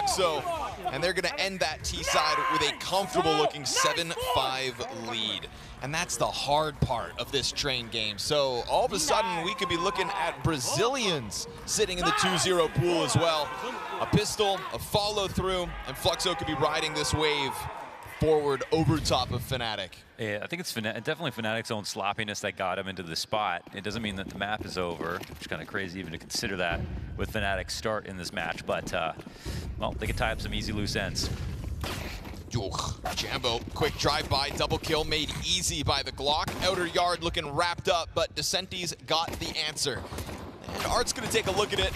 Fluxo, and they're going to end that T-side with a comfortable-looking 7-5 lead. And that's the hard part of this train game. So all of a sudden, we could be looking at Brazilians sitting in the 2-0 pool as well. A pistol, a follow-through, and Fluxo could be riding this wave forward over top of Fnatic. Yeah, I think it's definitely Fnatic's own sloppiness that got him into the spot. It doesn't mean that the map is over, which is kind of crazy even to consider that with Fnatic's start in this match. But, well, they can tie up some easy loose ends. Jambo, quick drive-by, double kill made easy by the Glock. Outer yard looking wrapped up, but Descenti's got the answer. And Art's gonna take a look at it.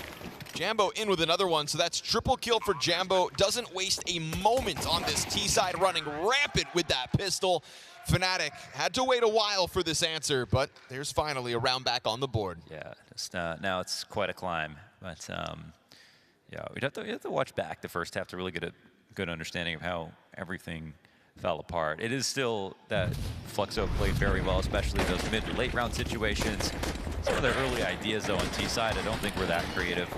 Jambo in with another one, so that's triple kill for Jambo. Doesn't waste a moment on this T-side, running rampant with that pistol. Fnatic had to wait a while for this answer, but there's finally a round back on the board. Yeah, just, now it's quite a climb. But yeah, you have to watch back the first half to really get a good understanding of how everything fell apart. It is still that Fluxo played very well, especially those mid to late round situations. Some of their early ideas though on T-side, I don't think were that creative.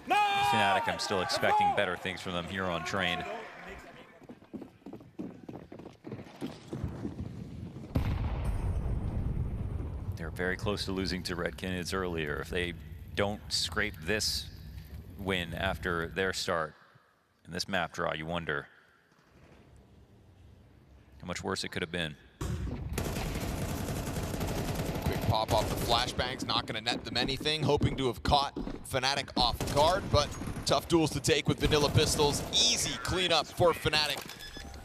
Fnatic, I'm still expecting better things from them here on train. They're very close to losing to Red Canids earlier. If they don't scrape this win after their start in this map draw, you wonder how much worse it could have been. Quick pop off the flashbangs, not going to net them anything, hoping to have caught Fnatic off guard, but tough duels to take with vanilla pistols. Easy cleanup for Fnatic.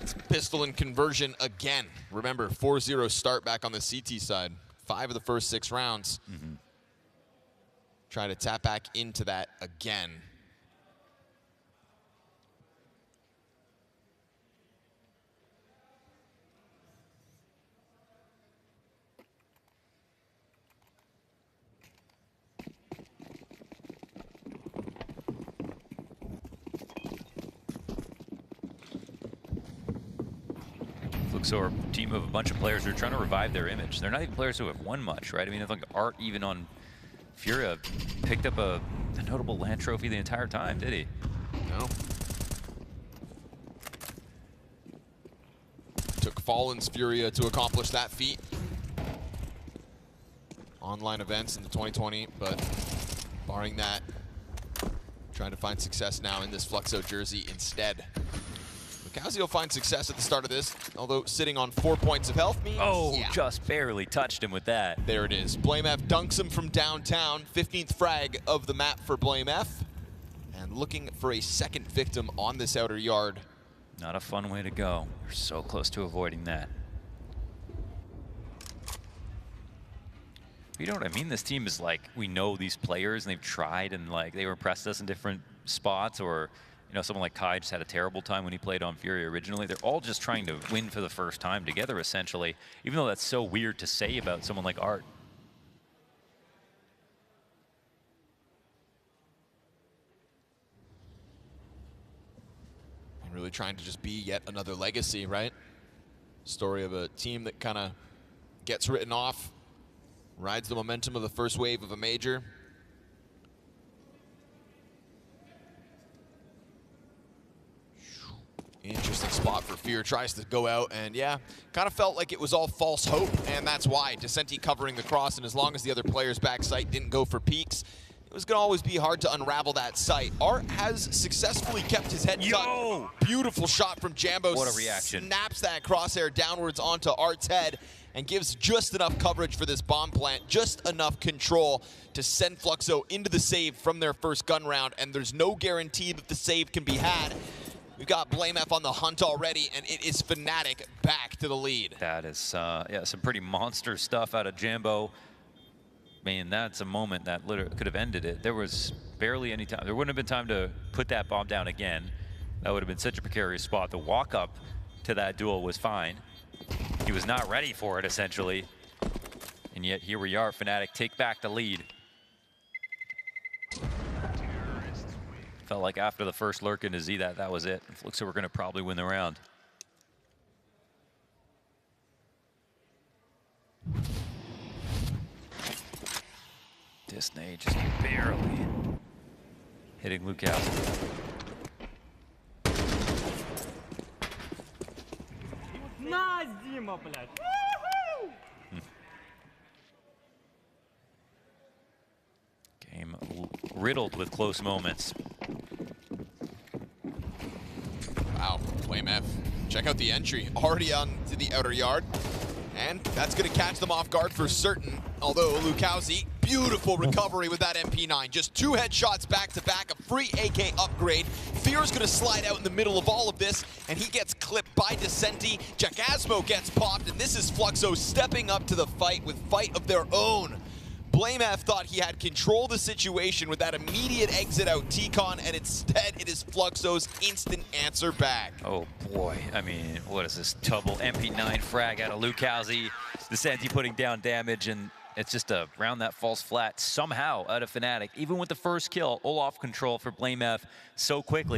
It's pistol and conversion again. Remember, 4-0 start back on the CT side. 5 of the first 6 rounds. Trying to tap back into that again. Fluxo are a team of a bunch of players who are trying to revive their image. They're not even players who have won much, right? I mean, I think Art, even on Furia, picked up a notable LAN trophy the entire time, did he? No. Took Fallen's Furia to accomplish that feat. Online events in the 2020, but barring that, trying to find success now in this Fluxo jersey instead. Lucasio will find success at the start of this, although sitting on 4 points of health means... Oh, yeah. Just barely touched him with that. There it is. blameF dunks him from downtown. 15th frag of the map for blameF. And looking for a second victim on this outer yard. Not a fun way to go. You're so close to avoiding that. You know what I mean? This team is like, we know these players and they've tried and like they impressed us in different spots, or you know, someone like Kai just had a terrible time when he played on Fury originally. They're all just trying to win for the first time together, essentially, even though that's so weird to say about someone like Art. And really trying to just be yet another legacy, right? Story of a team that kind of gets written off, rides the momentum of the first wave of a major. Interesting spot for Fear, tries to go out, and yeah, kind of felt like it was all false hope, and that's why. Descenti covering the cross, and as long as the other players back sight didn't go for peaks, it was gonna always be hard to unravel that sight. Art has successfully kept his head cut. Beautiful shot from Jambo. What a reaction. Snaps that crosshair downwards onto Art's head, and gives just enough coverage for this bomb plant, just enough control to send Fluxo into the save from their first gun round, and there's no guarantee that the save can be had. We've got blameF on the hunt already, and it is Fnatic back to the lead. That is, yeah, some pretty monster stuff out of Jambo. Man, that's a moment that literally could have ended it. There was barely any time. There wouldn't have been time to put that bomb down again. That would have been such a precarious spot. The walk up to that duel was fine. He was not ready for it, essentially. And yet here we are, Fnatic take back the lead. Felt like after the first lurk into Z that was it. It looks like we're going to probably win the round. Disney just barely hitting Lucas. Nice, Dima, блядь. Game riddled with close moments. Wow, blameF. Check out the entry. Already on to the outer yard. And that's going to catch them off guard for certain. Although Lukowski, beautiful recovery with that MP9. Just 2 headshots back-to-back, a free AK upgrade. Fear's going to slide out in the middle of all of this, and he gets clipped by Decenti. Jackasmo gets popped, and this is Fluxo stepping up to the fight with fight of their own. blameF thought he had control of the situation with that immediate exit out T-Con, and instead it is Fluxo's instant answer back. Oh boy, I mean, what is this? Double MP9 frag out of Lukowski. Decenti putting down damage, and it's just a round that falls flat somehow out of Fnatic. Even with the first kill, Olaf control for blameF so quickly.